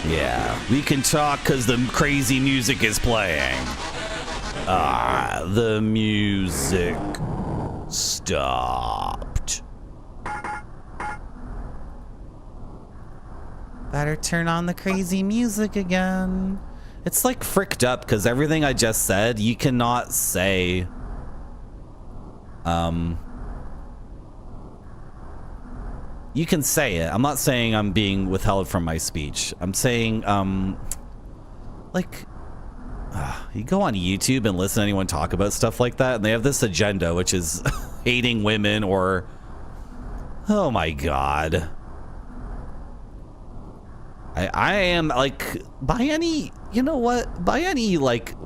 Yeah. We can talk because the crazy music is playing. The music stopped. Better turn on the crazy music again. It's like fricked up because everything I just said, you cannot say. You can say it. I'm not saying I'm being withheld from my speech. I'm saying, like, you go on YouTube and listen to anyone talk about stuff like that, and they have this agenda, which is hating women or, oh my God. I am like, by any, you know what? By any like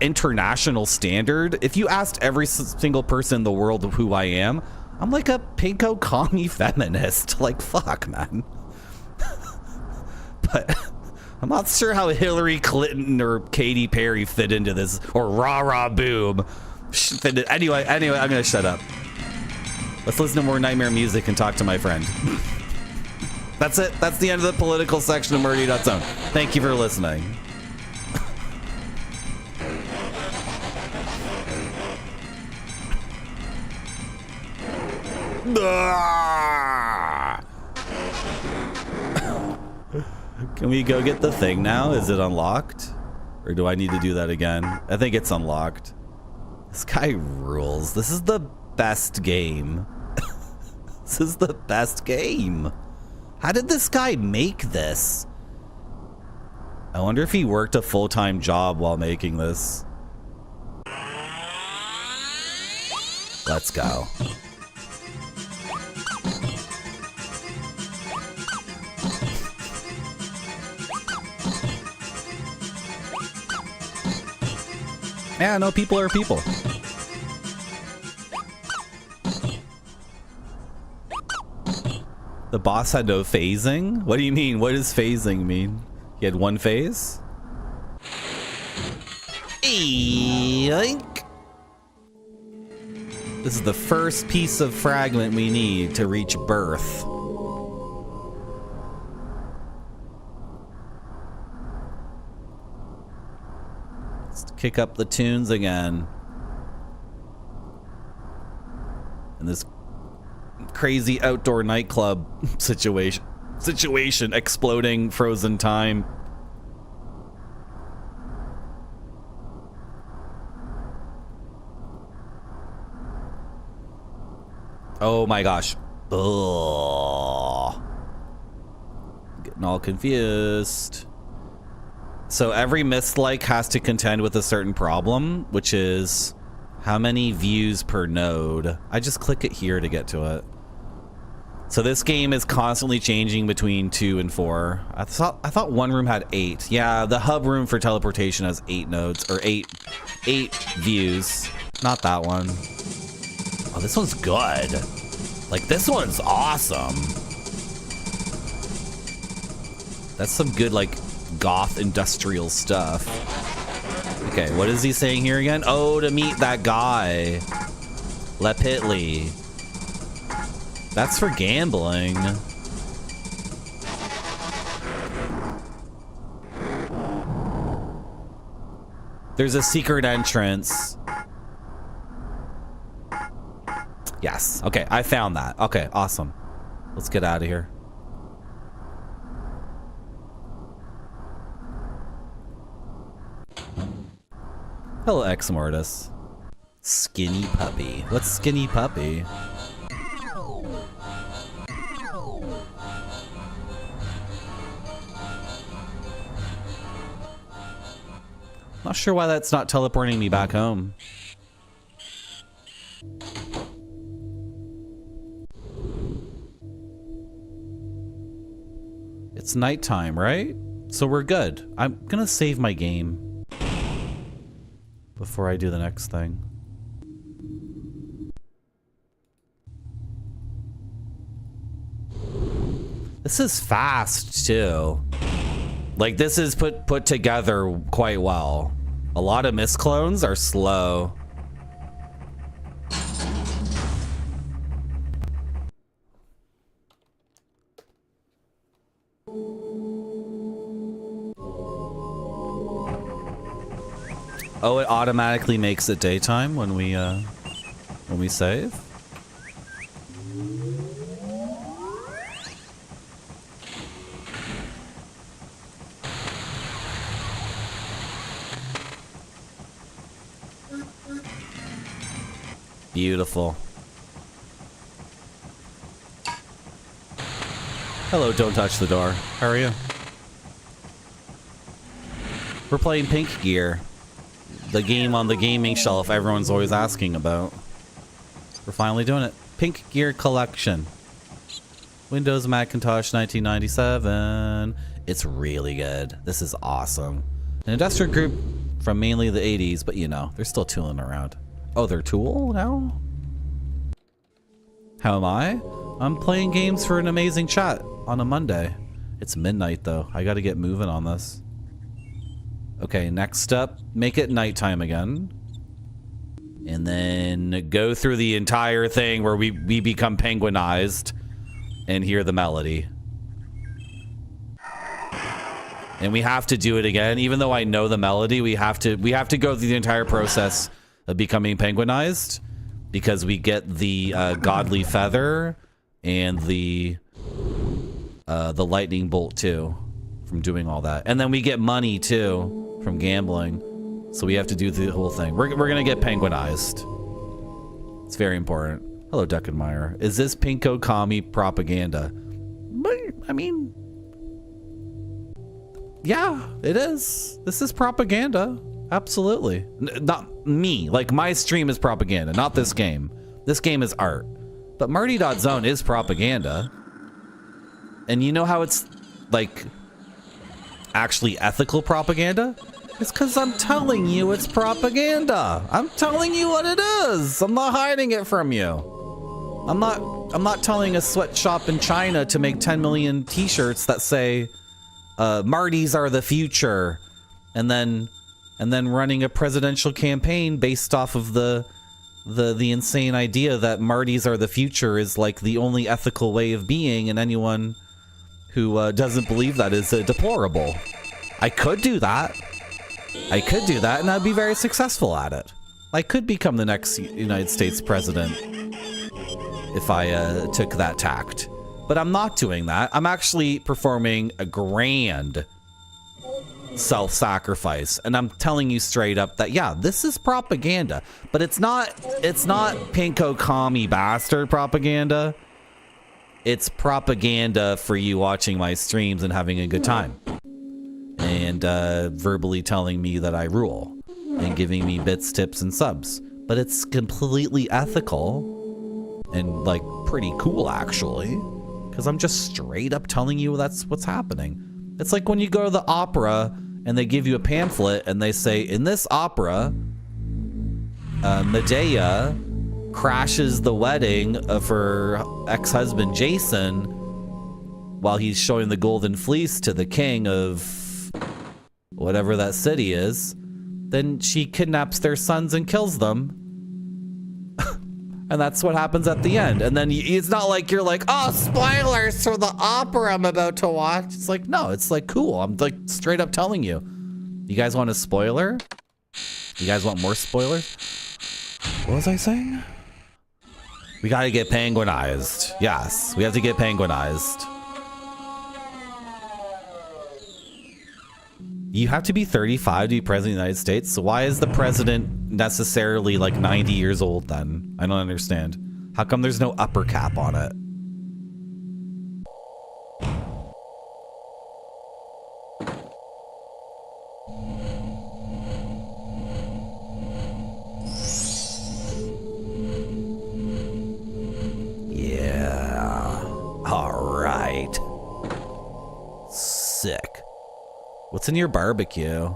international standard, if you asked every single person in the world who I am, I'm like a pinko commie feminist. Like, fuck, man. But I'm not sure how Hillary Clinton or Katy Perry fit into this, or Rah Rah Boom. Anyway, I'm gonna shut up. Let's listen to more nightmare music and talk to my friend. That's it. That's the end of the political section of Murdy.zone. Thank you for listening. Can we go get the thing now? Is it unlocked? Or do I need to do that again? I think it's unlocked. This guy rules. This is the best game. This is the best game. How did this guy make this? I wonder if he worked a full-time job while making this. Let's go. Yeah, no, people are people. The boss had no phasing? What do you mean? What does phasing mean? He had one phase? Yoink. This is the first piece of fragment we need to reach birth. Let's kick up the tunes again. And this crazy outdoor nightclub situation exploding frozen time. Oh my gosh. Ugh. Getting all confused. So every mist-like has to contend with a certain problem, which is how many views per node. I just click it here to get to it. So this game is constantly changing between 2 and 4. I thought one room had 8. Yeah, the hub room for teleportation has 8 nodes, or 8 views. Not that one. Oh, this one's good. Like, this one's awesome. That's some good, like, goth industrial stuff. Okay, what is he saying here again? Oh, to meet that guy. Lepitli. That's for gambling. There's a secret entrance. Yes. Okay, I found that. Okay, awesome. Let's get out of here. Hello, Ex Mortis. Skinny puppy. What's skinny puppy? Not sure why that's not teleporting me back home. It's nighttime, right? So we're good. I'm gonna save my game before I do the next thing. This is fast too. Like, this is put together quite well. A lot of mist clones are slow. Oh, it automatically makes it daytime when we save? Beautiful. Hello, don't touch the door. How are you? We're playing Pink Gear. The game on the gaming shelf everyone's always asking about. We're finally doing it. Pink Gear Collection. Windows Macintosh 1997. It's really good. This is awesome. An industrial group from mainly the 80s, but you know, they're still tooling around. Oh, they're Tool now? How am I? I'm playing games for an amazing chat on a Monday. It's midnight though. I gotta get moving on this. Okay, next up, make it nighttime again. And then go through the entire thing where we become penguinized and hear the melody. And we have to do it again. Even though I know the melody, we have to go through the entire process of becoming penguinized because we get the godly feather and the lightning bolt too from doing all that. And then we get money too from gambling. So we have to do the whole thing. We're gonna get penguinized. It's very important. Hello, Duckenmeyer. Is this Pinko commie propaganda? I mean, yeah, it is. This is propaganda. Absolutely. Not me. Like, my stream is propaganda, not this game. This game is art. But Marty.zone is propaganda. And you know how it's, like, actually ethical propaganda? It's because I'm telling you it's propaganda. I'm telling you what it is. I'm not hiding it from you. I'm not telling a sweatshop in China to make 10 million t-shirts that say Martys are the future and then running a presidential campaign based off of the insane idea that Martys are the future is like the only ethical way of being, and anyone who doesn't believe that is deplorable. I could do that. And I'd be very successful at it. I could become the next United States president if I took that tact. But I'm not doing that. I'm actually performing a grand self-sacrifice. And I'm telling you straight up that, yeah, this is propaganda. But it's not pinko commie bastard propaganda. It's propaganda for you watching my streams and having a good time. And verbally telling me that I rule and giving me bits, tips, and subs. But it's completely ethical and like pretty cool actually, because I'm just straight up telling you that's what's happening. It's like when you go to the opera and they give you a pamphlet and they say, in this opera, Medea crashes the wedding of her ex-husband Jason while he's showing the golden fleece to the king of whatever that city is. Then she kidnaps their sons and kills them. And that's what happens at the end. And then it's not like you're like, oh, spoilers for the opera I'm about to watch. It's like, no, it's like, cool. I'm like straight up telling you. You guys want a spoiler? You guys want more spoilers? What was I saying? We gotta get penguinized. Yes, we have to get penguinized. You have to be 35 to be president of the United States. So why is the president necessarily like 90 years old then? I don't understand. How come there's no upper cap on it? Yeah. All right. Sick. What's in your barbecue?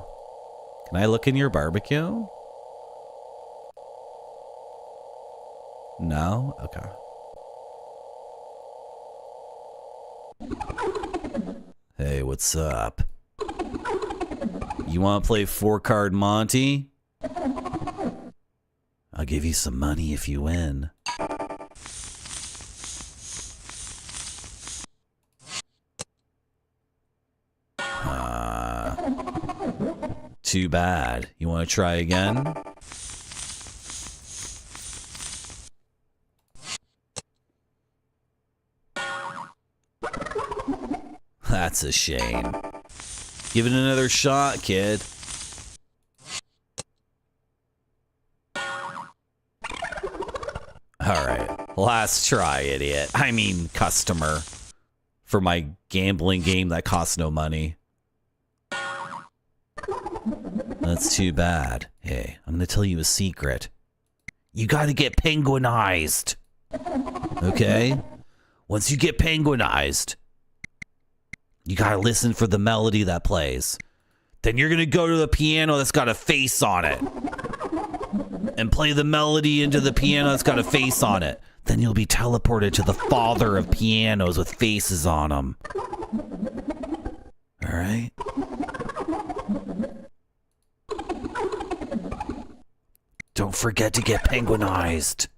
Can I look in your barbecue? No? Okay. Hey, what's up? You want to play 4-card Monty? I'll give you some money if you win. too bad. You want to try again? That's a shame. Give it another shot, kid. Alright, last try, idiot. I mean, customer. For my gambling game that costs no money. That's too bad. Hey, I'm gonna tell you a secret. You gotta get penguinized. Okay? Once you get penguinized, you gotta listen for the melody that plays. Then you're gonna go to the piano that's got a face on it. And play the melody into the piano that's got a face on it. Then you'll be teleported to the father of pianos with faces on them. Alright? Don't forget to get penguinized.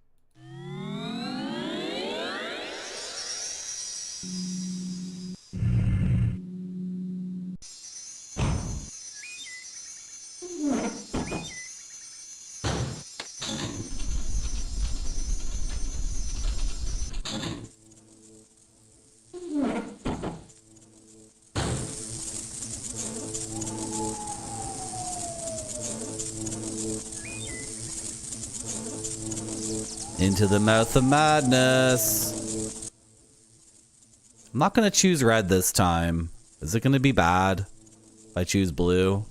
Into the mouth of madness. I'm not going to choose red this time. Is it going to be bad if I choose blue?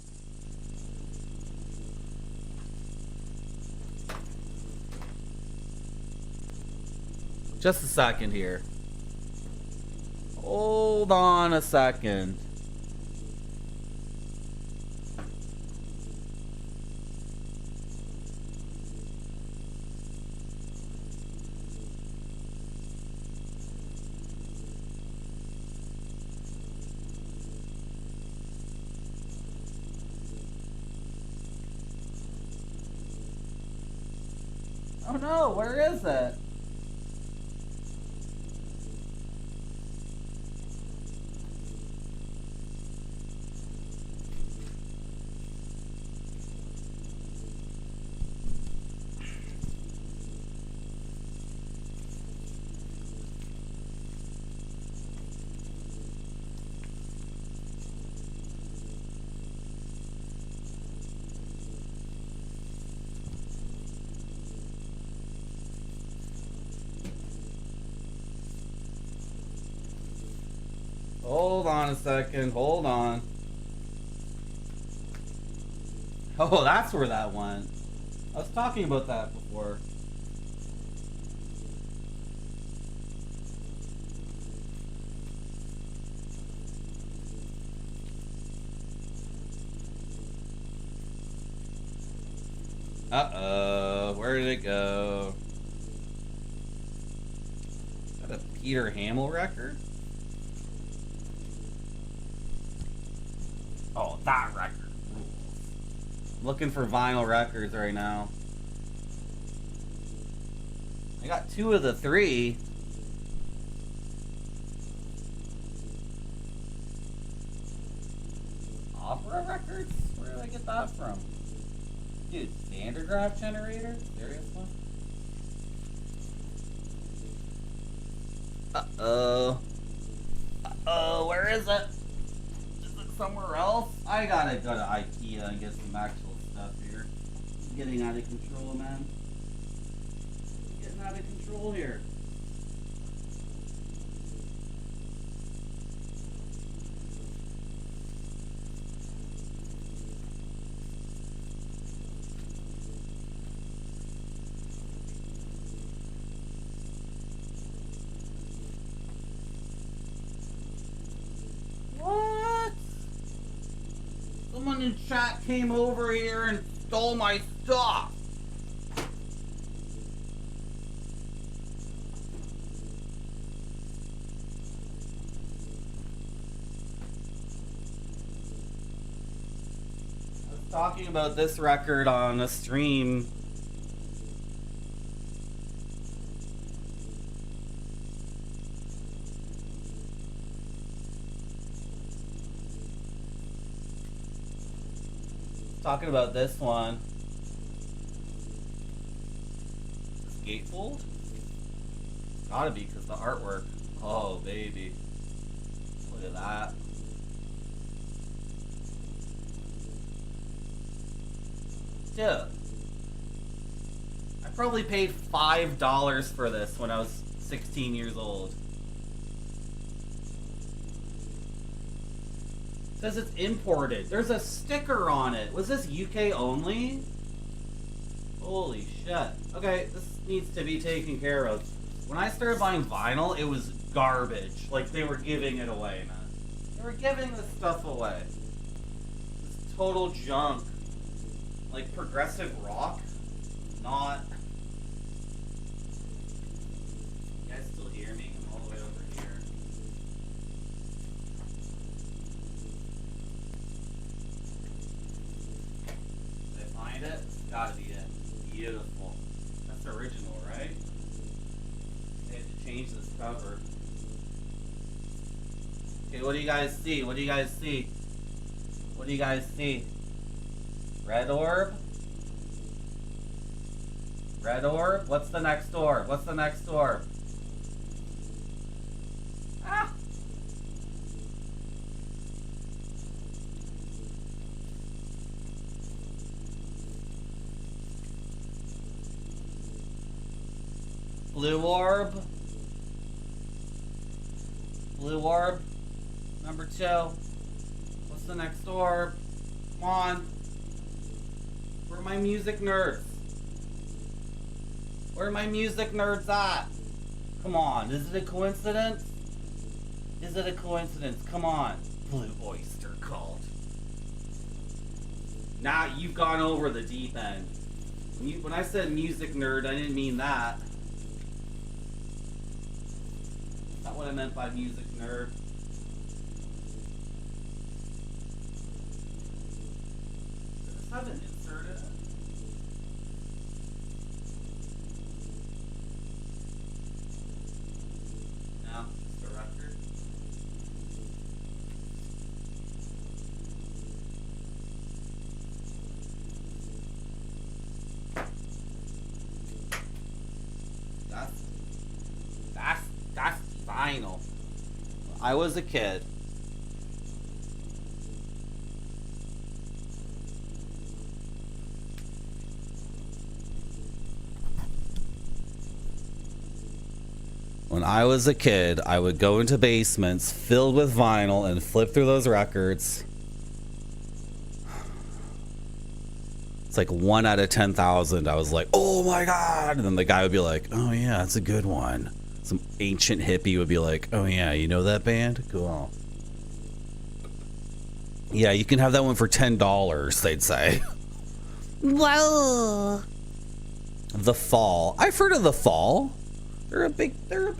Just a second here. Hold on a second. Oh no, where is it? Hold on a second, hold on. Oh, that's where that went. I was talking about that before. Uh-oh, where did it go? Is that a Peter Hamill record? Oh, that record rules. I'm looking for vinyl records right now. I got 2 of the 3. Opera records? Where did I get that from? Dude, standard graph generator? Seriously? Uh-oh. Uh-oh, where is it? Somewhere else? I gotta go to IKEA and get some actual stuff here. I'm getting out of control, man. I'm getting out of control here. Someone in chat came over here and stole my stuff. I was talking about this record on a stream. Talking about this one. Is this gatefold? Gotta be, because the artwork. Oh, baby. Look at that. Dude. I probably paid $5 for this when I was 16 years old. It says it's imported. There's a sticker on it. Was this UK only? Holy shit. Okay, this needs to be taken care of. When I started buying vinyl, it was garbage. Like, they were giving it away, man. They were giving this stuff away. This total junk. Like, progressive rock? Not. You guys still hear me? I'm all the way over here. Did I find it? It's gotta be it. Beautiful. That's original, right? They had to change this cover. Okay, what do you guys see? What do you guys see? What do you guys see? Red orb? Red orb? What's the next orb? What's the next orb? Ah! Blue orb? Blue orb? Number 2. What's the next orb? Come on. Where are my music nerds? Where are my music nerds at? Come on, is it a coincidence? Is it a coincidence? Come on. Blue oyster cult. Now you've gone over the deep end. When I said music nerd, I didn't mean that. That's not what I meant by music nerd. Does this have an insert in it? No, just a record. That's vinyl. I was a kid. When I was a kid, I would go into basements filled with vinyl and flip through those records. It's like 1 out of 10,000. I was like, oh my God. And then the guy would be like, oh yeah, that's a good one. Some ancient hippie would be like, oh yeah, you know that band? Cool. Yeah, you can have that one for $10, they'd say. Well, The Fall. I've heard of The Fall. They're a big band. They're a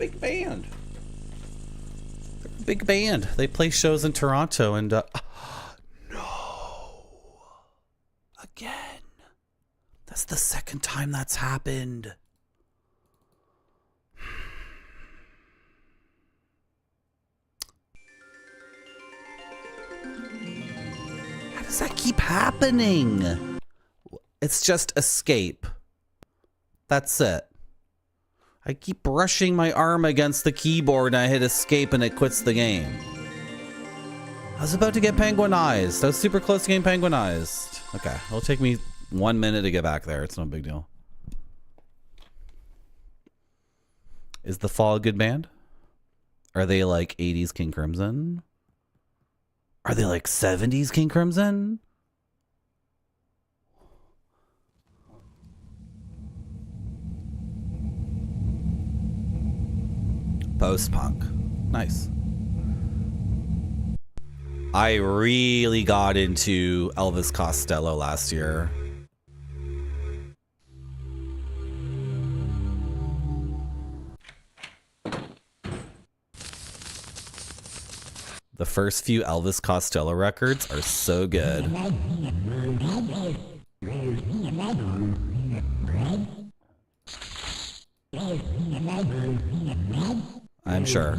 big band. They play shows in Toronto and no. Again. That's the second time that's happened. How does that keep happening? It's just escape. That's it. I keep brushing my arm against the keyboard and I hit escape and it quits the game. I was about to get penguinized. I was super close to getting penguinized. Okay, it'll take me 1 minute to get back there. It's no big deal. Is The Fall a good band? Are they like 80s King Crimson? Are they like 70s King Crimson? Post-punk. Nice. I really got into Elvis Costello last year. The first few Elvis Costello records are so good. I'm sure.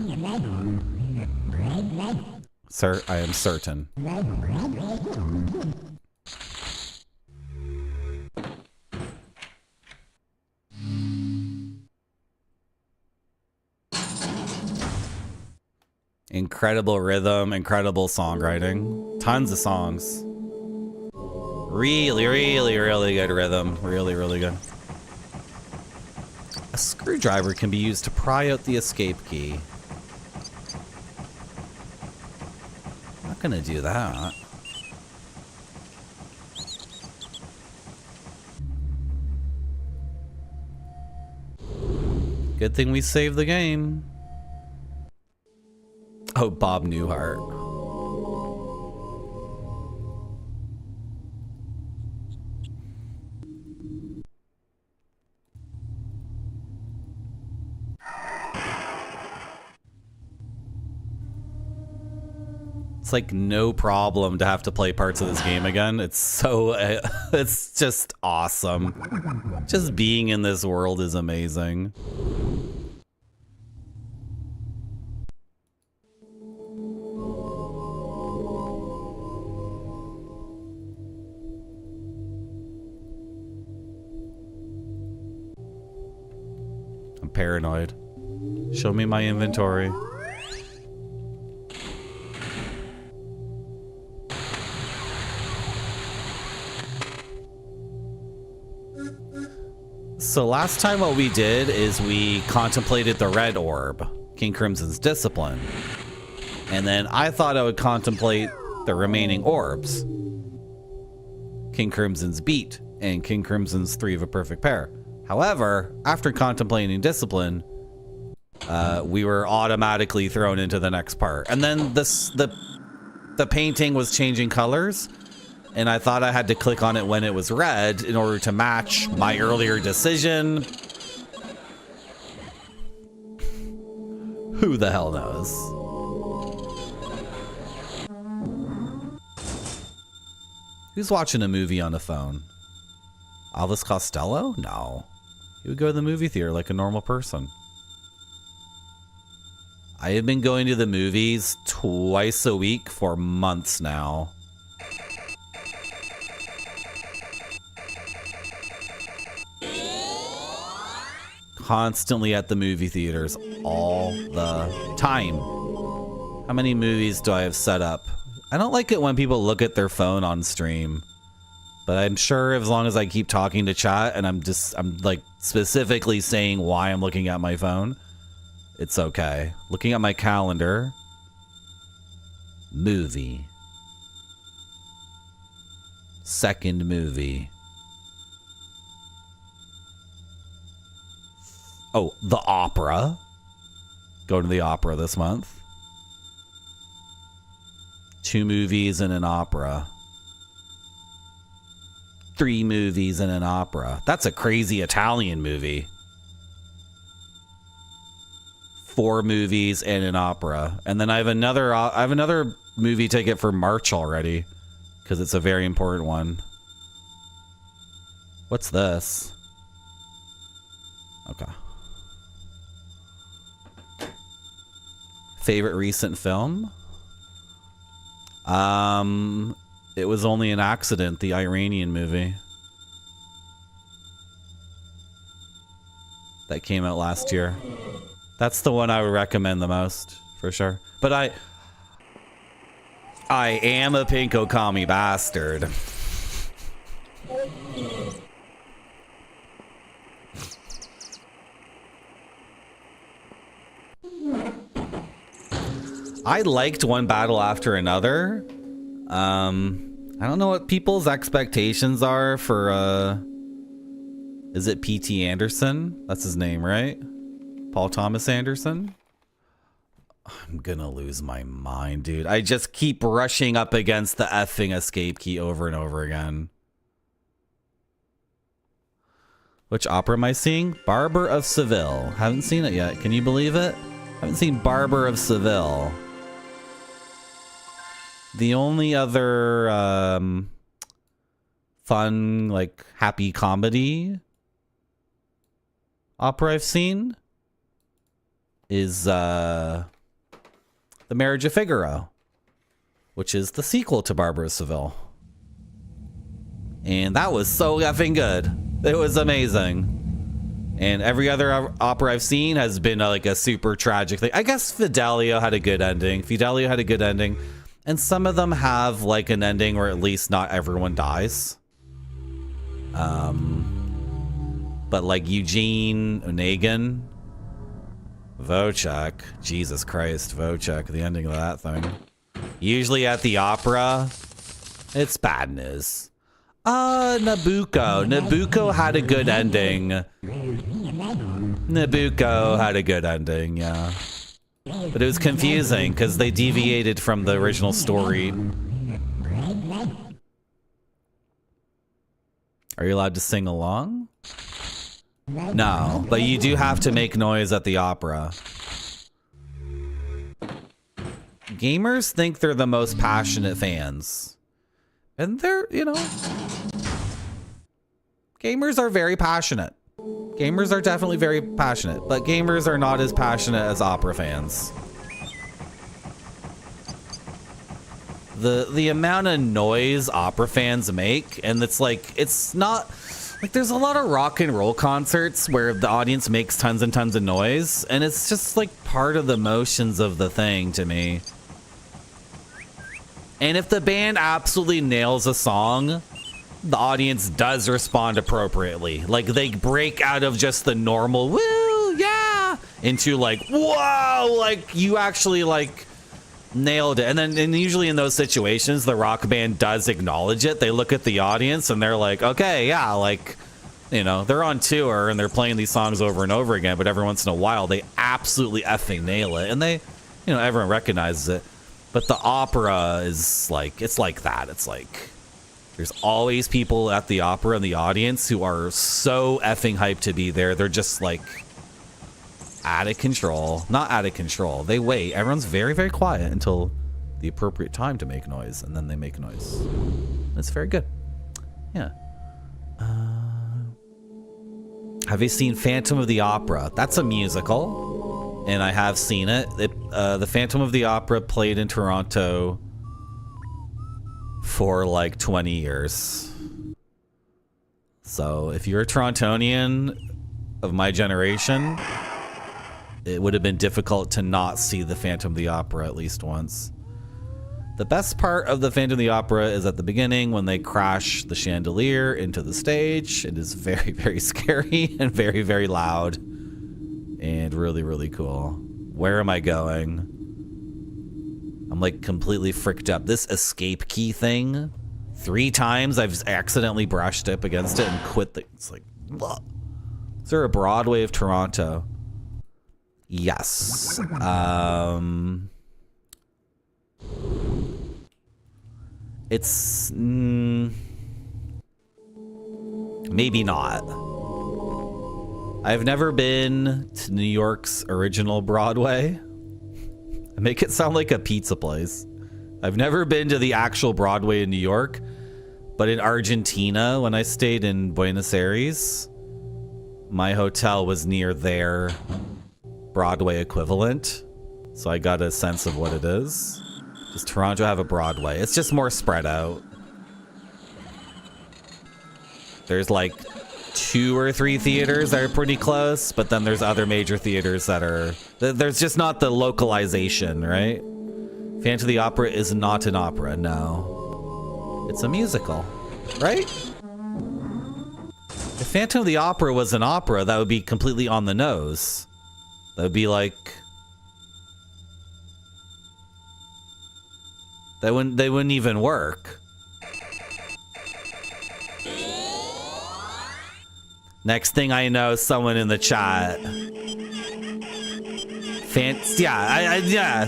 Sir, I am certain. Incredible rhythm, incredible songwriting. Tons of songs. Really, really, really good rhythm. Really, really good. A screwdriver can be used to pry out the escape key. I'm not gonna do that. Good thing we saved the game. Oh, Bob Newhart. It's like no problem to have to play parts of this game again. It's so, it's just awesome. Just being in this world is amazing. I'm paranoid. Show me my inventory. So last time what we did is we contemplated the red orb, King Crimson's discipline. And then I thought I would contemplate the remaining orbs, King Crimson's beat and King Crimson's three of a perfect pair. However, after contemplating discipline, we were automatically thrown into the next part. And then the painting was changing colors. And I thought I had to click on it when it was red in order to match my earlier decision. Who the hell knows? Who's watching a movie on a phone? Elvis Costello? No. He would go to the movie theater like a normal person. I have been going to the movies twice a week for months now. Constantly at the movie theaters all the time. How many movies do I have set up? I don't like it when people look at their phone on stream, but I'm sure as long as I keep talking to chat and I'm like specifically saying why I'm looking at my phone, it's okay. Looking at my calendar. Movie. Second movie. Oh, the opera. Going to the opera this month. 2 movies and an opera. 3 movies and an opera. That's a crazy Italian movie. 4 movies and an opera. And then I have another movie ticket for March already, because it's a very important one. What's this? Okay. Favorite recent film? It was only an accident, the Iranian movie. That came out last year. That's the one I would recommend the most, for sure. But I am a pinko commie bastard. I liked One Battle After Another. I don't know what people's expectations are for, is it P.T. Anderson? That's his name, right? Paul Thomas Anderson? I'm gonna lose my mind, dude. I just keep rushing up against the effing escape key over and over again. Which opera am I seeing? Barber of Seville. Haven't seen it yet. Can you believe it? Haven't seen Barber of Seville. The only other fun, like, happy comedy opera I've seen is The Marriage of Figaro, which is the sequel to Barber of Seville. And that was so effing good. It was amazing. And every other opera I've seen has been like a super tragic thing. I guess Fidelio had a good ending. And some of them have like an ending where at least not everyone dies. But like Eugene Onegin, Wojciech, Jesus Christ, Wojciech, the ending of that thing. Usually at the opera, it's bad news. Nabucco had a good ending. Yeah. But it was confusing because they deviated from the original story. Are you allowed to sing along? No, but you do have to make noise at the opera. Gamers think they're the most passionate fans. And they're, you know, gamers are very passionate. Gamers are definitely very passionate, but gamers are not as passionate as opera fans. The amount of noise opera fans make, and it's like, it's not, like there's a lot of rock and roll concerts where the audience makes tons and tons of noise, and it's just like part of the motions of the thing to me. And if the band absolutely nails a song, the audience does respond appropriately. Like they break out of just the normal woo, yeah, into like, whoa, like you actually like nailed it. And usually in those situations, the rock band does acknowledge it. They look at the audience and they're like, okay, yeah, like, you know, they're on tour and they're playing these songs over and over again, but every once in a while they absolutely effing nail it. And they, you know, everyone recognizes it. But the opera is like, it's like that. It's like, there's always people at the opera in the audience who are so effing hyped to be there. They're just like out of control. Not out of control. They wait. Everyone's very, very quiet until the appropriate time to make noise. And then they make noise. It's very good. Yeah. Have you seen Phantom of the Opera? That's a musical. And I have seen it. The Phantom of the Opera played in Toronto for like 20 years. So if you're a Torontonian of my generation, it would have been difficult to not see the Phantom of the Opera at least once. The best part of the Phantom of the Opera is at the beginning when they crash the chandelier into the stage. It is very, very scary and very, very loud. And really, really cool. Where am I going? I'm like completely fricked up. This escape key thing, 3 times I've accidentally brushed up against it and quit. It's like, ugh. Is there a Broadway of Toronto? Yes. It's maybe not. I've never been to New York's original Broadway. I make it sound like a pizza place. I've never been to the actual Broadway in New York, but in Argentina, when I stayed in Buenos Aires, my hotel was near their Broadway equivalent. So I got a sense of what it is. Does Toronto have a Broadway? It's just more spread out. There's like 2 or 3 theaters that are pretty close, but then there's other major theaters that are, there's just not the localization, right? Phantom of the Opera is not an opera, no. It's a musical, right? If Phantom of the Opera was an opera, that would be completely on the nose. That would be like, they wouldn't even work. Next thing I know, someone in the chat.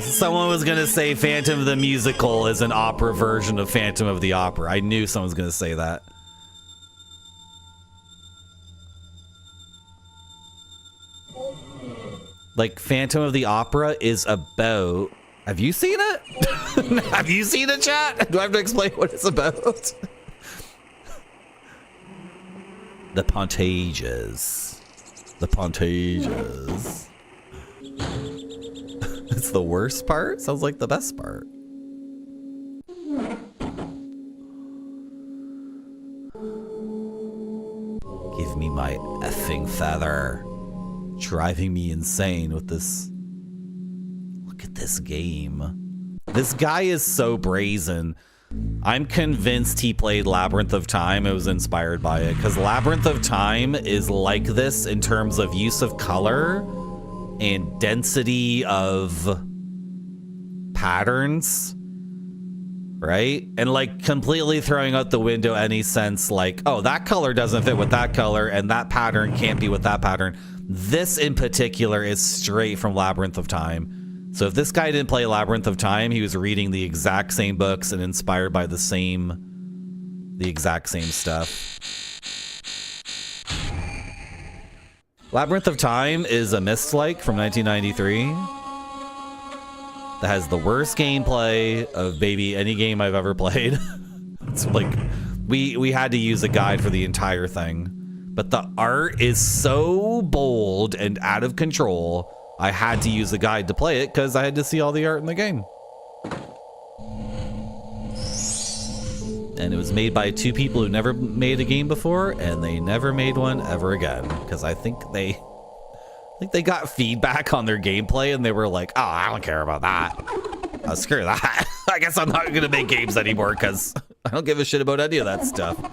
Someone was gonna say Phantom the Musical is an opera version of Phantom of the Opera. I knew someone was gonna say that. Like, Phantom of the Opera is about... Have you seen it? Have you seen it, chat? Do I have to explain what it's about? The Pontages. The Pontages. It's the worst part? Sounds like the best part. Give me my effing feather. Driving me insane with this. Look at this game. This guy is so brazen. I'm convinced he played Labyrinth of Time. It was inspired by it because Labyrinth of Time is like this in terms of use of color and density of patterns, right? And like completely throwing out the window any sense like, oh, that color doesn't fit with that color and that pattern can't be with that pattern. This in particular is straight from Labyrinth of Time. So if this guy didn't play Labyrinth of Time, he was reading the exact same books and inspired by the exact same stuff. Labyrinth of Time is a Mist-like from 1993 that has the worst gameplay of maybe any game I've ever played. It's like we had to use a guide for the entire thing, but the art is so bold and out of control. I had to use a guide to play it because I had to see all the art in the game. And it was made by two people who never made a game before, and they never made one ever again. Because I think they got feedback on their gameplay, and they were like, "Oh, I don't care about that. Oh, screw that. I guess I'm not gonna make games anymore because I don't give a shit about any of that stuff."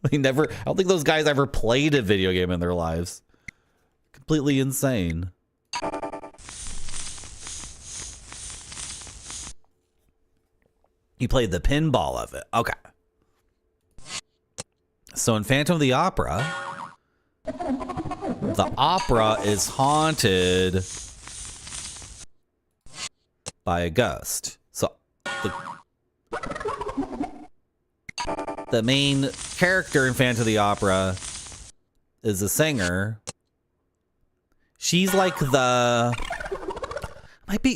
I don't think those guys ever played a video game in their lives. Completely insane. He played the pinball of it. Okay. So in Phantom of the Opera is haunted by a ghost. So the main character in Phantom of the Opera is a singer. She's like the...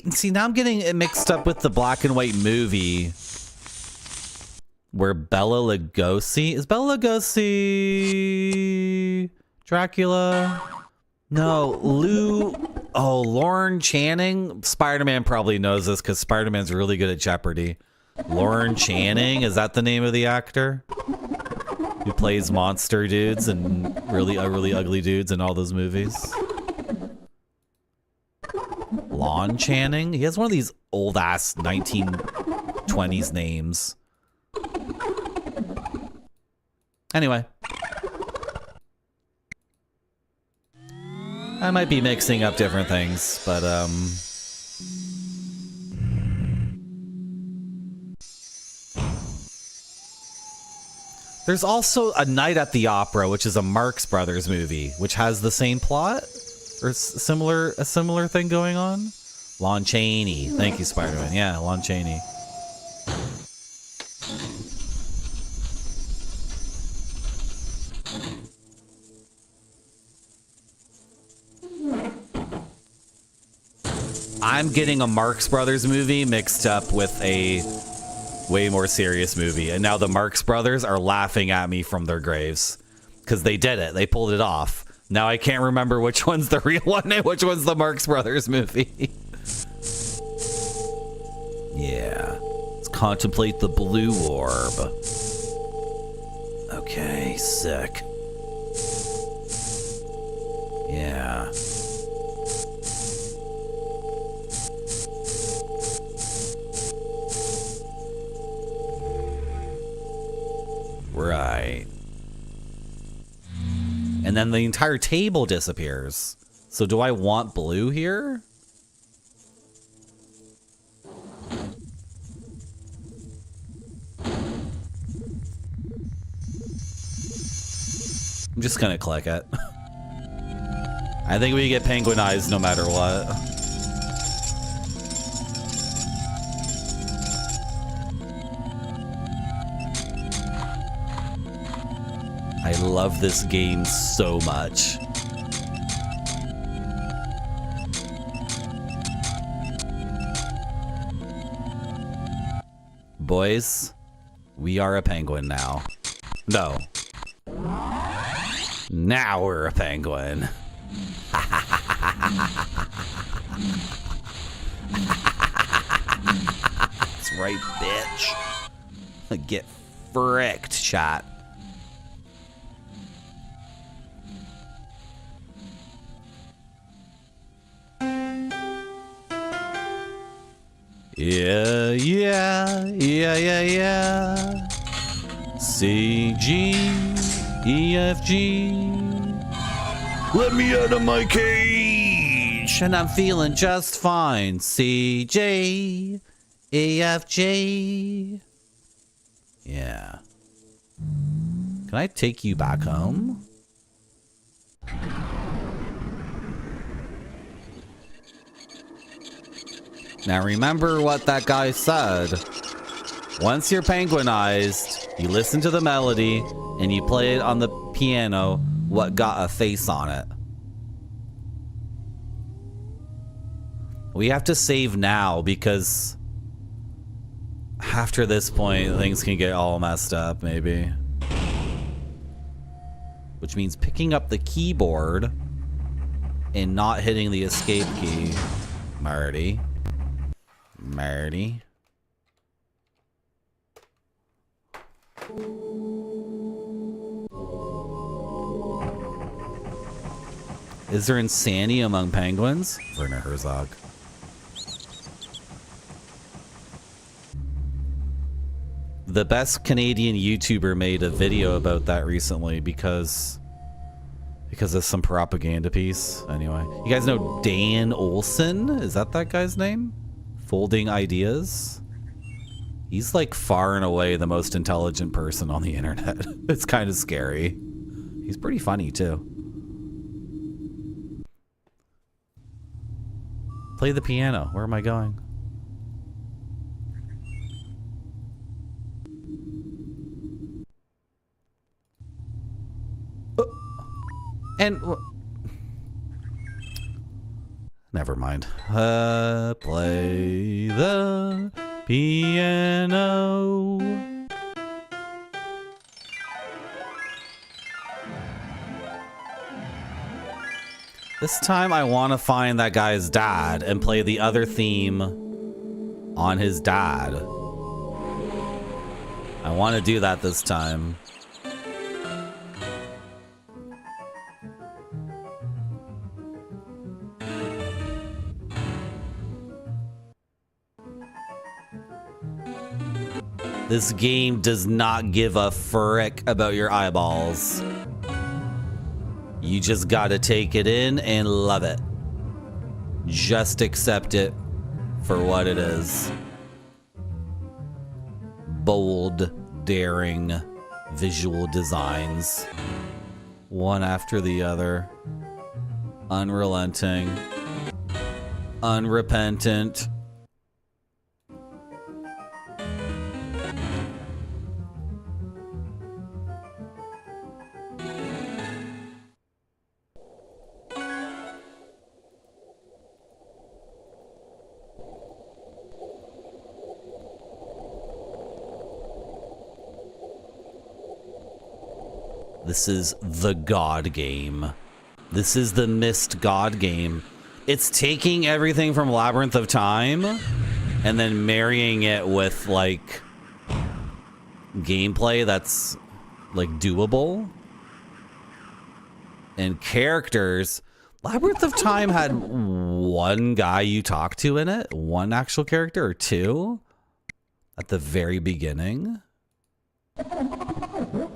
See, now I'm getting it mixed up with the black and white movie where Bela Lugosi... Is Bela Lugosi Dracula? No, Lorne Channing? Spider-Man probably knows this because Spider-Man's really good at Jeopardy. Lorne Channing, is that the name of the actor? Who plays monster dudes and really ugly dudes in all those movies? Lon Channing? He has one of these old-ass 1920s names. Anyway. I might be mixing up different things, but, there's also A Night at the Opera, which is a Marx Brothers movie, which has the same plot? Or a similar thing going on? Lon Chaney. Thank you, Spider-Man. Yeah, Lon Chaney. I'm getting a Marx Brothers movie mixed up with a way more serious movie. And now the Marx Brothers are laughing at me from their graves. Because they did it. They pulled it off. Now I can't remember which one's the real one and which one's the Marx Brothers movie. Yeah. Let's contemplate the blue orb. Okay, sick. Yeah. Right. And then the entire table disappears. So do I want blue here? I'm just gonna click it. I think we get penguin eyes no matter what. I love this game so much. Boys, we are a penguin now. No. Now we're a penguin. That's right, bitch. Get fricked, chat. Yeah, yeah, yeah, yeah, yeah. C, G, E, F, G. Let me out of my cage! And I'm feeling just fine. C, J, E, F, J. Yeah. Can I take you back home? Now remember what that guy said. Once you're penguinized, you listen to the melody and you play it on the piano, what got a face on it. We have to save now because after this point, things can get all messed up, maybe. Which means picking up the keyboard and not hitting the escape key. Marty. Is there insanity among penguins? Werner Herzog. The best Canadian YouTuber made a video about that recently because of some propaganda piece. Anyway, you guys know Dan Olson? Is that guy's name? Folding Ideas. He's like far and away the most intelligent person on the internet. It's kind of scary. He's pretty funny too. Play the piano. Where am I going? And never mind. Play the piano. This time I want to find that guy's dad and play the other theme on his dad. I want to do that this time. This game does not give a frick about your eyeballs. You just gotta take it in and love it. Just accept it for what it is. Bold, daring, visual designs. One after the other. Unrelenting. Unrepentant. This is the God game. This is the missed God game. It's taking everything from Labyrinth of Time and then marrying it with like gameplay that's like doable and characters. Labyrinth of Time had one guy you talk to in it, one actual character or two at the very beginning.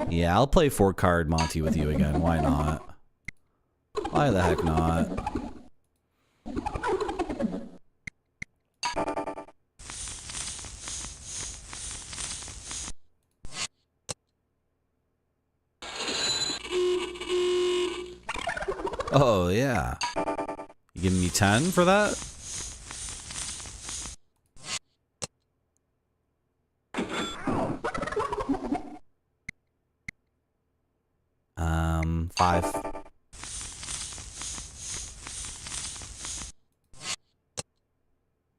Yeah, I'll play 4-card Monty with you again. Why not? Why the heck not? Oh, yeah. You giving me 10 for that? 5.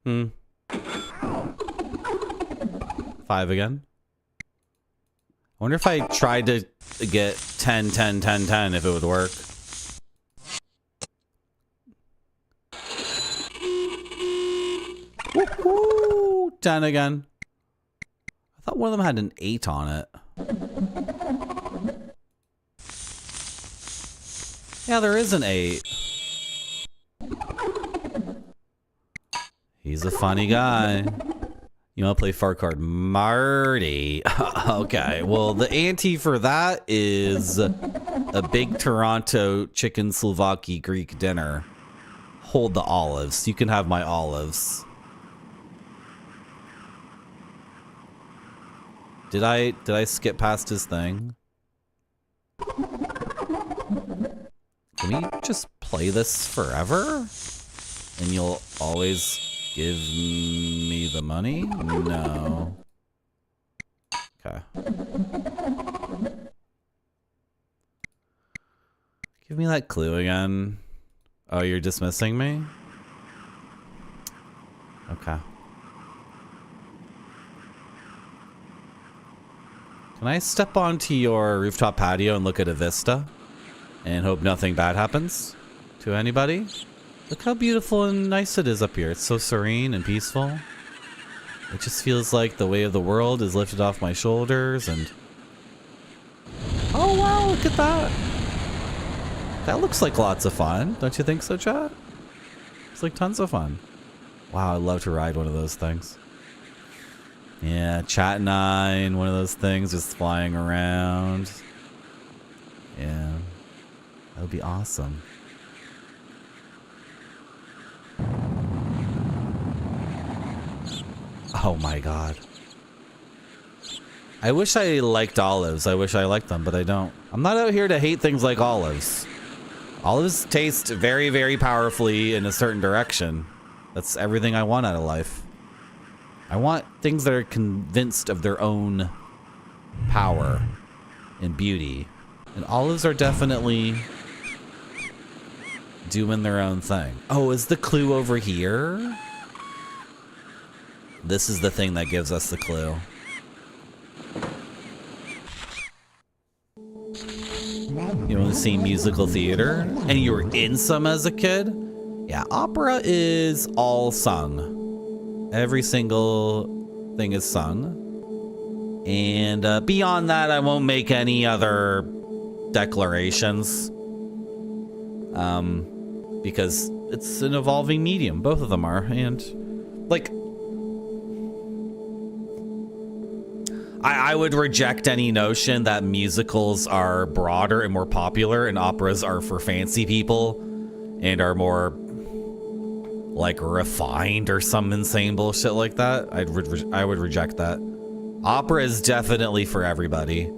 Hmm. 5 again. I wonder if I tried to get 10, 10, 10, 10 if it would work. Woo-hoo! 10 again. I thought one of them had an 8 on it. Yeah, there is an 8. He's a funny guy. You want to play Far Card Marty? Okay, well, the ante for that is a big Toronto chicken Slovaki Greek dinner. Hold the olives. You can have my olives. Did I skip past his thing? Can we just play this forever? And you'll always give me the money? No. Okay. Give me that clue again. Oh, you're dismissing me? Okay. Can I step onto your rooftop patio and look at a vista? And hope nothing bad happens to anybody? Look how beautiful and nice it is up here. It's so serene and peaceful. It just feels like the weight of the world is lifted off my shoulders and... Oh wow, look at that! That looks like lots of fun. Don't you think so, chat? It's like tons of fun. Wow, I'd love to ride one of those things. Yeah, Chat 9, one of those things just flying around. Yeah, that would be awesome. Oh my god. I wish I liked olives. I wish I liked them, but I don't. I'm not out here to hate things like olives. Olives taste very, very powerfully in a certain direction. That's everything I want out of life. I want things that are convinced of their own power and beauty. And olives are definitely doing their own thing. Oh, is the clue over here? This is the thing that gives us the clue. You want to see musical theater? And you were in some as a kid? Yeah, opera is all sung. Every single thing is sung. And beyond that, I won't make any other declarations. Because it's an evolving medium. Both of them are. And, like... I would reject any notion that musicals are broader and more popular and operas are for fancy people and are more like refined or some insane bullshit like that. I would reject that. Opera is definitely for everybody.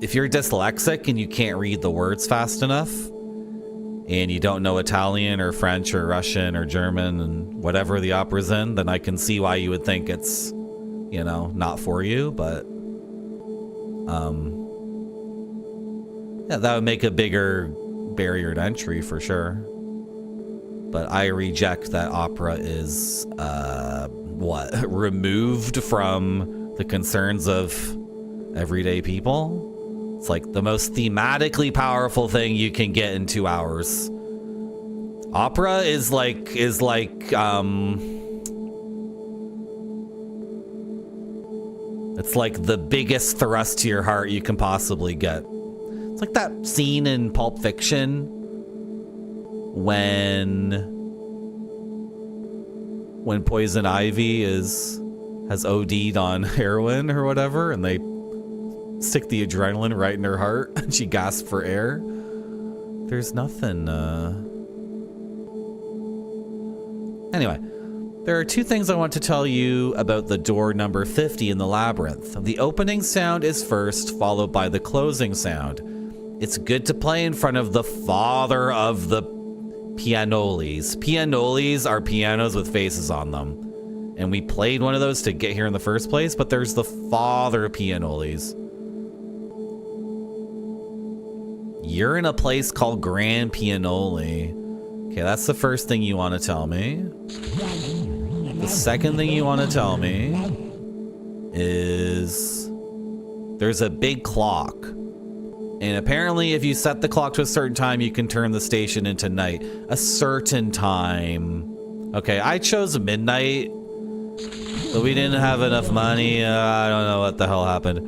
If you're dyslexic and you can't read the words fast enough and you don't know Italian or French or Russian or German and whatever the opera's in, then I can see why you would think it's, you know, not for you, but yeah, that would make a bigger barrier to entry for sure. But I reject that opera is removed from the concerns of everyday people. It's like the most thematically powerful thing you can get in 2 hours. Opera is like it's like the biggest thrust to your heart you can possibly get. It's like that scene in Pulp Fiction when Poison Ivy has OD'd on heroin or whatever, and they stick the adrenaline right in her heart and she gasps for air. There's nothing. Anyway. There are 2 things I want to tell you about the door number 50 in the labyrinth. The opening sound is first, followed by the closing sound. It's good to play in front of the father of the pianolis. Pianolis are pianos with faces on them. And we played one of those to get here in the first place, but there's the father pianolis. You're in a place called Grand Pianoli. Okay, that's the first thing you want to tell me. The second thing you want to tell me is there's a big clock. And apparently if you set the clock to a certain time, you can turn the station into night. A certain time. Okay, I chose midnight, but we didn't have enough money. I don't know what the hell happened.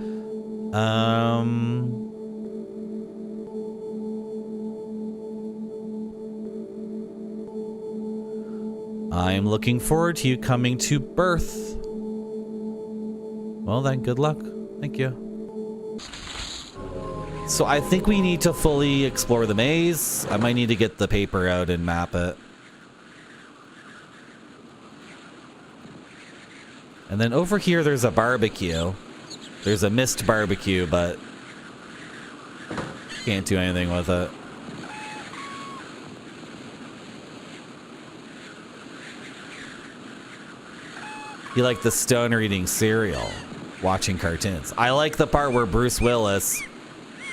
I'm looking forward to you coming to birth. Well then, good luck. Thank you. So I think we need to fully explore the maze. I might need to get the paper out and map it. And then over here there's a barbecue. There's a missed barbecue, but can't do anything with it. You like the stoner eating cereal, watching cartoons. I like the part where Bruce Willis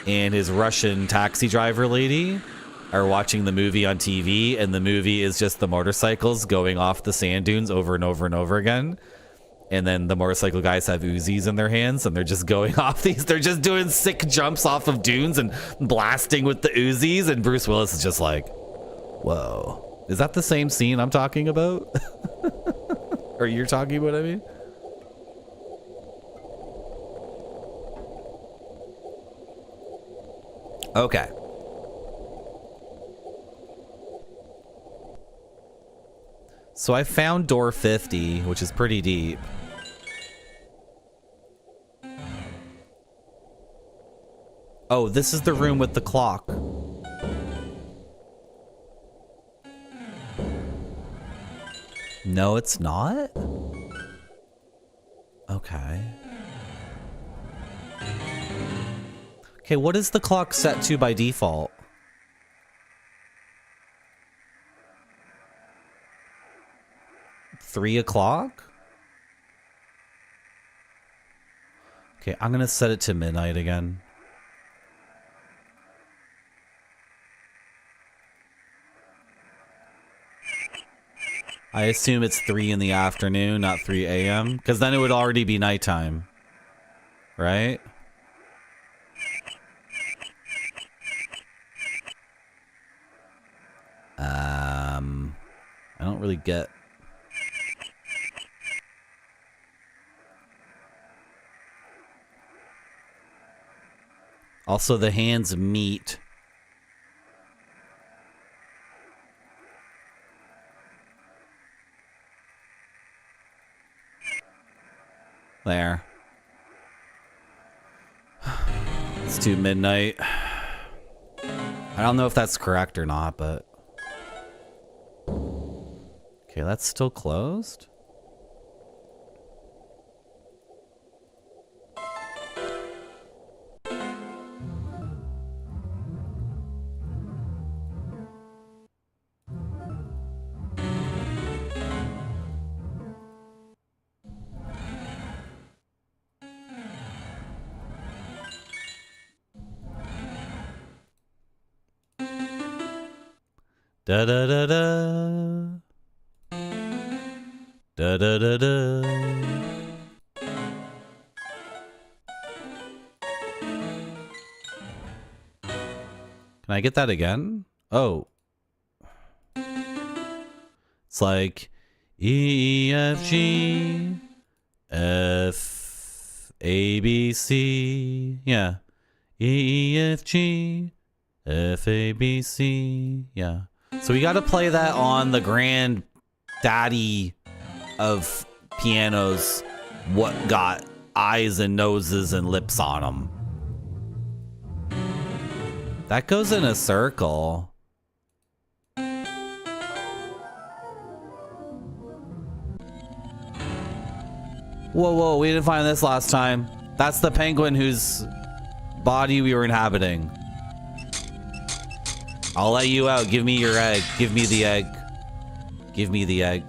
and his Russian taxi driver lady are watching the movie on TV, and the movie is just the motorcycles going off the sand dunes over and over and over again. And then the motorcycle guys have Uzis in their hands, and they're just going off these. They're just doing sick jumps off of dunes and blasting with the Uzis. And Bruce Willis is just like, whoa. Is that the same scene I'm talking about? Or you're talking about, I mean? Okay. So I found door 50, which is pretty deep. Oh, this is the room with the clock. No, it's not? Okay. Okay, what is the clock set to by default? Three o'clock? Okay, I'm gonna set it to midnight again. I assume it's 3 in the afternoon, not 3 a.m. Because then it would already be nighttime. Right? I don't really get... Also, the hands meet. There. Let's do midnight. I don't know if that's correct or not, but... Okay, that's still closed? Da da da da. Da da da da. Can I get that again? Oh. It's like E, F, G, F, A, B, C. Yeah. E, F, G, F, A, B, C. Yeah. So we got to play that on the granddaddy of pianos. What got eyes and noses and lips on them? That goes in a circle. Whoa, whoa, we didn't find this last time. That's the penguin whose body we were inhabiting. I'll let you out. Give me your egg. Give me the egg. Give me the egg.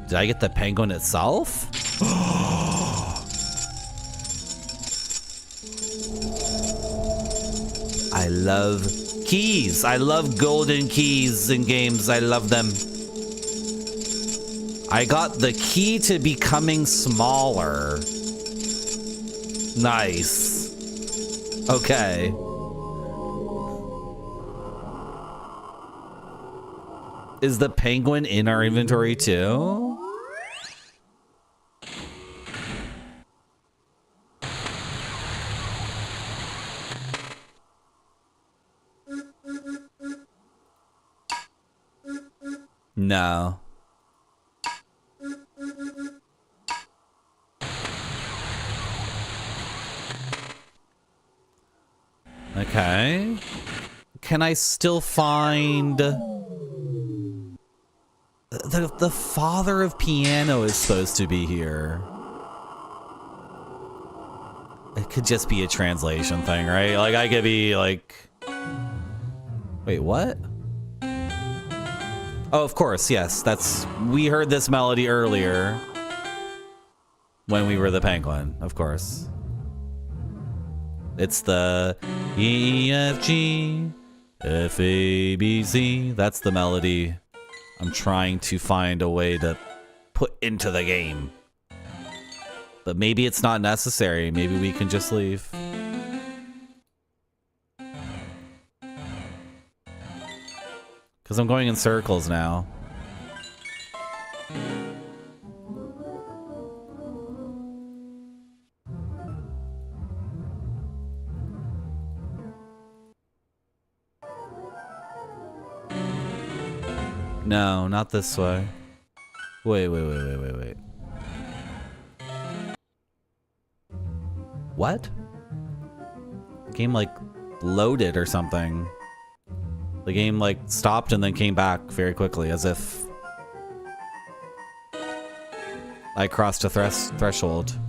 Did I get the penguin itself? I love keys. I love golden keys in games. I love them. I got the key to becoming smaller. Nice. Okay. Is the penguin in our inventory too? No. Okay. Can I still find... The father of piano is supposed to be here. It could just be a translation thing, right? Like, I could be like... Wait, what? Oh, of course, yes. That's... We heard this melody earlier. When we were the penguin, of course. It's the E, F, G, F, A, B, C. That's the melody I'm trying to find a way to put into the game. But maybe it's not necessary. Maybe we can just leave. Because I'm going in circles now. No, not this way. Wait. What? Game like loaded or something. The game like stopped and then came back very quickly as if I crossed a threshold.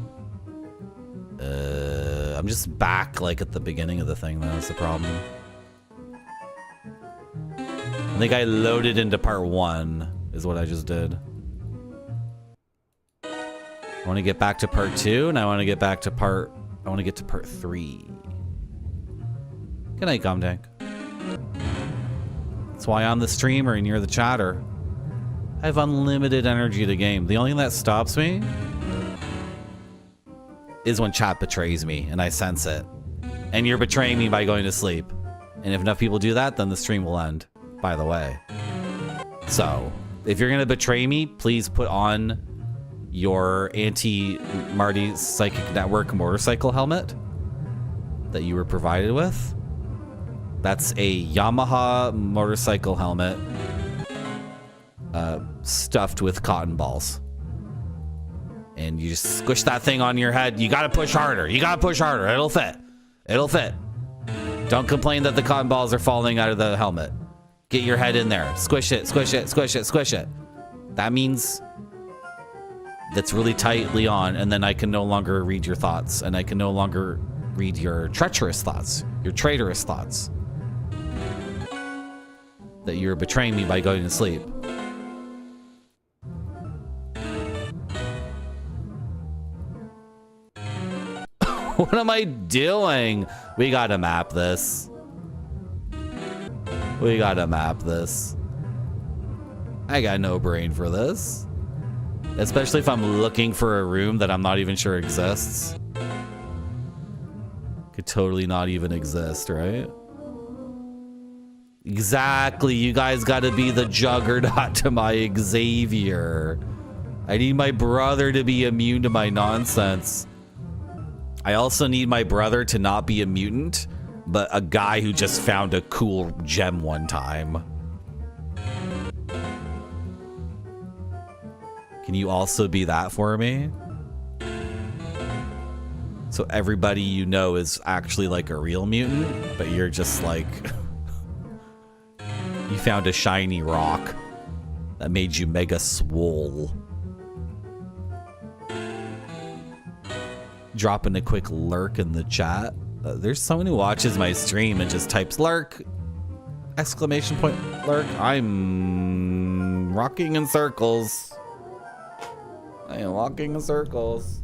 I'm just back like at the beginning of the thing though, that's the problem. I think I loaded into part 1 is what I just did. I want to get back to part 2 and I want to get back to part... I want to get to part 3. Good night, Gumtank. That's why on the stream or near the chatter, I have unlimited energy to game. The only thing that stops me is when chat betrays me and I sense it. And you're betraying me by going to sleep. And if enough people do that, then the stream will end. By the way. So, if you're gonna betray me, please put on your anti-Marty Psychic Network motorcycle helmet that you were provided with. That's a Yamaha motorcycle helmet stuffed with cotton balls. And you just squish that thing on your head. You gotta push harder. You gotta push harder. It'll fit. It'll fit. Don't complain that the cotton balls are falling out of the helmet. Get your head in there. Squish it, squish it, squish it, squish it. That means that's really tightly on, and then I can no longer read your thoughts, and I can no longer read your treacherous thoughts, your traitorous thoughts. That you're betraying me by going to sleep. What am I doing? We gotta map this. We gotta map this. I got no brain for this. Especially if I'm looking for a room that I'm not even sure exists. Could totally not even exist, right? Exactly, you guys gotta be the juggernaut to my Xavier. I need my brother to be immune to my nonsense. I also need my brother to not be a mutant, but a guy who just found a cool gem one time. Can you also be that for me? So everybody you know is actually like a real mutant, but you're just like... you found a shiny rock that made you mega swole. Dropping a quick lurk in the chat. There's someone who watches my stream and just types lurk! Exclamation point lurk. I'm rocking in circles. I am walking in circles.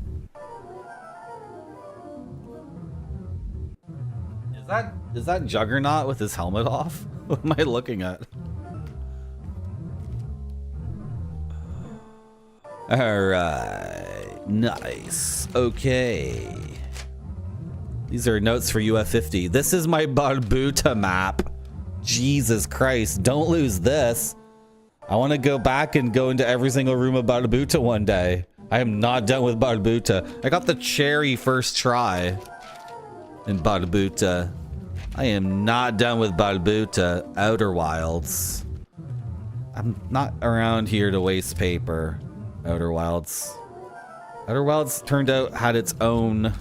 Is that Juggernaut with his helmet off? What am I looking at? Alright. Nice. Okay. These are notes for UF50. This is my Barbuta map. Jesus Christ. Don't lose this. I want to go back and go into every single room of Barbuta one day. I am not done with Barbuta. I got the cherry first try in Barbuta. I am not done with Barbuta. Outer Wilds. I'm not around here to waste paper. Outer Wilds. Outer Wilds turned out had its own...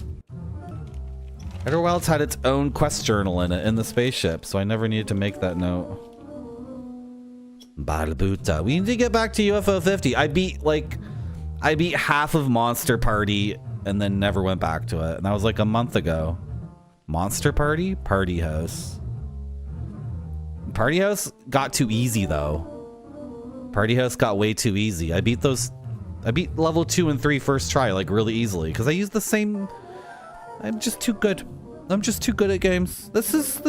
Outer Wilds had its own quest journal in it, in the spaceship, so I never needed to make that note. Balabuta. We need to get back to UFO 50. I beat half of Monster Party and then never went back to it. And that was like a month ago. Monster Party? Party House. Party House got too easy though. Party House got way too easy. I beat level 2 and 3 first try like really easily because I used the same... I'm just too good. I'm just too good at games. This is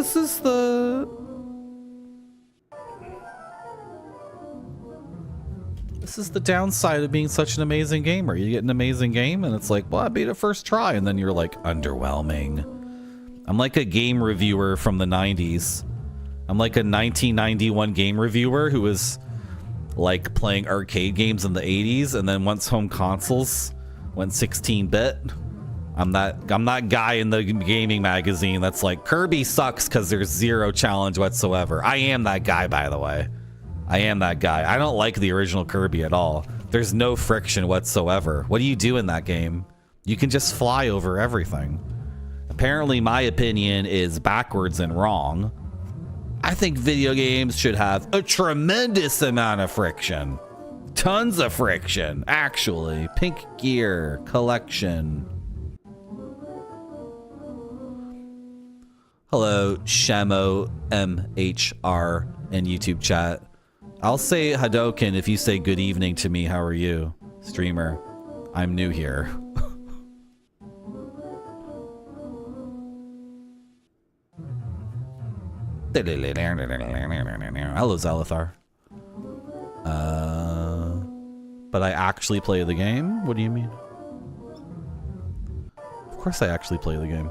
the downside of being such an amazing gamer. You get an amazing game and it's like, well, I beat it first try, and then you're like, underwhelming. I'm like a game reviewer from the 90s. I'm like a 1991 game reviewer who was like playing arcade games in the 80s, and then once home consoles went 16-bit, I'm that guy in the gaming magazine that's like, Kirby sucks because there's zero challenge whatsoever. I am that guy, by the way. I am that guy. I don't like the original Kirby at all. There's no friction whatsoever. What do you do in that game? You can just fly over everything. Apparently my opinion is backwards and wrong. I think video games should have a tremendous amount of friction. Tons of friction, actually. Pink Gear collection. Hello, Shamo MHR in YouTube chat. I'll say Hadoken if you say good evening to me. How are you, streamer? I'm new here. Hello, Zalathar. But I actually play the game? What do you mean? Of course I actually play the game.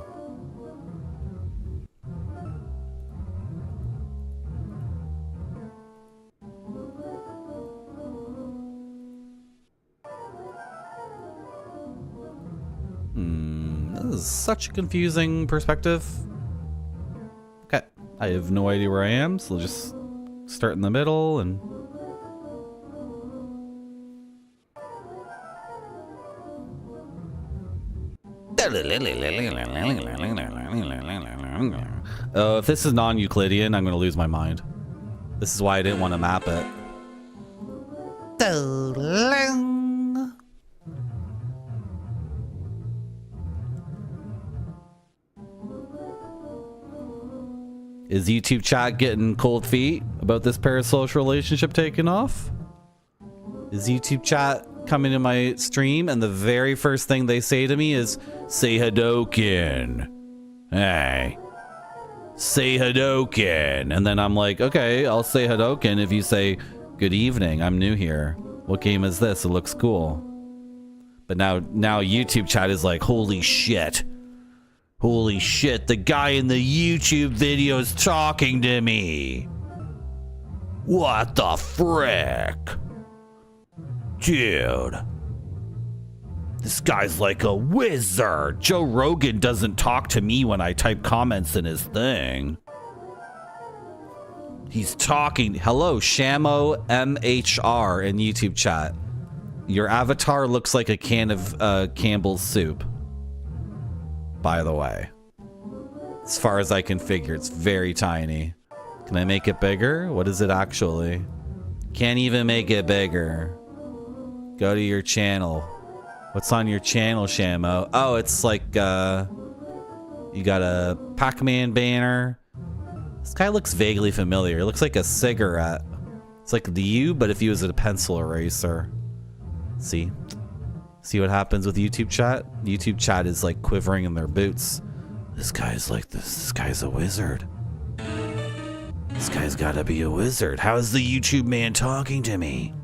This is such a confusing perspective. Okay, I have no idea where I am, so I'll just start in the middle and... Oh, if this is non-Euclidean, I'm gonna lose my mind. This is why I didn't want to map it. Is YouTube chat getting cold feet about this parasocial relationship taking off? Is YouTube chat coming to my stream and the very first thing they say to me is, say Hadoken. Hey. Say Hadoken. And then I'm like, okay, I'll say Hadoken if you say, good evening, I'm new here. What game is this? It looks cool. But now YouTube chat is like, holy shit. Holy shit, the guy in the YouTube video is talking to me. What the frick? Dude. This guy's like a wizard. Joe Rogan doesn't talk to me when I type comments in his thing. He's talking. Hello, Shamo MHR in YouTube chat. Your avatar looks like a can of Campbell's soup. By the way, as far as I can figure, it's very tiny. Can I make it bigger? What is it actually? Can't even make it bigger. Go to your channel. What's on your channel, Shamo? Oh, it's like, you got a Pac-Man banner. This guy looks vaguely familiar. It looks like a cigarette. It's like the U, but if you was a pencil eraser. See? See what happens with YouTube chat? YouTube chat is like quivering in their boots. This guy's like this. This guy's a wizard. This guy's gotta be a wizard. How is the YouTube man talking to me?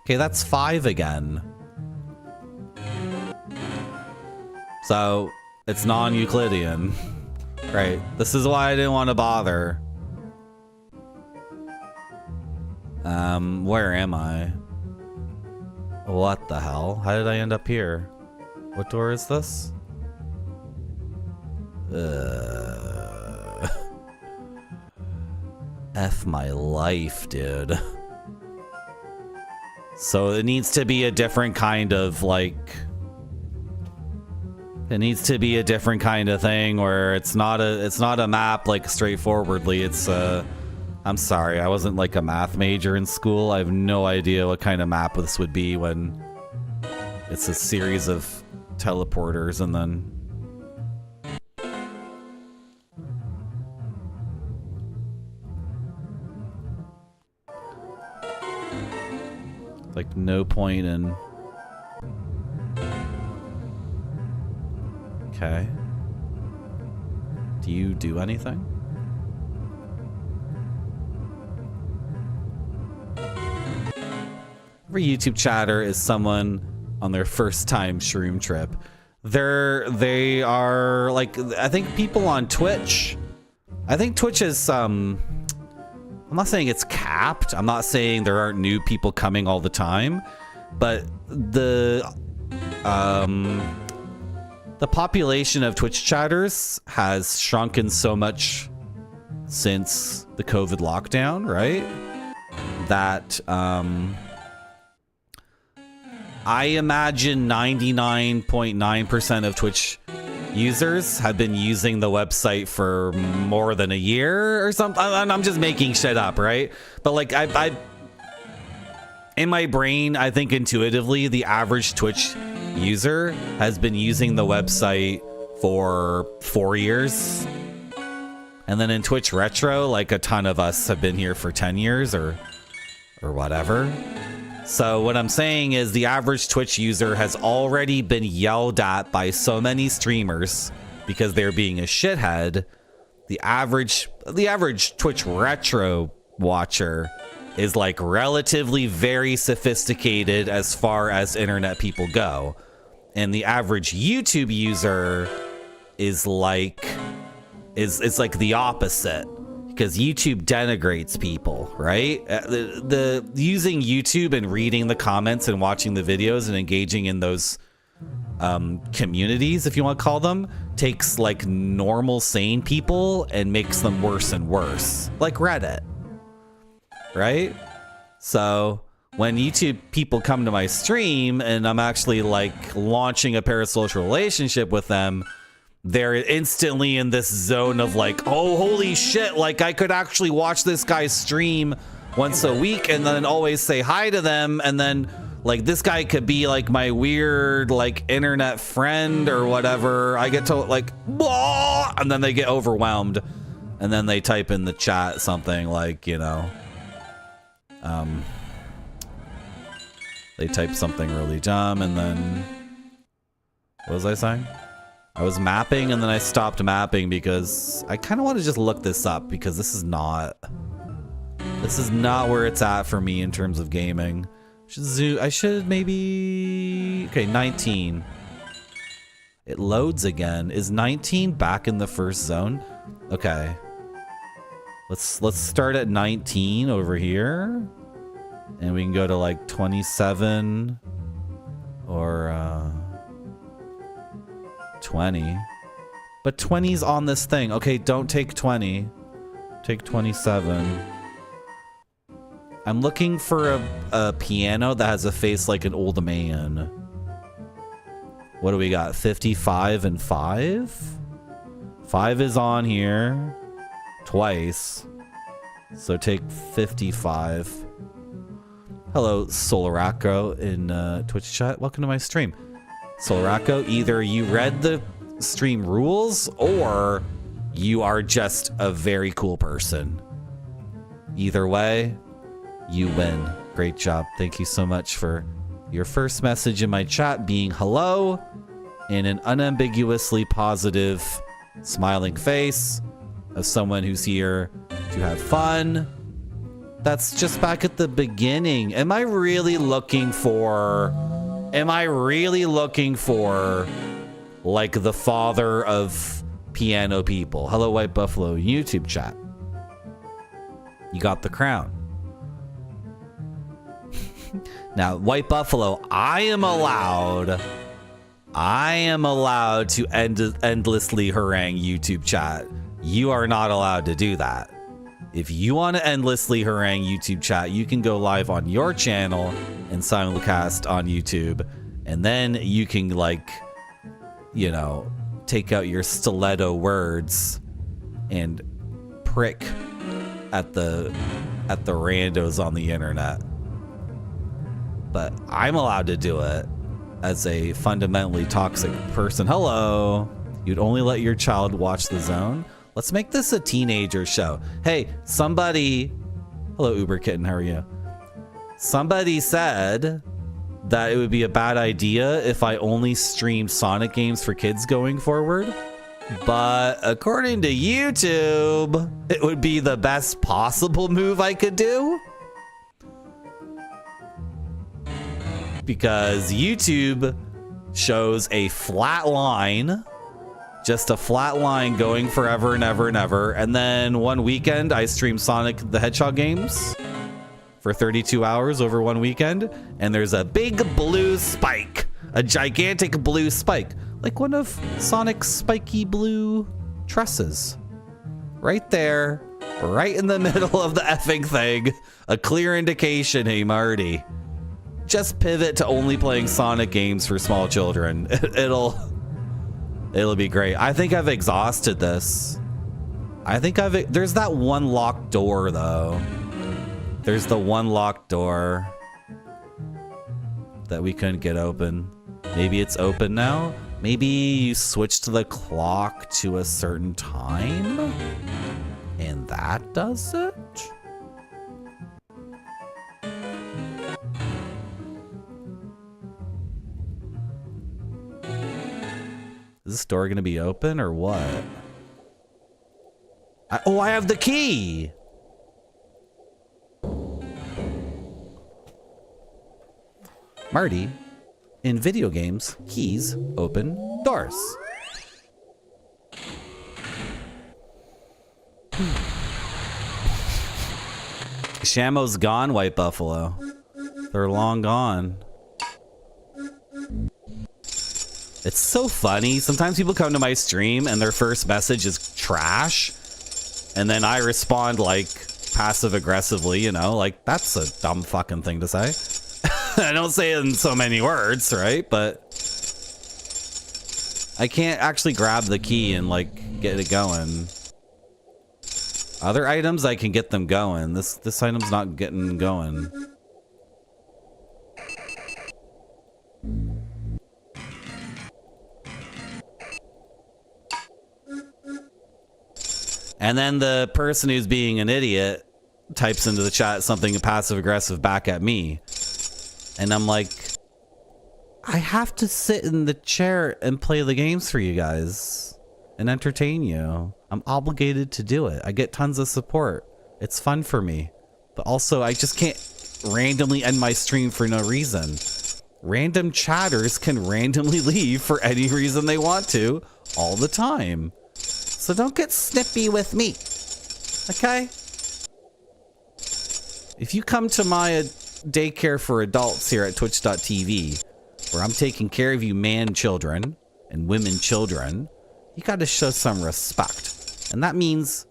Okay, that's 5 again. So, it's non-Euclidean. Right. This is why I didn't want to bother. Where am I? What the hell? How did I end up here? What door is this? F my life, dude. So it needs to be a different kind of like... It needs to be a different kind of thing where it's not a map like straightforwardly. It's I'm sorry, I wasn't like a math major in school. I have no idea what kind of map this would be when it's a series of teleporters and then like no point in. Okay. Do you do anything? Every YouTube chatter is someone on their first time shroom trip. They are like, I think people on Twitch. I think Twitch is I'm not saying it's capped. I'm not saying there aren't new people coming all the time, but the population of Twitch chatters has shrunken so much since the COVID lockdown, right? That I imagine 99.9% of Twitch users have been using the website for more than a year or something. I'm just making shit up, right? But like I in my brain, I think intuitively the average Twitch user has been using the website for 4 years. And then in Twitch Retro, like a ton of us have been here for 10 years or whatever. So what I'm saying is the average Twitch user has already been yelled at by so many streamers because they're being a shithead. The average Twitch Retro watcher is like relatively very sophisticated as far as internet people go. And the average YouTube user is like the opposite. Because YouTube denigrates people, right? The using YouTube and reading the comments and watching the videos and engaging in those communities, if you want to call them, takes like normal sane people and makes them worse and worse, like Reddit, right? So when YouTube people come to my stream and I'm actually like launching a parasocial relationship with them, they're instantly in this zone of like, oh, holy shit, like I could actually watch this guy's stream once a week and then always say hi to them. And then like this guy could be like my weird like internet friend or whatever. I get to like, blah, and then they get overwhelmed. And then they type in the chat something like, you know, they type something really dumb. And then what was I saying? I was mapping and then I stopped mapping because I kind of want to just look this up because this is not where it's at for me in terms of gaming. I should maybe, okay, 19. It loads again. Is 19 back in the first zone? Okay. Let's start at 19 over here. And we can go to like 27 or 20. But 20's on this thing. Okay, don't take 20. Take 27. I'm looking for a piano that has a face like an old man. What do we got? 55 and 5? 5 is on here twice. So take 55. Hello, Solaraco in Twitch chat. Welcome to my stream. Solaraco, either you read the stream rules or you are just a very cool person. Either way, you win. Great job. Thank you so much for your first message in my chat being hello in an unambiguously positive smiling face of someone who's here to have fun. That's just back at the beginning. Am I really looking for like the father of piano people? Hello, White Buffalo YouTube chat. You got the crown. Now, White Buffalo, I am allowed to endlessly harangue YouTube chat. You are not allowed to do that. If you want to endlessly harangue YouTube chat, you can go live on your channel and simulcast on YouTube. And then you can, like, you know, take out your stiletto words and prick at the randos on the internet. But I'm allowed to do it as a fundamentally toxic person. Hello. You'd only let your child watch The Zone? Let's make this a teenager show. Hey, somebody... Hello, Uber Kitten, how are you? Somebody said that it would be a bad idea if I only streamed Sonic games for kids going forward. But according to YouTube, it would be the best possible move I could do. Because YouTube shows a flat line. Just a flat line going forever and ever and ever. And then one weekend, I streamed Sonic the Hedgehog games for 32 hours over one weekend. And there's a big blue spike. A gigantic blue spike. Like one of Sonic's spiky blue tresses. Right there. Right in the middle of the effing thing. A clear indication, hey Marty. Just pivot to only playing Sonic games for small children. It'll be great. I think I've exhausted this. There's that one locked door though. There's the one locked door that we couldn't get open. Maybe it's open now. Maybe you switched the clock to a certain time and that does it. Is this door gonna be open or what? I have the key! Marty, in video games, keys open doors. Shamo's gone, White Buffalo. They're long gone. It's so funny. Sometimes people come to my stream and their first message is trash. And then I respond like passive aggressively, you know, like that's a dumb fucking thing to say. I don't say it in so many words, right? But I can't actually grab the key and like get it going. Other items, I can get them going. This item's not getting going. And then the person who's being an idiot types into the chat something passive aggressive back at me. And I'm like, I have to sit in the chair and play the games for you guys and entertain you. I'm obligated to do it. I get tons of support. It's fun for me. But also, I just can't randomly end my stream for no reason. Random chatters can randomly leave for any reason they want to all the time. So don't get snippy with me, okay? If you come to my daycare for adults here at twitch.tv, where I'm taking care of you man children and women children, you gotta show some respect. And that means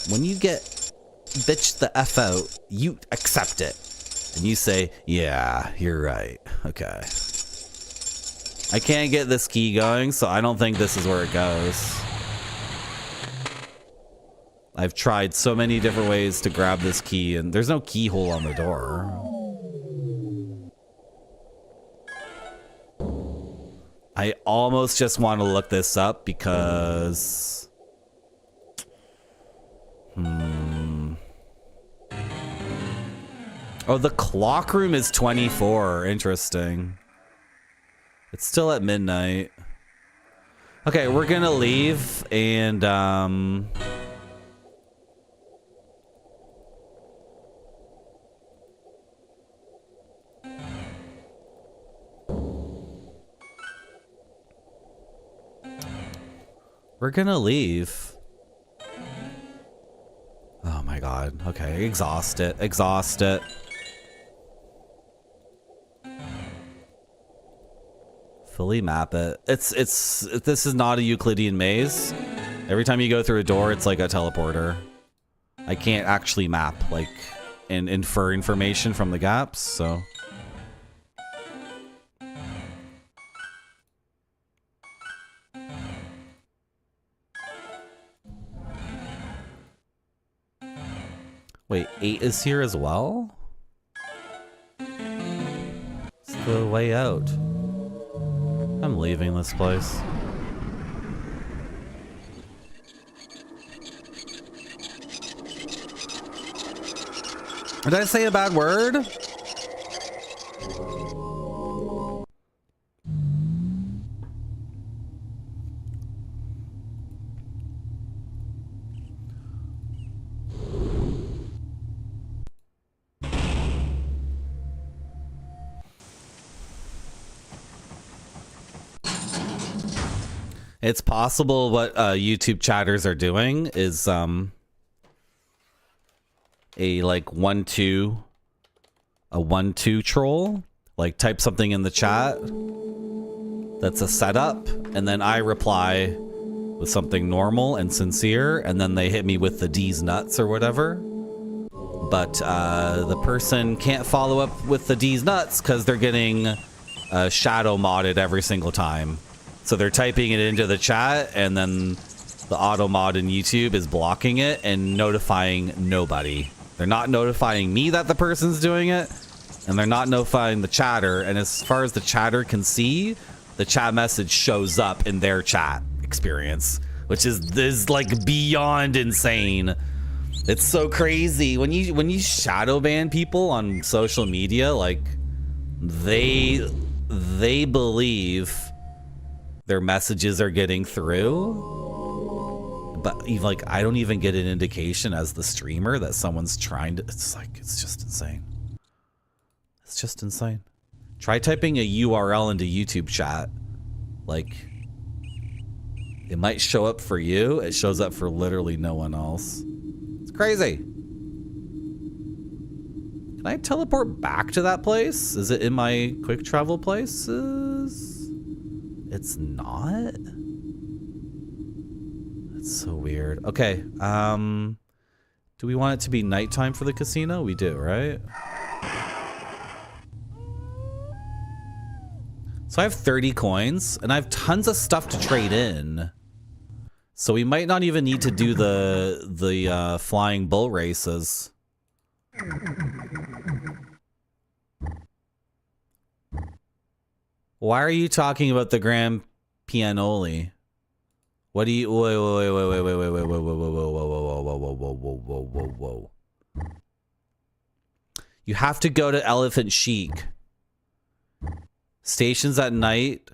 when you get bitched the F out, you accept it. And you say, yeah, you're right, okay. I can't get this key going, so I don't think this is where it goes. I've tried so many different ways to grab this key, and there's no keyhole on the door. I almost just want to look this up because... Oh, the clock room is 24. Interesting. It's still at midnight. Okay, we're gonna leave, and we're gonna leave. Oh my god. Okay, exhaust it. Exhaust it. Fully map it. This is not a Euclidean maze. Every time you go through a door, it's like a teleporter. I can't actually map, like, and infer information from the gaps, so... Wait, 8 is here as well? It's the way out. I'm leaving this place. Did I say a bad word? It's possible what YouTube chatters are doing is a like 1-2 troll, like type something in the chat that's a setup, and then I reply with something normal and sincere, and then they hit me with the D's nuts or whatever. But the person can't follow up with the D's nuts because they're getting shadow modded every single time. So they're typing it into the chat, and then the auto mod in YouTube is blocking it and notifying nobody. They're not notifying me that the person's doing it, and they're not notifying the chatter. And as far as the chatter can see, the chat message shows up in their chat experience, which is like beyond insane. It's so crazy when you shadow ban people on social media, like they believe their messages are getting through, but even like I don't even get an indication as the streamer that someone's trying to. It's like, it's just insane. It's just insane. Try typing a URL into YouTube chat. Like, it might show up for you. It shows up for literally no one else. It's crazy. Can I teleport back to that place? Is it in my quick travel places? It's not? That's so weird. Okay, do we want it to be nighttime for the casino? We do, right? So I have 30 coins, and I have tons of stuff to trade in. So we might not even need to do the flying bull races. Why are you talking about the Grand Pianoli? What do you... Wait. Whoa. You have to go to Elephant Chic. Stations at night.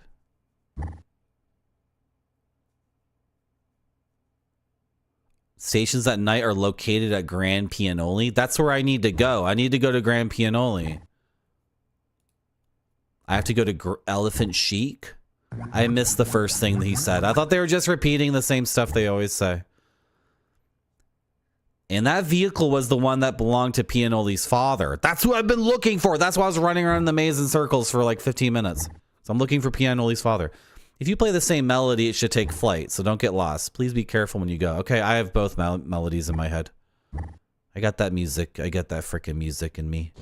Stations at night are located at Grand Pianoli. That's where I need to go. I need to go to Grand Pianoli. I have to go to Elephant Chic. I missed the first thing that he said. I thought they were just repeating the same stuff they always say. And that vehicle was the one that belonged to Pianoli's father. That's who I've been looking for. That's why I was running around the maze in circles for like 15 minutes. So I'm looking for Pianoli's father. If you play the same melody, it should take flight. So don't get lost. Please be careful when you go. Okay, I have both melodies in my head. I got that music. I got that freaking music in me.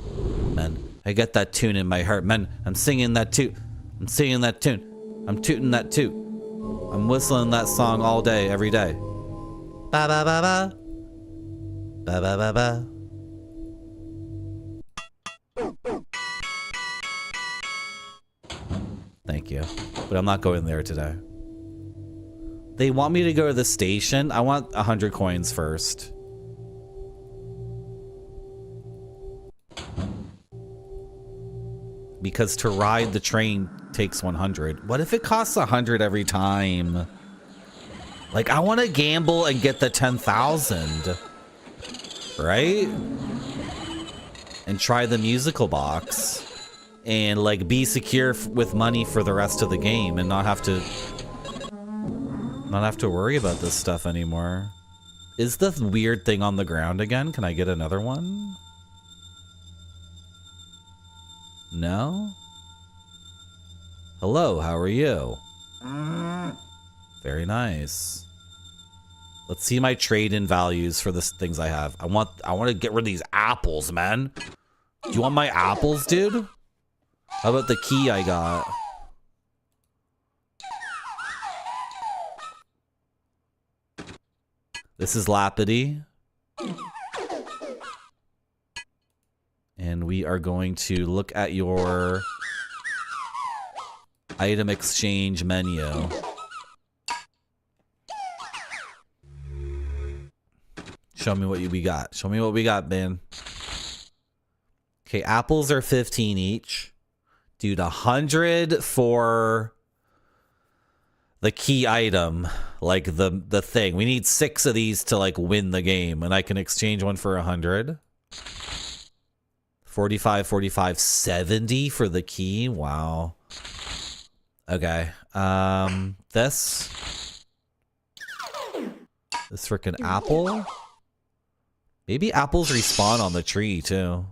Man, I got that tune in my heart. Man, I'm singing that toot. I'm singing that tune. I'm tooting that toot. I'm whistling that song all day, every day. Ba ba ba ba. Ba ba ba ba. Thank you. But I'm not going there today. They want me to go to the station. I want 100 coins first. Because to ride the train takes 100. What if it costs 100 every time? Like, I want to gamble and get the 10,000. Right? And try the musical box. And, like, be secure with money for the rest of the game and not have to worry about this stuff anymore. Is the weird thing on the ground again? Can I get another one? No? Hello, how are you? Very nice. Let's see my trade-in values for the things I have. I want to get rid of these apples, man. Do you want my apples, dude? How about the key I got? This is Lapidity. And we are going to look at your item exchange menu. Show me what we got. Show me what we got, Ben. Okay, apples are 15 each. Dude, 100 for the key item, like the thing. We need 6 of these to like win the game, and I can exchange one for 100. 45, 45, 70 for the key. Wow. Okay. This freaking apple. Maybe apples respawn on the tree too.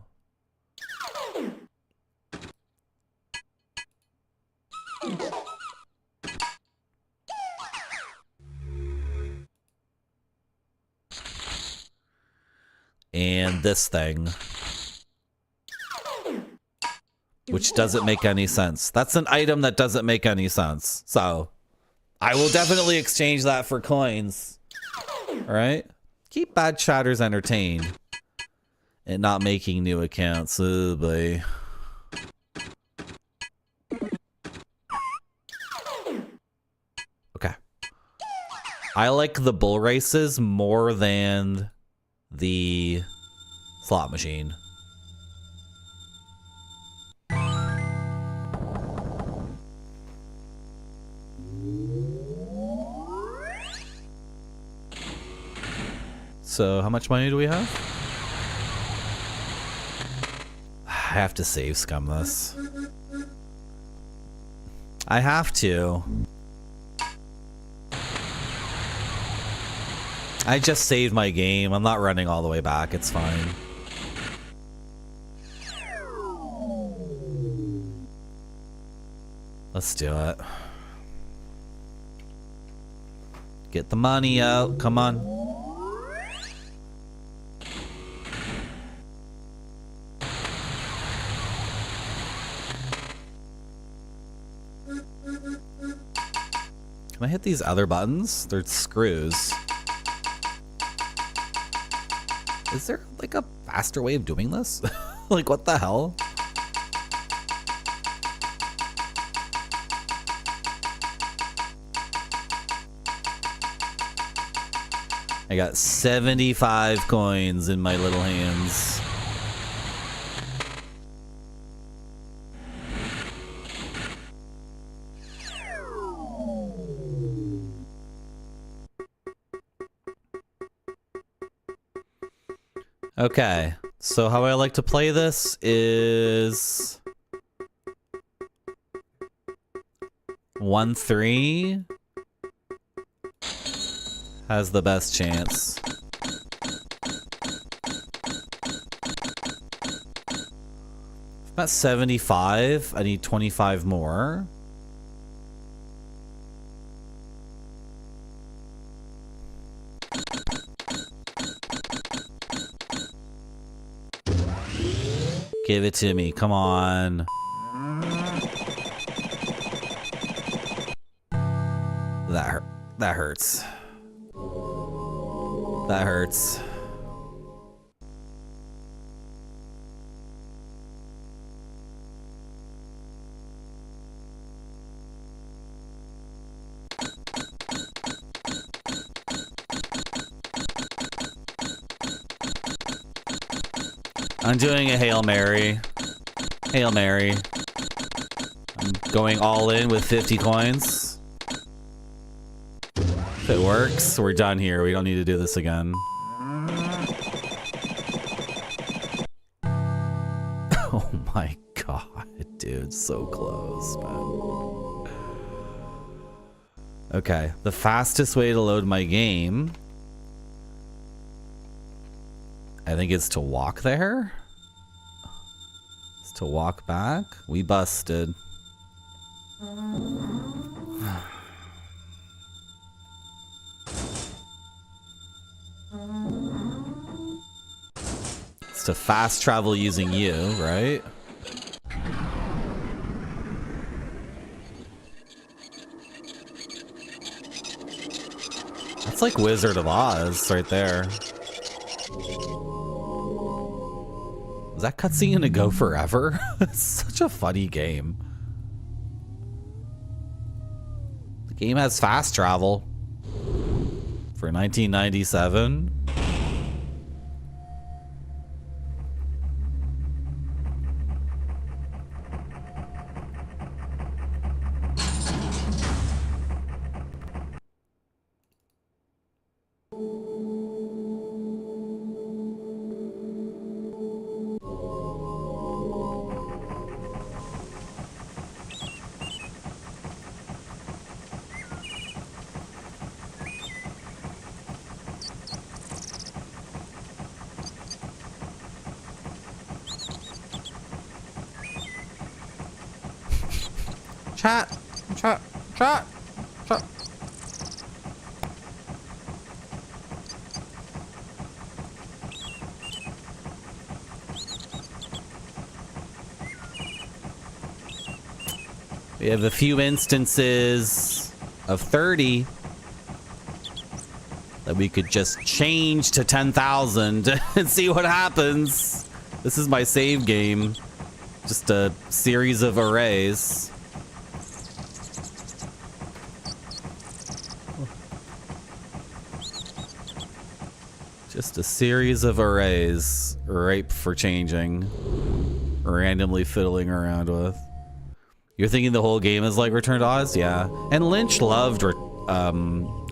And this thing, which doesn't make any sense. That's an item that doesn't make any sense. So I will definitely exchange that for coins. All right. Keep bad chatters entertained and not making new accounts. Oh boy. Okay. I like the bull races more than the slot machine. So how much money do we have? I have to save scum this. I have to. I just saved my game. I'm not running all the way back. It's fine. Let's do it. Get the money out. Come on. Can I hit these other buttons? They're screws. Is there like a faster way of doing this? Like what the hell? I got 75 coins in my little hands. Okay, so how I like to play this is 1-3 has the best chance. I'm at 75. I need 25 more. Give it to me. Come on. That hurts. That hurts. I'm doing a Hail Mary. Hail Mary. I'm going all in with 50 coins. If it works, we're done here. We don't need to do this again. Oh my god, dude. So close, man. Okay, the fastest way to load my game, I think it's to walk there. It's to walk back. We busted. to fast travel using you, right? That's like Wizard of Oz right there. Is that cutscene gonna go forever? It's such a funny game. The game has fast travel for 1997. Chat. We have a few instances of 30 that we could just change to 10,000 and see what happens. This is my save game. Just a series of arrays. Just a series of arrays ripe for changing. Randomly fiddling around with. You're thinking the whole game is like Return to Oz? Yeah. And Lynch loved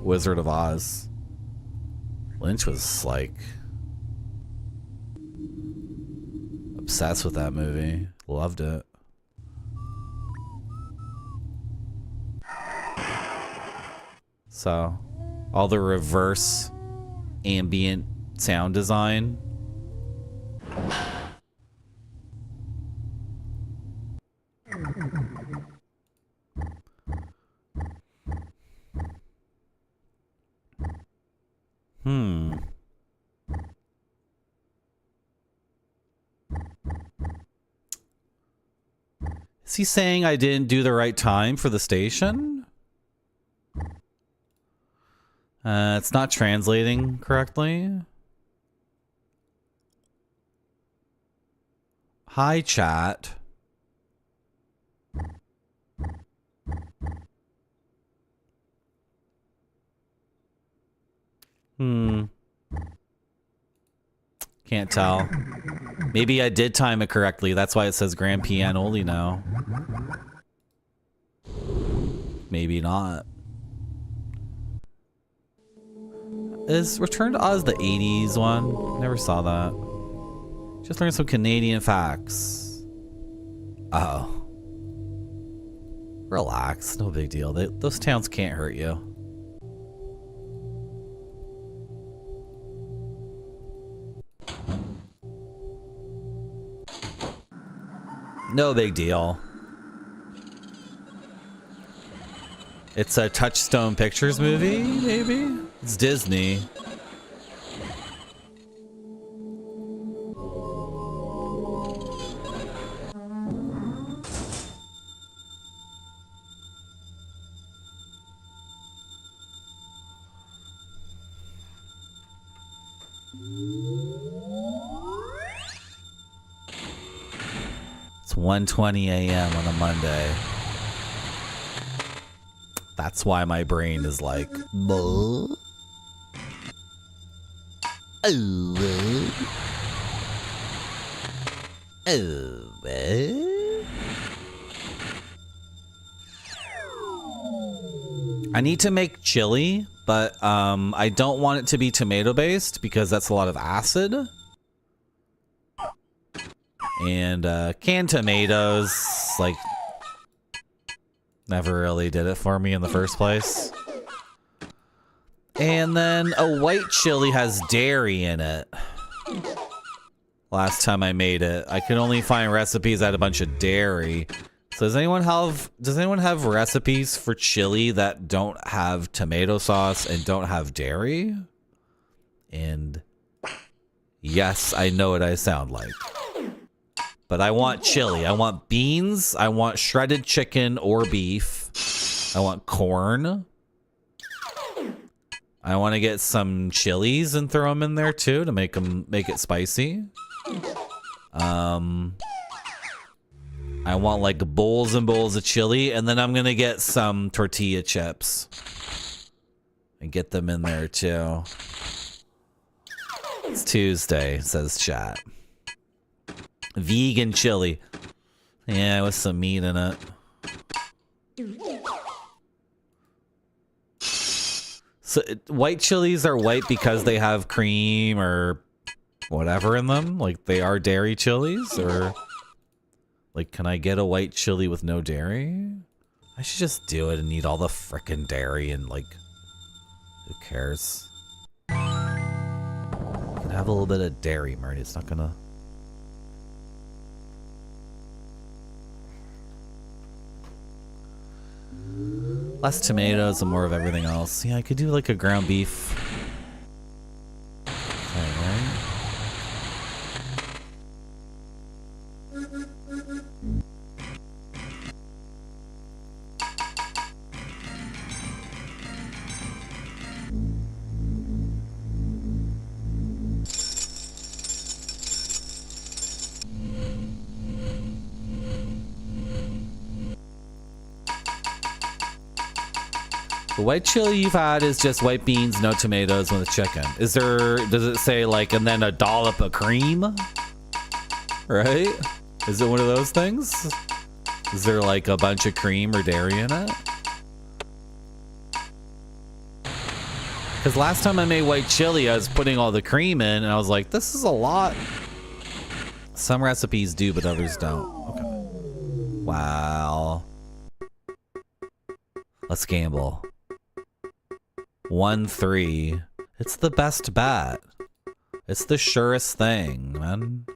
Wizard of Oz. Lynch was like obsessed with that movie. Loved it. So, all the reverse ambient sound design. Is he saying I didn't do the right time for the station? It's not translating correctly. Hi, chat. Can't tell. Maybe I did time it correctly. That's why it says Grand Piano only now. Maybe not. Is Return to Oz the 80s one? Never saw that. Just learned some Canadian facts. Oh. Relax. No big deal. Those towns can't hurt you. No big deal. It's a Touchstone Pictures movie, maybe? It's Disney. It's 1:20 a.m. on a Monday. That's why my brain is like, buh. I need to make chili, but I don't want it to be tomato based because that's a lot of acid. And canned tomatoes, like, never really did it for me in the first place. And then a white chili has dairy in it. Last time I made it, I could only find recipes that had a bunch of dairy. So does anyone have recipes for chili that don't have tomato sauce and don't have dairy? And Yes, I know what I sound like. But I want chili. I want beans. I want shredded chicken or beef. I want corn. I want to get some chilies and throw them in there too to make it spicy. I want like bowls and bowls of chili, and then I'm gonna get some tortilla chips and get them in there too. It's Tuesday, says chat. Vegan chili. Yeah, with some meat in it. So white chilies are white because they have cream or whatever in them? Like they are dairy chilies? Or like, can I get a white chili with no dairy? I should just do it and eat all the frickin' dairy and like, who cares? You can have a little bit of dairy, Marty. It's not gonna... Less tomatoes and more of everything else. Yeah, I could do like a ground beef. Okay, right? The white chili you've had is just white beans, no tomatoes, with chicken. Does it say like, and then a dollop of cream? Right? Is it one of those things? Is there like a bunch of cream or dairy in it? Because last time I made white chili, I was putting all the cream in, and I was like, this is a lot. Some recipes do, but others don't. Okay. Wow. Let's gamble. 1-3. It's the best bet. It's the surest thing, man.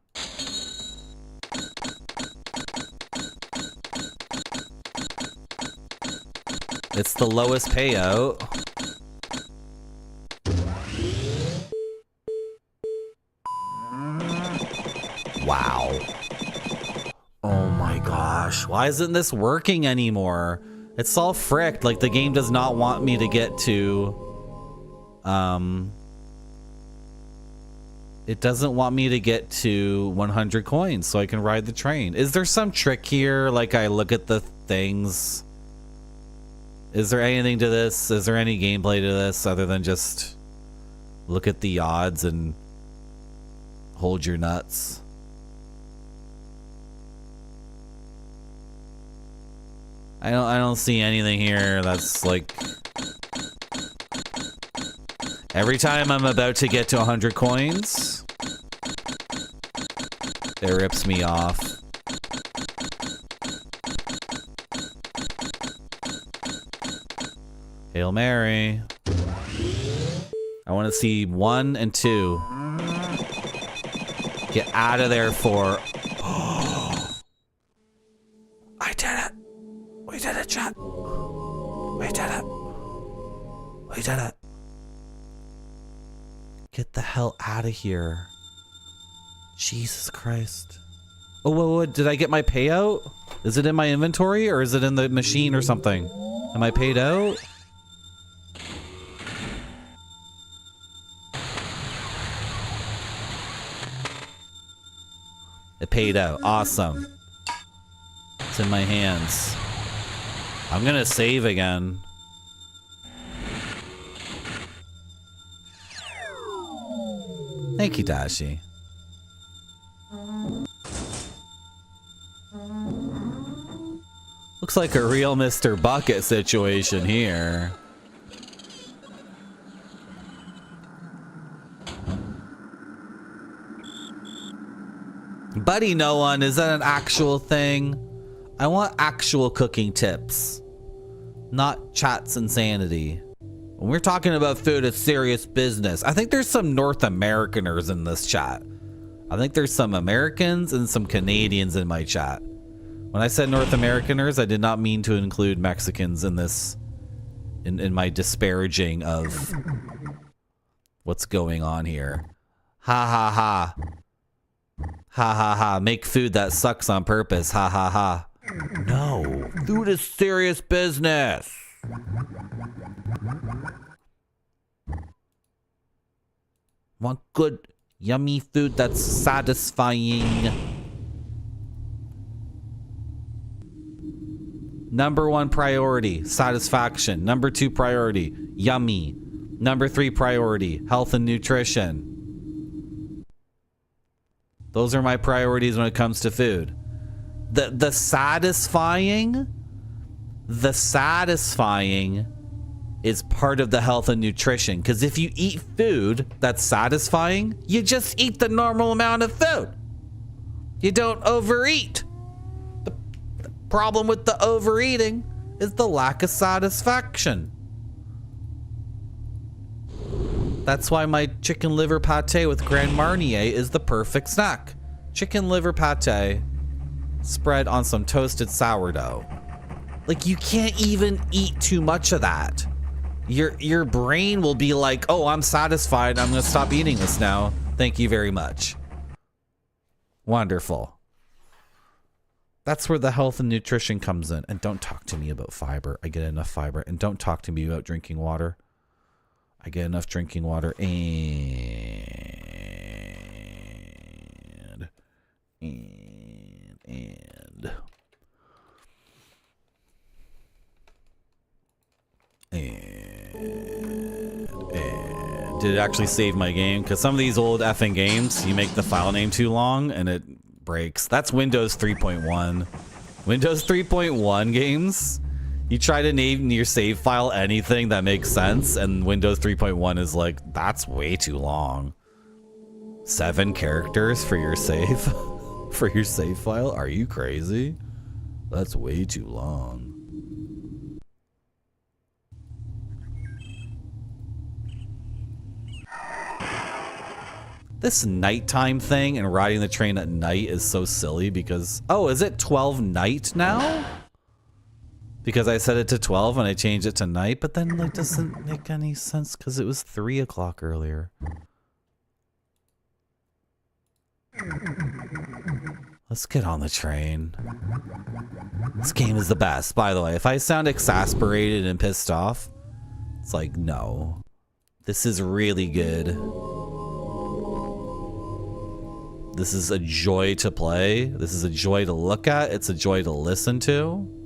It's the lowest payout. Wow. Oh my gosh. Why isn't this working anymore? It's all fricked. Like, the game does not want me to get to... It doesn't want me to get to 100 coins so I can ride the train. Is there some trick here? Like, I look at the things... Is there anything to this? Is there any gameplay to this other than just look at the odds and hold your nuts? I don't see anything here that's like... Every time I'm about to get to 100 coins, it rips me off. Hail Mary. I want to see 1 and 2. Get out of there for... I did it. We did it, chat. We did it. We did it. Get the hell out of here. Jesus Christ. Oh, whoa, did I get my payout? Is it in my inventory or is it in the machine or something? Am I paid out? It paid out. Awesome. It's in my hands. I'm gonna save again. Thank you, Dashi. Looks like a real Mr. Bucket situation here. Buddy no one, is that an actual thing? I want actual cooking tips, not chat's insanity. When we're talking about food, it's serious business. I think there's some North Americaners in this chat. I think there's some Americans and some Canadians in my chat. When I said North Americaners, I did not mean to include Mexicans in this, in my disparaging of what's going on here. Ha ha ha. Ha ha ha. Make food that sucks on purpose. Ha ha ha. No. Food is serious business. Want good, yummy food that's satisfying. Number 1 priority, satisfaction. Number 2 priority, yummy. Number 3 priority, health and nutrition. Those are my priorities when it comes to food. The satisfying is part of the health and nutrition. Because if you eat food that's satisfying, you just eat the normal amount of food. You don't overeat. The problem with the overeating is the lack of satisfaction. That's why my chicken liver pate with Grand Marnier is the perfect snack. Chicken liver pate spread on some toasted sourdough. Like, you can't even eat too much of that. Your brain will be like, oh, I'm satisfied. I'm going to stop eating this now. Thank you very much. Wonderful. That's where the health and nutrition comes in. And don't talk to me about fiber. I get enough fiber. And don't talk to me about drinking water. I get enough drinking water and did it actually save my game? Because some of these old effing games, you make the file name too long and it breaks. That's Windows 3.1. Windows 3.1 games. You try to name your save file anything that makes sense, and Windows 3.1 is like, that's way too long. 7 characters for your save? For your save file? Are you crazy? That's way too long. This nighttime thing and riding the train at night is so silly because... Oh, is it 12 night now? Because I set it to 12 and I changed it to night, but then it doesn't make any sense because it was 3 o'clock earlier. Let's get on the train. This game is the best, by the way. If I sound exasperated and pissed off, it's like, no. This is really good. This is a joy to play. This is a joy to look at. It's a joy to listen to.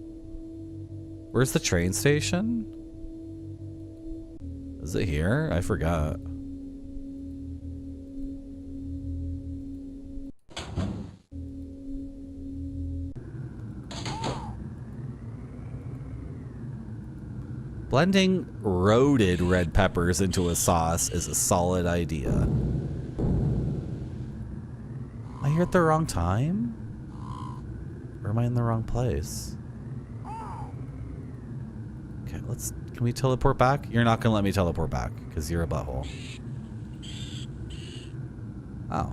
Where's the train station? Is it here? I forgot. Blending roasted red peppers into a sauce is a solid idea. Am I here at the wrong time? Or am I in the wrong place? Okay, can we teleport back? You're not gonna let me teleport back because you're a butthole. Oh.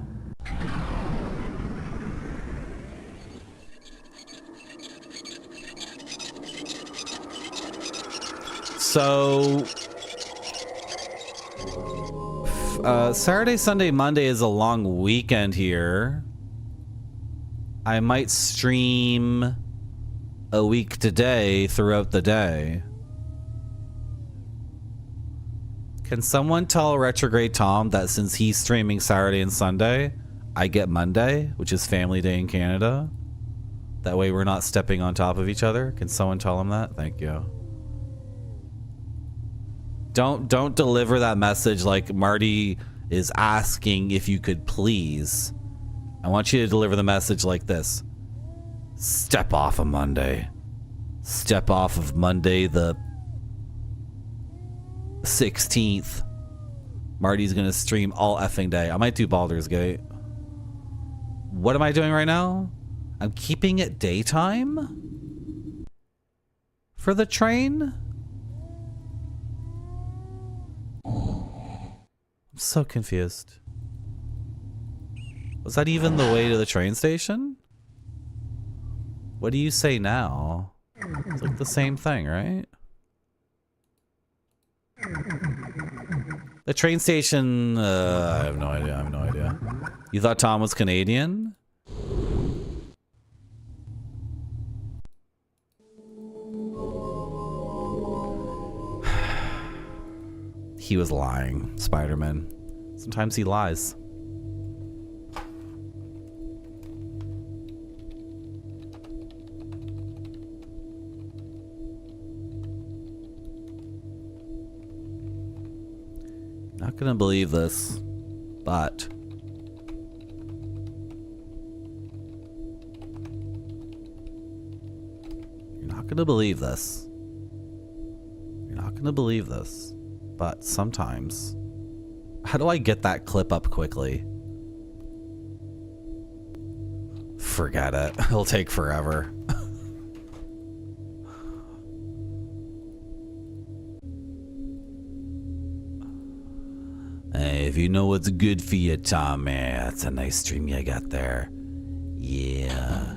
So Saturday, Sunday, Monday is a long weekend here. I might stream a week today throughout the day. Can someone tell Retrograde Tom that since he's streaming Saturday and Sunday, I get Monday, which is Family Day in Canada? That way we're not stepping on top of each other. Can someone tell him that? Thank you. Don't deliver that message like Marty is asking if you could please. I want you to deliver the message like this. Step off of Monday. Step off of Monday the 16th. Marty's gonna stream all effing day. I might do Baldur's Gate. What am I doing right now? I'm keeping it daytime for the train? I'm so confused. Was that even the way to the train station? What do you say now? It's like the same thing, right? The train station, I have no idea. I have no idea. You thought Tom was Canadian? He was lying, Spider-Man. Sometimes he lies. Not gonna believe this, but you're not gonna believe this. You're not gonna believe this, but sometimes, how do I get that clip up quickly? Forget it. It'll take forever. Hey, if you know what's good for you, Tom, man, that's a nice stream you got there. Yeah.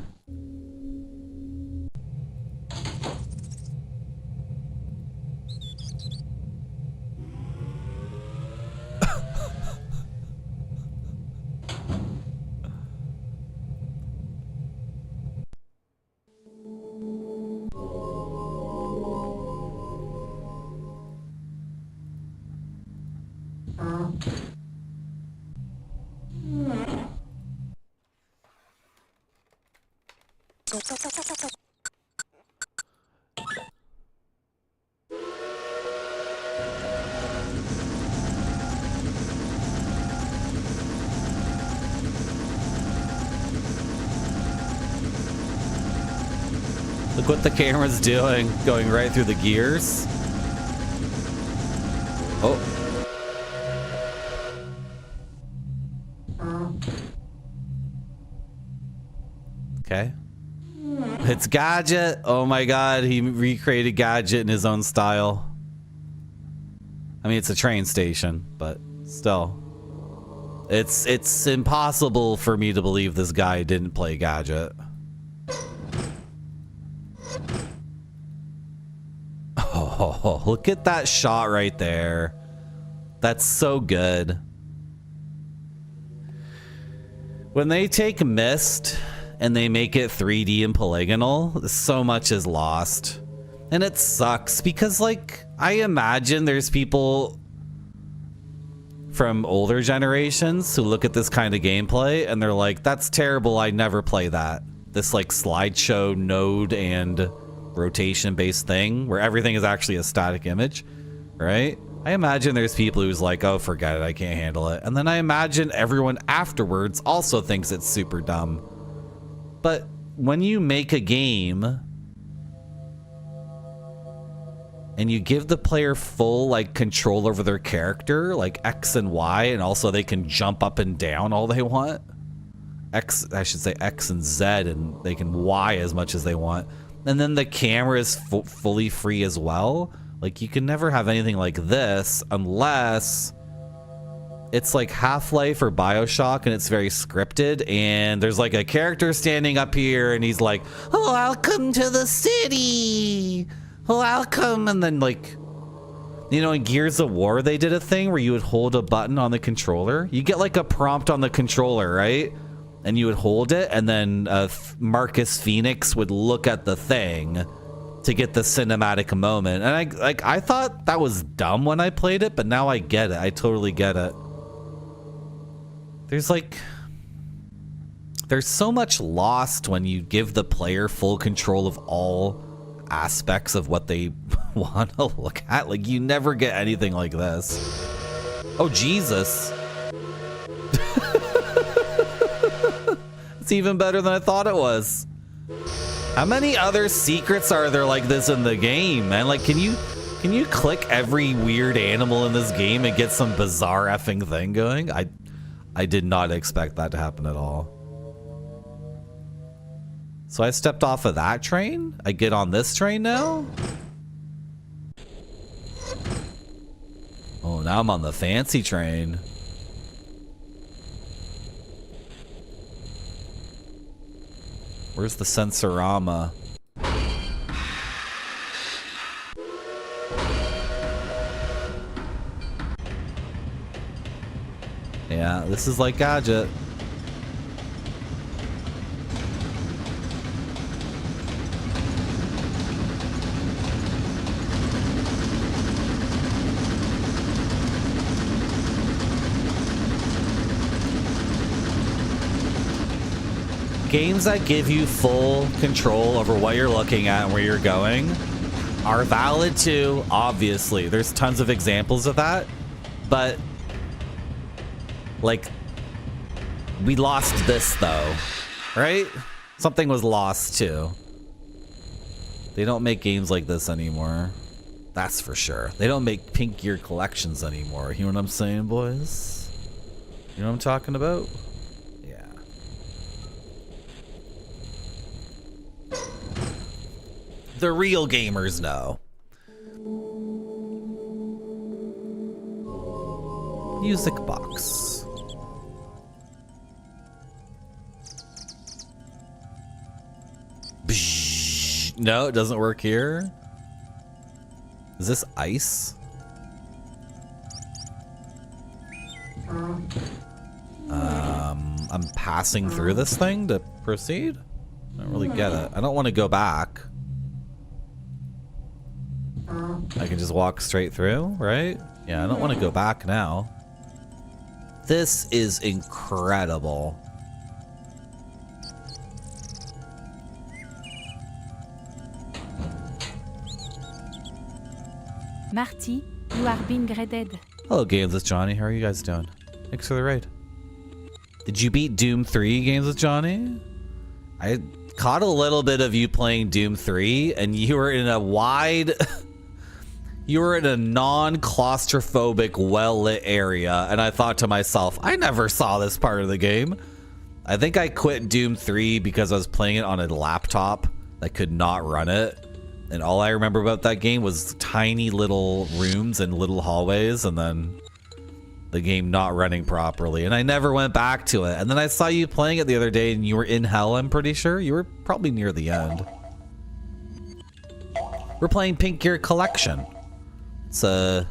Look what the camera's doing, going right through the gears. Oh. Okay. It's Gadget. Oh my god, he recreated Gadget in his own style. I mean, it's a train station, but still. It's impossible for me to believe this guy didn't play Gadget. Oh, look at that shot right there. That's so good. When they take Myst and they make it 3D and polygonal, so much is lost. And it sucks because, like, I imagine there's people from older generations who look at this kind of gameplay and they're like, that's terrible, I never play that. This, like, slideshow node and rotation-based thing where everything is actually a static image, right? I imagine there's people who's like, oh, forget it, I can't handle it. And then I imagine everyone afterwards also thinks it's super dumb. But when you make a game and you give the player full, like, control over their character, like X and Y, and also they can jump up and down all they want. I should say X and Z, and they can Y as much as they want. And then the camera is fully free as well. Like, you can never have anything like this unless it's like Half-Life or BioShock and it's very scripted and there's like a character standing up here and he's like, oh, welcome to the city. Welcome. And then, like, you know, in Gears of War, they did a thing where you would hold a button on the controller. You get like a prompt on the controller, right? And you would hold it, and then Marcus Phoenix would look at the thing to get the cinematic moment. And I thought that was dumb when I played it, but now I get it. I totally get it. There's so much lost when you give the player full control of all aspects of what they want to look at. Like, you never get anything like this. Oh, Jesus. It's even better than I thought it was. How many other secrets are there like this in the game, man? Like, can you click every weird animal in this game and get some bizarre effing thing going? I did not expect that to happen at all. So I stepped off of that train. I get on this train now. Oh, now I'm on the fancy train. Where's the Sensorama? Yeah, this is like Gadget. Games that give you full control over what you're looking at and where you're going are valid too, obviously. There's tons of examples of that, but like we lost this though, right? Something was lost too. They don't make games like this anymore. That's for sure. They don't make Pink Gear collections anymore. You know what I'm saying, boys? You know what I'm talking about? The real gamers know. Music box. Bzz. No, it doesn't work here. Is this ice? I'm passing through this thing to proceed? I don't really get it. I don't want to go back. I can just walk straight through, right? Yeah, I don't want to go back now. This is incredible. Marty, you are being graded. Hello, Games with Johnny. How are you guys doing? Thanks for the raid. Did you beat Doom 3, Games with Johnny? I caught a little bit of you playing Doom 3, and you were in a wide... You were in a non-claustrophobic, well-lit area, and I thought to myself, I never saw this part of the game. I think I quit Doom 3 because I was playing it on a laptop that could not run it. And all I remember about that game was tiny little rooms and little hallways, and then the game not running properly. And I never went back to it. And then I saw you playing it the other day, and you were in hell, I'm pretty sure. You were probably near the end. We're playing Pink Gear Collection. It's a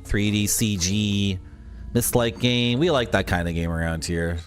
3D CG Mist-like game. We like that kind of game around here.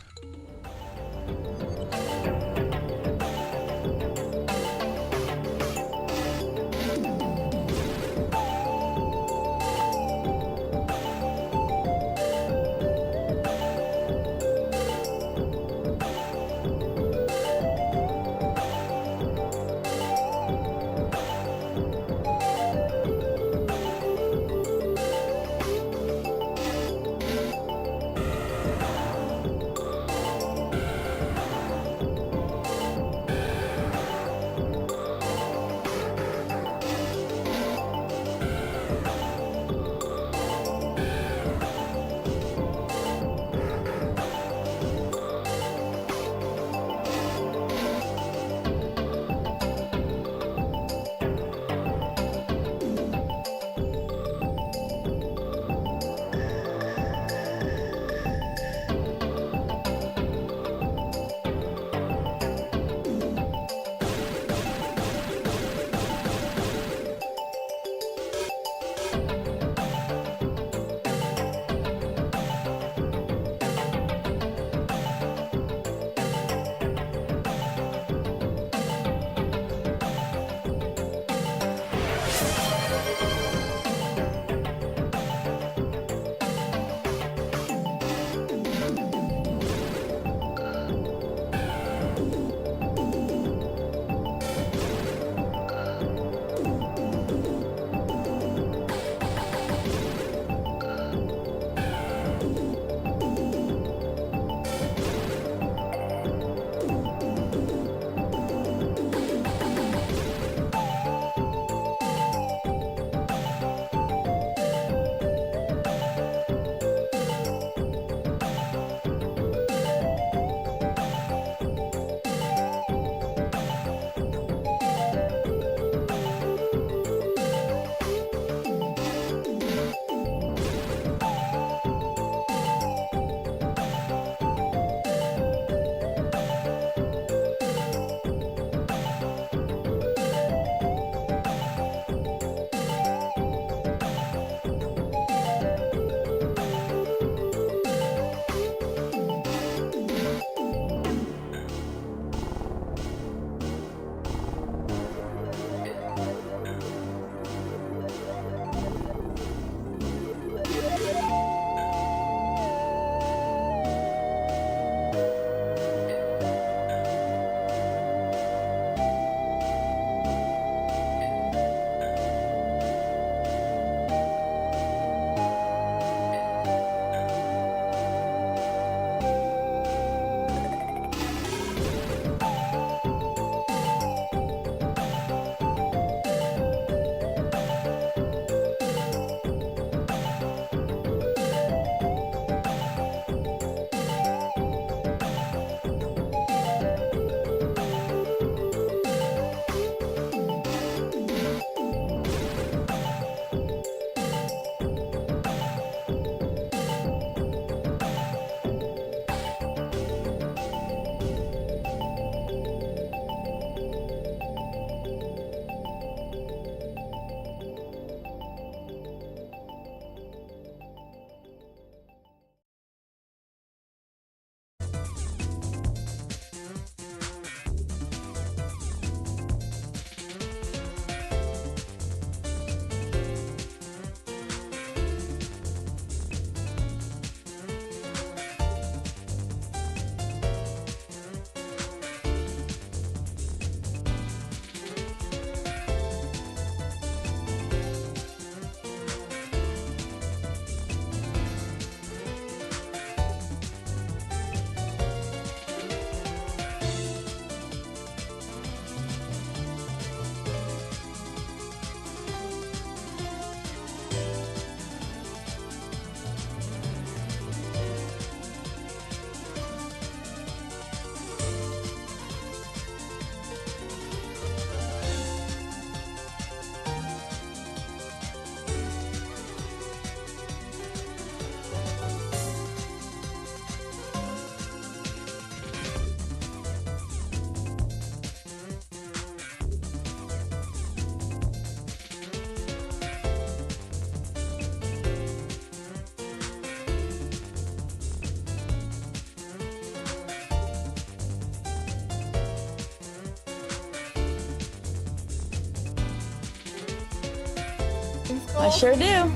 I sure do.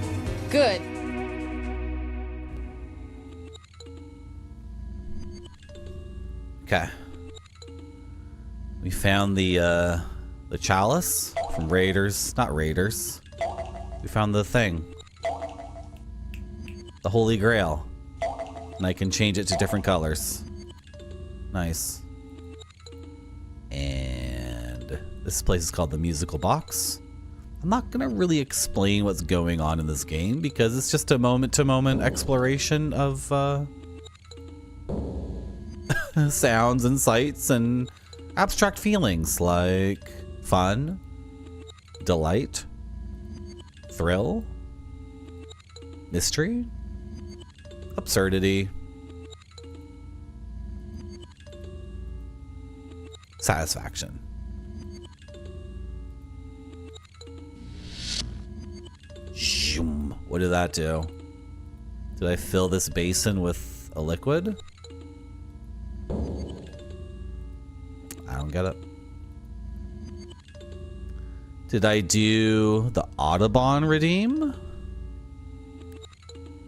Good. Okay. We found the chalice from Raiders. Not Raiders. We found the thing. The Holy Grail. And I can change it to different colors. Nice. And this place is called the Musical Box. I'm not gonna really explain what's going on in this game because it's just a moment-to-moment exploration of sounds and sights and abstract feelings like fun, delight, thrill, mystery, absurdity, satisfaction. Shoom. What did that do? Did I fill this basin with a liquid? I don't get it. Did I do the Audubon redeem?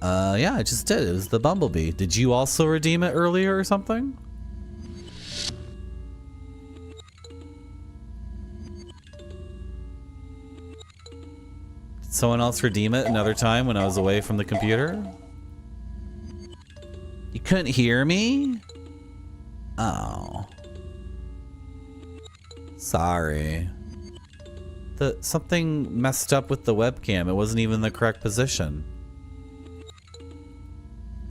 Yeah, I just did. It was the bumblebee. Did you also redeem it earlier or something? Did someone else redeem it another time when I was away from the computer? You couldn't hear me? Oh. Sorry. Something messed up with the webcam. It wasn't even the correct position.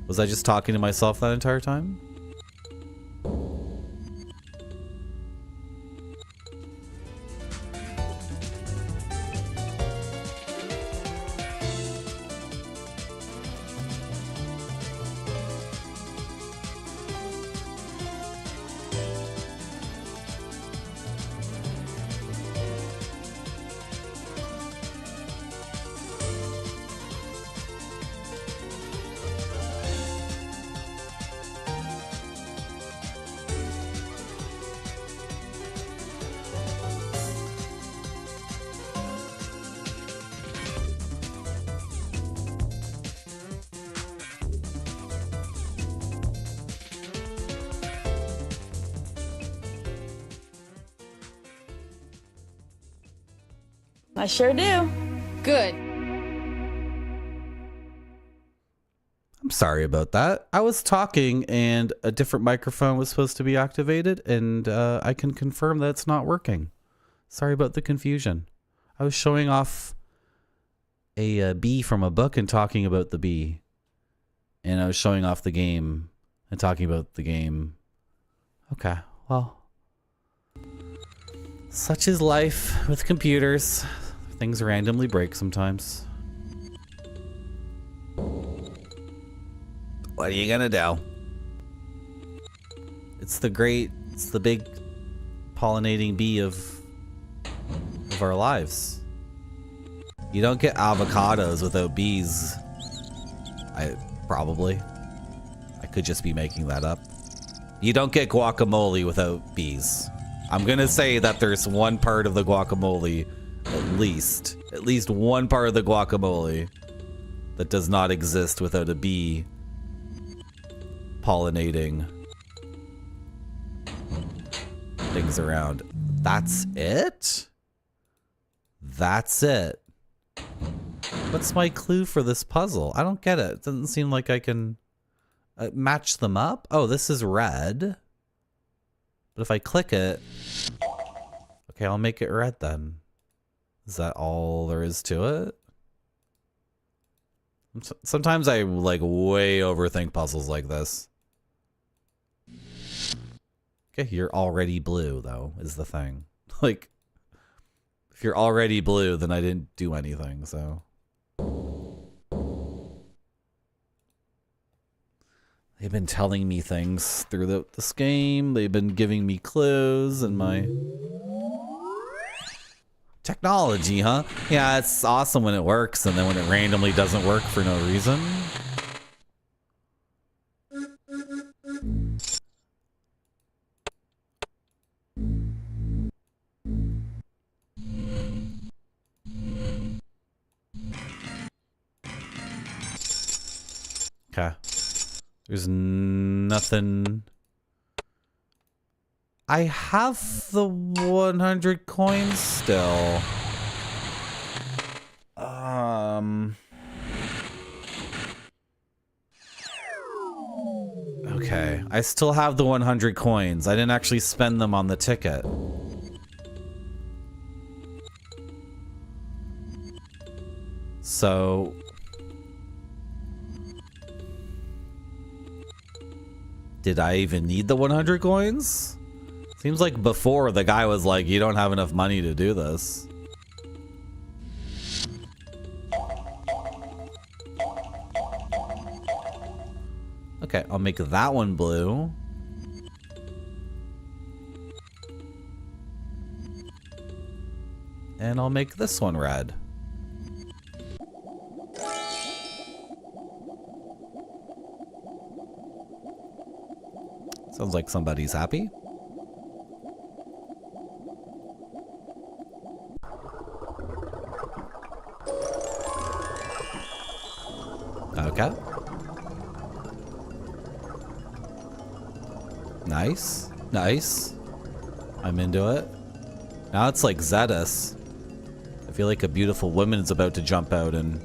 Was I just talking to myself that entire time? I sure do. Good. I'm sorry about that. I was talking and a different microphone was supposed to be activated and I can confirm that it's not working. Sorry about the confusion. I was showing off a bee from a book and talking about the bee. And I was showing off the game and talking about the game. Okay, well. Such is life with computers. Things randomly break sometimes. What are you gonna do? It's the big pollinating bee of our lives. You don't get avocados without bees. I could just be making that up. You don't get guacamole without bees. I'm gonna say that there's one part of the guacamole, at least one part of the guacamole that does not exist without a bee pollinating things around. That's it? That's it. What's my clue for this puzzle? I don't get it. It doesn't seem like I can match them up. Oh, this is red. But if I click it... Okay, I'll make it red then. Is that all there is to it? Sometimes I like way overthink puzzles like this. Okay, you're already blue though, is the thing. Like, if you're already blue, then I didn't do anything, so. They've been telling me things throughout this game. They've been giving me clues and my... Technology, huh? Yeah, it's awesome when it works, and then when it randomly doesn't work for no reason. Okay. There's nothing. I have the 100 coins still. Okay, I still have the 100 coins. I didn't actually spend them on the ticket. So... did I even need the 100 coins? Seems like before the guy was like, you don't have enough money to do this. Okay, I'll make that one blue. And I'll make this one red. Sounds like somebody's happy. Okay. Nice. Nice. I'm into it. Now it's like Zetus. I feel like a beautiful woman is about to jump out and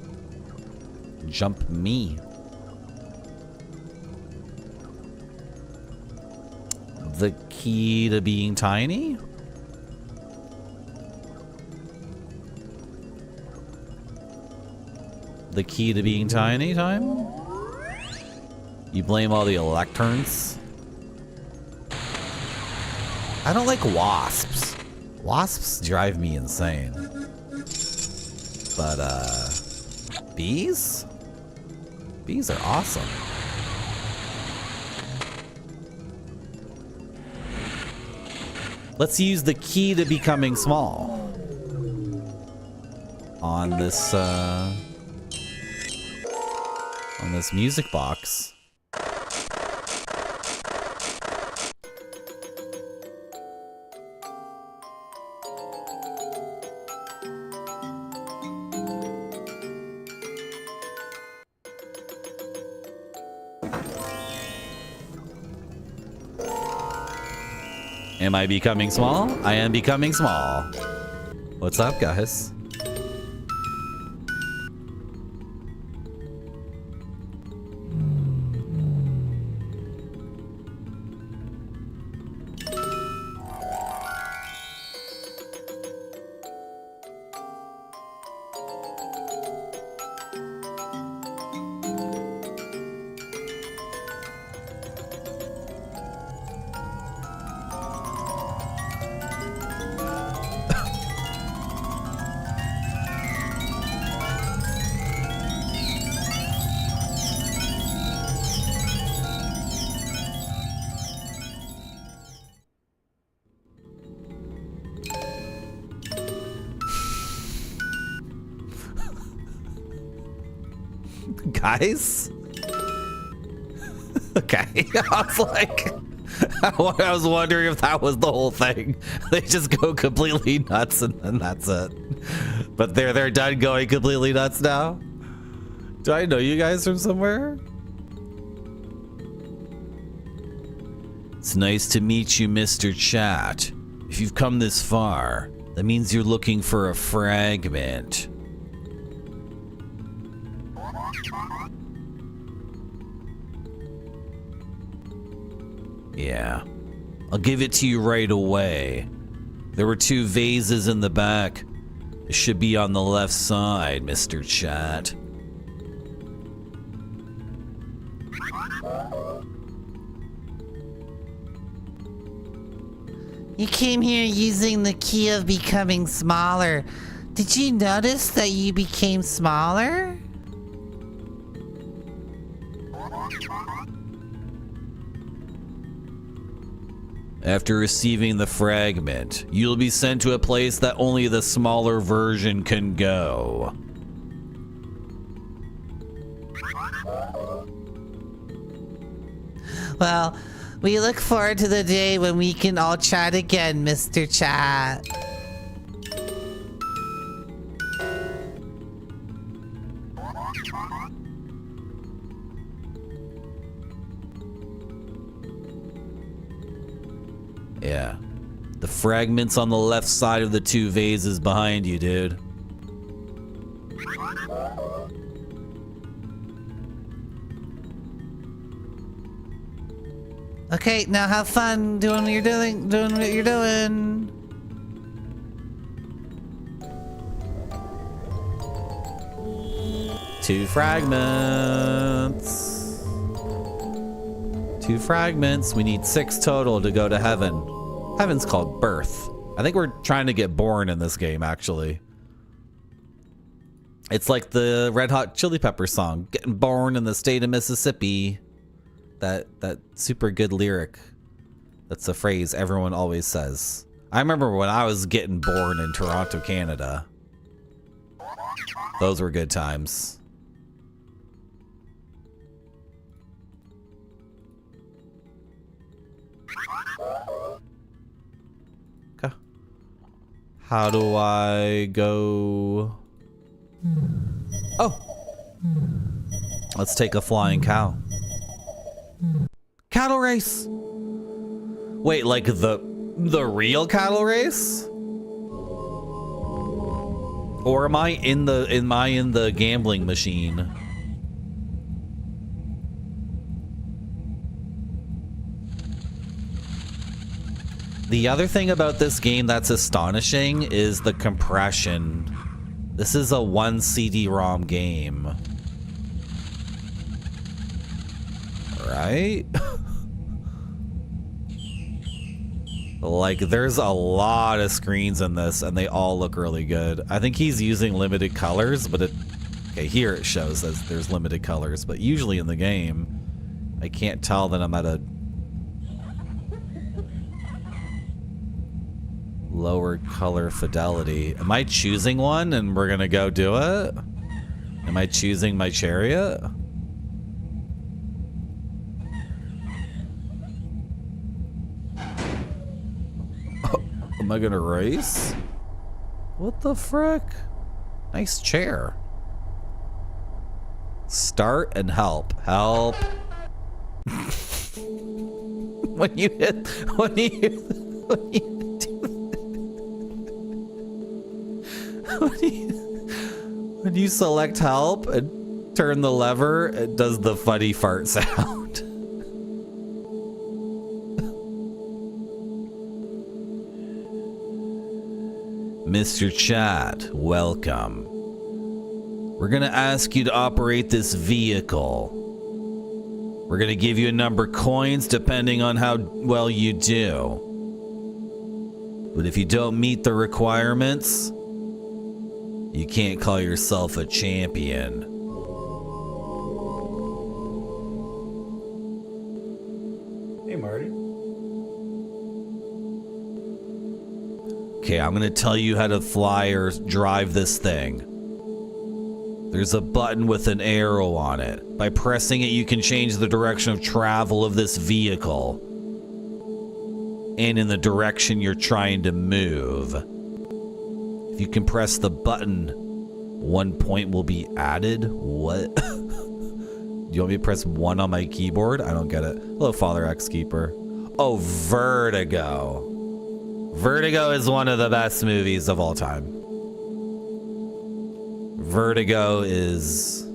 jump me. The key to being tiny? The key to being tiny time? You blame all the electrons? I don't like wasps. Wasps drive me insane. But, bees? Bees are awesome. Let's use the key to becoming small. On this music box. Am I becoming small? I am becoming small. What's up, guys? Guys? Okay, I was like, I was wondering if that was the whole thing. They just go completely nuts and then that's it. But they're done going completely nuts now? Do I know you guys from somewhere? It's nice to meet you, Mr. Chat. If you've come this far, that means you're looking for a fragment. Yeah, I'll give it to you right away. There were 2 vases in the back. It should be on the left side, Mr. Chat. You came here using the key of becoming smaller. Did you notice that you became smaller? After receiving the fragment, you'll be sent to a place that only the smaller version can go. Well, we look forward to the day when we can all chat again, Mr. Chat. Yeah. The fragments on the left side of the two vases behind you, dude. Okay, now have fun doing what you're doing. Two fragments. Two fragments. We need 6 total to go to heaven. Heaven's called birth. I think we're trying to get born in this game, actually. It's like the Red Hot Chili Pepper song, "Getting Born in the State of Mississippi." That super good lyric. That's a phrase everyone always says. I remember when I was getting born in Toronto, Canada. Those were good times. Okay. How do I go? Oh. Let's take a flying cow. Cattle race. Wait, like the real cattle race? Or am I in the gambling machine? The other thing about this game that's astonishing is the compression. This is a 1 CD-ROM game. Right? Like, there's a lot of screens in this, and they all look really good. I think he's using limited colors, but okay, here it shows that there's limited colors, but usually in the game, I can't tell that I'm at a lower color fidelity. Am I choosing one, and we're gonna go do it? Am I choosing my chariot? Am I gonna race? What the frick? Nice chair. Start and help. Help. when you select help and turn the lever, it does the funny fart sound. Mr. Chat, welcome. We're gonna ask you to operate this vehicle. We're gonna give you a number of coins depending on how well you do. But if you don't meet the requirements, you can't call yourself a champion. Hey, Marty. Okay, I'm gonna tell you how to fly or drive this thing. There's a button with an arrow on it. By pressing it, you can change the direction of travel of this vehicle. And in the direction you're trying to move. If you can press the button, 1 point will be added. What? Do you want me to press 1 on my keyboard? I don't get it. Hello, Father X Keeper. Oh, Vertigo. Vertigo is one of the best movies of all time. Vertigo is...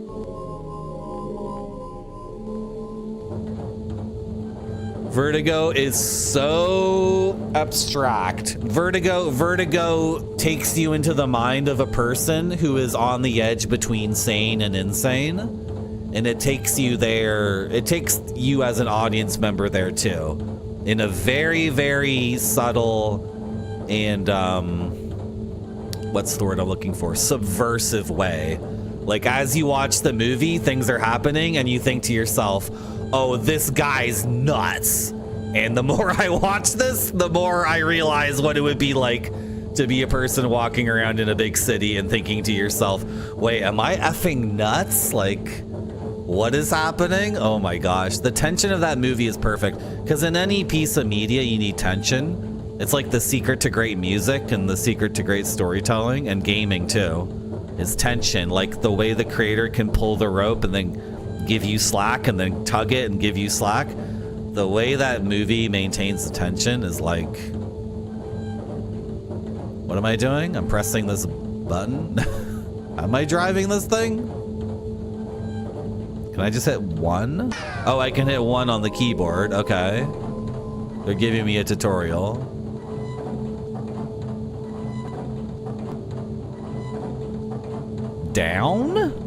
Vertigo is so abstract. Vertigo takes you into the mind of a person who is on the edge between sane and insane. And it takes you there. It takes you as an audience member there too. In a very, very subtle and, what's the word I'm looking for? Subversive way. Like, as you watch the movie, things are happening and you think to yourself, oh, this guy's nuts. And the more I watch this, the more I realize what it would be like to be a person walking around in a big city and thinking to yourself, wait, am I effing nuts? Like, what is happening? Oh my gosh. The tension of that movie is perfect. Because in any piece of media, you need tension. It's like the secret to great music and the secret to great storytelling, and gaming too, is tension. Like the way the creator can pull the rope and then give you slack and then tug it and give you slack. The way that movie maintains the tension is like... What am I doing? I'm pressing this button? Am I driving this thing? Can I just hit 1? Oh, I can hit 1 on the keyboard. Okay. They're giving me a tutorial. Down?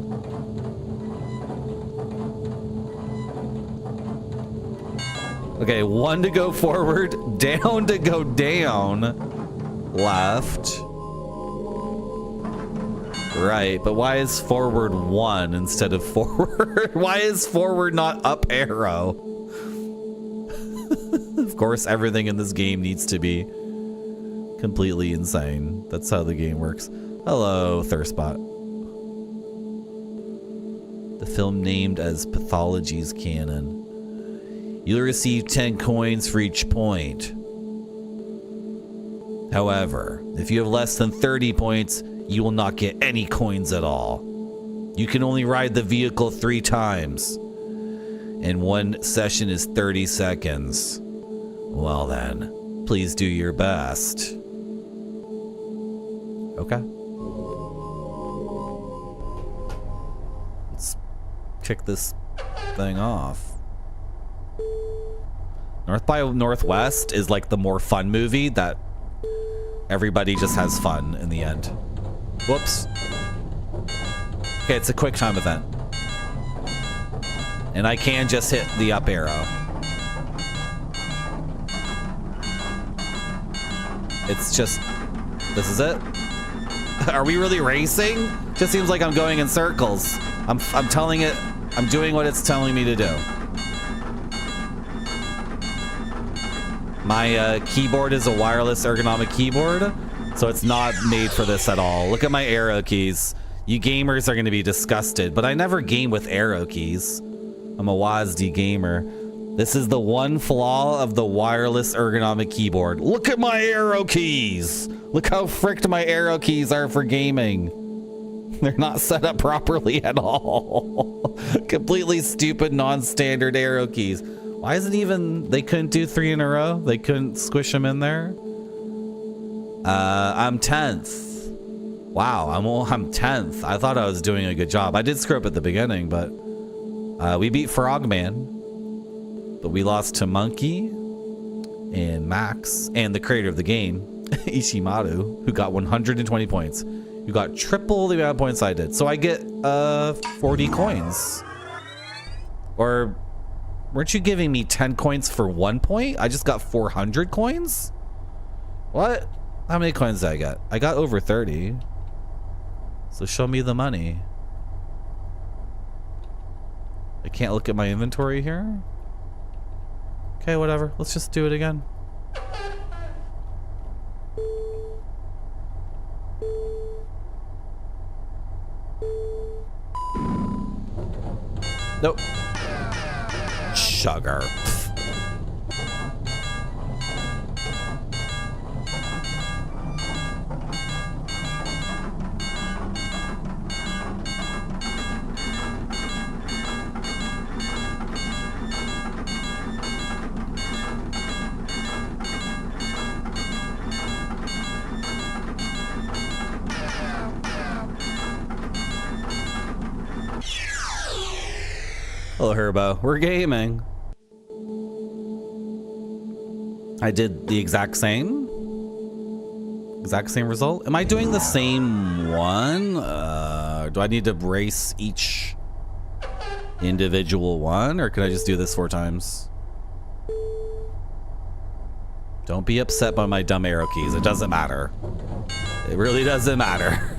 Okay, 1 to go forward, down to go down, left, right. But why is forward 1 instead of forward? Why is forward not up arrow? Of course, everything in this game needs to be completely insane. That's how the game works. Hello, Thirstbot. The film named as Pathology's canon. You'll receive 10 coins for each point. However, if you have less than 30 points, you will not get any coins at all. You can only ride the vehicle 3 times. And 1 session is 30 seconds. Well then, please do your best. Okay. Let's kick this thing off. North by Northwest is like the more fun movie that everybody just has fun in the end. Whoops. Okay, it's a quick time event. And I can just hit the up arrow. It's just... This is it? Are we really racing? Just seems like I'm going in circles. I'm telling it... I'm doing what it's telling me to do. My keyboard is a wireless ergonomic keyboard, so it's not made for this at all. Look at my arrow keys. You gamers are going to be disgusted, but I never game with arrow keys. I'm a WASD gamer. This is the one flaw of the wireless ergonomic keyboard. Look at my arrow keys. Look how fricked my arrow keys are for gaming. They're not set up properly at all. Completely stupid, non-standard arrow keys. Why is it even... They couldn't do 3 in a row? They couldn't squish them in there? I'm 10th. Wow, I'm 10th. I thought I was doing a good job. I did screw up at the beginning, but... we beat Frogman. But we lost to Monkey and Max and the creator of the game, Ishimaru, who got 120 points. You got triple the amount of points I did. So I get 40 coins. Or... Weren't you giving me 10 coins for 1 point? I just got 400 coins? What? How many coins did I get? I got over 30. So show me the money. I can't look at my inventory here? Okay, whatever. Let's just do it again. Nope. Sugar. Hello, Herbo. We're gaming. I did the exact same result. Am I doing the same one? Do I need to race each individual one, or can I just do this 4 times? Don't be upset by my dumb arrow keys. It doesn't matter. It really doesn't matter.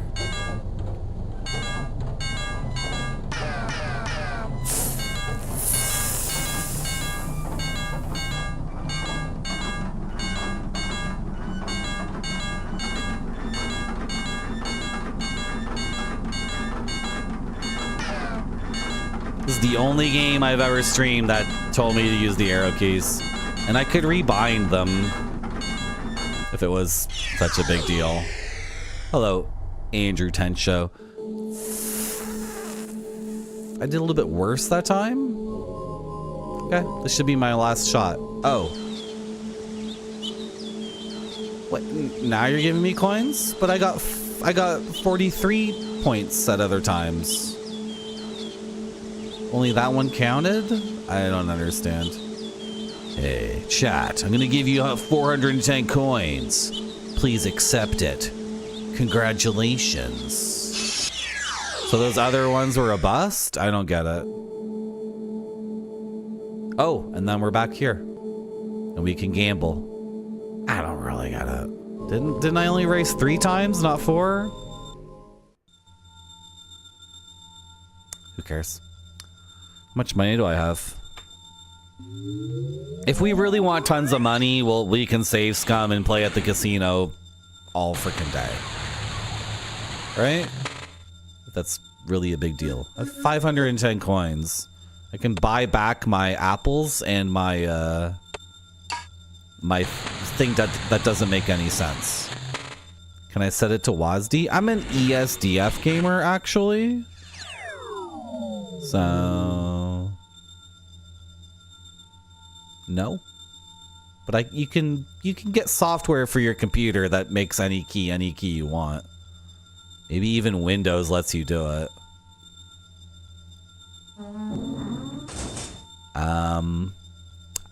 This is the only game I've ever streamed that told me to use the arrow keys. And I could rebind them if it was such a big deal. Hello, Andrew Tenshow. I did a little bit worse that time. Okay, this should be my last shot. Oh. What? Now you're giving me coins? But I got 43 points at other times. Only that one counted? I don't understand. Hey, chat, I'm gonna give you 410 coins. Please accept it. Congratulations. So those other ones were a bust? I don't get it. Oh, and then we're back here. And we can gamble. I don't really get it. Didn't I only race 3 times, not 4? Who cares? How much money do I have? If we really want tons of money, well, we can save scum and play at the casino all freaking day. Right? That's really a big deal. I have 510 coins. I can buy back my apples and my my thing that doesn't make any sense. Can I set it to WASD? I'm an ESDF gamer, actually. So no. But you can get software for your computer that makes any key you want. Maybe even Windows lets you do it.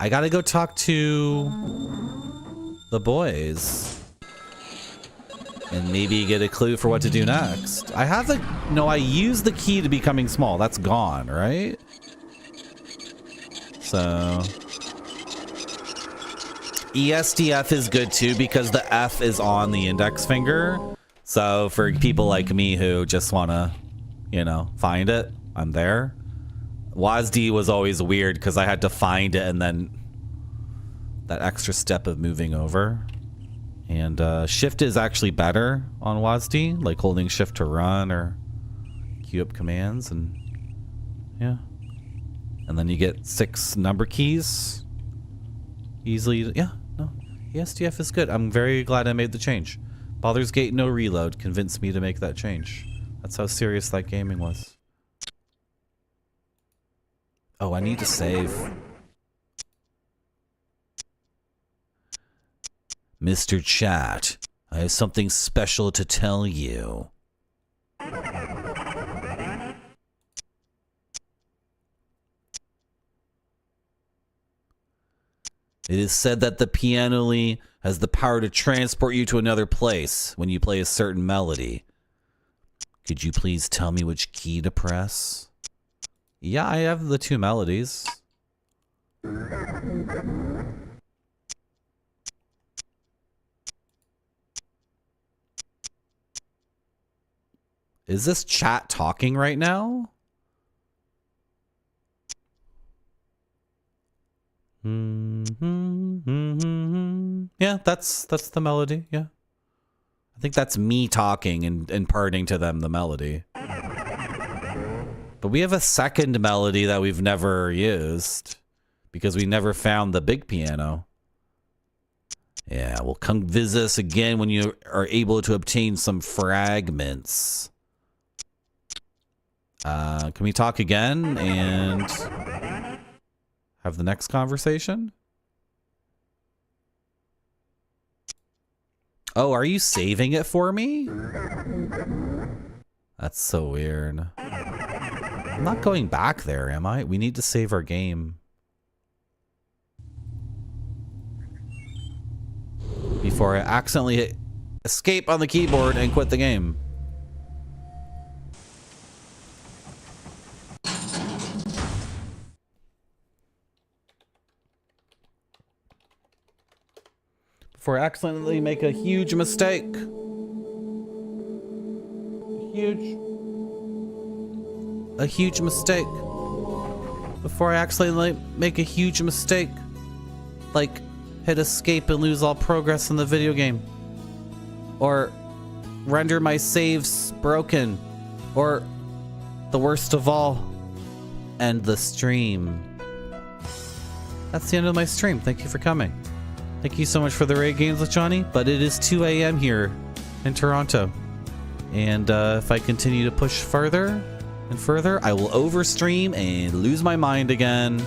I gotta go talk to the boys and maybe get a clue for what to do next. I used the key to becoming small. That's gone, right? So ESDF is good too because the F is on the index finger. So for people like me who just want to, find it, I'm there. WASD was always weird because I had to find it and then that extra step of moving over. And shift is actually better on WASD, like holding shift to run or queue up commands, and yeah. And then you get 6 number keys easily. Yeah, no, ESDF is good. I'm very glad I made the change. Baldur's Gate no reload convinced me to make that change. That's how serious that gaming was. Oh, I need to save. Mr. Chat, I have something special to tell you. It is said that the piano has the power to transport you to another place when you play a certain melody. Could you please tell me which key to press? Yeah, I have the 2 melodies. Is this chat talking right now? Yeah, that's the melody. Yeah, I think that's me talking and imparting to them the melody. But we have a second melody that we've never used because we never found the big piano. Yeah, well, come visit us again when you are able to obtain some fragments. Can we talk again and have the next conversation? Oh, are you saving it for me? That's so weird. I'm not going back there, am I? We need to save our game. Before I accidentally hit escape on the keyboard and quit the game. Before I accidentally make a huge mistake. A huge mistake. Before I accidentally make a huge mistake. Like hit escape and lose all progress in the video game. Or render my saves broken. Or the worst of all, end the stream. That's the end of my stream. Thank you for coming. Thank you so much for the raid games with Johnny, but it is 2 a.m. here in Toronto. And if I continue to push further and further, I will overstream and lose my mind again.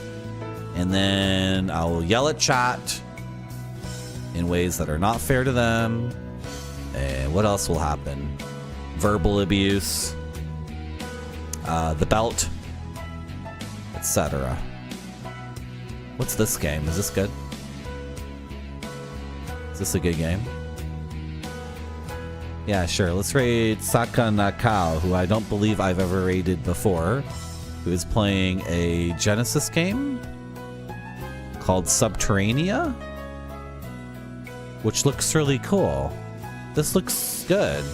And then I'll yell at chat in ways that are not fair to them. And what else will happen? Verbal abuse, the belt, etc. What's this game? Is this good? Is this a good game? Yeah, sure. Let's raid Saka Nakao, who I don't believe I've ever raided before, who is playing a Genesis game called Subterranea, which looks really cool. This looks good.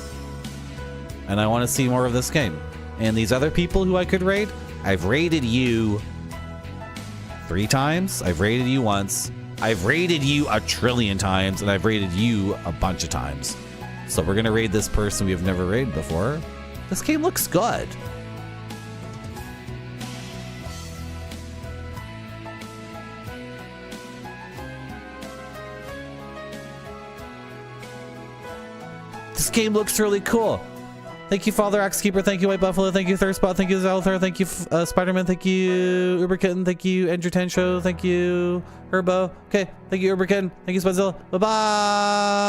And I want to see more of this game. And these other people who I could raid, I've raided you 3 times. I've raided you once. I've raided you a trillion times, and I've raided you a bunch of times. So we're gonna raid this person we've never raided before. This game looks good. This game looks really cool. Thank you, Father Axekeeper. Thank you, White Buffalo. Thank you, Thirstbot. Thank you, Zalthar. Thank you, Spider-Man. Thank you, Uberkitten. Thank you, Andrew Tensho. Thank you, Herbo. Okay. Thank you, Uberkitten. Thank you, Spadzilla. Bye-bye.